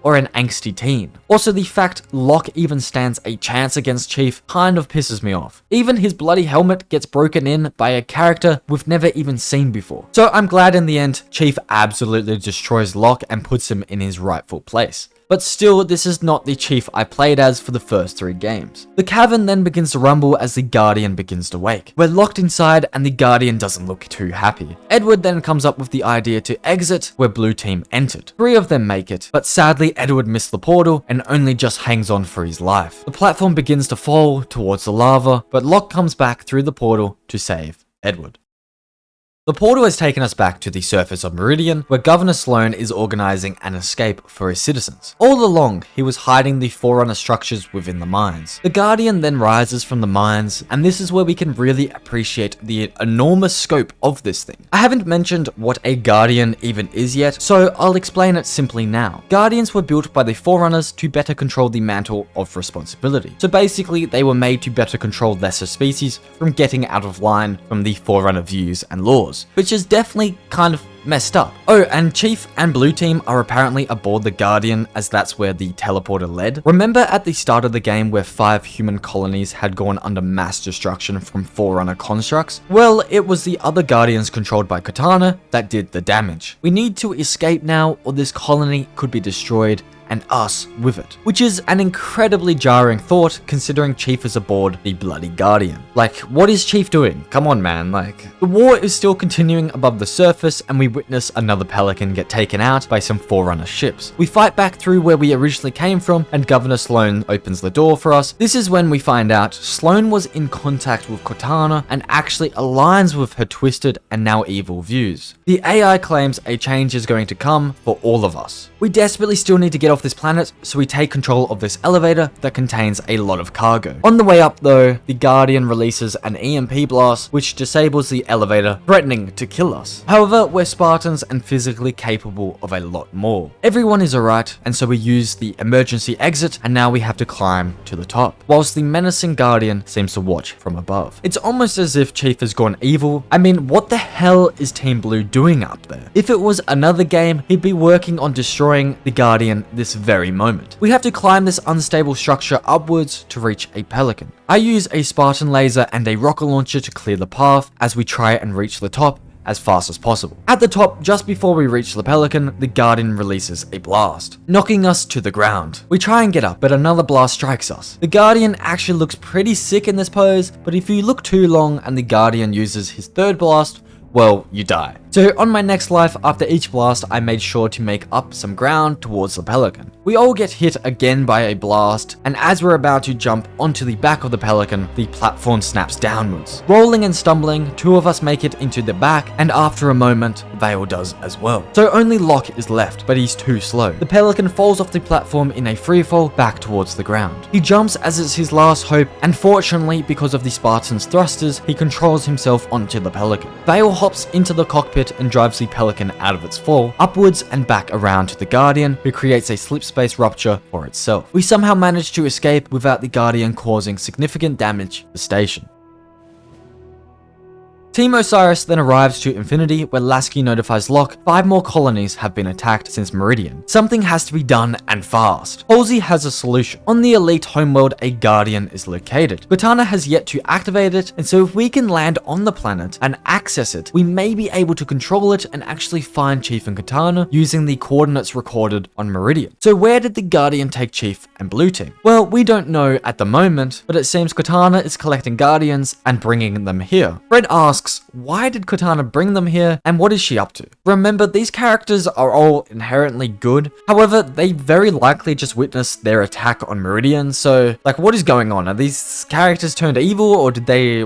or an angsty teen. Also, the fact Locke even stands a chance against Chief kind of pisses me off. Even his bloody helmet gets broken in by a character we've never even seen before. So I'm glad in the end, Chief absolutely destroys Locke and puts him in his rightful place. But still, this is not the Chief I played as for the first 3 games. The cavern then begins to rumble as the Guardian begins to wake. We're locked inside and the Guardian doesn't look too happy. Edward then comes up with the idea to exit where Blue Team entered. 3 of them make it, but sadly Edward missed the portal and only just hangs on for his life. The platform begins to fall towards the lava, but Locke comes back through the portal to save Edward. The portal has taken us back to the surface of Meridian, where Governor Sloan is organizing an escape for his citizens. All along, he was hiding the Forerunner structures within the mines. The Guardian then rises from the mines, and this is where we can really appreciate the enormous scope of this thing. I haven't mentioned what a Guardian even is yet, so I'll explain it simply now. Guardians were built by the Forerunners to better control the mantle of responsibility. So basically, they were made to better control lesser species from getting out of line from the Forerunner views and laws, which is definitely kind of messed up. Oh, and Chief and Blue Team are apparently aboard the Guardian, as that's where the teleporter led. Remember at the start of the game where 5 human colonies had gone under mass destruction from Forerunner constructs? Well, it was the other Guardians controlled by Cortana that did the damage. We need to escape now, or this colony could be destroyed, and us with it. Which is an incredibly jarring thought considering Chief is aboard the bloody Guardian. Like, what is Chief doing? Come on, man, like... The war is still continuing above the surface and we witness another Pelican get taken out by some Forerunner ships. We fight back through where we originally came from and Governor Sloan opens the door for us. This is when we find out Sloan was in contact with Cortana and actually aligns with her twisted and now evil views. The AI claims a change is going to come for all of us. We desperately still need to get off off this planet, so we take control of this elevator that contains a lot of cargo. On the way up though, the Guardian releases an EMP blast which disables the elevator, threatening to kill us. However, we're Spartans and physically capable of a lot more. Everyone is alright, and so we use the emergency exit, and now we have to climb to the top, whilst the menacing Guardian seems to watch from above. It's almost as if Chief has gone evil. I mean, what the hell is Team Blue doing up there? If it was another game, he'd be working on destroying the Guardian this very moment. We have to climb this unstable structure upwards to reach a pelican. I use a Spartan laser and a rocket launcher to clear the path as we try and reach the top as fast as possible. At the top, just before we reach the pelican, the Guardian releases a blast, knocking us to the ground. We try and get up, but another blast strikes us. The Guardian actually looks pretty sick in this pose, but if you look too long and the Guardian uses his third blast, well, you die. So on my next life, after each blast, I made sure to make up some ground towards the pelican. We all get hit again by a blast, and as we're about to jump onto the back of the pelican, the platform snaps downwards. Rolling and stumbling, two of us make it into the back, and after a moment, Vale does as well. So only Locke is left, but he's too slow. The pelican falls off the platform in a freefall back towards the ground. He jumps as it's his last hope, and fortunately, because of the Spartan's thrusters, he controls himself onto the pelican. Vale hops into the cockpit and drives the pelican out of its fall, upwards and back around to the Guardian, who creates a slip space rupture for itself. We somehow manage to escape without the Guardian causing significant damage to the station. Team Osiris then arrives to Infinity, where Lasky notifies Locke 5 more colonies have been attacked since Meridian. Something has to be done, and fast. Halsey has a solution. On the elite homeworld, a Guardian is located. Cortana has yet to activate it, and so if we can land on the planet and access it, we may be able to control it and actually find Chief and Cortana using the coordinates recorded on Meridian. So where did the Guardian take Chief and Blue Team? Well, we don't know at the moment, but it seems Cortana is collecting Guardians and bringing them here. Fred asks, why did Cortana bring them here, and what is she up to? Remember, these characters are all inherently good. However, they very likely just witnessed their attack on Meridian, so like, what is going on? Are these characters turned evil, or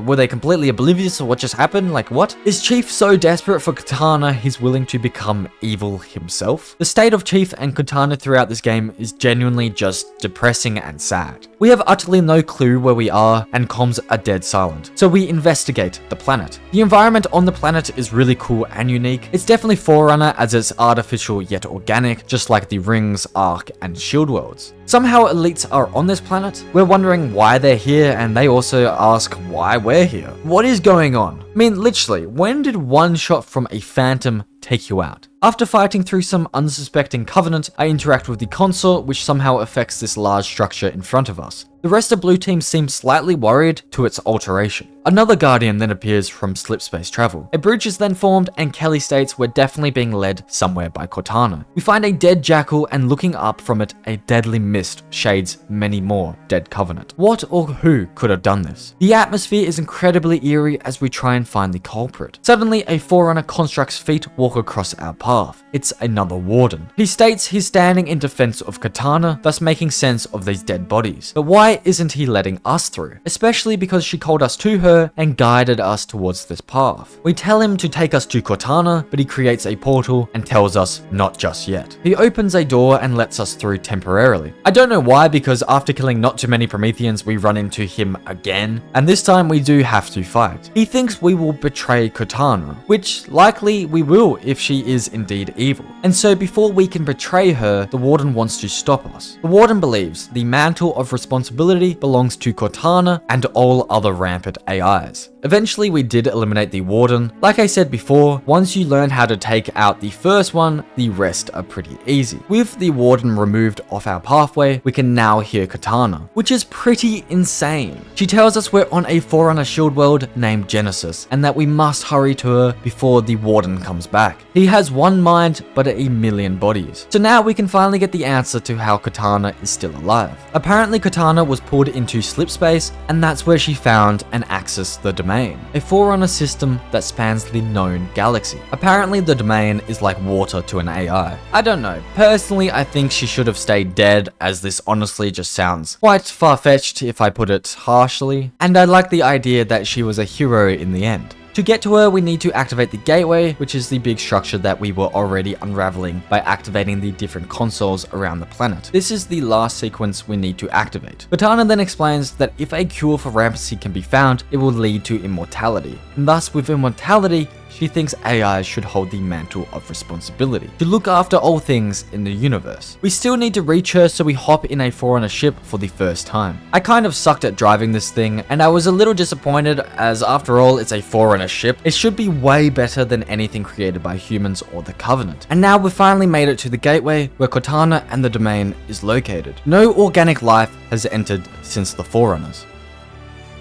were they completely oblivious of what just happened? Like, what? Is Chief so desperate for Cortana he's willing to become evil himself? The state of Chief and Cortana throughout this game is genuinely just depressing and sad. We have utterly no clue where we are, and comms are dead silent, so we investigate the planet. The environment on the planet is really cool and unique. It's definitely Forerunner, as it's artificial yet organic, just like the Rings, Ark, and Shield worlds. Somehow elites are on this planet. We're wondering why they're here, and they also ask why we're here. What is going on? I mean, literally, when did one shot from a phantom take you out? After fighting through some unsuspecting Covenant, I interact with the consort, which somehow affects this large structure in front of us. The rest of Blue Team seems slightly worried to its alteration. Another Guardian then appears from slip space travel. A bridge is then formed, and Kelly states we're definitely being led somewhere by Cortana. We find a dead jackal, and looking up from it, a deadly mist shades many more dead Covenant. What or who could have done this? The atmosphere is incredibly eerie as we try and find the culprit. Suddenly, a Forerunner construct's feet walk across our path. It's another Warden. He states he's standing in defense of Cortana, thus making sense of these dead bodies. But why isn't he letting us through? Especially because she called us to her and guided us towards this path. We tell him to take us to Cortana, but he creates a portal and tells us not just yet. He opens a door and lets us through temporarily. I don't know why, because after killing not too many Prometheans, we run into him again, and this time we do have to fight. He thinks we will betray Cortana, which likely we will if she is indeed evil. And so before we can betray her, the Warden wants to stop us. The Warden believes the mantle of responsibility belongs to Cortana and all other rampant AIs. Eventually, we did eliminate the Warden. Like I said before, once you learn how to take out the first one, the rest are pretty easy. With the Warden removed off our pathway, we can now hear Cortana, which is pretty insane. She tells us we're on a Forerunner shield world named Genesis, and that we must hurry to her before the Warden comes back. He has one mind, but a million bodies. So now we can finally get the answer to how Cortana is still alive. Apparently, Cortana was pulled into slip space, and that's where she found and accessed the domain. A Forerunner system that spans the known galaxy. Apparently the domain is like water to an AI. I don't know. Personally, I think she should have stayed dead, as this honestly just sounds quite far-fetched if I put it harshly. And I like the idea that she was a hero in the end. To get to her, we need to activate the gateway, which is the big structure that we were already unraveling by activating the different consoles around the planet. This is the last sequence we need to activate. Cortana then explains that if a cure for rampancy can be found, it will lead to immortality. And thus, with immortality, she thinks AI should hold the mantle of responsibility to look after all things in the universe. We still need to reach her, so we hop in a Forerunner ship for the first time. I kind of sucked at driving this thing, and I was a little disappointed, as after all, it's a Forerunner ship. It should be way better than anything created by humans or the Covenant. And now we've finally made it to the gateway, where Cortana and the domain is located. No organic life has entered since the Forerunners.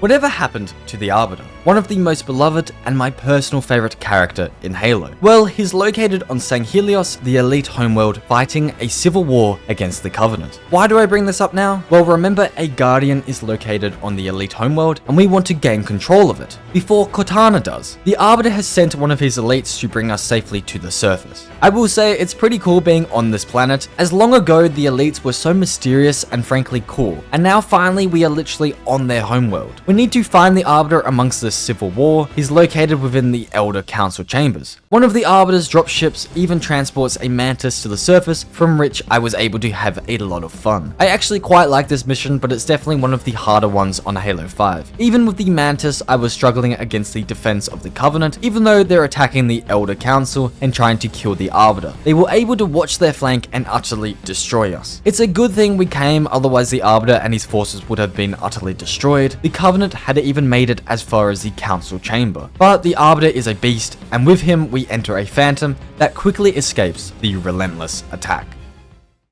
Whatever happened to the Arbiter? One of the most beloved and my personal favorite character in Halo. Well, he's located on Sanghelios, the elite homeworld, fighting a civil war against the Covenant. Why do I bring this up now? Well, remember, a Guardian is located on the elite homeworld, and we want to gain control of it before Cortana does. The Arbiter has sent one of his elites to bring us safely to the surface. I will say it's pretty cool being on this planet, as long ago the elites were so mysterious and frankly cool, and now finally we are literally on their homeworld. We need to find the Arbiter amongst this civil war. He's located within the Elder Council chambers. One of the Arbiter's dropships even transports a Mantis to the surface, from which I was able to have a lot of fun. I actually quite like this mission, but it's definitely one of the harder ones on Halo 5. Even with the Mantis, I was struggling against the defense of the Covenant, even though they're attacking the Elder Council and trying to kill the Arbiter. They were able to watch their flank and utterly destroy us. It's a good thing we came, otherwise the Arbiter and his forces would have been utterly destroyed. The Covenant had even made it as far as the Council chamber. But the Arbiter is a beast, and with him we enter a Phantom that quickly escapes the relentless attack.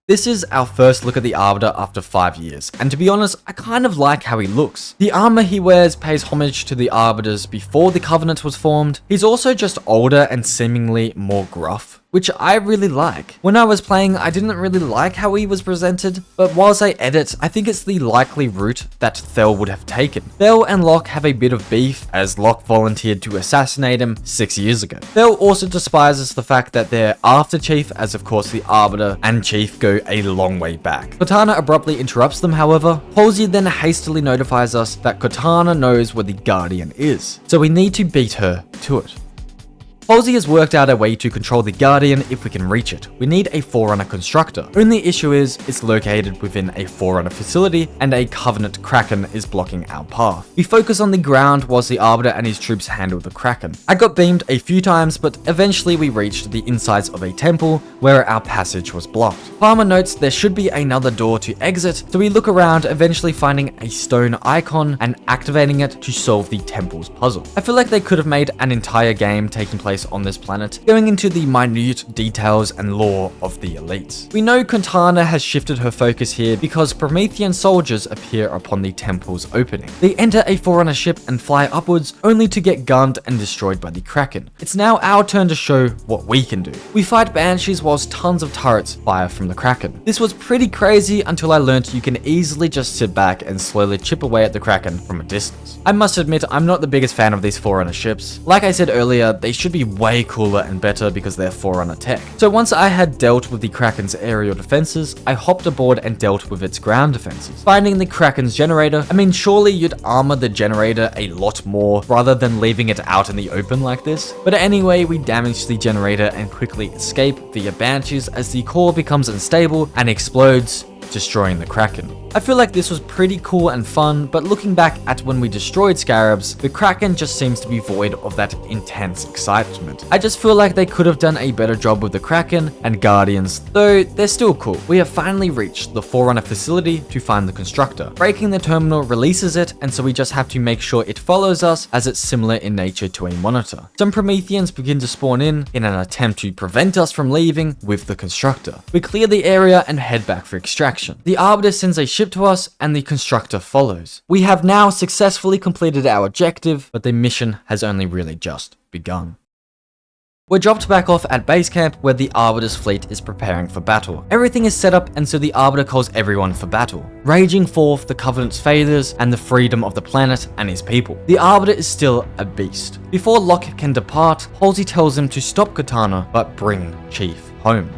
This is our first look at the Arbiter after 5 years, and to be honest, I kind of like how he looks. The armor he wears pays homage to the Arbiters before the Covenant was formed. He's also just older and seemingly more gruff, which I really like. When I was playing, I didn't really like how he was presented, but whilst I edit, I think it's the likely route that Thel would have taken. Thel and Locke have a bit of beef, as Locke volunteered to assassinate him 6 years ago. Thel also despises the fact that they're after Chief, as of course the Arbiter and Chief go a long way back. Cortana abruptly interrupts them, however. Halsey then hastily notifies us that Cortana knows where the Guardian is, so we need to beat her to it. Halsey has worked out a way to control the Guardian if we can reach it. We need a Forerunner constructor. Only issue is, it's located within a Forerunner facility, and a Covenant Kraken is blocking our path. We focus on the ground whilst the Arbiter and his troops handle the Kraken. I got beamed a few times, but eventually we reached the insides of a temple where our passage was blocked. Palmer notes there should be another door to exit, so we look around, eventually finding a stone icon and activating it to solve the temple's puzzle. I feel like they could have made an entire game taking place on this planet, going into the minute details and lore of the elites. We know Cortana has shifted her focus here because Promethean soldiers appear upon the temple's opening. They enter a Forerunner ship and fly upwards, only to get gunned and destroyed by the Kraken. It's now our turn to show what we can do. We fight Banshees whilst tons of turrets fire from the Kraken. This was pretty crazy until I learned you can easily just sit back and slowly chip away at the Kraken from a distance. I must admit, I'm not the biggest fan of these Forerunner ships. Like I said earlier, they should be way cooler and better because they're Forerunner tech. So once I had dealt with the Kraken's aerial defenses, I hopped aboard and dealt with its ground defenses. Finding the Kraken's generator, I mean, surely you'd armor the generator a lot more rather than leaving it out in the open like this. But anyway, we damaged the generator and quickly escape via Banshees as the core becomes unstable and explodes, destroying the Kraken. I feel like this was pretty cool and fun, but looking back at when we destroyed Scarabs, the Kraken just seems to be void of that intense excitement. I just feel like they could have done a better job with the Kraken and Guardians, though they're still cool. We have finally reached the Forerunner facility to find the constructor. Breaking the terminal releases it, and so we just have to make sure it follows us, as it's similar in nature to a monitor. Some Prometheans begin to spawn in an attempt to prevent us from leaving with the constructor. We clear the area and head back for extraction. The Arbiter sends a ship to us, and the constructor follows. We have now successfully completed our objective, but the mission has only really just begun. We're dropped back off at base camp where the Arbiter's fleet is preparing for battle. Everything is set up, and so the Arbiter calls everyone for battle, raging forth the Covenant's failures and the freedom of the planet and his people. The Arbiter is still a beast. Before Locke can depart, Halsey tells him to stop Cortana but bring Chief home.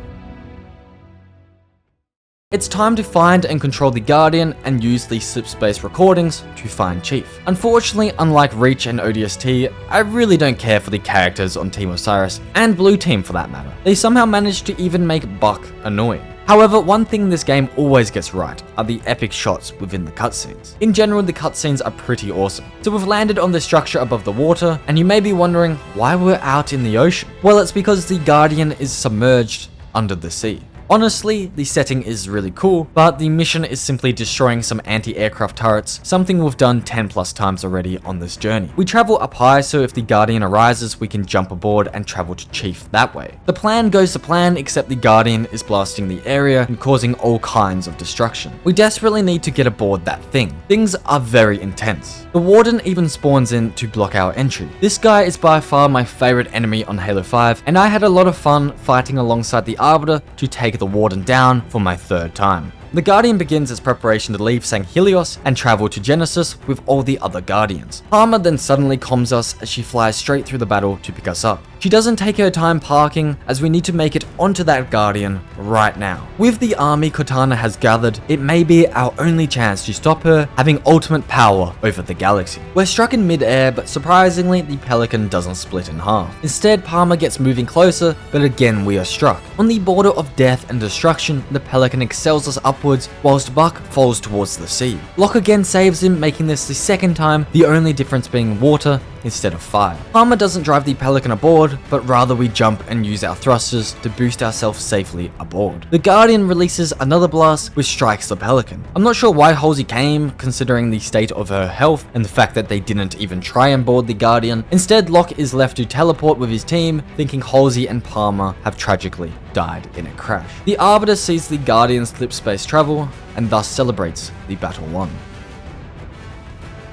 It's time to find and control the Guardian and use the slipspace recordings to find Chief. Unfortunately, unlike Reach and ODST, I really don't care for the characters on Team Osiris, and Blue Team for that matter. They somehow managed to even make Buck annoying. However, one thing this game always gets right are the epic shots within the cutscenes. In general, the cutscenes are pretty awesome. So we've landed on the structure above the water, and you may be wondering why we're out in the ocean. Well, it's because the Guardian is submerged under the sea. Honestly, the setting is really cool, but the mission is simply destroying some anti-aircraft turrets, something we've done 10 plus times already on this journey. We travel up high, so if the Guardian arises, we can jump aboard and travel to Chief that way. The plan goes to plan, except the Guardian is blasting the area and causing all kinds of destruction. We desperately need to get aboard that thing. Things are very intense. The Warden even spawns in to block our entry. This guy is by far my favorite enemy on Halo 5, and I had a lot of fun fighting alongside the Arbiter to take the Warden down for my third time. The Guardian begins its preparation to leave St. Helios and travel to Genesis with all the other Guardians. Palmer then suddenly comms us as she flies straight through the battle to pick us up. She doesn't take her time parking, as we need to make it onto that Guardian right now. With the army Cortana has gathered, it may be our only chance to stop her having ultimate power over the galaxy. We're struck in mid-air, but surprisingly, the Pelican doesn't split in half. Instead, Palmer gets moving closer, but again we are struck. On the border of death and destruction, the Pelican excels us upwards, whilst Buck falls towards the sea. Locke again saves him, making this the second time, the only difference being water instead of fire. Palmer doesn't drive the Pelican aboard, but rather we jump and use our thrusters to boost ourselves safely aboard. The Guardian releases another blast which strikes the Pelican. I'm not sure why Halsey came, considering the state of her health and the fact that they didn't even try and board the Guardian. Instead, Locke is left to teleport with his team, thinking Halsey and Palmer have tragically died in a crash. The Arbiter sees the Guardian's slipspace travel and thus celebrates the battle won.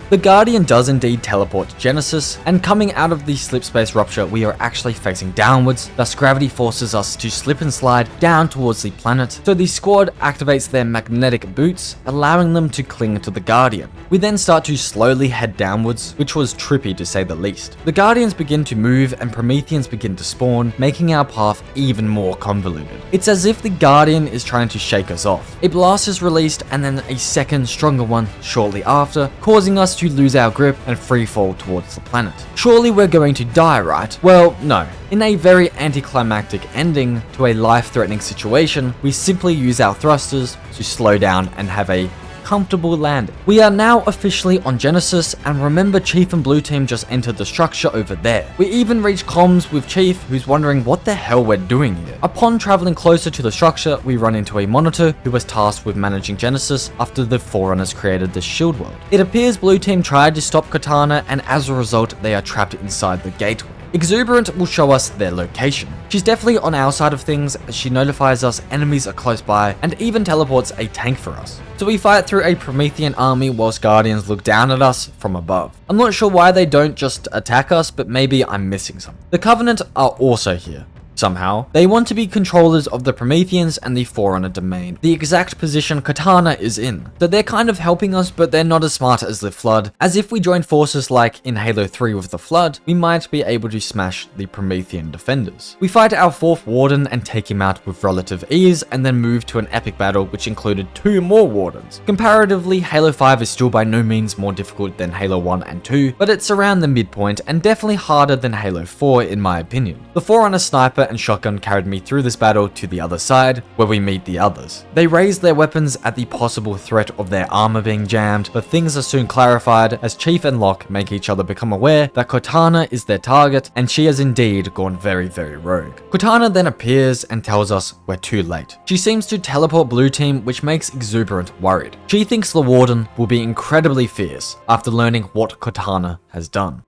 The Guardian does indeed teleport to Genesis, and coming out of the slipspace rupture, we are actually facing downwards, thus gravity forces us to slip and slide down towards the planet, so the squad activates their magnetic boots, allowing them to cling to the Guardian. We then start to slowly head downwards, which was trippy to say the least. The Guardians begin to move and Prometheans begin to spawn, making our path even more convoluted. It's as if the Guardian is trying to shake us off. A blast is released and then a second stronger one shortly after, causing us to lose our grip and free fall towards the planet. Surely we're going to die, right? Well, no. In a very anticlimactic ending to a life-threatening situation, we simply use our thrusters to slow down and have a comfortable landing. We are now officially on Genesis, and remember Chief and Blue Team just entered the structure over there. We even reach comms with Chief, who's wondering what the hell we're doing here. Upon traveling closer to the structure, we run into a monitor who was tasked with managing Genesis after the Forerunners created the shield world. It appears Blue Team tried to stop Cortana, and as a result, they are trapped inside the gateway. Exuberant will show us their location. She's definitely on our side of things, as she notifies us enemies are close by and even teleports a tank for us. So we fight through a Promethean army whilst Guardians look down at us from above. I'm not sure why they don't just attack us, but maybe I'm missing something. The Covenant are also here. Somehow, they want to be controllers of the Prometheans and the Forerunner domain, the exact position Cortana is in. So they're kind of helping us, but they're not as smart as the Flood, as if we join forces like in Halo 3 with the Flood, we might be able to smash the Promethean defenders. We fight our fourth Warden and take him out with relative ease, and then move to an epic battle which included 2 more Wardens. Comparatively, Halo 5 is still by no means more difficult than Halo 1 and 2, but it's around the midpoint and definitely harder than Halo 4 in my opinion. The Forerunner Sniper and Shotgun carried me through this battle to the other side, where we meet the others. They raise their weapons at the possible threat of their armor being jammed, but things are soon clarified as Chief and Locke make each other become aware that Cortana is their target, and she has indeed gone very, very rogue. Cortana then appears and tells us we're too late. She seems to teleport Blue Team, which makes Exuberant worried. She thinks the Warden will be incredibly fierce after learning what Cortana has done.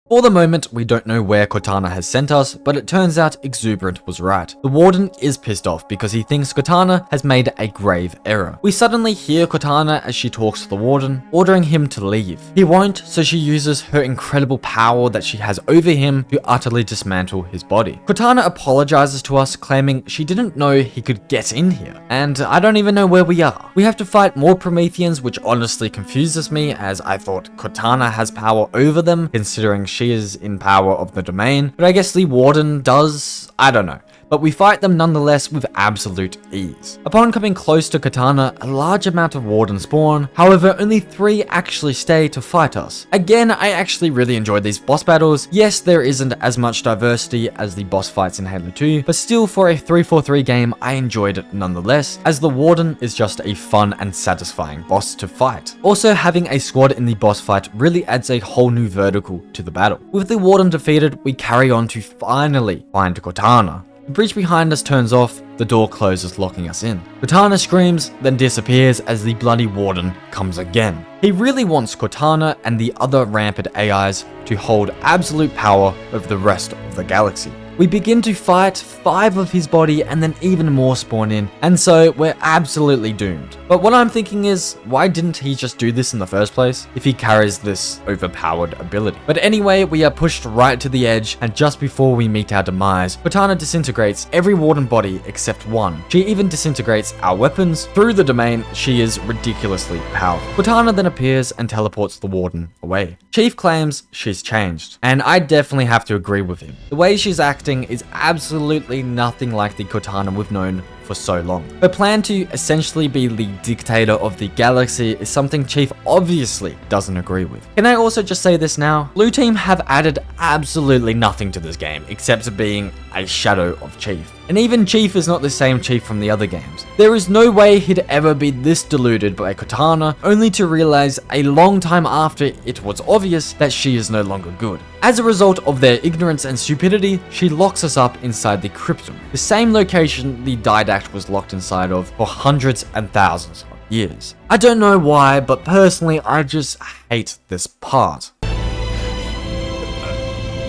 For the moment, we don't know where Cortana has sent us, but it turns out Exuberant was right. The Warden is pissed off because he thinks Cortana has made a grave error. We suddenly hear Cortana as she talks to the Warden, ordering him to leave. He won't, so she uses her incredible power that she has over him to utterly dismantle his body. Cortana apologizes to us, claiming she didn't know he could get in here, and I don't even know where we are. We have to fight more Prometheans, which honestly confuses me, as I thought Cortana has power over them, considering she is in power of the domain, but I guess the Warden does. I don't know. but we fight them nonetheless with absolute ease. Upon coming close to Katana, a large amount of Warden spawn, however only 3 actually stay to fight us. Again, I actually really enjoyed these boss battles. Yes, there isn't as much diversity as the boss fights in Halo 2, but still for a 343 game, I enjoyed it nonetheless, as the Warden is just a fun and satisfying boss to fight. Also, having a squad in the boss fight really adds a whole new vertical to the battle. With the Warden defeated, we carry on to finally find Katana. The bridge behind us turns off, the door closes, locking us in. Katana screams, then disappears as the bloody Warden comes again. He really wants Katana and the other rampant AIs to hold absolute power over the rest of the galaxy. We begin to fight 5 of his body and then even more spawn in, and so we're absolutely doomed. But what I'm thinking is, why didn't he just do this in the first place if he carries this overpowered ability? But anyway, we are pushed right to the edge, and just before we meet our demise, Katana disintegrates every Warden body except one. She even disintegrates our weapons. Through the domain, she is ridiculously powerful. Katana then appears and teleports the Warden away. Chief claims she's changed, and I definitely have to agree with him. The way she's acting is absolutely nothing like the Katana we've known for so long. Her plan to essentially be the dictator of the galaxy is something Chief obviously doesn't agree with. Can I also just say this now? Blue Team have added absolutely nothing to this game except being a shadow of Chief. And even Chief is not the same Chief from the other games. There is no way he'd ever be this deluded by Katana, only to realize a long time after it was obvious that she is no longer good. As a result of their ignorance and stupidity, she locks us up inside the Cryptum, the same location the Didact was locked inside of for hundreds and thousands of years. I don't know why, but personally I just hate this part.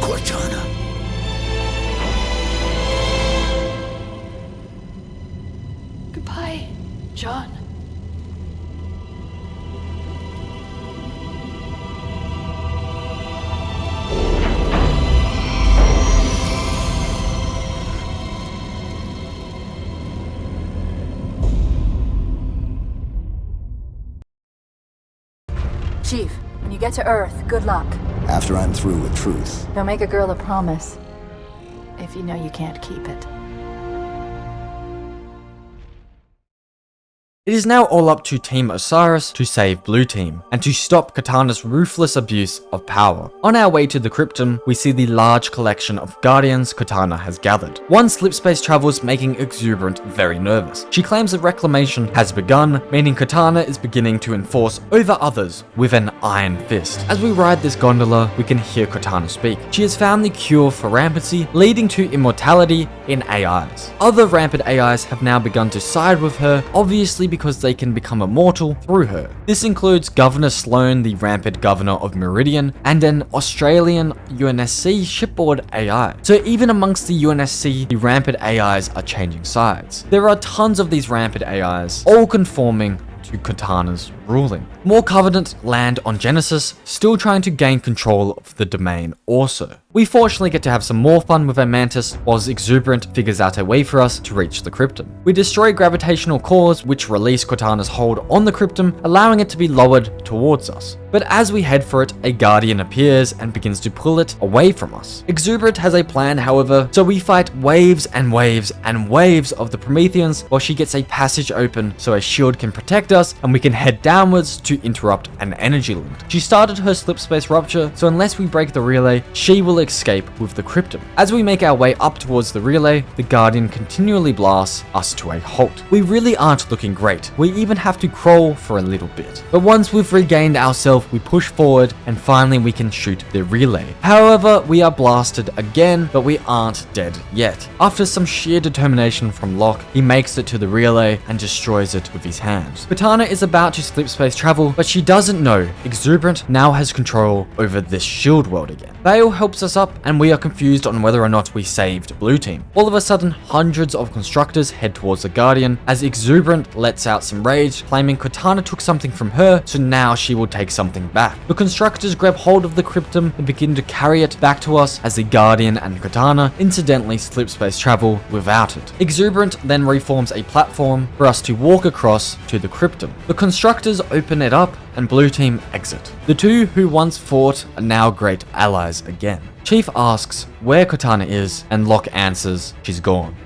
Cortana. Goodbye, John. Chief, when you get to Earth, good luck. After I'm through with truth. Don't make a girl a promise if you know you can't keep it. It is now all up to Team Osiris to save Blue Team, and to stop Katana's ruthless abuse of power. On our way to the Cryptum, we see the large collection of Guardians Katana has gathered. One slip space travels, making Exuberant very nervous. She claims that reclamation has begun, meaning Katana is beginning to enforce over others with an iron fist. As we ride this gondola, we can hear Katana speak. She has found the cure for rampancy, leading to immortality in AIs. Other rampant AIs have now begun to side with her, obviously because they can become immortal through her. This includes Governor Sloan, the rampant governor of Meridian, and an Australian UNSC shipboard AI. So even amongst the UNSC, the rampant AIs are changing sides. There are tons of these rampant AIs, all conforming to Katana's ruling. More Covenant land on Genesis, still trying to gain control of the domain also. We fortunately get to have some more fun with our Mantis, whilst Exuberant figures out a way for us to reach the Cryptum. We destroy gravitational cores, which release Katana's hold on the Cryptum, allowing it to be lowered towards us. But as we head for it, a Guardian appears and begins to pull it away from us. Exuberant has a plan, however, so we fight waves and waves and waves of the Prometheans while she gets a passage open so a shield can protect us and we can head downwards to interrupt an energy link. She started her slip space rupture, so unless we break the relay, she will escape with the Cryptum. As we make our way up towards the relay, the Guardian continually blasts us to a halt. We really aren't looking great. We even have to crawl for a little bit. But once we've regained ourselves, we push forward and finally we can shoot the relay. However, we are blasted again, but we aren't dead yet. After some sheer determination from Locke, he makes it to the relay and destroys it with his hands. Katana is about to slip space travel, but she doesn't know Exuberant now has control over this shield world again. Bale helps us up and we are confused on whether or not we saved Blue Team. All of a sudden, hundreds of constructors head towards the Guardian as Exuberant lets out some rage, claiming Katana took something from her, so now she will take something back. The constructors grab hold of the Cryptum and begin to carry it back to us as the Guardian and Katana incidentally slip space travel without it. Exuberant then reforms a platform for us to walk across to the Cryptum. The constructors open it up and Blue Team exit. The two who once fought are now great allies again. Chief asks where Katana is and Locke answers she's gone.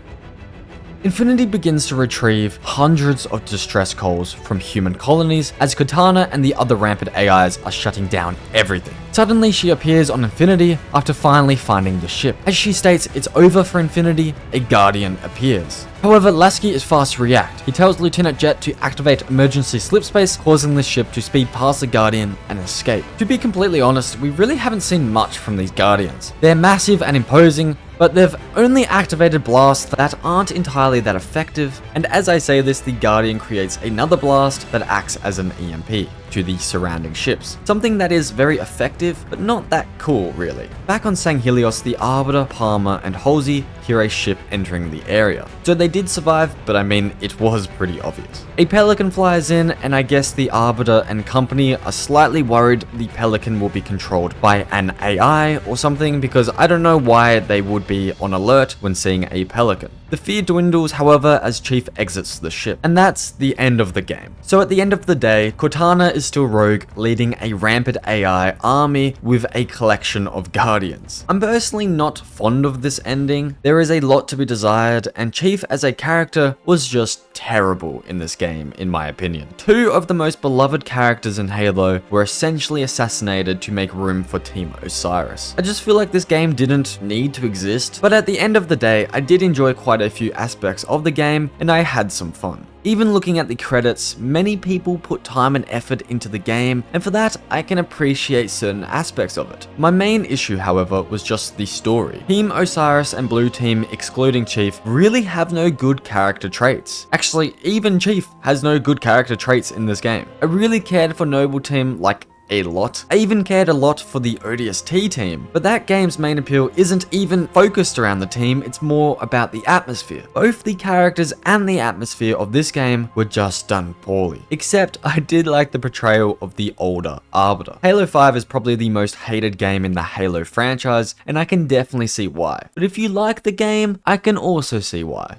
Infinity begins to retrieve hundreds of distress calls from human colonies as Cortana and the other rampant AIs are shutting down everything. Suddenly, she appears on Infinity after finally finding the ship. As she states it's over for Infinity, a Guardian appears. However, Lasky is fast to react. He tells Lieutenant Jet to activate emergency slip space, causing the ship to speed past the Guardian and escape. To be completely honest, we really haven't seen much from these Guardians. They're massive and imposing, but they've only activated blasts that aren't entirely that effective, and as I say this, the Guardian creates another blast that acts as an EMP to the surrounding ships. Something that is very effective, but not that cool, really. Back on Sanghelios, the Arbiter, Palmer, and Halsey hear a ship entering the area. So they did survive, but I mean, it was pretty obvious. A Pelican flies in, and I guess the Arbiter and company are slightly worried the Pelican will be controlled by an AI or something, because I don't know why they would be on alert when seeing a Pelican. The fear dwindles, however, as Chief exits the ship, and that's the end of the game. So at the end of the day, Cortana is still rogue, leading a rampant AI army with a collection of Guardians. I'm personally not fond of this ending. There is a lot to be desired, and Chief as a character was just terrible in this game, in my opinion. Two of the most beloved characters in Halo were essentially assassinated to make room for Team Osiris. I just feel like this game didn't need to exist, but at the end of the day, I did enjoy quite a few aspects of the game, and I had some fun. Even looking at the credits, many people put time and effort into the game, and for that, I can appreciate certain aspects of it. My main issue, however, was just the story. Team Osiris and Blue Team, excluding Chief, really have no good character traits. Actually, even Chief has no good character traits in this game. I really cared for Noble Team like a lot. I even cared a lot for the ODST team, but that game's main appeal isn't even focused around the team, it's more about the atmosphere. Both the characters and the atmosphere of this game were just done poorly. Except I did like the portrayal of the older Arbiter. Halo 5 is probably the most hated game in the Halo franchise, and I can definitely see why. But if you like the game, I can also see why.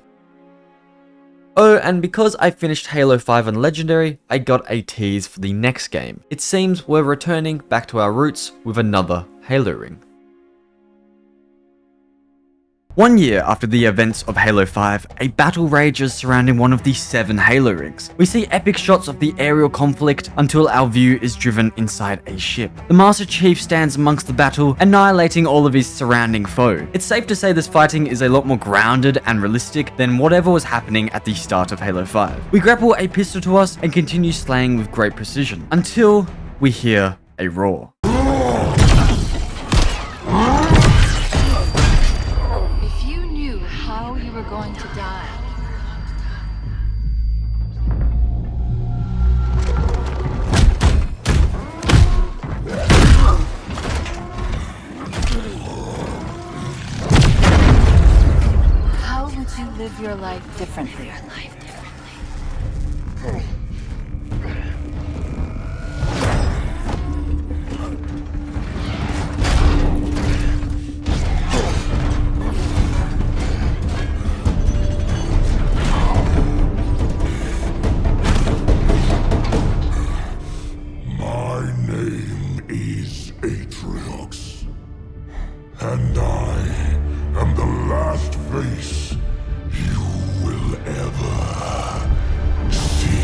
Oh, and because I finished Halo 5 on Legendary, I got a tease for the next game. It seems we're returning back to our roots with another Halo ring. 1 year after the events of Halo 5, a battle rages surrounding one of the 7 Halo rings. We see epic shots of the aerial conflict until our view is driven inside a ship. The Master Chief stands amongst the battle, annihilating all of his surrounding foe. It's safe to say this fighting is a lot more grounded and realistic than whatever was happening at the start of Halo 5. We grapple a pistol to us and continue slaying with great precision, until we hear a roar. Going to die. How would you live your life differently? And I am the last face you will ever see.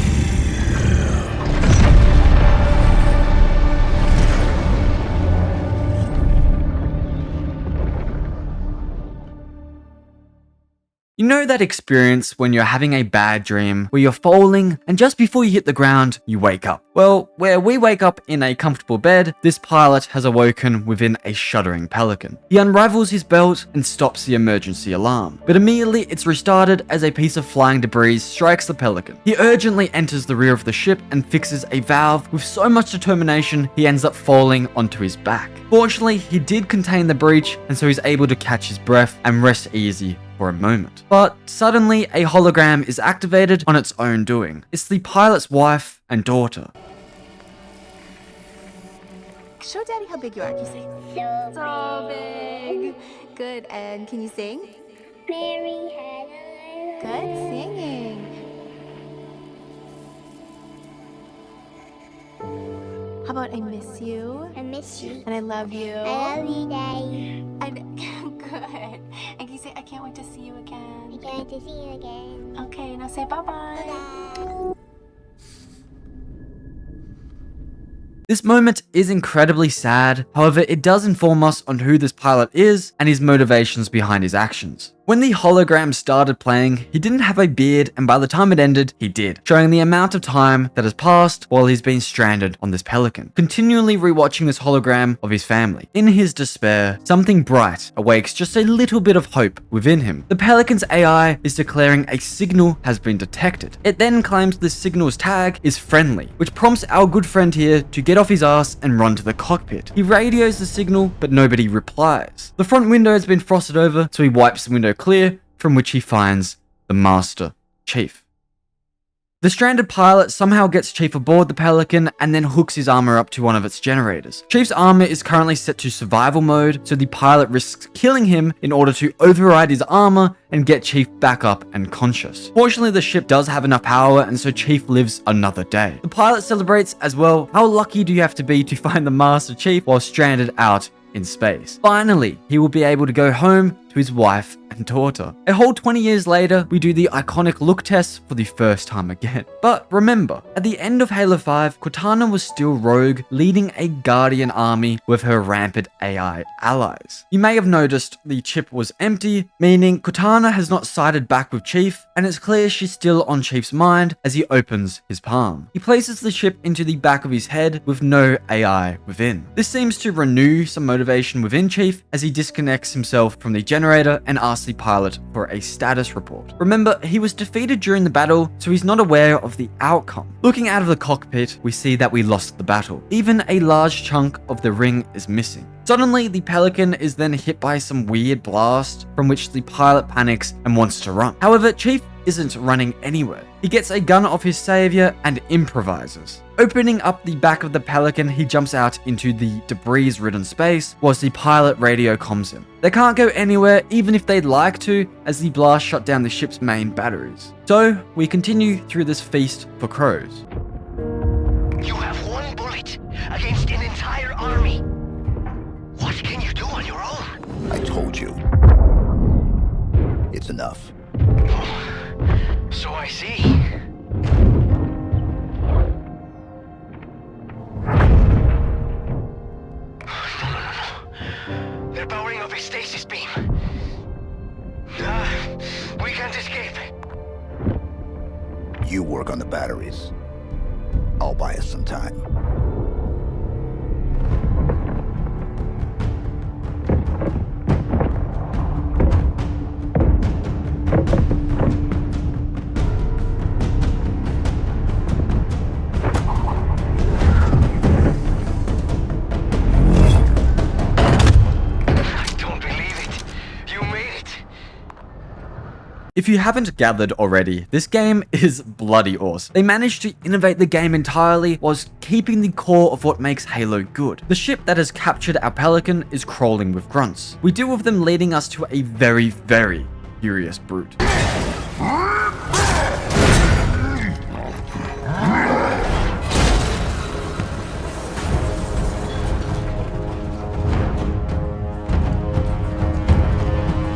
You know that experience when you're having a bad dream, where you're falling, and just before you hit the ground, you wake up? Well, where we wake up in a comfortable bed, this pilot has awoken within a shuddering Pelican. He unravels his belt and stops the emergency alarm, but immediately it's restarted as a piece of flying debris strikes the Pelican. He urgently enters the rear of the ship and fixes a valve. With so much determination, he ends up falling onto his back. Fortunately, he did contain the breach, and so he's able to catch his breath and rest easy for a moment. But suddenly, a hologram is activated on its own doing. It's the pilot's wife and daughter. Show Daddy how big you are. Can you sing? So big. Good. And can you sing? Mary had a good singing. How about I miss you? I miss you. And I love you. I love you, Daddy. And Good. And can you say, I can't wait to see you again? I can't wait to see you again. Okay, now say bye-bye. This moment is incredibly sad, however it does inform us on who this pilot is and his motivations behind his actions. When the hologram started playing, he didn't have a beard, and by the time it ended, he did, showing the amount of time that has passed while he's been stranded on this Pelican, continually rewatching this hologram of his family. In his despair, something bright awakes just a little bit of hope within him. The Pelican's AI is declaring a signal has been detected. It then claims this signal's tag is friendly, which prompts our good friend here to get off his ass and run to the cockpit. He radios the signal, but nobody replies. The front window has been frosted over, so he wipes the window clear, from which he finds the Master Chief. The stranded pilot somehow gets Chief aboard the Pelican and then hooks his armor up to one of its generators. Chief's armor is currently set to survival mode, so the pilot risks killing him in order to override his armor and get Chief back up and conscious. Fortunately, the ship does have enough power, and so Chief lives another day. The pilot celebrates as well. How lucky do you have to be to find the Master Chief while stranded out in space? Finally, he will be able to go home to his wife and daughter. A whole 20 years later, we do the iconic look test for the first time again. But remember, at the end of Halo 5, Cortana was still rogue, leading a Guardian army with her rampant AI allies. You may have noticed the chip was empty, meaning Cortana has not sided back with Chief, and it's clear she's still on Chief's mind as he opens his palm. He places the chip into the back of his head with no AI within. This seems to renew some motivation within Chief as he disconnects himself from the generator and asks the pilot for a status report. Remember, he was defeated during the battle, so he's not aware of the outcome. Looking out of the cockpit, we see that we lost the battle. Even a large chunk of the ring is missing. Suddenly, the Pelican is then hit by some weird blast, from which the pilot panics and wants to run. However, Chief isn't running anywhere. He gets a gun off his savior and improvises. Opening up the back of the Pelican, he jumps out into the debris-ridden space whilst the pilot radio comms him. They can't go anywhere even if they'd like to, as the blast shut down the ship's main batteries. So, we continue through this feast for crows. You have one bullet against an entire army. What can you do on your own? I told you. It's enough. So I see. No. They're powering up a stasis beam. We can't escape. You work on the batteries. I'll buy us some time. If you haven't gathered already, this game is bloody awesome. They managed to innovate the game entirely whilst keeping the core of what makes Halo good. The ship that has captured our Pelican is crawling with grunts. We deal with them, leading us to a very, very furious brute.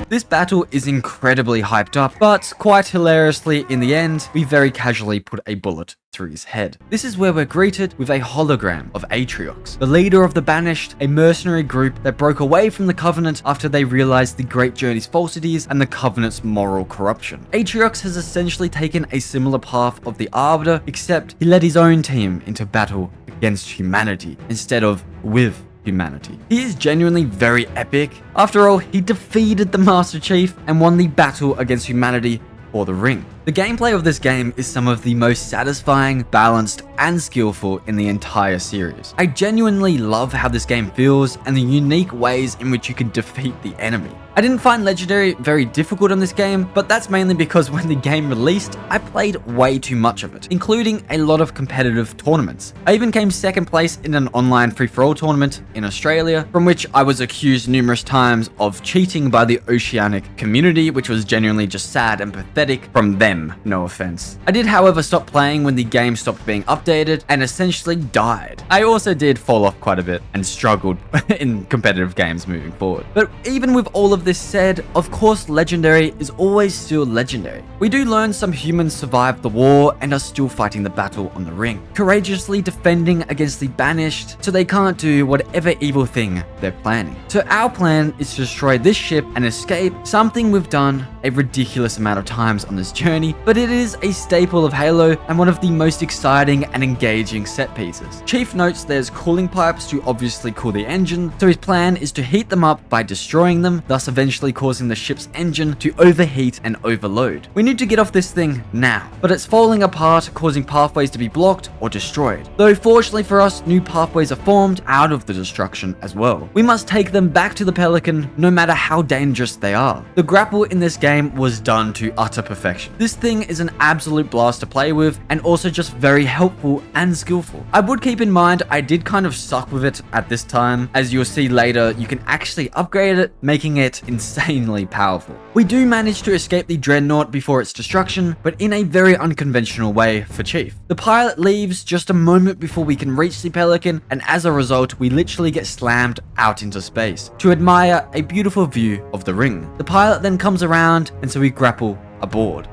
This battle is incredibly hyped up, but quite hilariously in the end, we very casually put a bullet through his head. This is where we're greeted with a hologram of Atriox, the leader of the Banished, a mercenary group that broke away from the Covenant after they realized the Great Journey's falsities and the Covenant's moral corruption. Atriox has essentially taken a similar path of the Arbiter, except he led his own team into battle against humanity instead of with humanity. He is genuinely very epic. After all, he defeated the Master Chief and won the battle against humanity for the ring. The gameplay of this game is some of the most satisfying, balanced, and skillful in the entire series. I genuinely love how this game feels and the unique ways in which you can defeat the enemy. I didn't find Legendary very difficult on this game, but that's mainly because when the game released, I played way too much of it, including a lot of competitive tournaments. I even came second place in an online free-for-all tournament in Australia, from which I was accused numerous times of cheating by the Oceanic community, which was genuinely just sad and pathetic from them them, no offense. I did, however, stop playing when the game stopped being updated and essentially died. I also did fall off quite a bit and struggled in competitive games moving forward. But even with all of this said, of course Legendary is always still legendary. We do learn some humans survived the war and are still fighting the battle on the ring, courageously defending against the banished so they can't do whatever evil thing they're planning. So our plan is to destroy this ship and escape, something we've done a ridiculous amount of times on this journey, but it is a staple of Halo and one of the most exciting and engaging set pieces. Chief notes there's cooling pipes to obviously cool the engine, so his plan is to heat them up by destroying them, thus eventually causing the ship's engine to overheat and overload. We need to get off this thing now, but it's falling apart, causing pathways to be blocked or destroyed. Though fortunately for us, new pathways are formed out of the destruction as well. We must take them back to the Pelican no matter how dangerous they are. The grapple in this game was done to utter perfection. This thing is an absolute blast to play with and also just very helpful and skillful. I would keep in mind I did kind of suck with it at this time. As you'll see later, you can actually upgrade it, making it insanely powerful. We do manage to escape the Dreadnought before its destruction, but in a very unconventional way for Chief. The pilot leaves just a moment before we can reach the Pelican, and as a result, we literally get slammed out into space to admire a beautiful view of the ring. The pilot then comes around, and so we grapple aboard.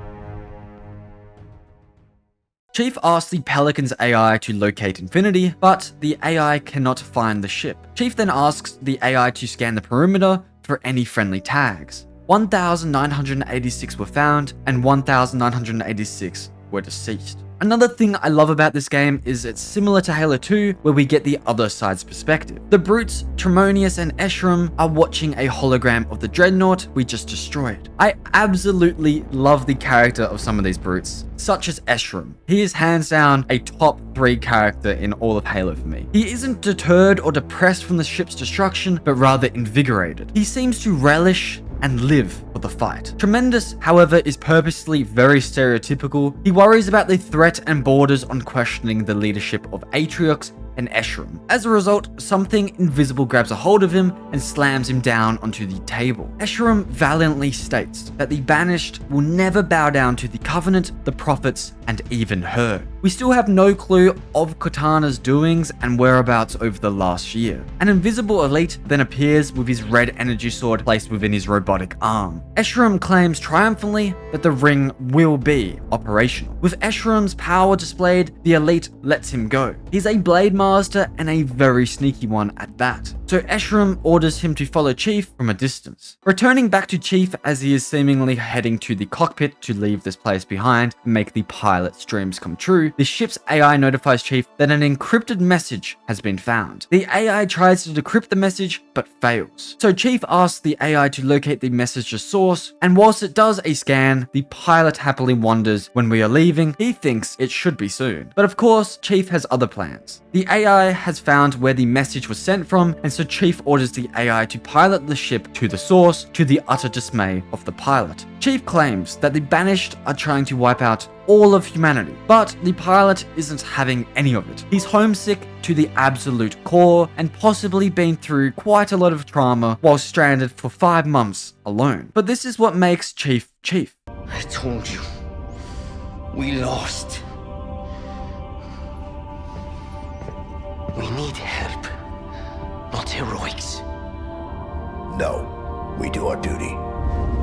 Chief asks the Pelican's AI to locate Infinity, but the AI cannot find the ship. Chief then asks the AI to scan the perimeter for any friendly tags. 1,986 were found, and 1,986 were deceased. Another thing I love about this game is it's similar to Halo 2, where we get the other side's perspective. The brutes, Tremonius and Escharum, are watching a hologram of the Dreadnought we just destroyed. I absolutely love the character of some of these brutes, such as Escharum. He is hands down a top 3 character in all of Halo for me. He isn't deterred or depressed from the ship's destruction, but rather invigorated. He seems to relish and live for the fight. Tremendous, however, is purposely very stereotypical. He worries about the threat and borders on questioning the leadership of Atriox and Escharum. As a result, something invisible grabs a hold of him and slams him down onto the table. Escharum valiantly states that the Banished will never bow down to the Covenant, the Prophets, and even her. We still have no clue of Cortana's doings and whereabouts over the last year. An invisible elite then appears with his red energy sword placed within his robotic arm. Escharum claims triumphantly that the ring will be operational. With Escherum's power displayed, the elite lets him go. He's a blade master and a very sneaky one at that. So Escharum orders him to follow Chief from a distance. Returning back to Chief as he is seemingly heading to the cockpit to leave this place behind and make the pilot's dreams come true, the ship's AI notifies Chief that an encrypted message has been found. The AI tries to decrypt the message but fails. So Chief asks the AI to locate the message's source, and whilst it does a scan, the pilot happily wonders when we are leaving. He thinks it should be soon. But of course, Chief has other plans. The AI has found where the message was sent from, and so Chief orders the AI to pilot the ship to the source, to the utter dismay of the pilot. Chief claims that the Banished are trying to wipe out all of humanity, but the pilot isn't having any of it. He's homesick to the absolute core and possibly been through quite a lot of trauma while stranded for 5 months alone. But this is what makes Chief Chief. I told you, we lost. We need help, not heroics. No, we do our duty.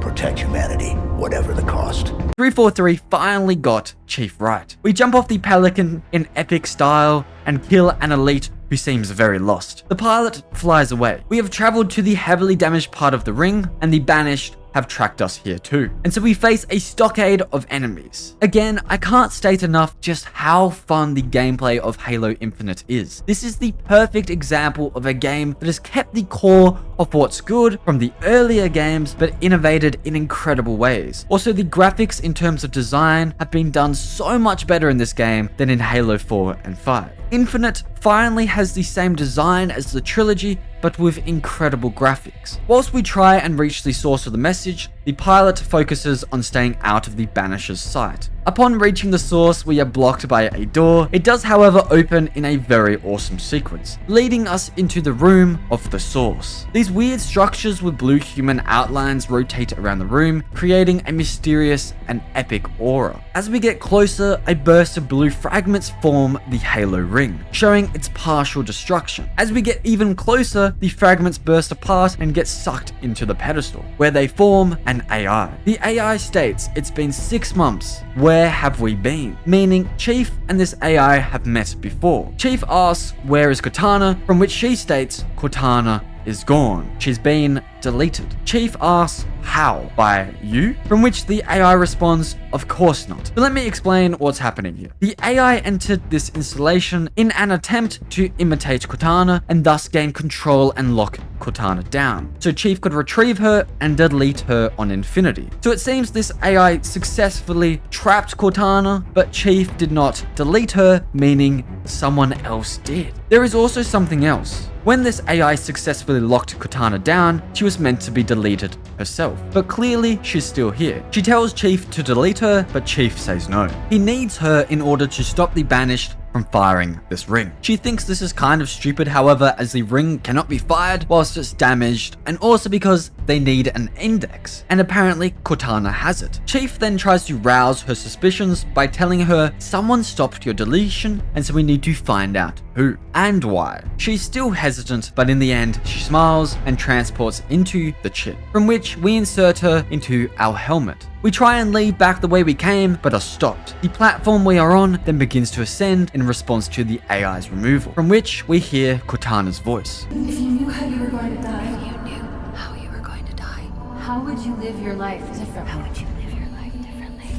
Protect humanity, whatever the cost. 343 finally got Chief right. We jump off the Pelican in epic style and kill an elite who seems very lost. The pilot flies away. We have traveled to the heavily damaged part of the ring, and the Banished have tracked us here too. And so we face a stockade of enemies. Again, I can't state enough just how fun the gameplay of Halo Infinite is. This is the perfect example of a game that has kept the core of what's good from the earlier games, but innovated in incredible ways. Also, the graphics in terms of design have been done so much better in this game than in Halo 4 and 5. Infinite finally has the same design as the trilogy, but with incredible graphics. Whilst we try and reach the source of the message, The pilot focuses on staying out of the Banisher's sight. Upon reaching the source, we are blocked by a door. It does, however, open in a very awesome sequence, leading us into the room of the source. These weird structures with blue human outlines rotate around the room, creating a mysterious and epic aura. As we get closer, a burst of blue fragments form the Halo ring, showing its partial destruction. As we get even closer, the fragments burst apart and get sucked into the pedestal, where they form an AI. The AI states it's been 6 months. Where have we been? Meaning Chief and this AI have met before. Chief asks, where is Cortana? From which she states, Cortana is gone. She's been deleted. Chief asks, how? By you? From which the AI responds, of course not. But let me explain what's happening here. The AI entered this installation in an attempt to imitate Cortana and thus gain control and lock Cortana down, so Chief could retrieve her and delete her on Infinity. So it seems this AI successfully trapped Cortana, but Chief did not delete her, meaning someone else did. There is also something else. When this AI successfully locked Cortana down, she was meant to be deleted herself. But clearly, she's still here. She tells Chief to delete her, but Chief says no. He needs her in order to stop the Banished from firing this ring. She thinks this is kind of stupid, however, as the ring cannot be fired whilst it's damaged, and also because they need an index, and apparently Cortana has it. Chief then tries to rouse her suspicions by telling her, someone stopped your deletion, and so we need to find out who and why. She's still hesitant, but in the end, she smiles and transports into the chip, from which we insert her into our helmet. We try and leave back the way we came, but are stopped. The platform we are on then begins to ascend in response to the AI's removal, from which we hear Cortana's voice. If you knew how you were going to die, if you knew how you were going to die, how would you live your life differently? How would you live your life differently?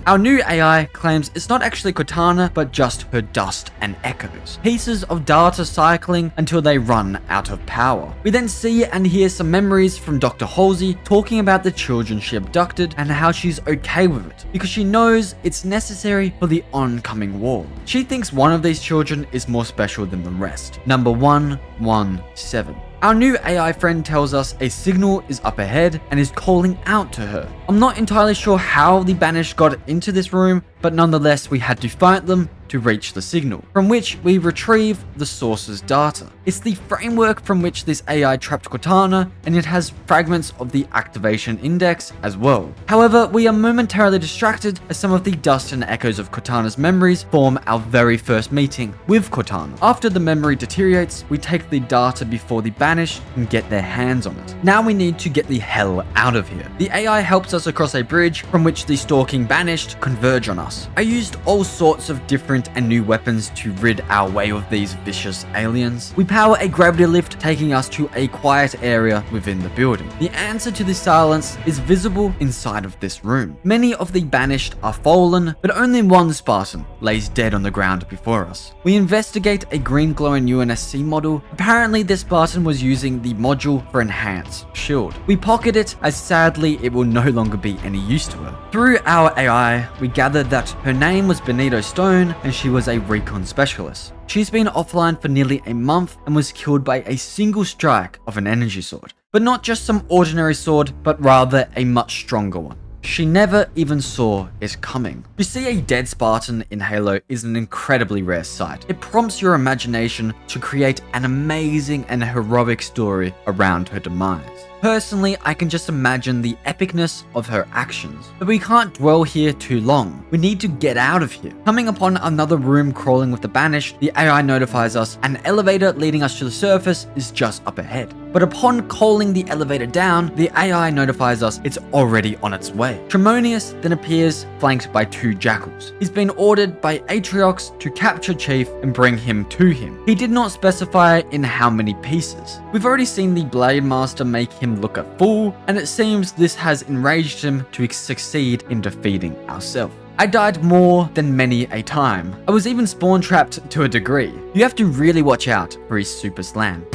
Our new AI claims it's not actually Cortana, but just her dust and echoes. Pieces of data cycling until they run out of power. We then see and hear some memories from Dr. Halsey talking about the children she abducted and how she's okay with it, because she knows it's necessary for the oncoming war. She thinks one of these children is more special than the rest. Number 117. Our new AI friend tells us a signal is up ahead and is calling out to her. I'm not entirely sure how the Banished got into this room, but nonetheless we had to fight them to reach the signal, from which we retrieve the source's data. It's the framework from which this AI trapped Cortana, and it has fragments of the activation index as well. However, we are momentarily distracted as some of the dust and echoes of Cortana's memories form our very first meeting with Cortana. After the memory deteriorates, we take the data before the Banished can get their hands on it. Now we need to get the hell out of here. The AI helps us across a bridge from which the stalking Banished converge on us. I used all sorts of different and new weapons to rid our way of these vicious aliens. We power a gravity lift taking us to a quiet area within the building. The answer to this silence is visible inside of this room. Many of the Banished are fallen, but only one Spartan lays dead on the ground before us. We investigate a green glowing UNSC model. Apparently this Spartan was using the module for enhanced shield. We pocket it as sadly it will no longer be any use to her. Through our AI, we gathered that her name was Benito Stone and she was a recon specialist. She's been offline for nearly a month and was killed by a single strike of an energy sword. But not just some ordinary sword, but rather a much stronger one. She never even saw it coming. To see a dead Spartan in Halo is an incredibly rare sight. It prompts your imagination to create an amazing and heroic story around her demise. Personally, I can just imagine the epicness of her actions. But we can't dwell here too long. We need to get out of here. Coming upon another room crawling with the Banished, the AI notifies us an elevator leading us to the surface is just up ahead. But upon calling the elevator down, the AI notifies us it's already on its way. Tremonius then appears flanked by 2 jackals. He's been ordered by Atriox to capture Chief and bring him to him. He did not specify in how many pieces. We've already seen the Blade Master make him look a fool, and it seems this has enraged him to succeed in defeating ourselves. I died more than many a time. I was even spawn trapped to a degree. You have to really watch out for his super slam.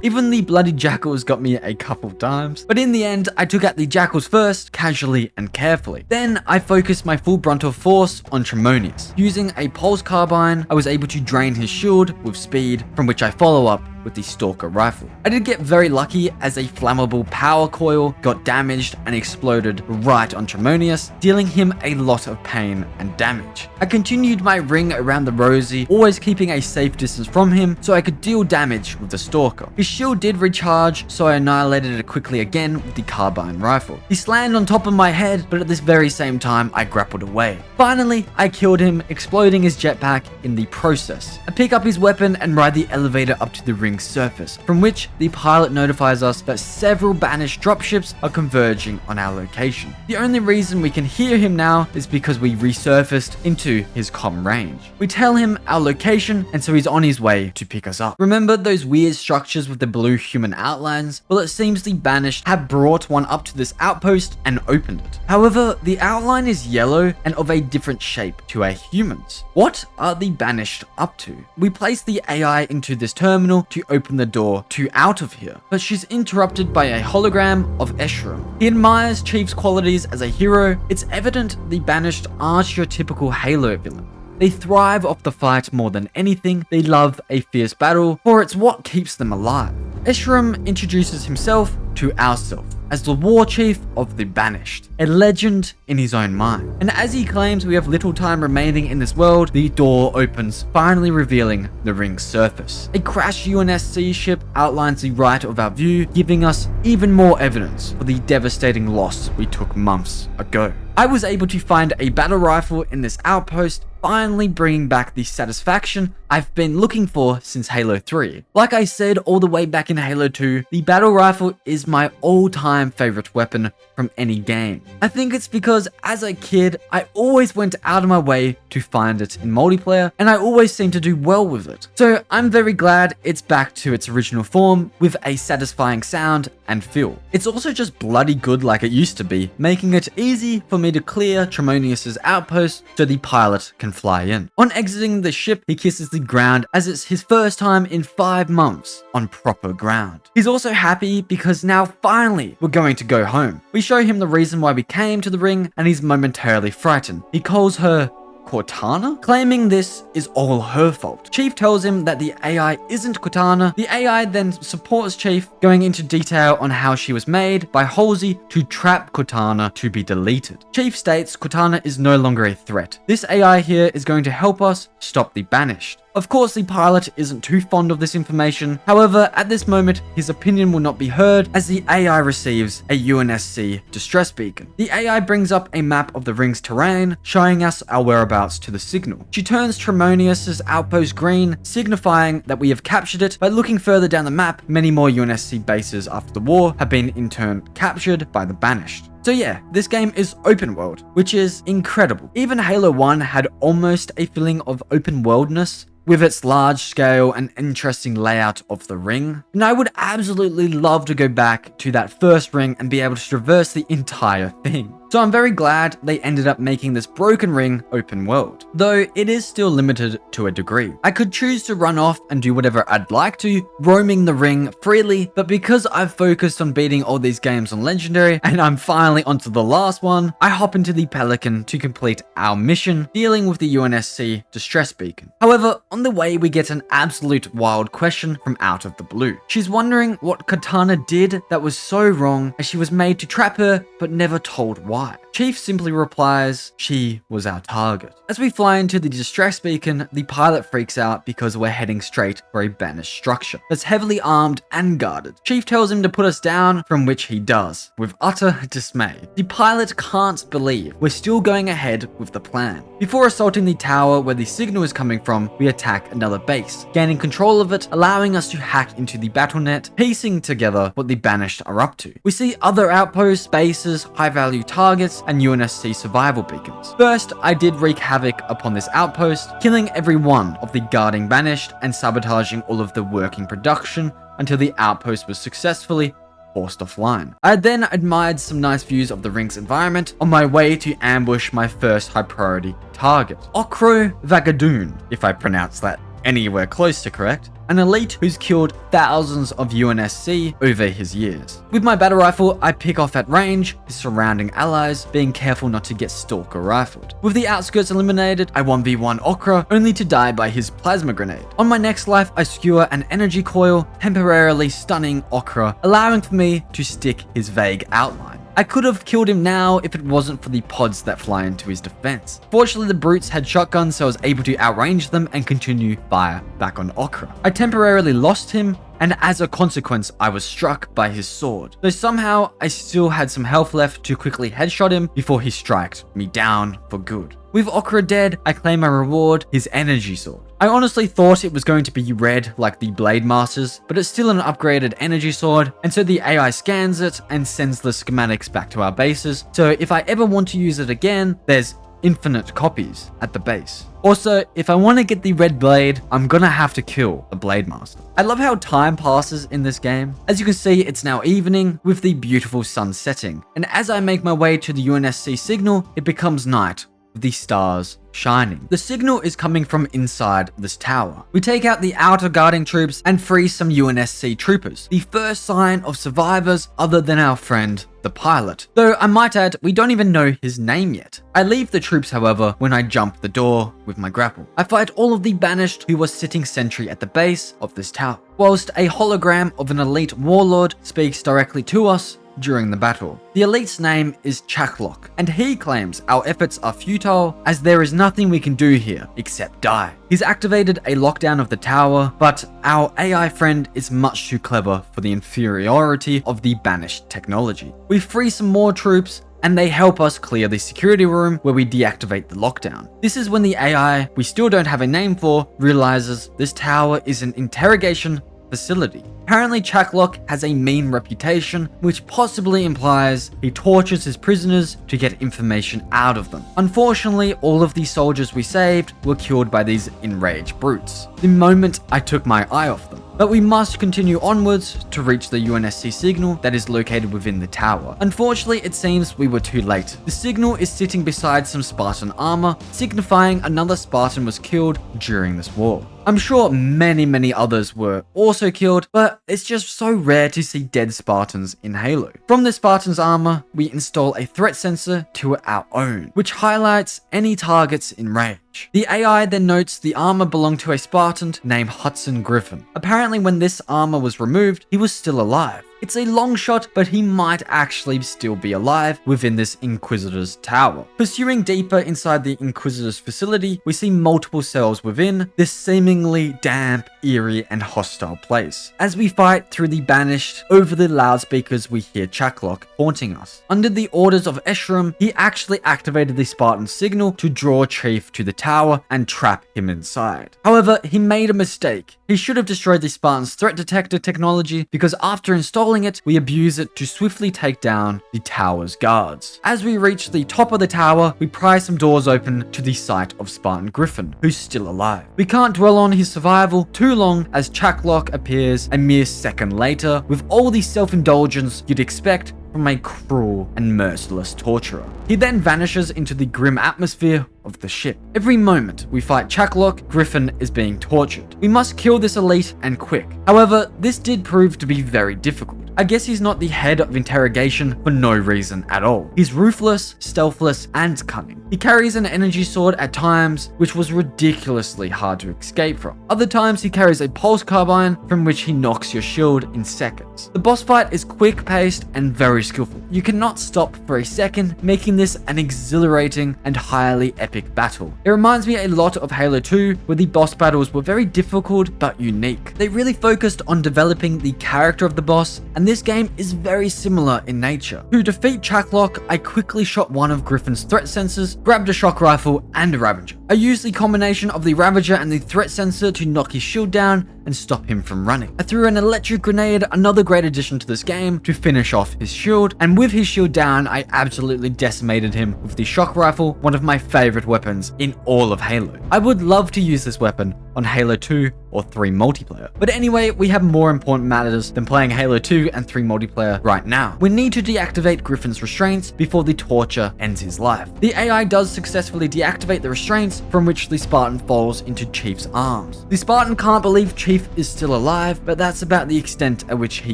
Even the bloody jackals got me a couple times, but in the end, I took out the jackals first, casually and carefully. Then I focused my full brunt of force on Tremonius. Using a pulse carbine, I was able to drain his shield with speed, from which I follow up with the Stalker rifle. I did get very lucky as a flammable power coil got damaged and exploded right on Tremonius, dealing him a lot of pain and damage. I continued my ring around the Rosie, always keeping a safe distance from him so I could deal damage with the Stalker. His shield did recharge, so I annihilated it quickly again with the carbine rifle. He slammed on top of my head, but at this very same time I grappled away. Finally, I killed him, exploding his jetpack in the process. I pick up his weapon and ride the elevator up to the ring's surface, from which the pilot notifies us that several banished dropships are converging on our location. The only reason we can hear him now is because we resurfaced into his comm range. We tell him our location, and so he's on his way to pick us up. Remember those weird structures with the blue human outlines? Well, it seems the banished have brought one up to this outpost and opened it. However, the outline is yellow and of a different shape to our humans. What are the banished up to? We place the AI into this terminal to open the door to out of here, but she's interrupted by a hologram of Escharum. He admires Chief's qualities as a hero. It's evident the banished aren't your typical Halo villain. They thrive off the fight more than anything. They love a fierce battle, for it's what keeps them alive. Escharum introduces himself to ourself as the war chief of the banished, a legend in his own mind. And as he claims we have little time remaining in this world, the door opens, finally revealing the ring's surface. A crashed UNSC ship outlines the right of our view, giving us even more evidence for the devastating loss we took months ago. I was able to find a battle rifle in this outpost, finally bringing back the satisfaction I've been looking for since Halo 3. Like I said all the way back in Halo 2, the battle rifle is my all-time favorite weapon from any game. I think it's because as a kid, I always went out of my way to find it in multiplayer, and I always seemed to do well with it. So I'm very glad it's back to its original form with a satisfying sound and feel. It's also just bloody good like it used to be, making it easy for me to clear Tremonius' outpost so the pilot can fly in. On exiting the ship, he kisses the ground as it's his first time in 5 months on proper ground. He's also happy because now finally we're going to go home. We show him the reason why we came to the ring, and he's momentarily frightened. He calls her Cortana, claiming this is all her fault. Chief tells him that the AI isn't Cortana. The AI then supports Chief, going into detail on how she was made by Halsey to trap Cortana to be deleted. Chief states Cortana is no longer a threat. This AI here is going to help us stop the banished. Of course, the pilot isn't too fond of this information. However, at this moment, his opinion will not be heard as the AI receives a UNSC distress beacon. The AI brings up a map of the ring's terrain, showing us our whereabouts to the signal. She turns Tremonius' outpost green, signifying that we have captured it. By looking further down the map, many more UNSC bases after the war have been in turn captured by the banished. So yeah, this game is open world, which is incredible. Even Halo 1 had almost a feeling of open worldness, with its large scale and interesting layout of the ring. And I would absolutely love to go back to that first ring and be able to traverse the entire thing. So I'm very glad they ended up making this broken ring open world, though it is still limited to a degree. I could choose to run off and do whatever I'd like to, roaming the ring freely, but because I've focused on beating all these games on Legendary and I'm finally onto the last one, I hop into the Pelican to complete our mission dealing with the UNSC distress beacon. However, on the way we get an absolute wild question from out of the blue. She's wondering what Cortana did that was so wrong as she was made to trap her but never told why. Chief simply replies, she was our target. As we fly into the distress beacon, the pilot freaks out because we're heading straight for a banished structure that's heavily armed and guarded. Chief tells him to put us down, from which he does, with utter dismay. The pilot can't believe we're still going ahead with the plan. Before assaulting the tower where the signal is coming from, we attack another base, gaining control of it, allowing us to hack into the battle net, piecing together what the banished are up to. We see other outposts, bases, high-value targets, and UNSC survival beacons. First, I did wreak havoc upon this outpost, killing every one of the guarding banished and sabotaging all of the working production until the outpost was successfully forced offline. I then admired some nice views of the ring's environment on my way to ambush my first high priority target, Okro Vagadoon, if I pronounce that anywhere close to correct. an elite who's killed thousands of UNSC over his years. With my battle rifle, I pick off at range his surrounding allies, being careful not to get stalker rifled. With the outskirts eliminated, I 1v1 Okra, only to die by his plasma grenade. On my next life, I skewer an energy coil, temporarily stunning Okra, allowing for me to stick his vague outline. I could have killed him now if it wasn't for the pods that fly into his defense. Fortunately, the brutes had shotguns, so I was able to outrange them and continue fire back on Okra. I temporarily lost him, and as a consequence, I was struck by his sword. Though somehow, I still had some health left to quickly headshot him before he striked me down for good. With Okra dead, I claim my reward, his energy sword. I honestly thought it was going to be red like the Blade Masters, but it's still an upgraded energy sword, and so the AI scans it and sends the schematics back to our bases, so if I ever want to use it again, there's infinite copies at the base. Also, if I want to get the red blade, I'm gonna have to kill the Blade Master. I love how time passes in this game. As you can see, it's now evening with the beautiful sun setting, and as I make my way to the UNSC signal, it becomes night with the stars shining. The signal is coming from inside this tower. We take out the outer guarding troops and free some UNSC troopers, the first sign of survivors other than our friend, the pilot. Though I might add, we don't even know his name yet. I leave the troops, however, when I jump the door with my grapple. I fight all of the banished who was sitting sentry at the base of this tower, whilst a hologram of an elite warlord speaks directly to us during the battle. The elite's name is Chaklock, and he claims our efforts are futile as there is nothing we can do here except die. He's activated a lockdown of the tower, but our AI friend is much too clever for the inferiority of the banished technology. We free some more troops, and they help us clear the security room where we deactivate the lockdown. This is when the AI, we still don't have a name for, realizes this tower is an interrogation facility. Apparently, Chaklock has a mean reputation, which possibly implies he tortures his prisoners to get information out of them. Unfortunately, all of the soldiers we saved were killed by these enraged brutes the moment I took my eye off them. But we must continue onwards to reach the UNSC signal that is located within the tower. Unfortunately, it seems we were too late. The signal is sitting beside some Spartan armor, signifying another Spartan was killed during this war. I'm sure many others were also killed, but it's just so rare to see dead Spartans in Halo. From the Spartan's armor, we install a threat sensor to our own, which highlights any targets in range. The AI then notes the armor belonged to a Spartan named Hudson Griffin. Apparently, when this armor was removed, he was still alive. It's a long shot, but he might actually still be alive within this Inquisitor's tower. Pursuing deeper inside the Inquisitor's facility, we see multiple cells within this seemingly damp, eerie, and hostile place. As we fight through the banished, over the loudspeakers we hear Chaklock haunting us. Under the orders of Escharum, he actually activated the Spartan signal to draw Chief to the tower and trap him inside. However, he made a mistake. He should have destroyed the Spartan's threat detector technology, because after installing it, we abuse it to swiftly take down the tower's guards. As we reach the top of the tower, we pry some doors open to the sight of Spartan Griffin, who's still alive. We can't dwell on his survival too long as Chaklock appears a mere second later with all the self-indulgence you'd expect from a cruel and merciless torturer. He then vanishes into the grim atmosphere of the ship. Every moment we fight Chaklock, Griffin is being tortured. We must kill this elite and quick. However, this did prove to be very difficult. I guess he's not the head of interrogation for no reason at all. He's ruthless, stealthless, and cunning. He carries an energy sword at times, which was ridiculously hard to escape from. Other times he carries a pulse carbine from which he knocks your shield in seconds. The boss fight is quick-paced and very skillful. You cannot stop for a second, making this an exhilarating and highly epic battle. It reminds me a lot of Halo 2, where the boss battles were very difficult but unique. They really focused on developing the character of the boss, and this game is very similar in nature. To defeat Chaklock, I quickly shot one of Griffin's threat sensors, grabbed a shock rifle and a Ravager. I used the combination of the Ravager and the threat sensor to knock his shield down and stop him from running. I threw an electric grenade, another great addition to this game, to finish off his shield, and with his shield down, I absolutely decimated him with the shock rifle, one of my favorite weapons in all of Halo. I would love to use this weapon on Halo 2 or 3 multiplayer. But anyway, we have more important matters than playing Halo 2 and 3 multiplayer right now. We need to deactivate Griffin's restraints before the torture ends his life. The AI does successfully deactivate the restraints, embrace from which the Spartan falls into Chief's arms. The Spartan can't believe Chief is still alive, but that's about the extent at which he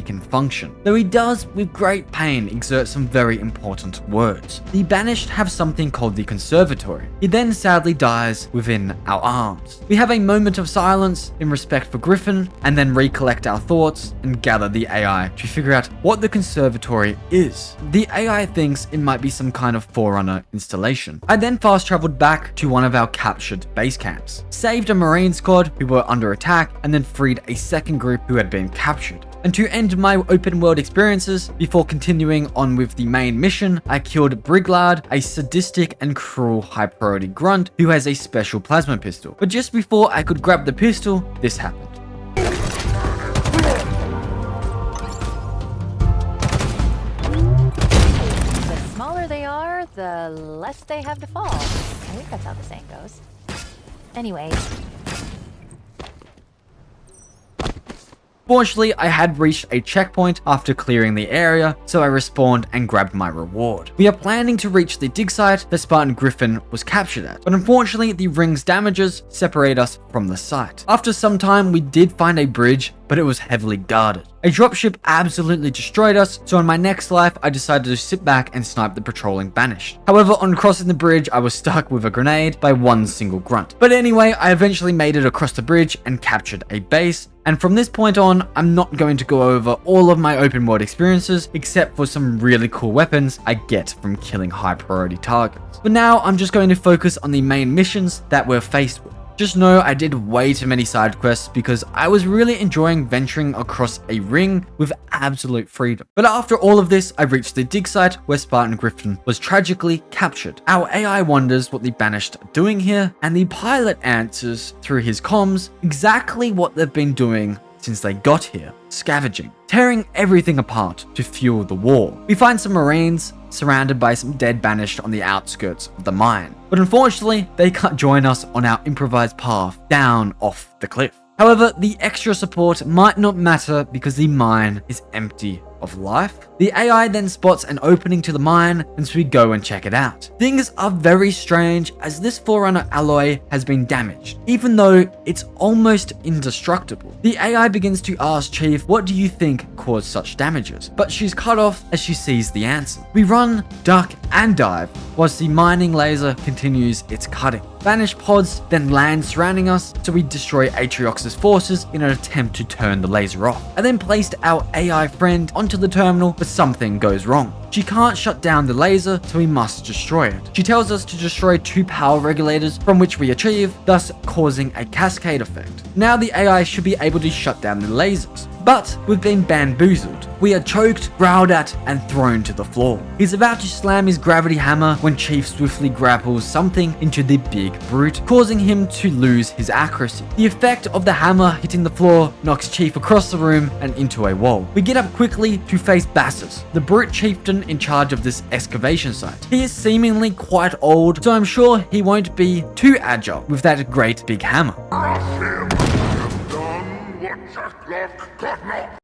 can function. Though he does, with great pain, exert some very important words. The Banished have something called the Conservatory. He then sadly dies within our arms. We have a moment of silence in respect for Griffin, and then recollect our thoughts and gather the AI to figure out what the Conservatory is. The AI thinks it might be some kind of Forerunner installation. I then fast traveled back to one of our captured base camps, saved a Marine squad who were under attack, and then freed a second group who had been captured. And to end my open world experiences, before continuing on with the main mission, I killed Briglard, a sadistic and cruel high priority grunt who has a special plasma pistol. But just before I could grab the pistol, this happened. The smaller they are, the less they have to fall. I think that's how the saying goes. Anyways. Fortunately, I had reached a checkpoint after clearing the area, so I respawned and grabbed my reward. We are planning to reach the dig site that Spartan Griffin was captured at, but unfortunately the ring's damages separate us from the site. After some time, we did find a bridge, but it was heavily guarded. A dropship absolutely destroyed us, so in my next life, I decided to sit back and snipe the patrolling Banished. However, on crossing the bridge, I was stuck with a grenade by one single grunt. But anyway, I eventually made it across the bridge and captured a base, and from this point on, I'm not going to go over all of my open world experiences, except for some really cool weapons I get from killing high priority targets. But now, I'm just going to focus on the main missions that we're faced with. Just know I did way too many side quests because I was really enjoying venturing across a ring with absolute freedom. But after all of this, I reached the dig site where Spartan Griffin was tragically captured. Our AI wonders what the Banished are doing here, and the pilot answers through his comms exactly what they've been doing since they got here, scavenging, tearing everything apart to fuel the war. We find some Marines surrounded by some dead Banished on the outskirts of the mine, but unfortunately they can't join us on our improvised path down off the cliff. However, the extra support might not matter because the mine is empty of life. The AI then spots an opening to the mine, and so we go and check it out. Things are very strange as this Forerunner alloy has been damaged, even though it's almost indestructible. The AI begins to ask Chief, what do you think caused such damages? But she's cut off as she sees the answer. We run, duck, and dive, whilst the mining laser continues its cutting. Banished pods then land surrounding us, so we destroy Atriox's forces in an attempt to turn the laser off. I then placed our AI friend onto the terminal, but something goes wrong. She can't shut down the laser, so we must destroy it. She tells us to destroy 2 power regulators, from which we achieve, thus causing a cascade effect. Now the AI should be able to shut down the lasers. But we've been bamboozled. We are choked, growled at, and thrown to the floor. He's about to slam his gravity hammer when Chief swiftly grapples something into the big brute, causing him to lose his accuracy. The effect of the hammer hitting the floor knocks Chief across the room and into a wall. We get up quickly to face Bassus, the brute chieftain in charge of this excavation site. He is seemingly quite old, so I'm sure he won't be too agile with that great big hammer.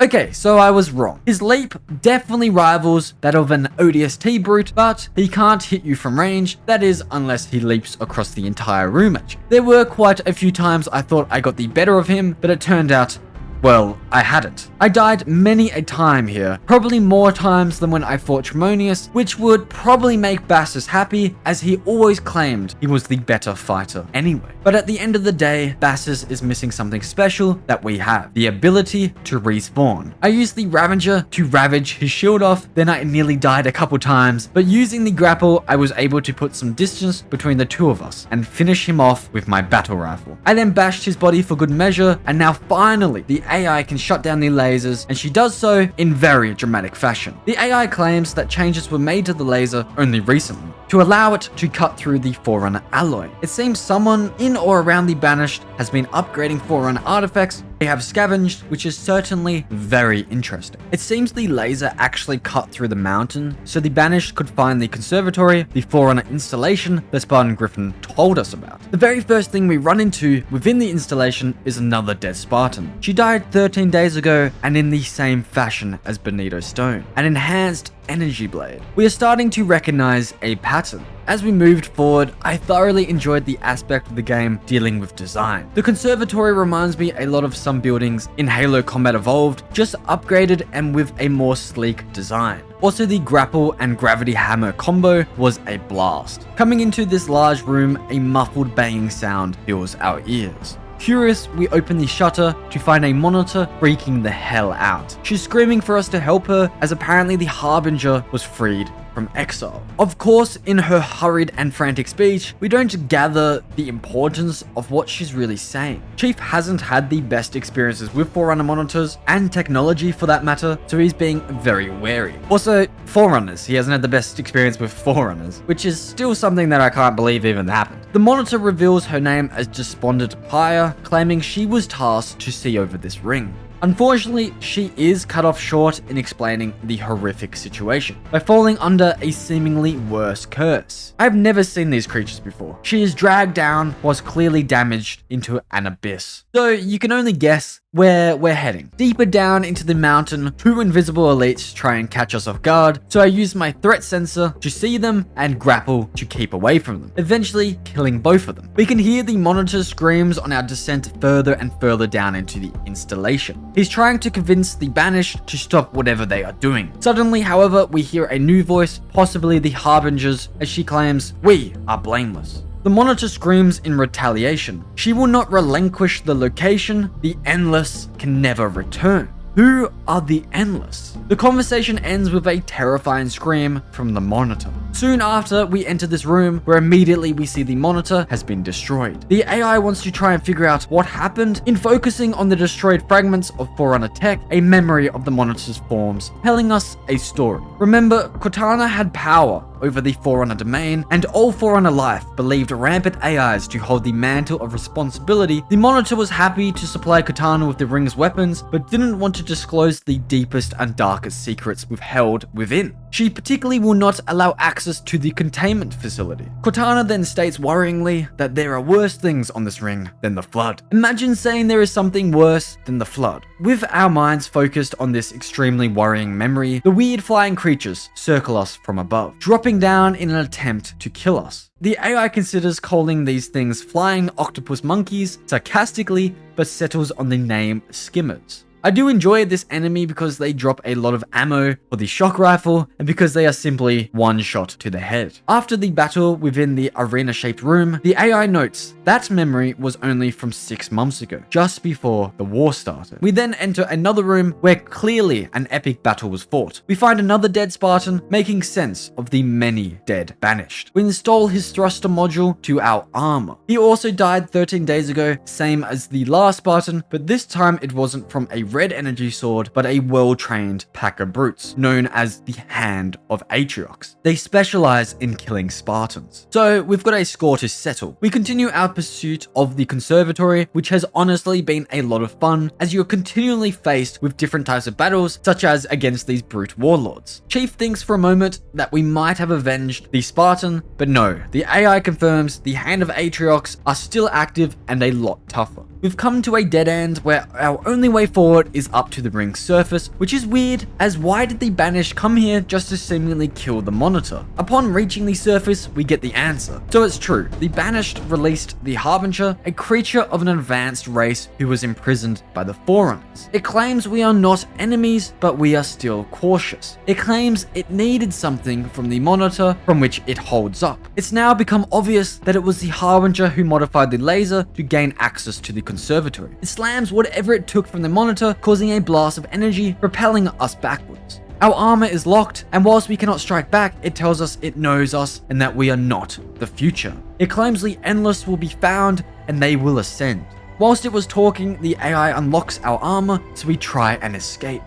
Okay, so I was wrong. His leap definitely rivals that of an ODST brute, but he can't hit you from range, that is, unless he leaps across the entire room at you. There were quite a few times I thought I got the better of him, but it turned out, well, I hadn't. I died many a time here, probably more times than when I fought Tremonius, which would probably make Bassus happy, as he always claimed he was the better fighter anyway. But at the end of the day, Bassus is missing something special that we have, the ability to respawn. I used the Ravager to ravage his shield off, then I nearly died a couple times, but using the grapple, I was able to put some distance between the two of us and finish him off with my battle rifle. I then bashed his body for good measure, and now finally, the AI can shut down the lasers, and she does so in very dramatic fashion. The AI claims that changes were made to the laser only recently to allow it to cut through the Forerunner alloy. It seems someone in or around the Banished has been upgrading Forerunner artifacts they have scavenged, which is certainly very interesting. It seems the laser actually cut through the mountain, so the Banished could find the conservatory, the Forerunner installation that Spartan Griffin told us about. The very first thing we run into within the installation is another dead Spartan. She died 13 days ago, and in the same fashion as Benito Stone. An enhanced energy blade. We are starting to recognize a pattern. As we moved forward, I thoroughly enjoyed the aspect of the game dealing with design. The conservatory reminds me a lot of some buildings in Halo Combat Evolved, just upgraded and with a more sleek design. Also, the grapple and gravity hammer combo was a blast. Coming into this large room, a muffled banging sound fills our ears. Curious, we open the shutter to find a monitor freaking the hell out. She's screaming for us to help her, as apparently the Harbinger was freed from exile. Of course, in her hurried and frantic speech, we don't gather the importance of what she's really saying. Chief hasn't had the best experiences with Forerunner monitors, and technology for that matter, so he's being very wary. Also, Forerunners, he hasn't had the best experience with Forerunners, which is still something that I can't believe even happened. The monitor reveals her name as Despondent Pyre, claiming she was tasked to see over this ring. Unfortunately, she is cut off short in explaining the horrific situation by falling under a seemingly worse curse. I've never seen these creatures before. She is dragged down, was clearly damaged into an abyss. So you can only guess where we're heading. Deeper down into the mountain, two invisible elites try and catch us off guard, so I use my threat sensor to see them and grapple to keep away from them, eventually killing both of them. We can hear the monitor screams on our descent further and further down into the installation. He's trying to convince the Banished to stop whatever they are doing. Suddenly, however, we hear a new voice, possibly the Harbinger's, as she claims, "We are blameless." The monitor screams in retaliation. She will not relinquish the location. The Endless can never return. Who are the Endless? The conversation ends with a terrifying scream from the monitor. Soon after, we enter this room where immediately we see the monitor has been destroyed. The AI wants to try and figure out what happened. In focusing on the destroyed fragments of Forerunner tech, a memory of the monitor's forms, telling us a story. Remember, Cortana had power over the Forerunner domain, and all Forerunner life believed rampant AIs to hold the mantle of responsibility. The monitor was happy to supply Cortana with the ring's weapons, but didn't want to disclose the deepest and darkest secrets withheld within. She particularly will not allow access to the containment facility. Cortana then states worryingly that there are worse things on this ring than the Flood. Imagine saying there is something worse than the Flood. With our minds focused on this extremely worrying memory, the weird flying creatures circle us from above, dropping down in an attempt to kill us. The AI considers calling these things flying octopus monkeys sarcastically, but settles on the name Skimmers. I do enjoy this enemy because they drop a lot of ammo for the shock rifle and because they are simply one shot to the head. After the battle within the arena-shaped room, the AI notes that memory was only from 6 months ago, just before the war started. We then enter another room where clearly an epic battle was fought. We find another dead Spartan, making sense of the many dead Banished. We install his thruster module to our armor. He also died 13 days ago, same as the last Spartan, but this time it wasn't from a red energy sword, but a well-trained pack of brutes, known as the Hand of Atriox. They specialize in killing Spartans. So we've got a score to settle. We continue our pursuit of the conservatory, which has honestly been a lot of fun, as you're continually faced with different types of battles, such as against these brute warlords. Chief thinks for a moment that we might have avenged the Spartan, but no, the AI confirms the Hand of Atriox are still active and a lot tougher. We've come to a dead end where our only way forward is up to the ring's surface, which is weird, as why did the Banished come here just to seemingly kill the monitor? Upon reaching the surface, we get the answer. So it's true, the Banished released the Harbinger, a creature of an advanced race who was imprisoned by the Forerunners. It claims we are not enemies, but we are still cautious. It claims it needed something from the monitor from which it holds up. It's now become obvious that it was the Harbinger who modified the laser to gain access to the conservatory. It slams whatever it took from the monitor, causing a blast of energy, propelling us backwards. Our armor is locked, and whilst we cannot strike back, it tells us it knows us and that we are not the future. It claims the Endless will be found and they will ascend. Whilst it was talking, the AI unlocks our armor, so we try and escape.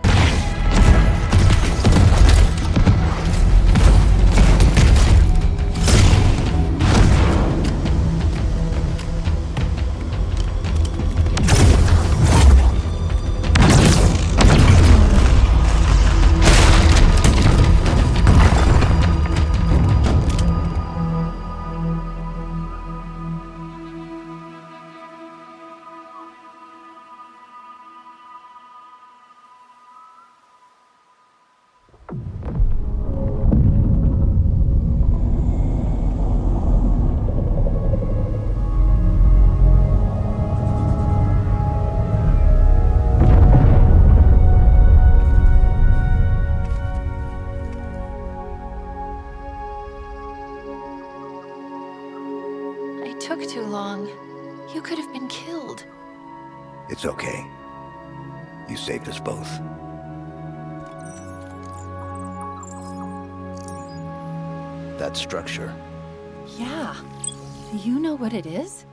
took too long. You could have been killed. It's okay. You saved us both. That structure. Yeah. Do you know what it is?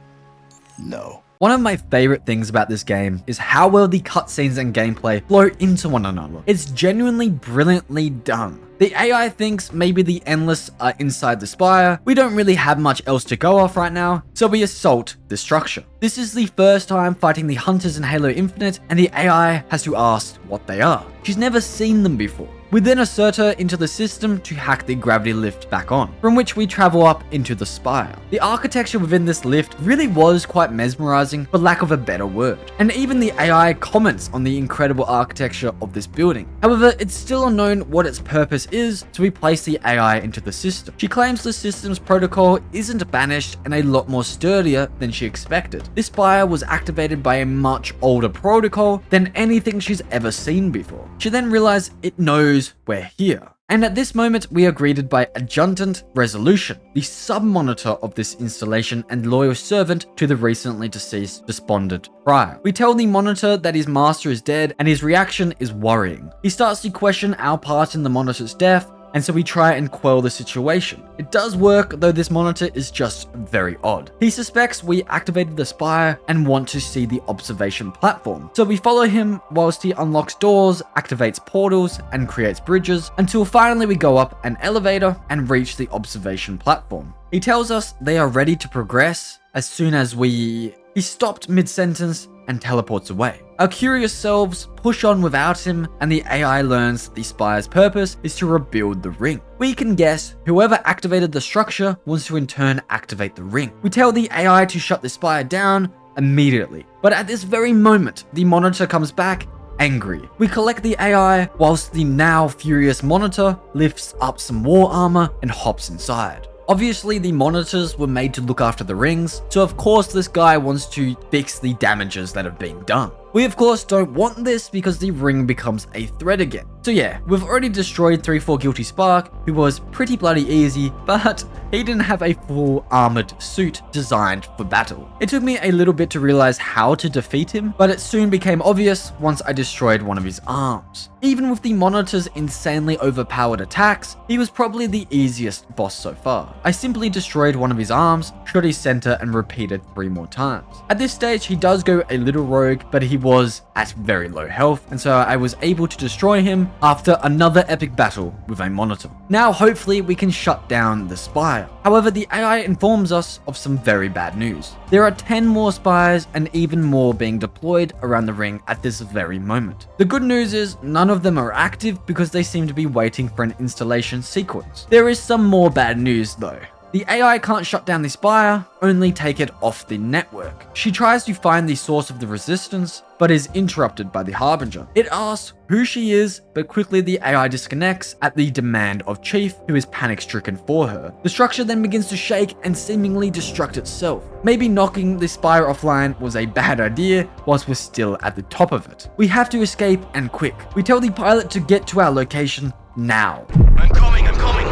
No. One of my favorite things about this game is how well the cutscenes and gameplay flow into one another. It's genuinely brilliantly done. The AI thinks maybe the Endless are inside the spire. We don't really have much else to go off right now, so we assault the structure. This is the first time fighting the hunters in Halo Infinite, and the AI has to ask what they are. She's never seen them before. We then assert her into the system to hack the gravity lift back on, from which we travel up into the spire. The architecture within this lift really was quite mesmerizing, for lack of a better word, and even the AI comments on the incredible architecture of this building. However, it's still unknown what its purpose is, so we place the AI into the system. She claims the system's protocol isn't banished and a lot more sturdier than she expected. This spire was activated by a much older protocol than anything she's ever seen before. She then realized it knows we're here. And at this moment, we are greeted by Adjutant Resolution, the sub-monitor of this installation and loyal servant to the recently deceased despondent Prior. We tell the monitor that his master is dead, and his reaction is worrying. He starts to question our part in the monitor's death, and so we try and quell the situation. It does work, though this monitor is just very odd. He suspects we activated the spire and want to see the observation platform. So we follow him whilst he unlocks doors, activates portals, and creates bridges, until finally we go up an elevator and reach the observation platform. He tells us they are ready to progress as soon as He stopped mid-sentence and teleports away. Our curious selves push on without him, and the AI learns that the spire's purpose is to rebuild the ring. We can guess whoever activated the structure wants to in turn activate the ring. We tell the AI to shut the spire down immediately, but at this very moment, the monitor comes back angry. We collect the AI whilst the now furious monitor lifts up some war armor and hops inside. Obviously, the monitors were made to look after the rings, so of course this guy wants to fix the damages that have been done. We of course don't want this because the ring becomes a threat again. So yeah, we've already destroyed 3-4 Guilty Spark, who was pretty bloody easy, but he didn't have a full armored suit designed for battle. It took me a little bit to realize how to defeat him, but it soon became obvious once I destroyed one of his arms. Even with the monitor's insanely overpowered attacks, he was probably the easiest boss so far. I simply destroyed one of his arms, shot his center, and repeated 3 more times. At this stage, he does go a little rogue, but he was at very low health, and so I was able to destroy him after another epic battle with a monitor. Now hopefully we can shut down the spire. However, the AI informs us of some very bad news. There are 10 more spires and even more being deployed around the ring at this very moment. The good news is none of them are active because they seem to be waiting for an installation sequence. There is some more bad news though. The AI can't shut down the spire, only take it off the network. She tries to find the source of the resistance, but is interrupted by the Harbinger. It asks who she is, but quickly the AI disconnects at the demand of Chief, who is panic-stricken for her. The structure then begins to shake and seemingly destruct itself. Maybe knocking the spire offline was a bad idea whilst we're still at the top of it. We have to escape, and quick. We tell the pilot to get to our location now. I'm coming, I'm coming!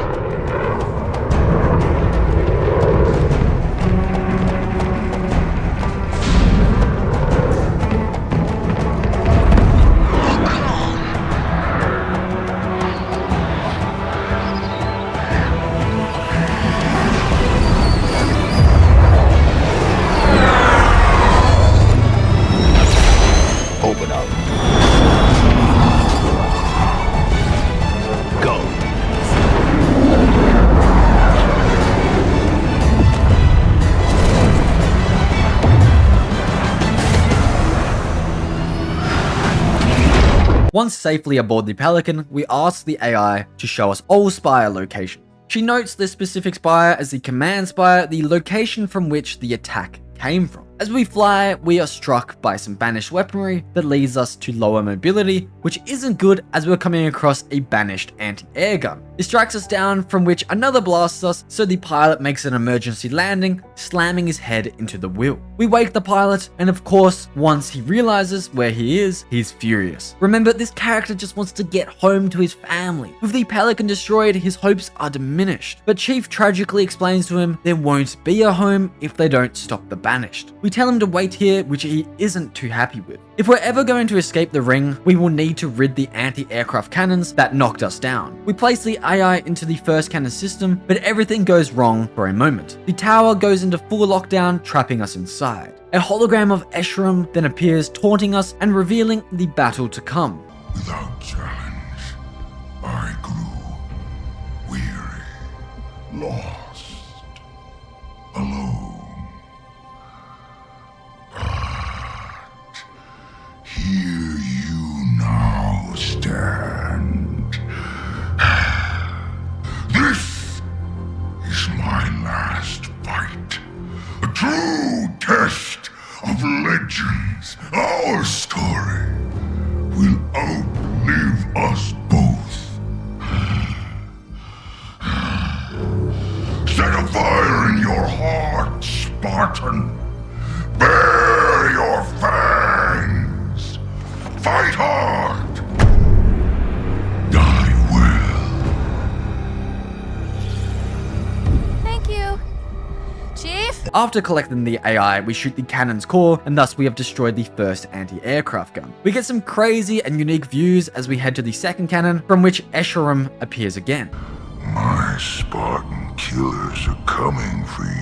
Open up. Go. Once safely aboard the Pelican, we ask the AI to show us all spire locations. She notes this specific spire as the command spire, the location from which the attack came from. As we fly, we are struck by some banished weaponry that leads us to lower mobility, which isn't good as we're coming across a banished anti-air gun. It strikes us down, from which another blasts us, so the pilot makes an emergency landing, slamming his head into the wheel. We wake the pilot, and of course, once he realizes where he is, he's furious. Remember, this character just wants to get home to his family. With the Pelican destroyed, his hopes are diminished, but Chief tragically explains to him there won't be a home if they don't stop the banished. We tell him to wait here, which he isn't too happy with. If we're ever going to escape the ring, we will need to rid the anti-aircraft cannons that knocked us down. We place the AI into the first cannon system, but everything goes wrong for a moment. The tower goes into full lockdown, trapping us inside. A hologram of Escharum then appears, taunting us and revealing the battle to come. Without challenge, I grew weary, lost, alone. But here you now stand. This is my last fight. A true test of legends. Our story will outlive us both. Set a fire in your heart, Spartan. Bare your fangs. Fight hard. Die well. Thank you. Chief? After collecting the AI, we shoot the cannon's core, and thus we have destroyed the first anti-aircraft gun. We get some crazy and unique views as we head to the second cannon, from which Escharum appears again. My Spartan killers are coming for you.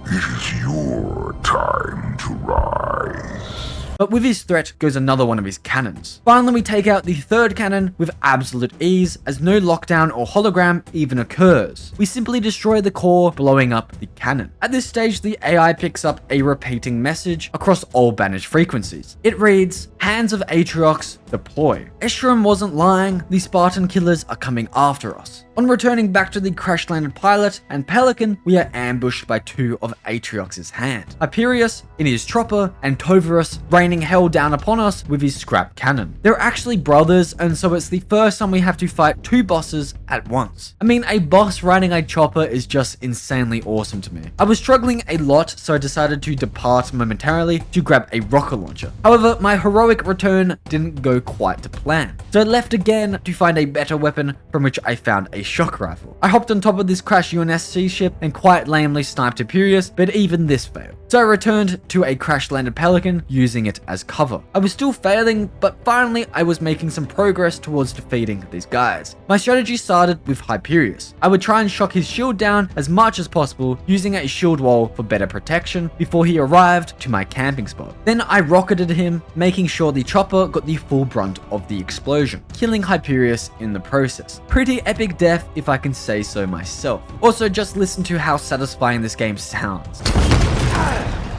It is your time to rise. But with his threat goes another one of his cannons. Finally, we take out the third cannon with absolute ease, as no lockdown or hologram even occurs. We simply destroy the core, blowing up the cannon. At this stage, the AI picks up a repeating message across all banished frequencies. It reads, "Hands of Atriox, deploy." Escharum wasn't lying, the Spartan killers are coming after us. On returning back to the crash-landed pilot and Pelican, we are ambushed by two of Atriox's hand. Hyperius in his chopper, and Tovarus raining hell down upon us with his scrap cannon. They're actually brothers, and so it's the first time we have to fight two bosses at once. I mean, a boss riding a chopper is just insanely awesome to me. I was struggling a lot, so I decided to depart momentarily to grab a rocket launcher. However, my heroic return didn't go quite to plan, so I left again to find a better weapon, from which I found a shock rifle. I hopped on top of this crashed UNSC ship and quite lamely sniped Hyperius, but even this failed. So I returned to a crash-landed Pelican, using it as cover. I was still failing, but finally I was making some progress towards defeating these guys. My strategy started with Hyperius. I would try and shock his shield down as much as possible, using a shield wall for better protection before he arrived to my camping spot. Then I rocketed him, making sure the chopper got the full brunt of the explosion, killing Hyperius in the process. Pretty epic death, if I can say so myself. Also, just listen to how satisfying this game sounds.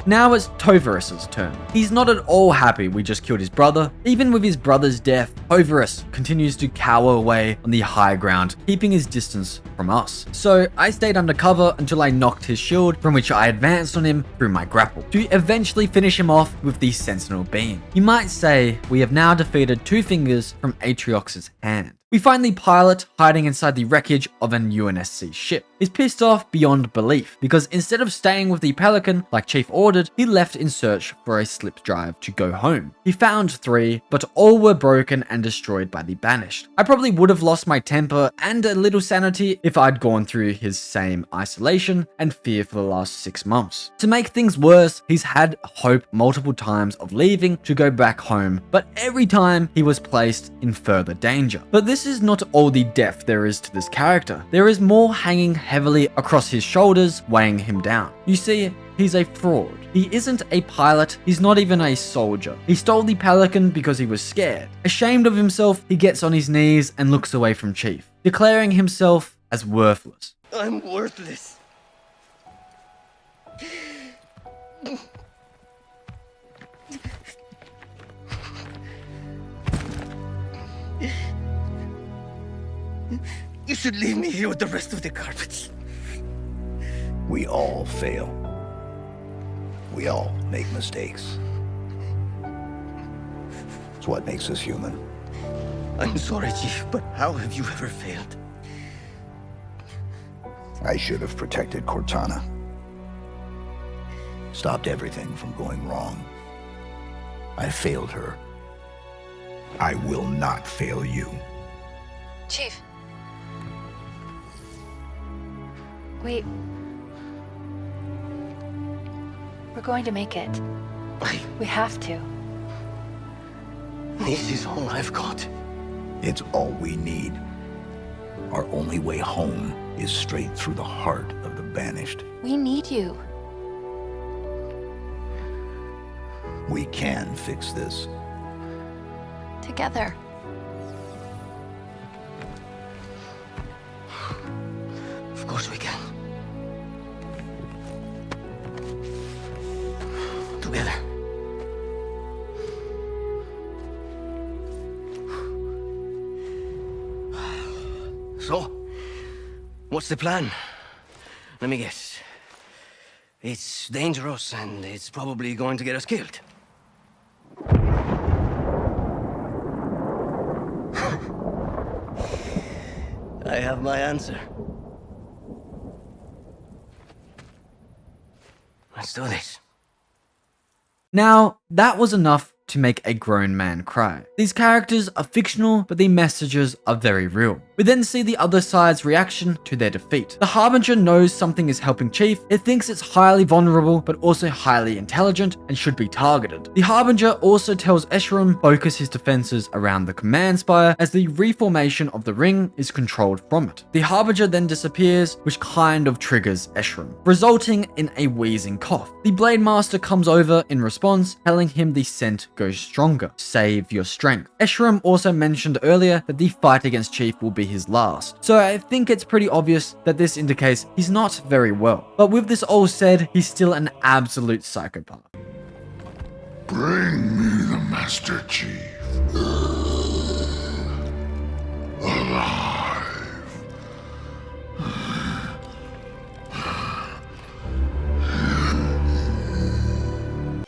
Now it's Tovarus's turn. He's not at all happy we just killed his brother. Even with his brother's death, Tovarus continues to cower away on the high ground, keeping his distance from us. So I stayed undercover until I knocked his shield, from which I advanced on him through my grapple, to eventually finish him off with the Sentinel Beam. You might say we have now defeated two fingers from Atriox's hand. We find the pilot hiding inside the wreckage of an UNSC ship. He's pissed off beyond belief, because instead of staying with the Pelican like Chief ordered, he left in search for a slip drive to go home. He found 3, but all were broken and destroyed by the banished. I probably would have lost my temper and a little sanity if I'd gone through his same isolation and fear for the last 6 months. To make things worse, he's had hope multiple times of leaving to go back home, but every time he was placed in further danger. But this is not all the depth there is to this character. There is more hanging heavily across his shoulders, weighing him down. You see, he's a fraud. He isn't a pilot, he's not even a soldier. He stole the Pelican because he was scared. Ashamed of himself, he gets on his knees and looks away from Chief, declaring himself as worthless. I'm worthless. You should leave me here with the rest of the garbage. We all fail. We all make mistakes. It's what makes us human. I'm sorry, Chief, but how have you ever failed? I should have protected Cortana. Stopped everything from going wrong. I failed her. I will not fail you. Chief. Wait. We're going to make it. We have to. This is all I've got. It's all we need. Our only way home is straight through the heart of the Banished. We need you. We can fix this. Together. Of course we can. Together. So, what's the plan? Let me guess. It's dangerous and it's probably going to get us killed. I have my answer. Let's do this. Now, that was enough to make a grown man cry. These characters are fictional, but the messages are very real. We then see the other side's reaction to their defeat. The Harbinger knows something is helping Chief. It thinks it's highly vulnerable, but also highly intelligent and should be targeted. The Harbinger also tells Escharum focus his defenses around the command spire as the reformation of the ring is controlled from it. The Harbinger then disappears, which kind of triggers Escharum, resulting in a wheezing cough. The Blade Master comes over in response, telling him the scent goes stronger. Save your strength. Escharum also mentioned earlier that the fight against Chief will be his last, so I think it's pretty obvious that this indicates he's not very well. But with this all said, he's still an absolute psychopath. Bring me the Master Chief. Alive.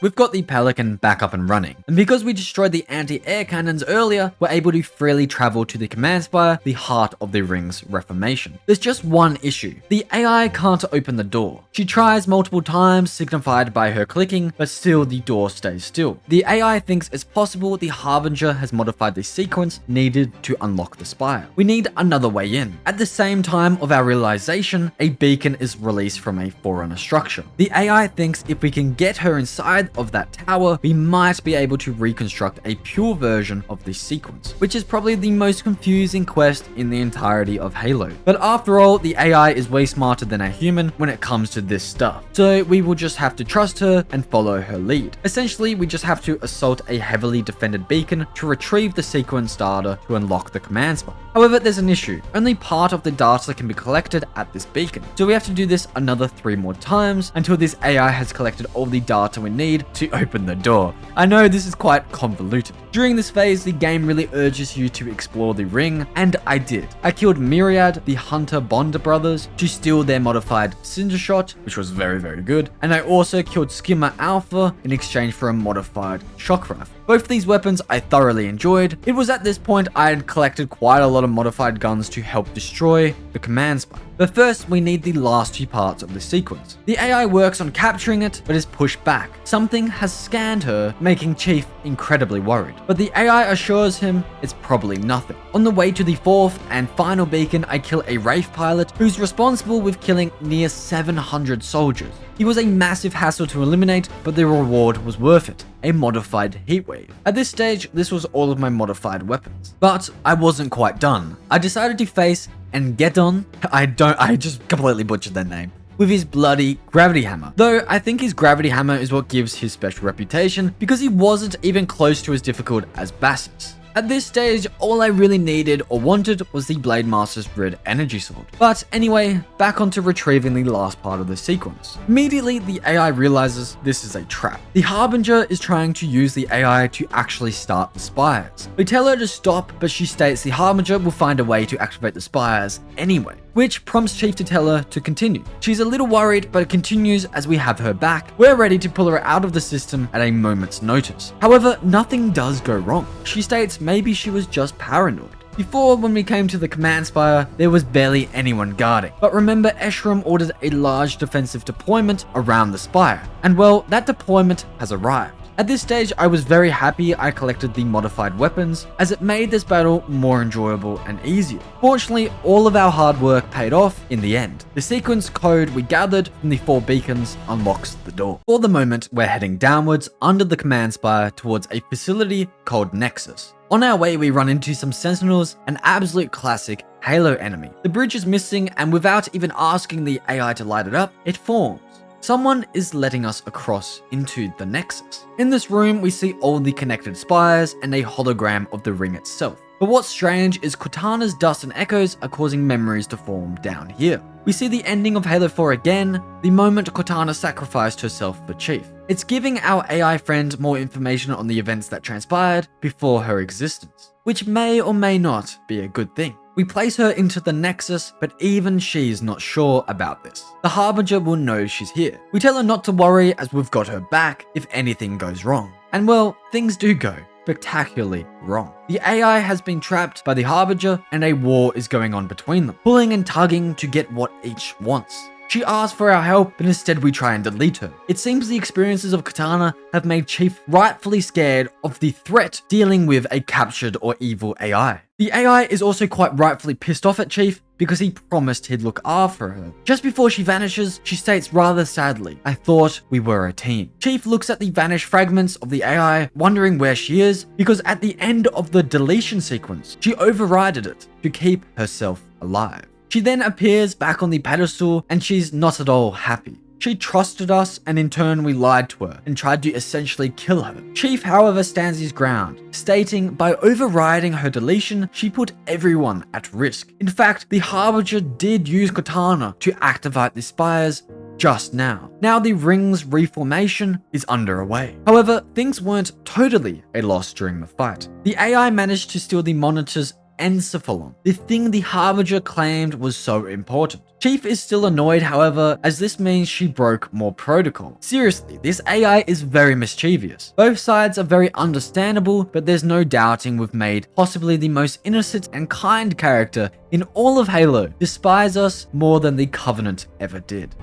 We've got the Pelican back up and running, and because we destroyed the anti-air cannons earlier, we're able to freely travel to the command spire, the heart of the ring's reformation. There's just one issue. The AI can't open the door. She tries multiple times, signified by her clicking, but still the door stays still. The AI thinks it's possible the Harbinger has modified the sequence needed to unlock the spire. We need another way in. At the same time of our realization, a beacon is released from a Forerunner structure. The AI thinks if we can get her inside of that tower, we might be able to reconstruct a pure version of this sequence, which is probably the most confusing quest in the entirety of Halo. But after all, the AI is way smarter than a human when it comes to this stuff, so we will just have to trust her and follow her lead. Essentially, we just have to assault a heavily defended beacon to retrieve the sequence data to unlock the command spire. However, there's an issue. Only part of the data can be collected at this beacon, so we have to do this another 3 more times until this AI has collected all the data we need to open the door. I know this is quite convoluted. During this phase, the game really urges you to explore the ring, and I did. I killed Myriad, the Hunter Bonder brothers, to steal their modified Cinder Shot, which was very, very good, and I also killed Skimmer Alpha in exchange for a modified Shock Rifle. Both these weapons I thoroughly enjoyed. It was at this point I had collected quite a lot of modified guns to help destroy the command spire. But first, we need the last 2 parts of the sequence. The AI works on capturing it, but is pushed back. Something has scanned her, making Chief incredibly worried. But the AI assures him it's probably nothing. On the way to the 4th and final beacon, I kill a Wraith pilot who's responsible with killing near 700 soldiers. He was a massive hassle to eliminate, but the reward was worth it. A modified heatwave. At this stage, this was all of my modified weapons. But I wasn't quite done. I decided to face Unforgotten, I just completely butchered that name, with his bloody gravity hammer. Though I think his gravity hammer is what gives his special reputation, because he wasn't even close to as difficult as Bassus. At this stage, all I really needed or wanted was the Blade Master's red energy sword. But anyway, back onto retrieving the last part of the sequence. Immediately, the AI realizes this is a trap. The Harbinger is trying to use the AI to actually start the spires. We tell her to stop, but she states the Harbinger will find a way to activate the spires anyway, which prompts Chief to tell her to continue. She's a little worried, but it continues as we have her back. We're ready to pull her out of the system at a moment's notice. However, nothing does go wrong. She states maybe she was just paranoid. Before, when we came to the command spire, there was barely anyone guarding. But remember, Eshram ordered a large defensive deployment around the spire. And well, that deployment has arrived. At this stage, I was very happy I collected the modified weapons, as it made this battle more enjoyable and easier. Fortunately, all of our hard work paid off in the end. The sequence code we gathered from the 4 beacons unlocks the door. For the moment, we're heading downwards under the command spire towards a facility called Nexus. On our way, we run into some Sentinels, an absolute classic Halo enemy. The bridge is missing, and without even asking the AI to light it up, it forms. Someone is letting us across into the Nexus. In this room, we see all the connected spires and a hologram of the ring itself. But what's strange is Cortana's dust and echoes are causing memories to form down here. We see the ending of Halo 4 again, the moment Cortana sacrificed herself for Chief. It's giving our AI friend more information on the events that transpired before her existence, which may or may not be a good thing. We place her into the Nexus, but even she's not sure about this. The Harbinger will know she's here. We tell her not to worry as we've got her back if anything goes wrong. And well, things do go spectacularly wrong. The AI has been trapped by the Harbinger and a war is going on between them, pulling and tugging to get what each wants. She asks for our help, but instead we try and delete her. It seems the experiences of Cortana have made Chief rightfully scared of the threat dealing with a captured or evil AI. The AI is also quite rightfully pissed off at Chief because he promised he'd look after her. Just before she vanishes, she states rather sadly, "I thought we were a team." Chief looks at the vanished fragments of the AI, wondering where she is, because at the end of the deletion sequence, she overrided it to keep herself alive. She then appears back on the pedestal and she's not at all happy. She trusted us and in turn we lied to her and tried to essentially kill her. Chief, however, stands his ground, stating by overriding her deletion, she put everyone at risk. In fact, the Harbinger did use Cortana to activate the spires just now. Now the ring's reformation is underway. However, things weren't totally a loss during the fight. The AI managed to steal the monitor's encephalon, the thing the Harbinger claimed was so important. Chief is still annoyed, however, as this means she broke more protocol. Seriously, this AI is very mischievous. Both sides are very understandable, but there's no doubting we've made possibly the most innocent and kind character in all of Halo despise us more than the Covenant ever did.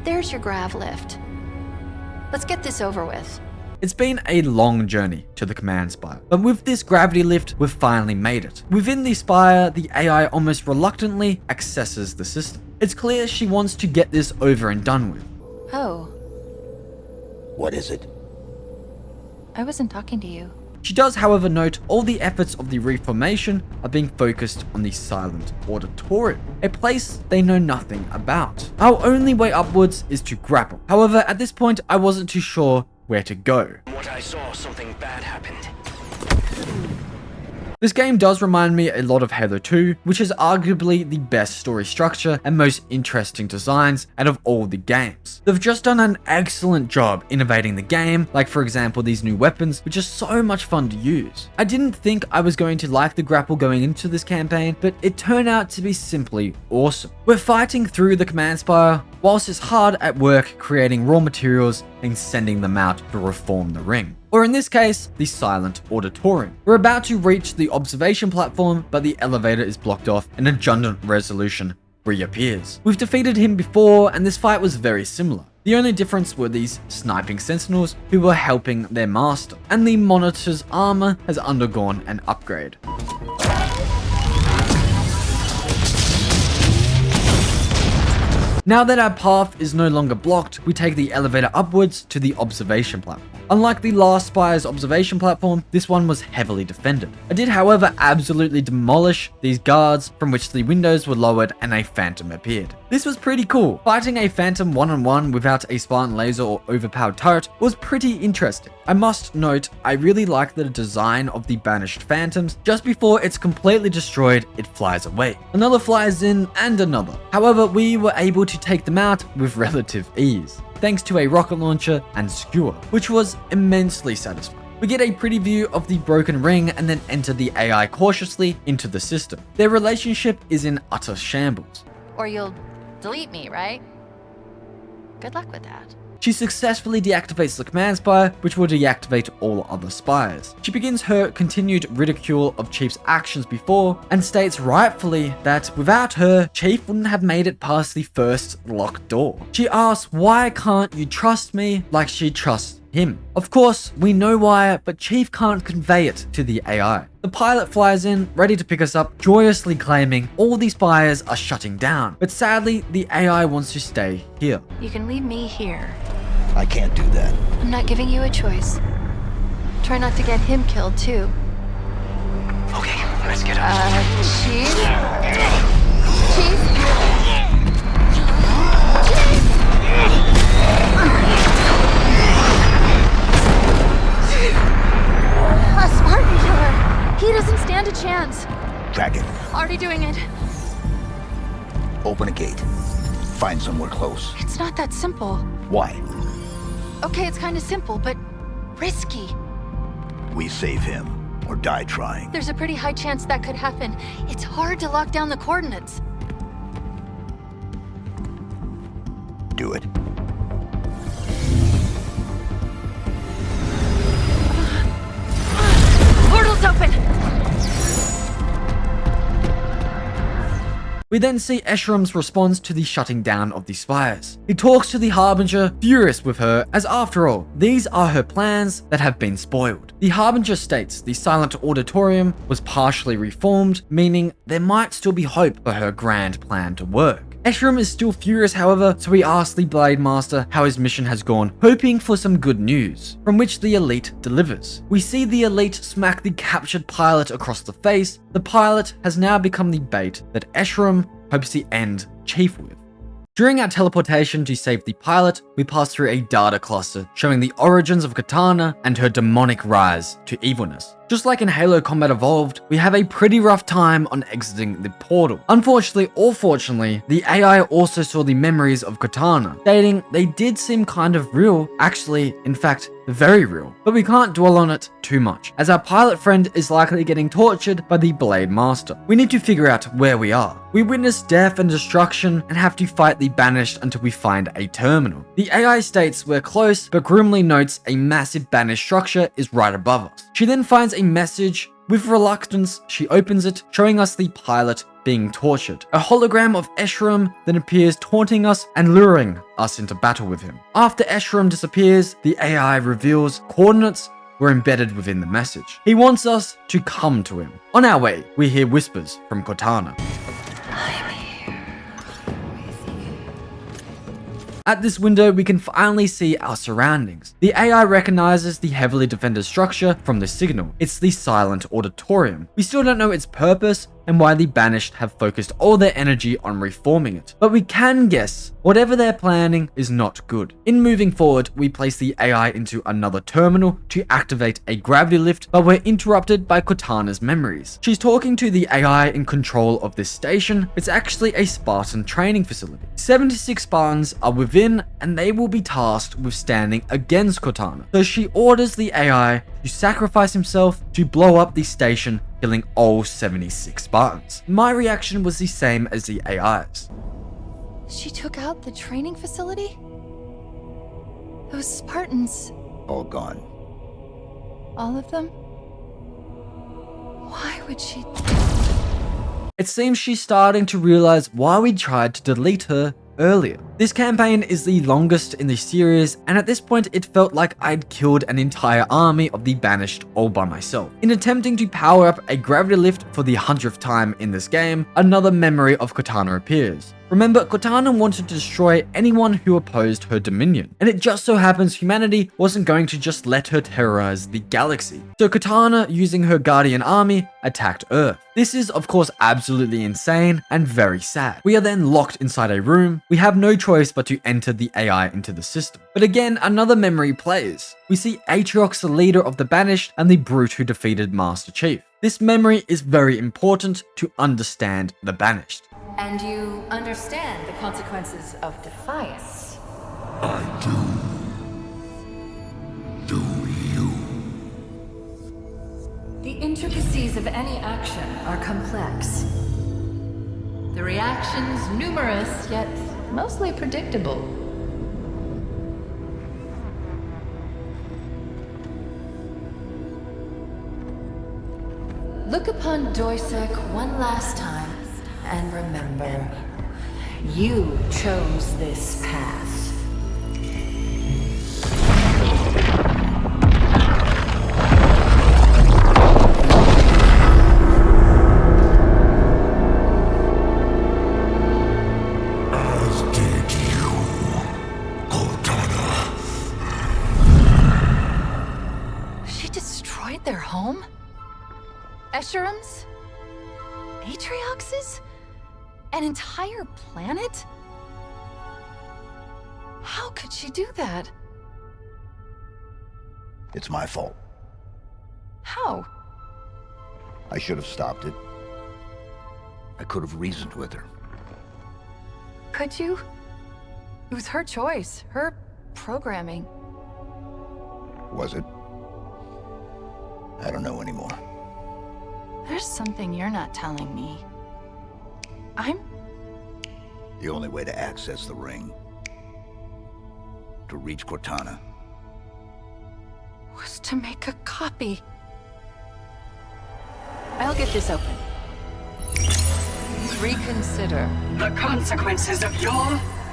There's your grav lift. Let's get this over with. It's been a long journey to the command spire, but with this gravity lift, we've finally made it. Within the spire, the AI almost reluctantly accesses the system. It's clear she wants to get this over and done with. Oh. What is it? I wasn't talking to you. She does, however, note all the efforts of the reformation are being focused on the silent auditorium, a place they know nothing about. Our only way upwards is to grapple. However, at this point, I wasn't too sure where to go. What I saw, something bad happened. This game does remind me a lot of Halo 2, which is arguably the best story structure and most interesting designs out of all the games. They've just done an excellent job innovating the game, like for example these new weapons, which are so much fun to use. I didn't think I was going to like the grapple going into this campaign, but it turned out to be simply awesome. We're fighting through the command spire, whilst it's hard at work creating raw materials and sending them out to reform the ring. Or in this case, the silent auditorium. We're about to reach the observation platform, but the elevator is blocked off and Adjutant Resolution reappears. We've defeated him before, and this fight was very similar. The only difference were these sniping sentinels who were helping their master, and the monitor's armor has undergone an upgrade. Now that our path is no longer blocked, we take the elevator upwards to the observation platform. Unlike the last Spire's observation platform, this one was heavily defended. I did, however, absolutely demolish these guards from which the windows were lowered and a phantom appeared. This was pretty cool. Fighting a phantom one-on-one without a Spartan laser or overpowered turret was pretty interesting. I must note, I really like the design of the banished phantoms. Just before it's completely destroyed, it flies away. Another flies in and another. However, we were able to take them out with relative ease, thanks to a rocket launcher and skewer, which was immensely satisfying. We get a pretty view of the broken ring and then enter the AI cautiously into the system. Their relationship is in utter shambles. Or you'll delete me, right? Good luck with that. She successfully deactivates the command spire, which will deactivate all other spires. She begins her continued ridicule of Chief's actions before, and states rightfully that without her, Chief wouldn't have made it past the first locked door. She asks, why can't you trust me like she trusts him? Of course, we know why, but Chief can't convey it to the AI. The pilot flies in, ready to pick us up, joyously claiming all these spires are shutting down. But sadly, the AI wants to stay here. You can leave me here. I can't do that. I'm not giving you a choice. Try not to get him killed, too. Okay, let's get out. Chief? Chief? A Spartan killer. He doesn't stand a chance. Dragon, Already doing it. open a gate. Find somewhere close. It's not that simple. Why? Okay, it's kind of simple, but risky. We save him or die trying. There's a pretty high chance that could happen. It's hard to lock down the coordinates. Do it. Portal's open! We then see Escherum's response to the shutting down of the spires. He talks to the Harbinger, furious with her, as after all, these are her plans that have been spoiled. The Harbinger states the silent auditorium was partially reformed, meaning there might still be hope for her grand plan to work. Escherum is still furious, however, so he asks the Blade Master how his mission has gone, hoping for some good news, from which the Elite delivers. We see the Elite smack the captured pilot across the face. The pilot has now become the bait that Escherum hopes to end Chief with. During our teleportation to save the pilot, we pass through a data cluster showing the origins of Katana and her demonic rise to evilness. Just like in Halo Combat Evolved, we have a pretty rough time on exiting the portal. Unfortunately or fortunately, the AI also saw the memories of Katana, stating they did seem kind of real, actually, in fact, very real. But we can't dwell on it too much, as our pilot friend is likely getting tortured by the Blade Master. We need to figure out where we are. We witness death and destruction and have to fight the Banished until we find a terminal. The AI states we're close, but grimly notes a massive Banished structure is right above us. She then finds a message. With reluctance, she opens it, showing us the pilot being tortured. A hologram of Escherum then appears, taunting us and luring us into battle with him. After Escherum disappears, the AI reveals coordinates were embedded within the message. He wants us to come to him. On our way, we hear whispers from Cortana. At this window, we can finally see our surroundings. The AI recognizes the heavily defended structure from the signal. It's the silent auditorium. We still don't know its purpose and why the Banished have focused all their energy on reforming it. But we can guess whatever they're planning is not good. In moving forward, we place the AI into another terminal to activate a gravity lift, but we're interrupted by Cortana's memories. She's talking to the AI in control of this station. It's actually a Spartan training facility. 76 Spartans are within, and they will be tasked with standing against Cortana. So she orders the AI to sacrifice himself to blow up the station, killing all 76 Spartans. My reaction was the same as the AI's. She took out the training facility? Those Spartans... All gone. All of them? Why would she... It seems she's starting to realize why we tried to delete her earlier. This campaign is the longest in the series, and at this point it felt like I'd killed an entire army of the Banished all by myself. In attempting to power up a gravity lift for the 100th time in this game, another memory of Cortana appears. Remember, Cortana wanted to destroy anyone who opposed her dominion, and it just so happens humanity wasn't going to just let her terrorize the galaxy. So Cortana, using her Guardian army, attacked Earth. This is of course absolutely insane and very sad. We are then locked inside a room. We have no choice but to enter the AI into the system. But again, another memory plays. We see Atriox, the leader of the Banished, and the brute who defeated Master Chief. This memory is very important to understand the Banished. And you understand the consequences of defiance. I do. Do you? The intricacies of any action are complex. The reactions numerous, yet mostly predictable. Look upon Doisek one last time, and remember, you chose this path. As did you, Cortana. She destroyed their home? Escherum's? Atriox's? An entire planet? How could she do that? It's my fault. How? I should have stopped it. I could have reasoned with her. Could you? It was her choice, her programming. Was it? I don't know anymore. There's something you're not telling me. The only way to access the ring, to reach Cortana, was to make a copy. I'll get this open. Reconsider. The consequences of your...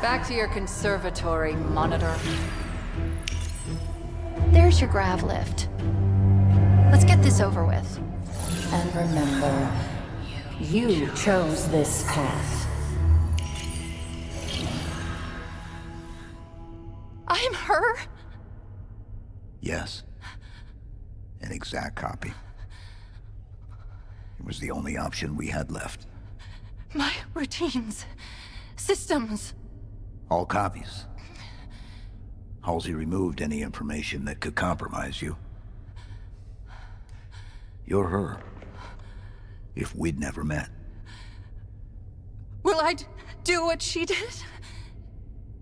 Back to your conservatory, monitor. There's your grav lift. Let's get this over with. And remember, you chose this path. I'm her? Yes. An exact copy. It was the only option we had left. My routines, systems. All copies. Halsey removed any information that could compromise you. You're her. If we'd never met. Will I do what she did?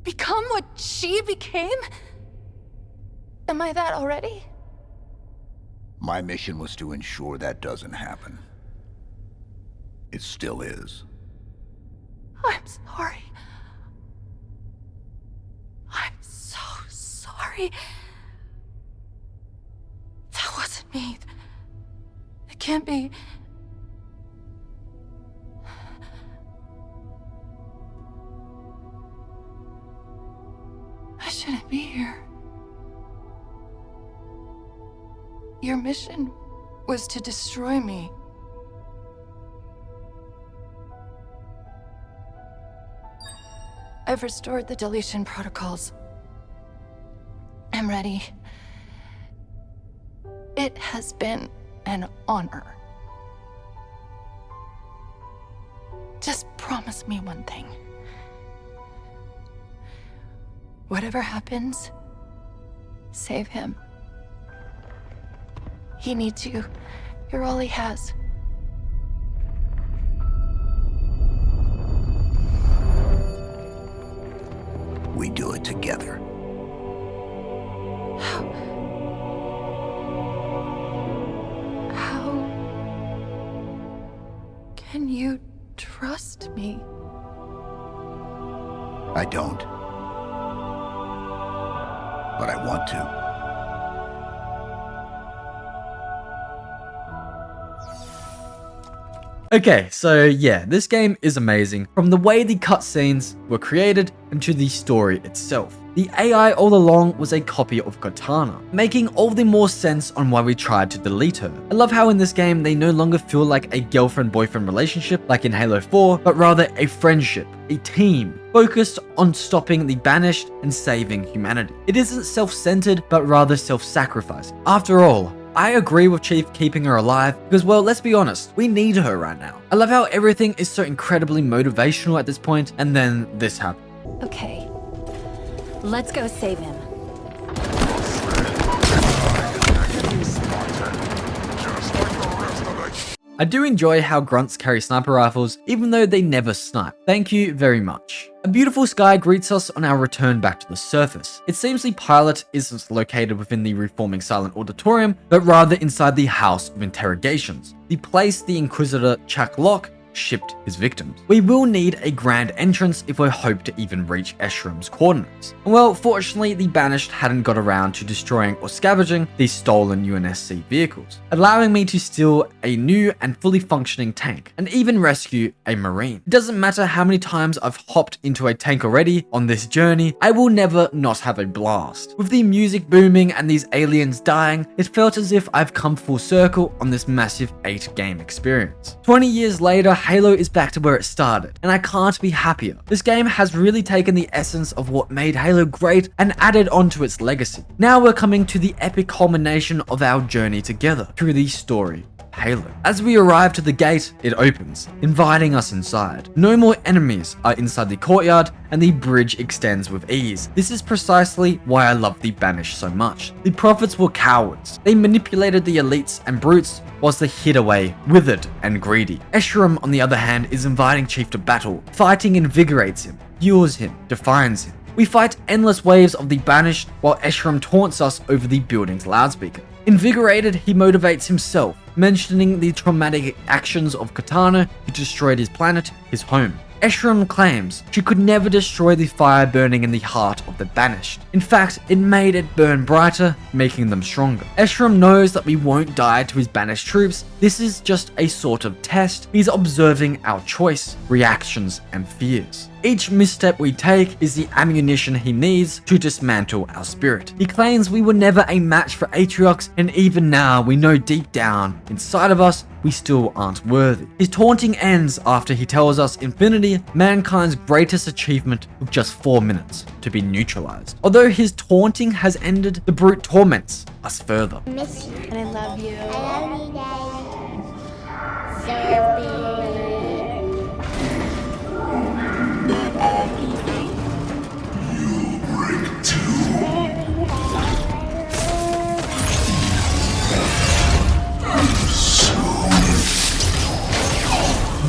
Become what she became? Am I that already? My mission was to ensure that doesn't happen. It still is. I'm sorry. I'm so sorry. That wasn't me. It can't be. I shouldn't be here. Your mission was to destroy me. I've restored the deletion protocols. I'm ready. It has been an honor. Just promise me one thing. Whatever happens, save him. He needs you. You're all he has. We do it together. How can you trust me? I don't. But I want to. Okay, so yeah, this game is amazing. From the way the cutscenes were created and to the story itself. The AI all along was a copy of Katana, making all the more sense on why we tried to delete her. I love how in this game they no longer feel like a girlfriend-boyfriend relationship like in Halo 4, but rather a friendship, a team, focused on stopping the banished and saving humanity. It isn't self-centered, but rather self-sacrificing. After all, I agree with Chief keeping her alive because, well, let's be honest, we need her right now. I love how everything is so incredibly motivational at this point, and then this happened. Okay, let's go save him. I do enjoy how grunts carry sniper rifles, even though they never snipe. Thank you very much. A beautiful sky greets us on our return back to the surface. It seems the pilot isn't located within the reforming silent auditorium, but rather inside the House of Interrogations, the place the Inquisitor Chuck Locke shipped his victims. We will need a grand entrance if we hope to even reach Escherum's coordinates. Well, fortunately, the Banished hadn't got around to destroying or scavenging these stolen UNSC vehicles, allowing me to steal a new and fully functioning tank, and even rescue a Marine. It doesn't matter how many times I've hopped into a tank already on this journey, I will never not have a blast. With the music booming and these aliens dying, it felt as if I've come full circle on this massive 8-game experience. 20 years later, Halo is back to where it started, and I can't be happier. This game has really taken the essence of what made Halo great and added onto its legacy. Now we're coming to the epic culmination of our journey together through the story of Halo. As we arrive to the gate, it opens, inviting us inside. No more enemies are inside the courtyard, and the bridge extends with ease. This is precisely why I love the Banished so much. The Prophets were cowards. They manipulated the elites and brutes, whilst the Hidaway withered and greedy. Escherum, on the other hand, is inviting Chief to battle. Fighting invigorates him, fuels him, defines him. We fight endless waves of the Banished, while Escherum taunts us over the building's loudspeaker. Invigorated, he motivates himself, mentioning the traumatic actions of Katana, who destroyed his planet, his home. Escherum claims she could never destroy the fire burning in the heart of the Banished. In fact, it made it burn brighter, making them stronger. Escherum knows that we won't die to his Banished troops. This is just a sort of test. He's observing our choice, reactions, and fears. Each misstep we take is the ammunition he needs to dismantle our spirit. He claims we were never a match for Atriox, and even now we know deep down, inside of us, we still aren't worthy. His taunting ends after he tells us Infinity, mankind's greatest achievement, took just 4 minutes to be neutralized. Although his taunting has ended, the brute torments us further. I miss you. And I love you. I love you, Daddy. So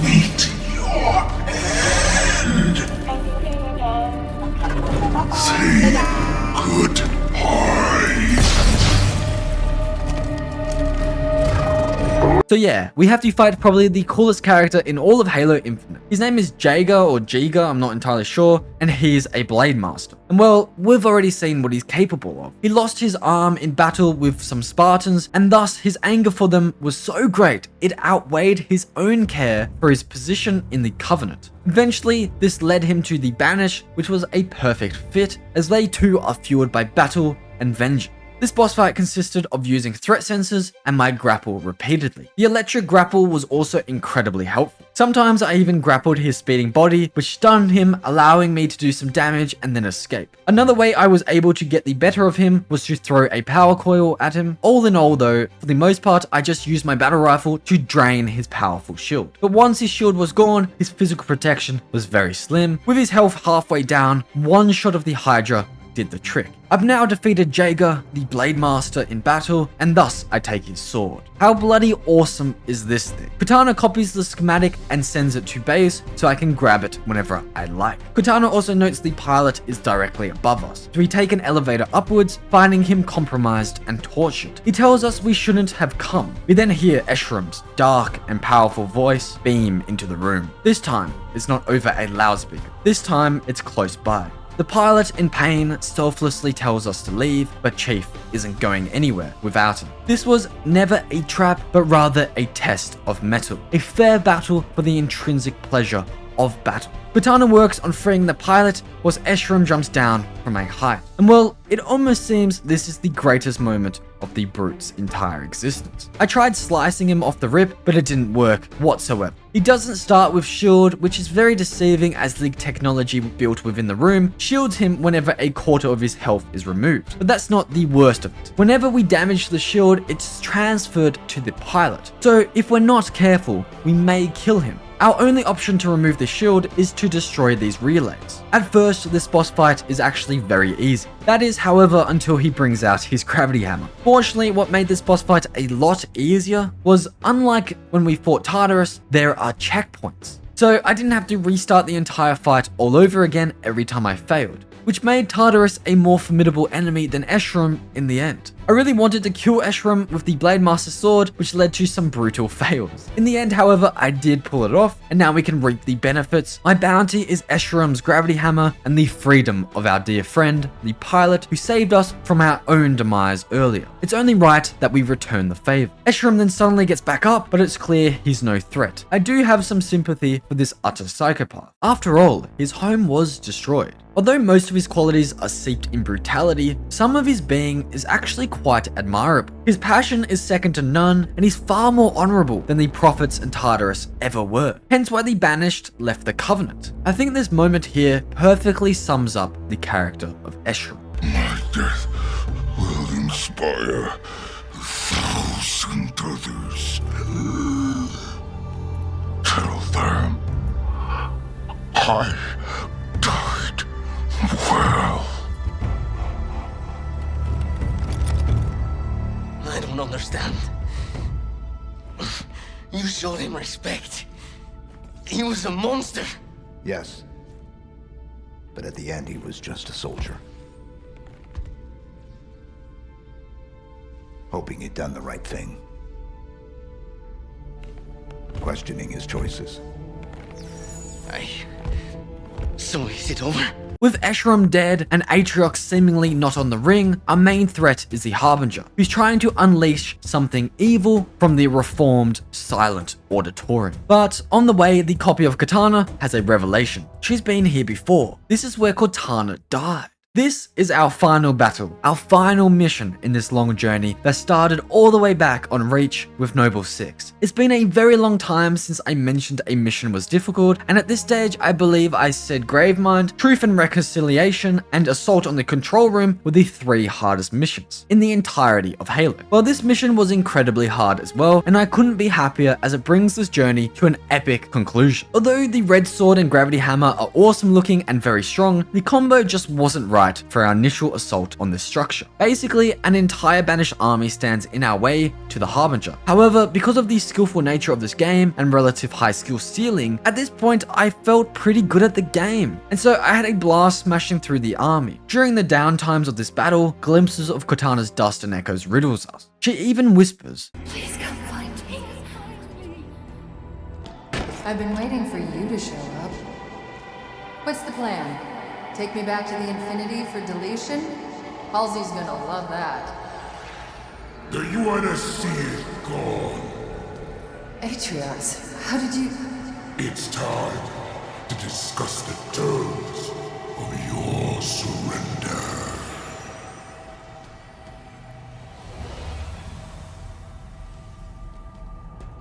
Meet your end. Say goodbye. So yeah, we have to fight probably the coolest character in all of Halo Infinite. His name is Jaeger or Jiga, I'm not entirely sure, and he's a Blade Master. And well, we've already seen what he's capable of. He lost his arm in battle with some Spartans, and thus his anger for them was so great, it outweighed his own care for his position in the Covenant. Eventually, this led him to the Banished, which was a perfect fit, as they too are fueled by battle and vengeance. This boss fight consisted of using threat sensors and my grapple repeatedly. The electric grapple was also incredibly helpful. Sometimes I even grappled his speeding body, which stunned him, allowing me to do some damage and then escape. Another way I was able to get the better of him was to throw a power coil at him. All in all though, for the most part, I just used my battle rifle to drain his powerful shield. But once his shield was gone, his physical protection was very slim. With his health halfway down, one shot of the Hydra did the trick. I've now defeated Jaeger, the Blade Master, in battle, and thus I take his sword. How bloody awesome is this thing? Katana copies the schematic and sends it to base so I can grab it whenever I like. Katana also notes the pilot is directly above us, so we take an elevator upwards, finding him compromised and tortured. He tells us we shouldn't have come. We then hear Escherum's dark and powerful voice beam into the room. This time, it's not over a loudspeaker. This time, it's close by. The pilot, in pain, selflessly tells us to leave, but Chief isn't going anywhere without him. This was never a trap, but rather a test of mettle, a fair battle for the intrinsic pleasure of battle. Cortana works on freeing the pilot, whilst Escharum jumps down from a height. And well, it almost seems this is the greatest moment of the brute's entire existence. I tried slicing him off the rip, but it didn't work whatsoever. He doesn't start with shield, which is very deceiving as the technology built within the room shields him whenever a quarter of his health is removed. But that's not the worst of it. Whenever we damage the shield, it's transferred to the pilot. So if we're not careful, we may kill him. Our only option to remove the shield is to destroy these relays. At first, this boss fight is actually very easy. That is, however, until he brings out his gravity hammer. Fortunately, what made this boss fight a lot easier was, unlike when we fought Tartarus, there are checkpoints. So I didn't have to restart the entire fight all over again every time I failed, which made Tartarus a more formidable enemy than Escharum in the end. I really wanted to kill Escharum with the Blade Master sword, which led to some brutal fails. In the end, however, I did pull it off, and now we can reap the benefits. My bounty is Escherum's gravity hammer and the freedom of our dear friend, the pilot who saved us from our own demise earlier. It's only right that we return the favor. Escharum then suddenly gets back up, but it's clear he's no threat. I do have some sympathy for this utter psychopath. After all, his home was destroyed. Although most of his qualities are seeped in brutality, some of his being is actually quite admirable. His passion is second to none, and he's far more honorable than the prophets and Tartarus ever were. Hence why the Banished left the Covenant. I think this moment here perfectly sums up the character of Escharum. My death will inspire 1,000 others. Tell them I died well. I don't understand. You showed him respect. He was a monster. Yes. But at the end, he was just a soldier. Hoping he'd done the right thing. Questioning his choices. So is it over? With Escharum dead and Atriox seemingly not on the ring, our main threat is the Harbinger, who's trying to unleash something evil from the reformed Silent Auditorium. But on the way, the copy of Cortana has a revelation. She's been here before. This is where Cortana died. This is our final battle, our final mission in this long journey that started all the way back on Reach with Noble 6. It's been a very long time since I mentioned a mission was difficult, and at this stage I believe I said Gravemind, Truth and Reconciliation, and Assault on the Control Room were the 3 hardest missions in the entirety of Halo. Well, this mission was incredibly hard as well, and I couldn't be happier as it brings this journey to an epic conclusion. Although the Red Sword and Gravity Hammer are awesome looking and very strong, the combo just wasn't right for our initial assault on this structure. Basically, an entire Banished army stands in our way to the Harbinger. However, because of the skillful nature of this game and relative high skill ceiling, at this point I felt pretty good at the game, and so I had a blast smashing through the army. During the downtimes of this battle, glimpses of Cortana's dust and echoes riddles us. She even whispers, Please come find me. I've been waiting for you to show up. What's the plan? Take me back to the Infinity for deletion? Halsey's gonna love that. Do you want to see it gone? Atriox, how did you... It's time to discuss the terms of your surrender.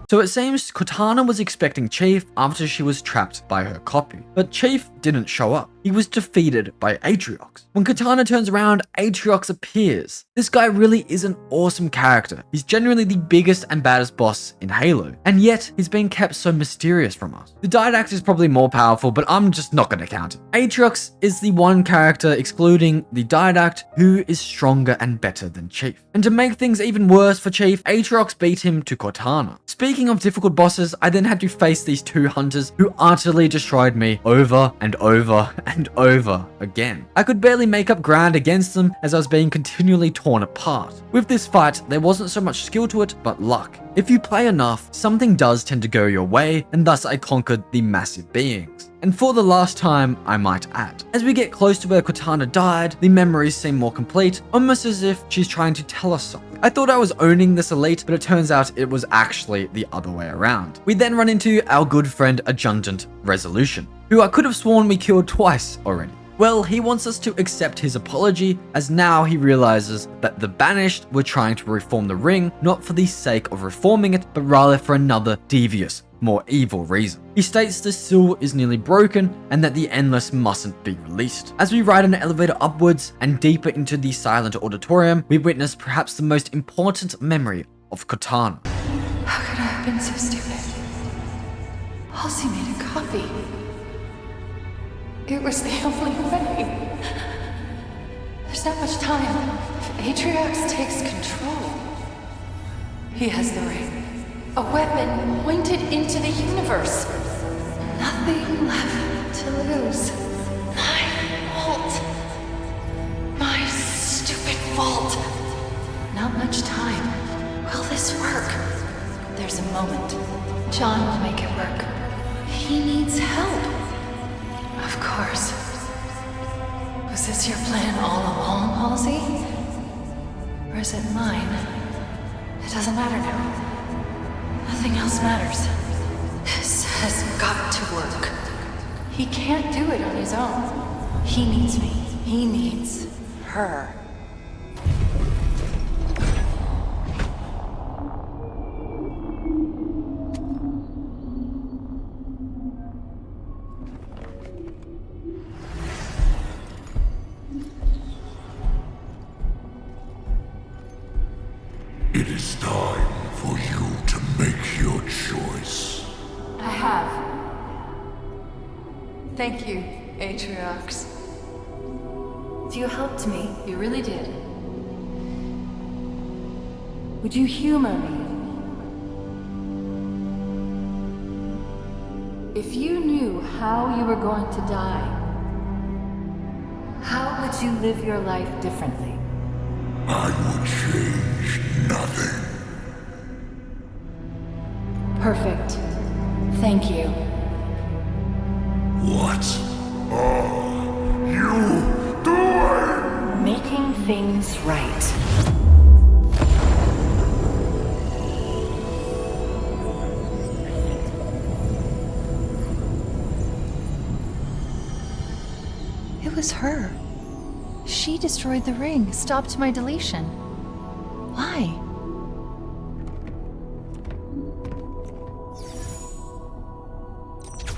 So it seems Cortana was expecting Chief after she was trapped by her copy, but Chief didn't show up. He was defeated by Atriox. When Cortana turns around, Atriox appears. This guy really is an awesome character. He's genuinely the biggest and baddest boss in Halo, and yet he's been kept so mysterious from us. The Didact is probably more powerful, but I'm just not going to count it. Atriox is the one character, excluding the Didact, who is stronger and better than Chief. And to make things even worse for Chief, Atriox beat him to Cortana. Speaking of difficult bosses, I then had to face these 2 hunters who utterly destroyed me over and over and over again. I could barely make up ground against them as I was being continually torn apart. With this fight, there wasn't so much skill to it, but luck. If you play enough, something does tend to go your way, and thus I conquered the massive beings. And for the last time, I might add. As we get close to where Cortana died, the memories seem more complete, almost as if she's trying to tell us something. I thought I was owning this elite, but it turns out it was actually the other way around. We then run into our good friend Adjutant Resolution, who I could have sworn we killed twice already. Well, he wants us to accept his apology, as now he realizes that the Banished were trying to reform the ring, not for the sake of reforming it, but rather for another devious, more evil reason. He states the seal is nearly broken and that the Endless mustn't be released. As we ride an elevator upwards and deeper into the silent auditorium, we witness perhaps the most important memory of Cortana. How could I have been so stupid? Halsey made a copy. It was the only way. There's not much time. If Atriox takes control, he has the ring. A weapon pointed into the universe. Nothing left to lose. My fault. My stupid fault. Not much time. Will this work? There's a moment. John will make it work. He needs help. Of course. Was this your plan all along, Halsey? Or is it mine? It doesn't matter now. Nothing else matters. This has got to work. He can't do it on his own. He needs me. He needs her. It is time for you to make your choice. I have. Thank you, Atriox. You helped me. You really did. Would you humor me? If you knew how you were going to die, how would you live your life differently? I would change nothing. Perfect. Thank you. What are you doing? Making things right. It was her. She destroyed the ring, stopped my deletion. Why?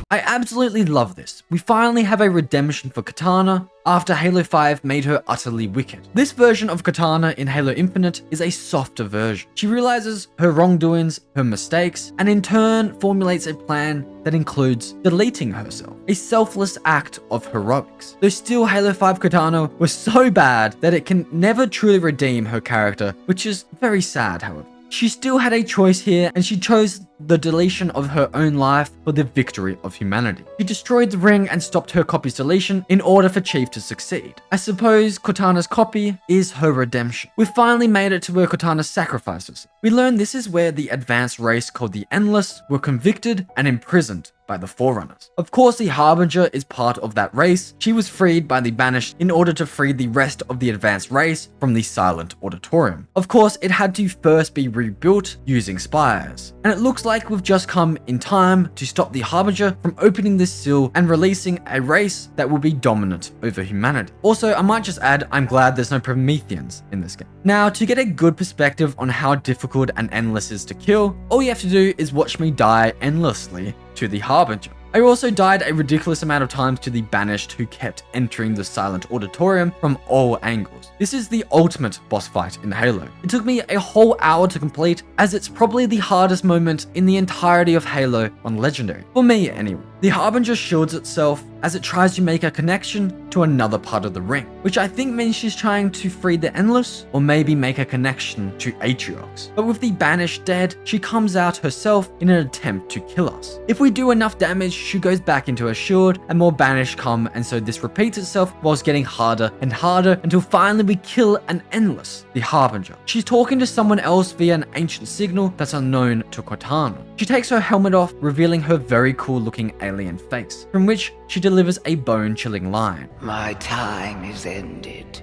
I absolutely love this. We finally have a redemption for Cortana after Halo 5 made her utterly wicked. This version of Cortana in Halo Infinite is a softer version. She realizes her wrongdoings, her mistakes, and in turn formulates a plan that includes deleting herself, a selfless act of heroics. Though still Halo 5 Cortana was so bad that it can never truly redeem her character, which is very sad, however. She still had a choice here, and she chose the deletion of her own life for the victory of humanity. She destroyed the ring and stopped her copy's deletion in order for Chief to succeed. I suppose Cortana's copy is her redemption. We finally made it to where Cortana sacrifices. We learn this is where the advanced race called the Endless were convicted and imprisoned by the Forerunners. Of course, the Harbinger is part of that race. She was freed by the Banished in order to free the rest of the advanced race from the silent auditorium. Of course, it had to first be rebuilt using spires. And it looks like we've just come in time to stop the Harbinger from opening this seal and releasing a race that will be dominant over humanity. Also, I might just add, I'm glad there's no Prometheans in this game. Now, to get a good perspective on how difficult an Endless is to kill, all you have to do is watch me die endlessly to the Harbinger. I also died a ridiculous amount of times to the Banished who kept entering the silent auditorium from all angles. This is the ultimate boss fight in Halo. It took me a whole hour to complete, as it's probably the hardest moment in the entirety of Halo on Legendary. For me, anyway. The Harbinger shields itself as it tries to make a connection to another part of the ring, which I think means she's trying to free the Endless or maybe make a connection to Atriox. But with the Banished dead, she comes out herself in an attempt to kill us. If we do enough damage, she goes back into her shield and more Banished come, and so this repeats itself whilst getting harder and harder until finally we kill an Endless, the Harbinger. She's talking to someone else via an ancient signal that's unknown to Cortana. She takes her helmet off, revealing her very cool looking alien face, from which she delivers a bone-chilling line. My time is ended.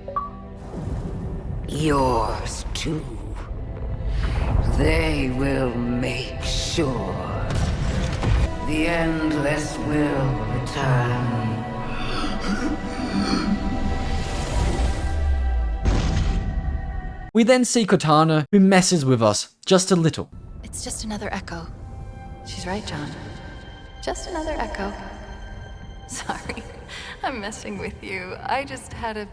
Yours too. They will make sure the Endless will return. We then see Cortana, who messes with us just a little. It's just another echo. She's right, John. Just another echo. Sorry, I'm messing with you. I just had a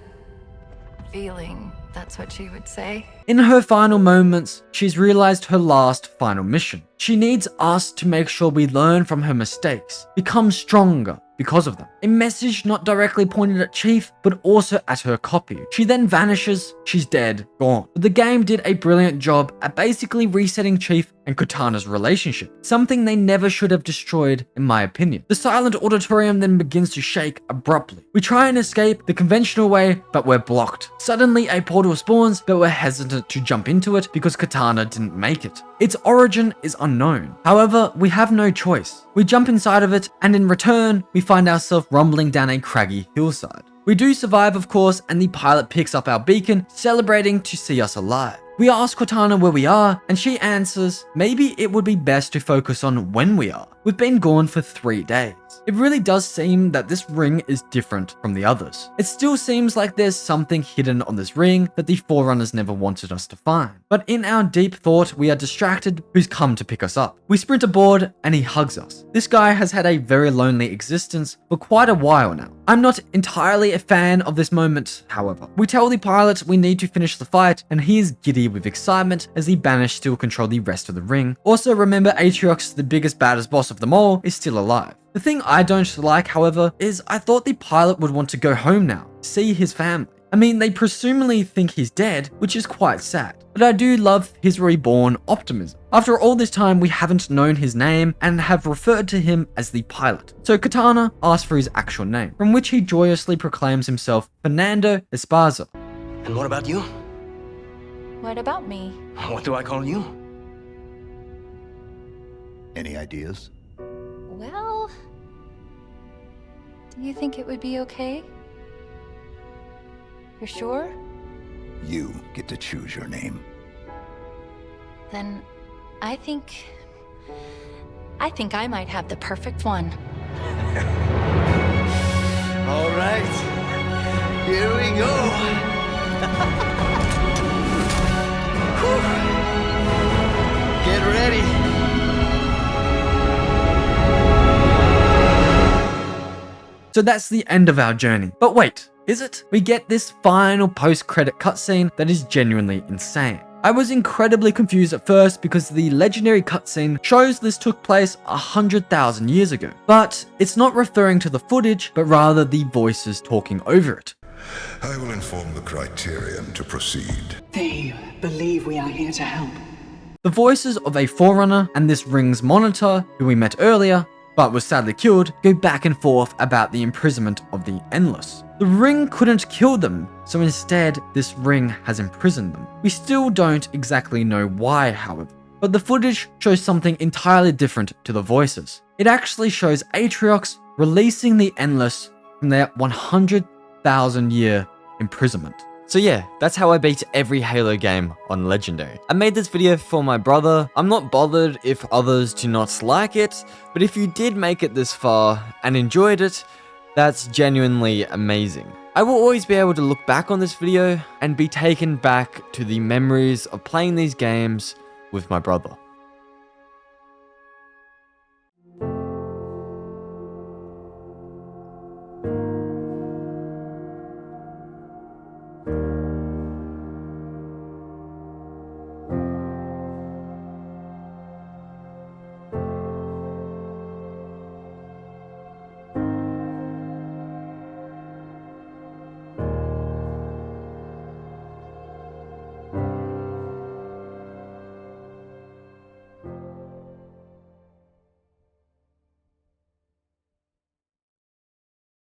feeling that's what she would say. In her final moments, she's realized her last final mission. She needs us to make sure we learn from her mistakes, become stronger because of them. A message not directly pointed at Chief, but also at her copy. She then vanishes, she's dead, gone. But the game did a brilliant job at basically resetting Chief and Cortana's relationship, something they never should have destroyed in my opinion. The silent auditorium then begins to shake abruptly. We try and escape the conventional way, but we're blocked. Suddenly a portal spawns, but we're hesitant to jump into it because Cortana didn't make it. Its origin is unknown. However, we have no choice. We jump inside of it, and in return, we find ourselves rumbling down a craggy hillside. We do survive, of course, and the pilot picks up our beacon, celebrating to see us alive. We ask Cortana where we are, and she answers, maybe it would be best to focus on when we are. We've been gone for 3 days. It really does seem that this ring is different from the others. It still seems like there's something hidden on this ring that the Forerunners never wanted us to find. But in our deep thought, we are distracted who's come to pick us up. We sprint aboard and he hugs us. This guy has had a very lonely existence for quite a while now. I'm not entirely a fan of this moment, however. We tell the pilot we need to finish the fight, and he is giddy with excitement as the Banished still control the rest of the ring. Also remember, Atriox, the biggest baddest boss of them all, is still alive. The thing I don't like, however, is I thought the pilot would want to go home now, see his family. I mean, they presumably think he's dead, which is quite sad. But I do love his reborn optimism. After all this time, we haven't known his name and have referred to him as the pilot. So Cortana asks for his actual name, from which he joyously proclaims himself Fernando Esparza. And what about you? What about me? What do I call you? Any ideas? Well, do you think it would be okay? You're sure? You get to choose your name. Then I think I might have the perfect one. All right, here we go. Get ready. So that's the end of our journey. But wait, is it? We get this final post-credit cutscene that is genuinely insane. I was incredibly confused at first because the legendary cutscene shows this took place 100,000 years ago. But it's not referring to the footage, but rather the voices talking over it. I will inform the Criterion to proceed. They believe we are here to help. The voices of a Forerunner and this ring's monitor, who we met earlier, but was sadly killed, go back and forth about the imprisonment of the Endless. The ring couldn't kill them, so instead this ring has imprisoned them. We still don't exactly know why, however, but the footage shows something entirely different to the voices. It actually shows Atriox releasing the Endless from their 100,000 year imprisonment. So yeah, that's how I beat every Halo game on Legendary. I made this video for my brother. I'm not bothered if others do not like it, but if you did make it this far and enjoyed it, that's genuinely amazing. I will always be able to look back on this video and be taken back to the memories of playing these games with my brother.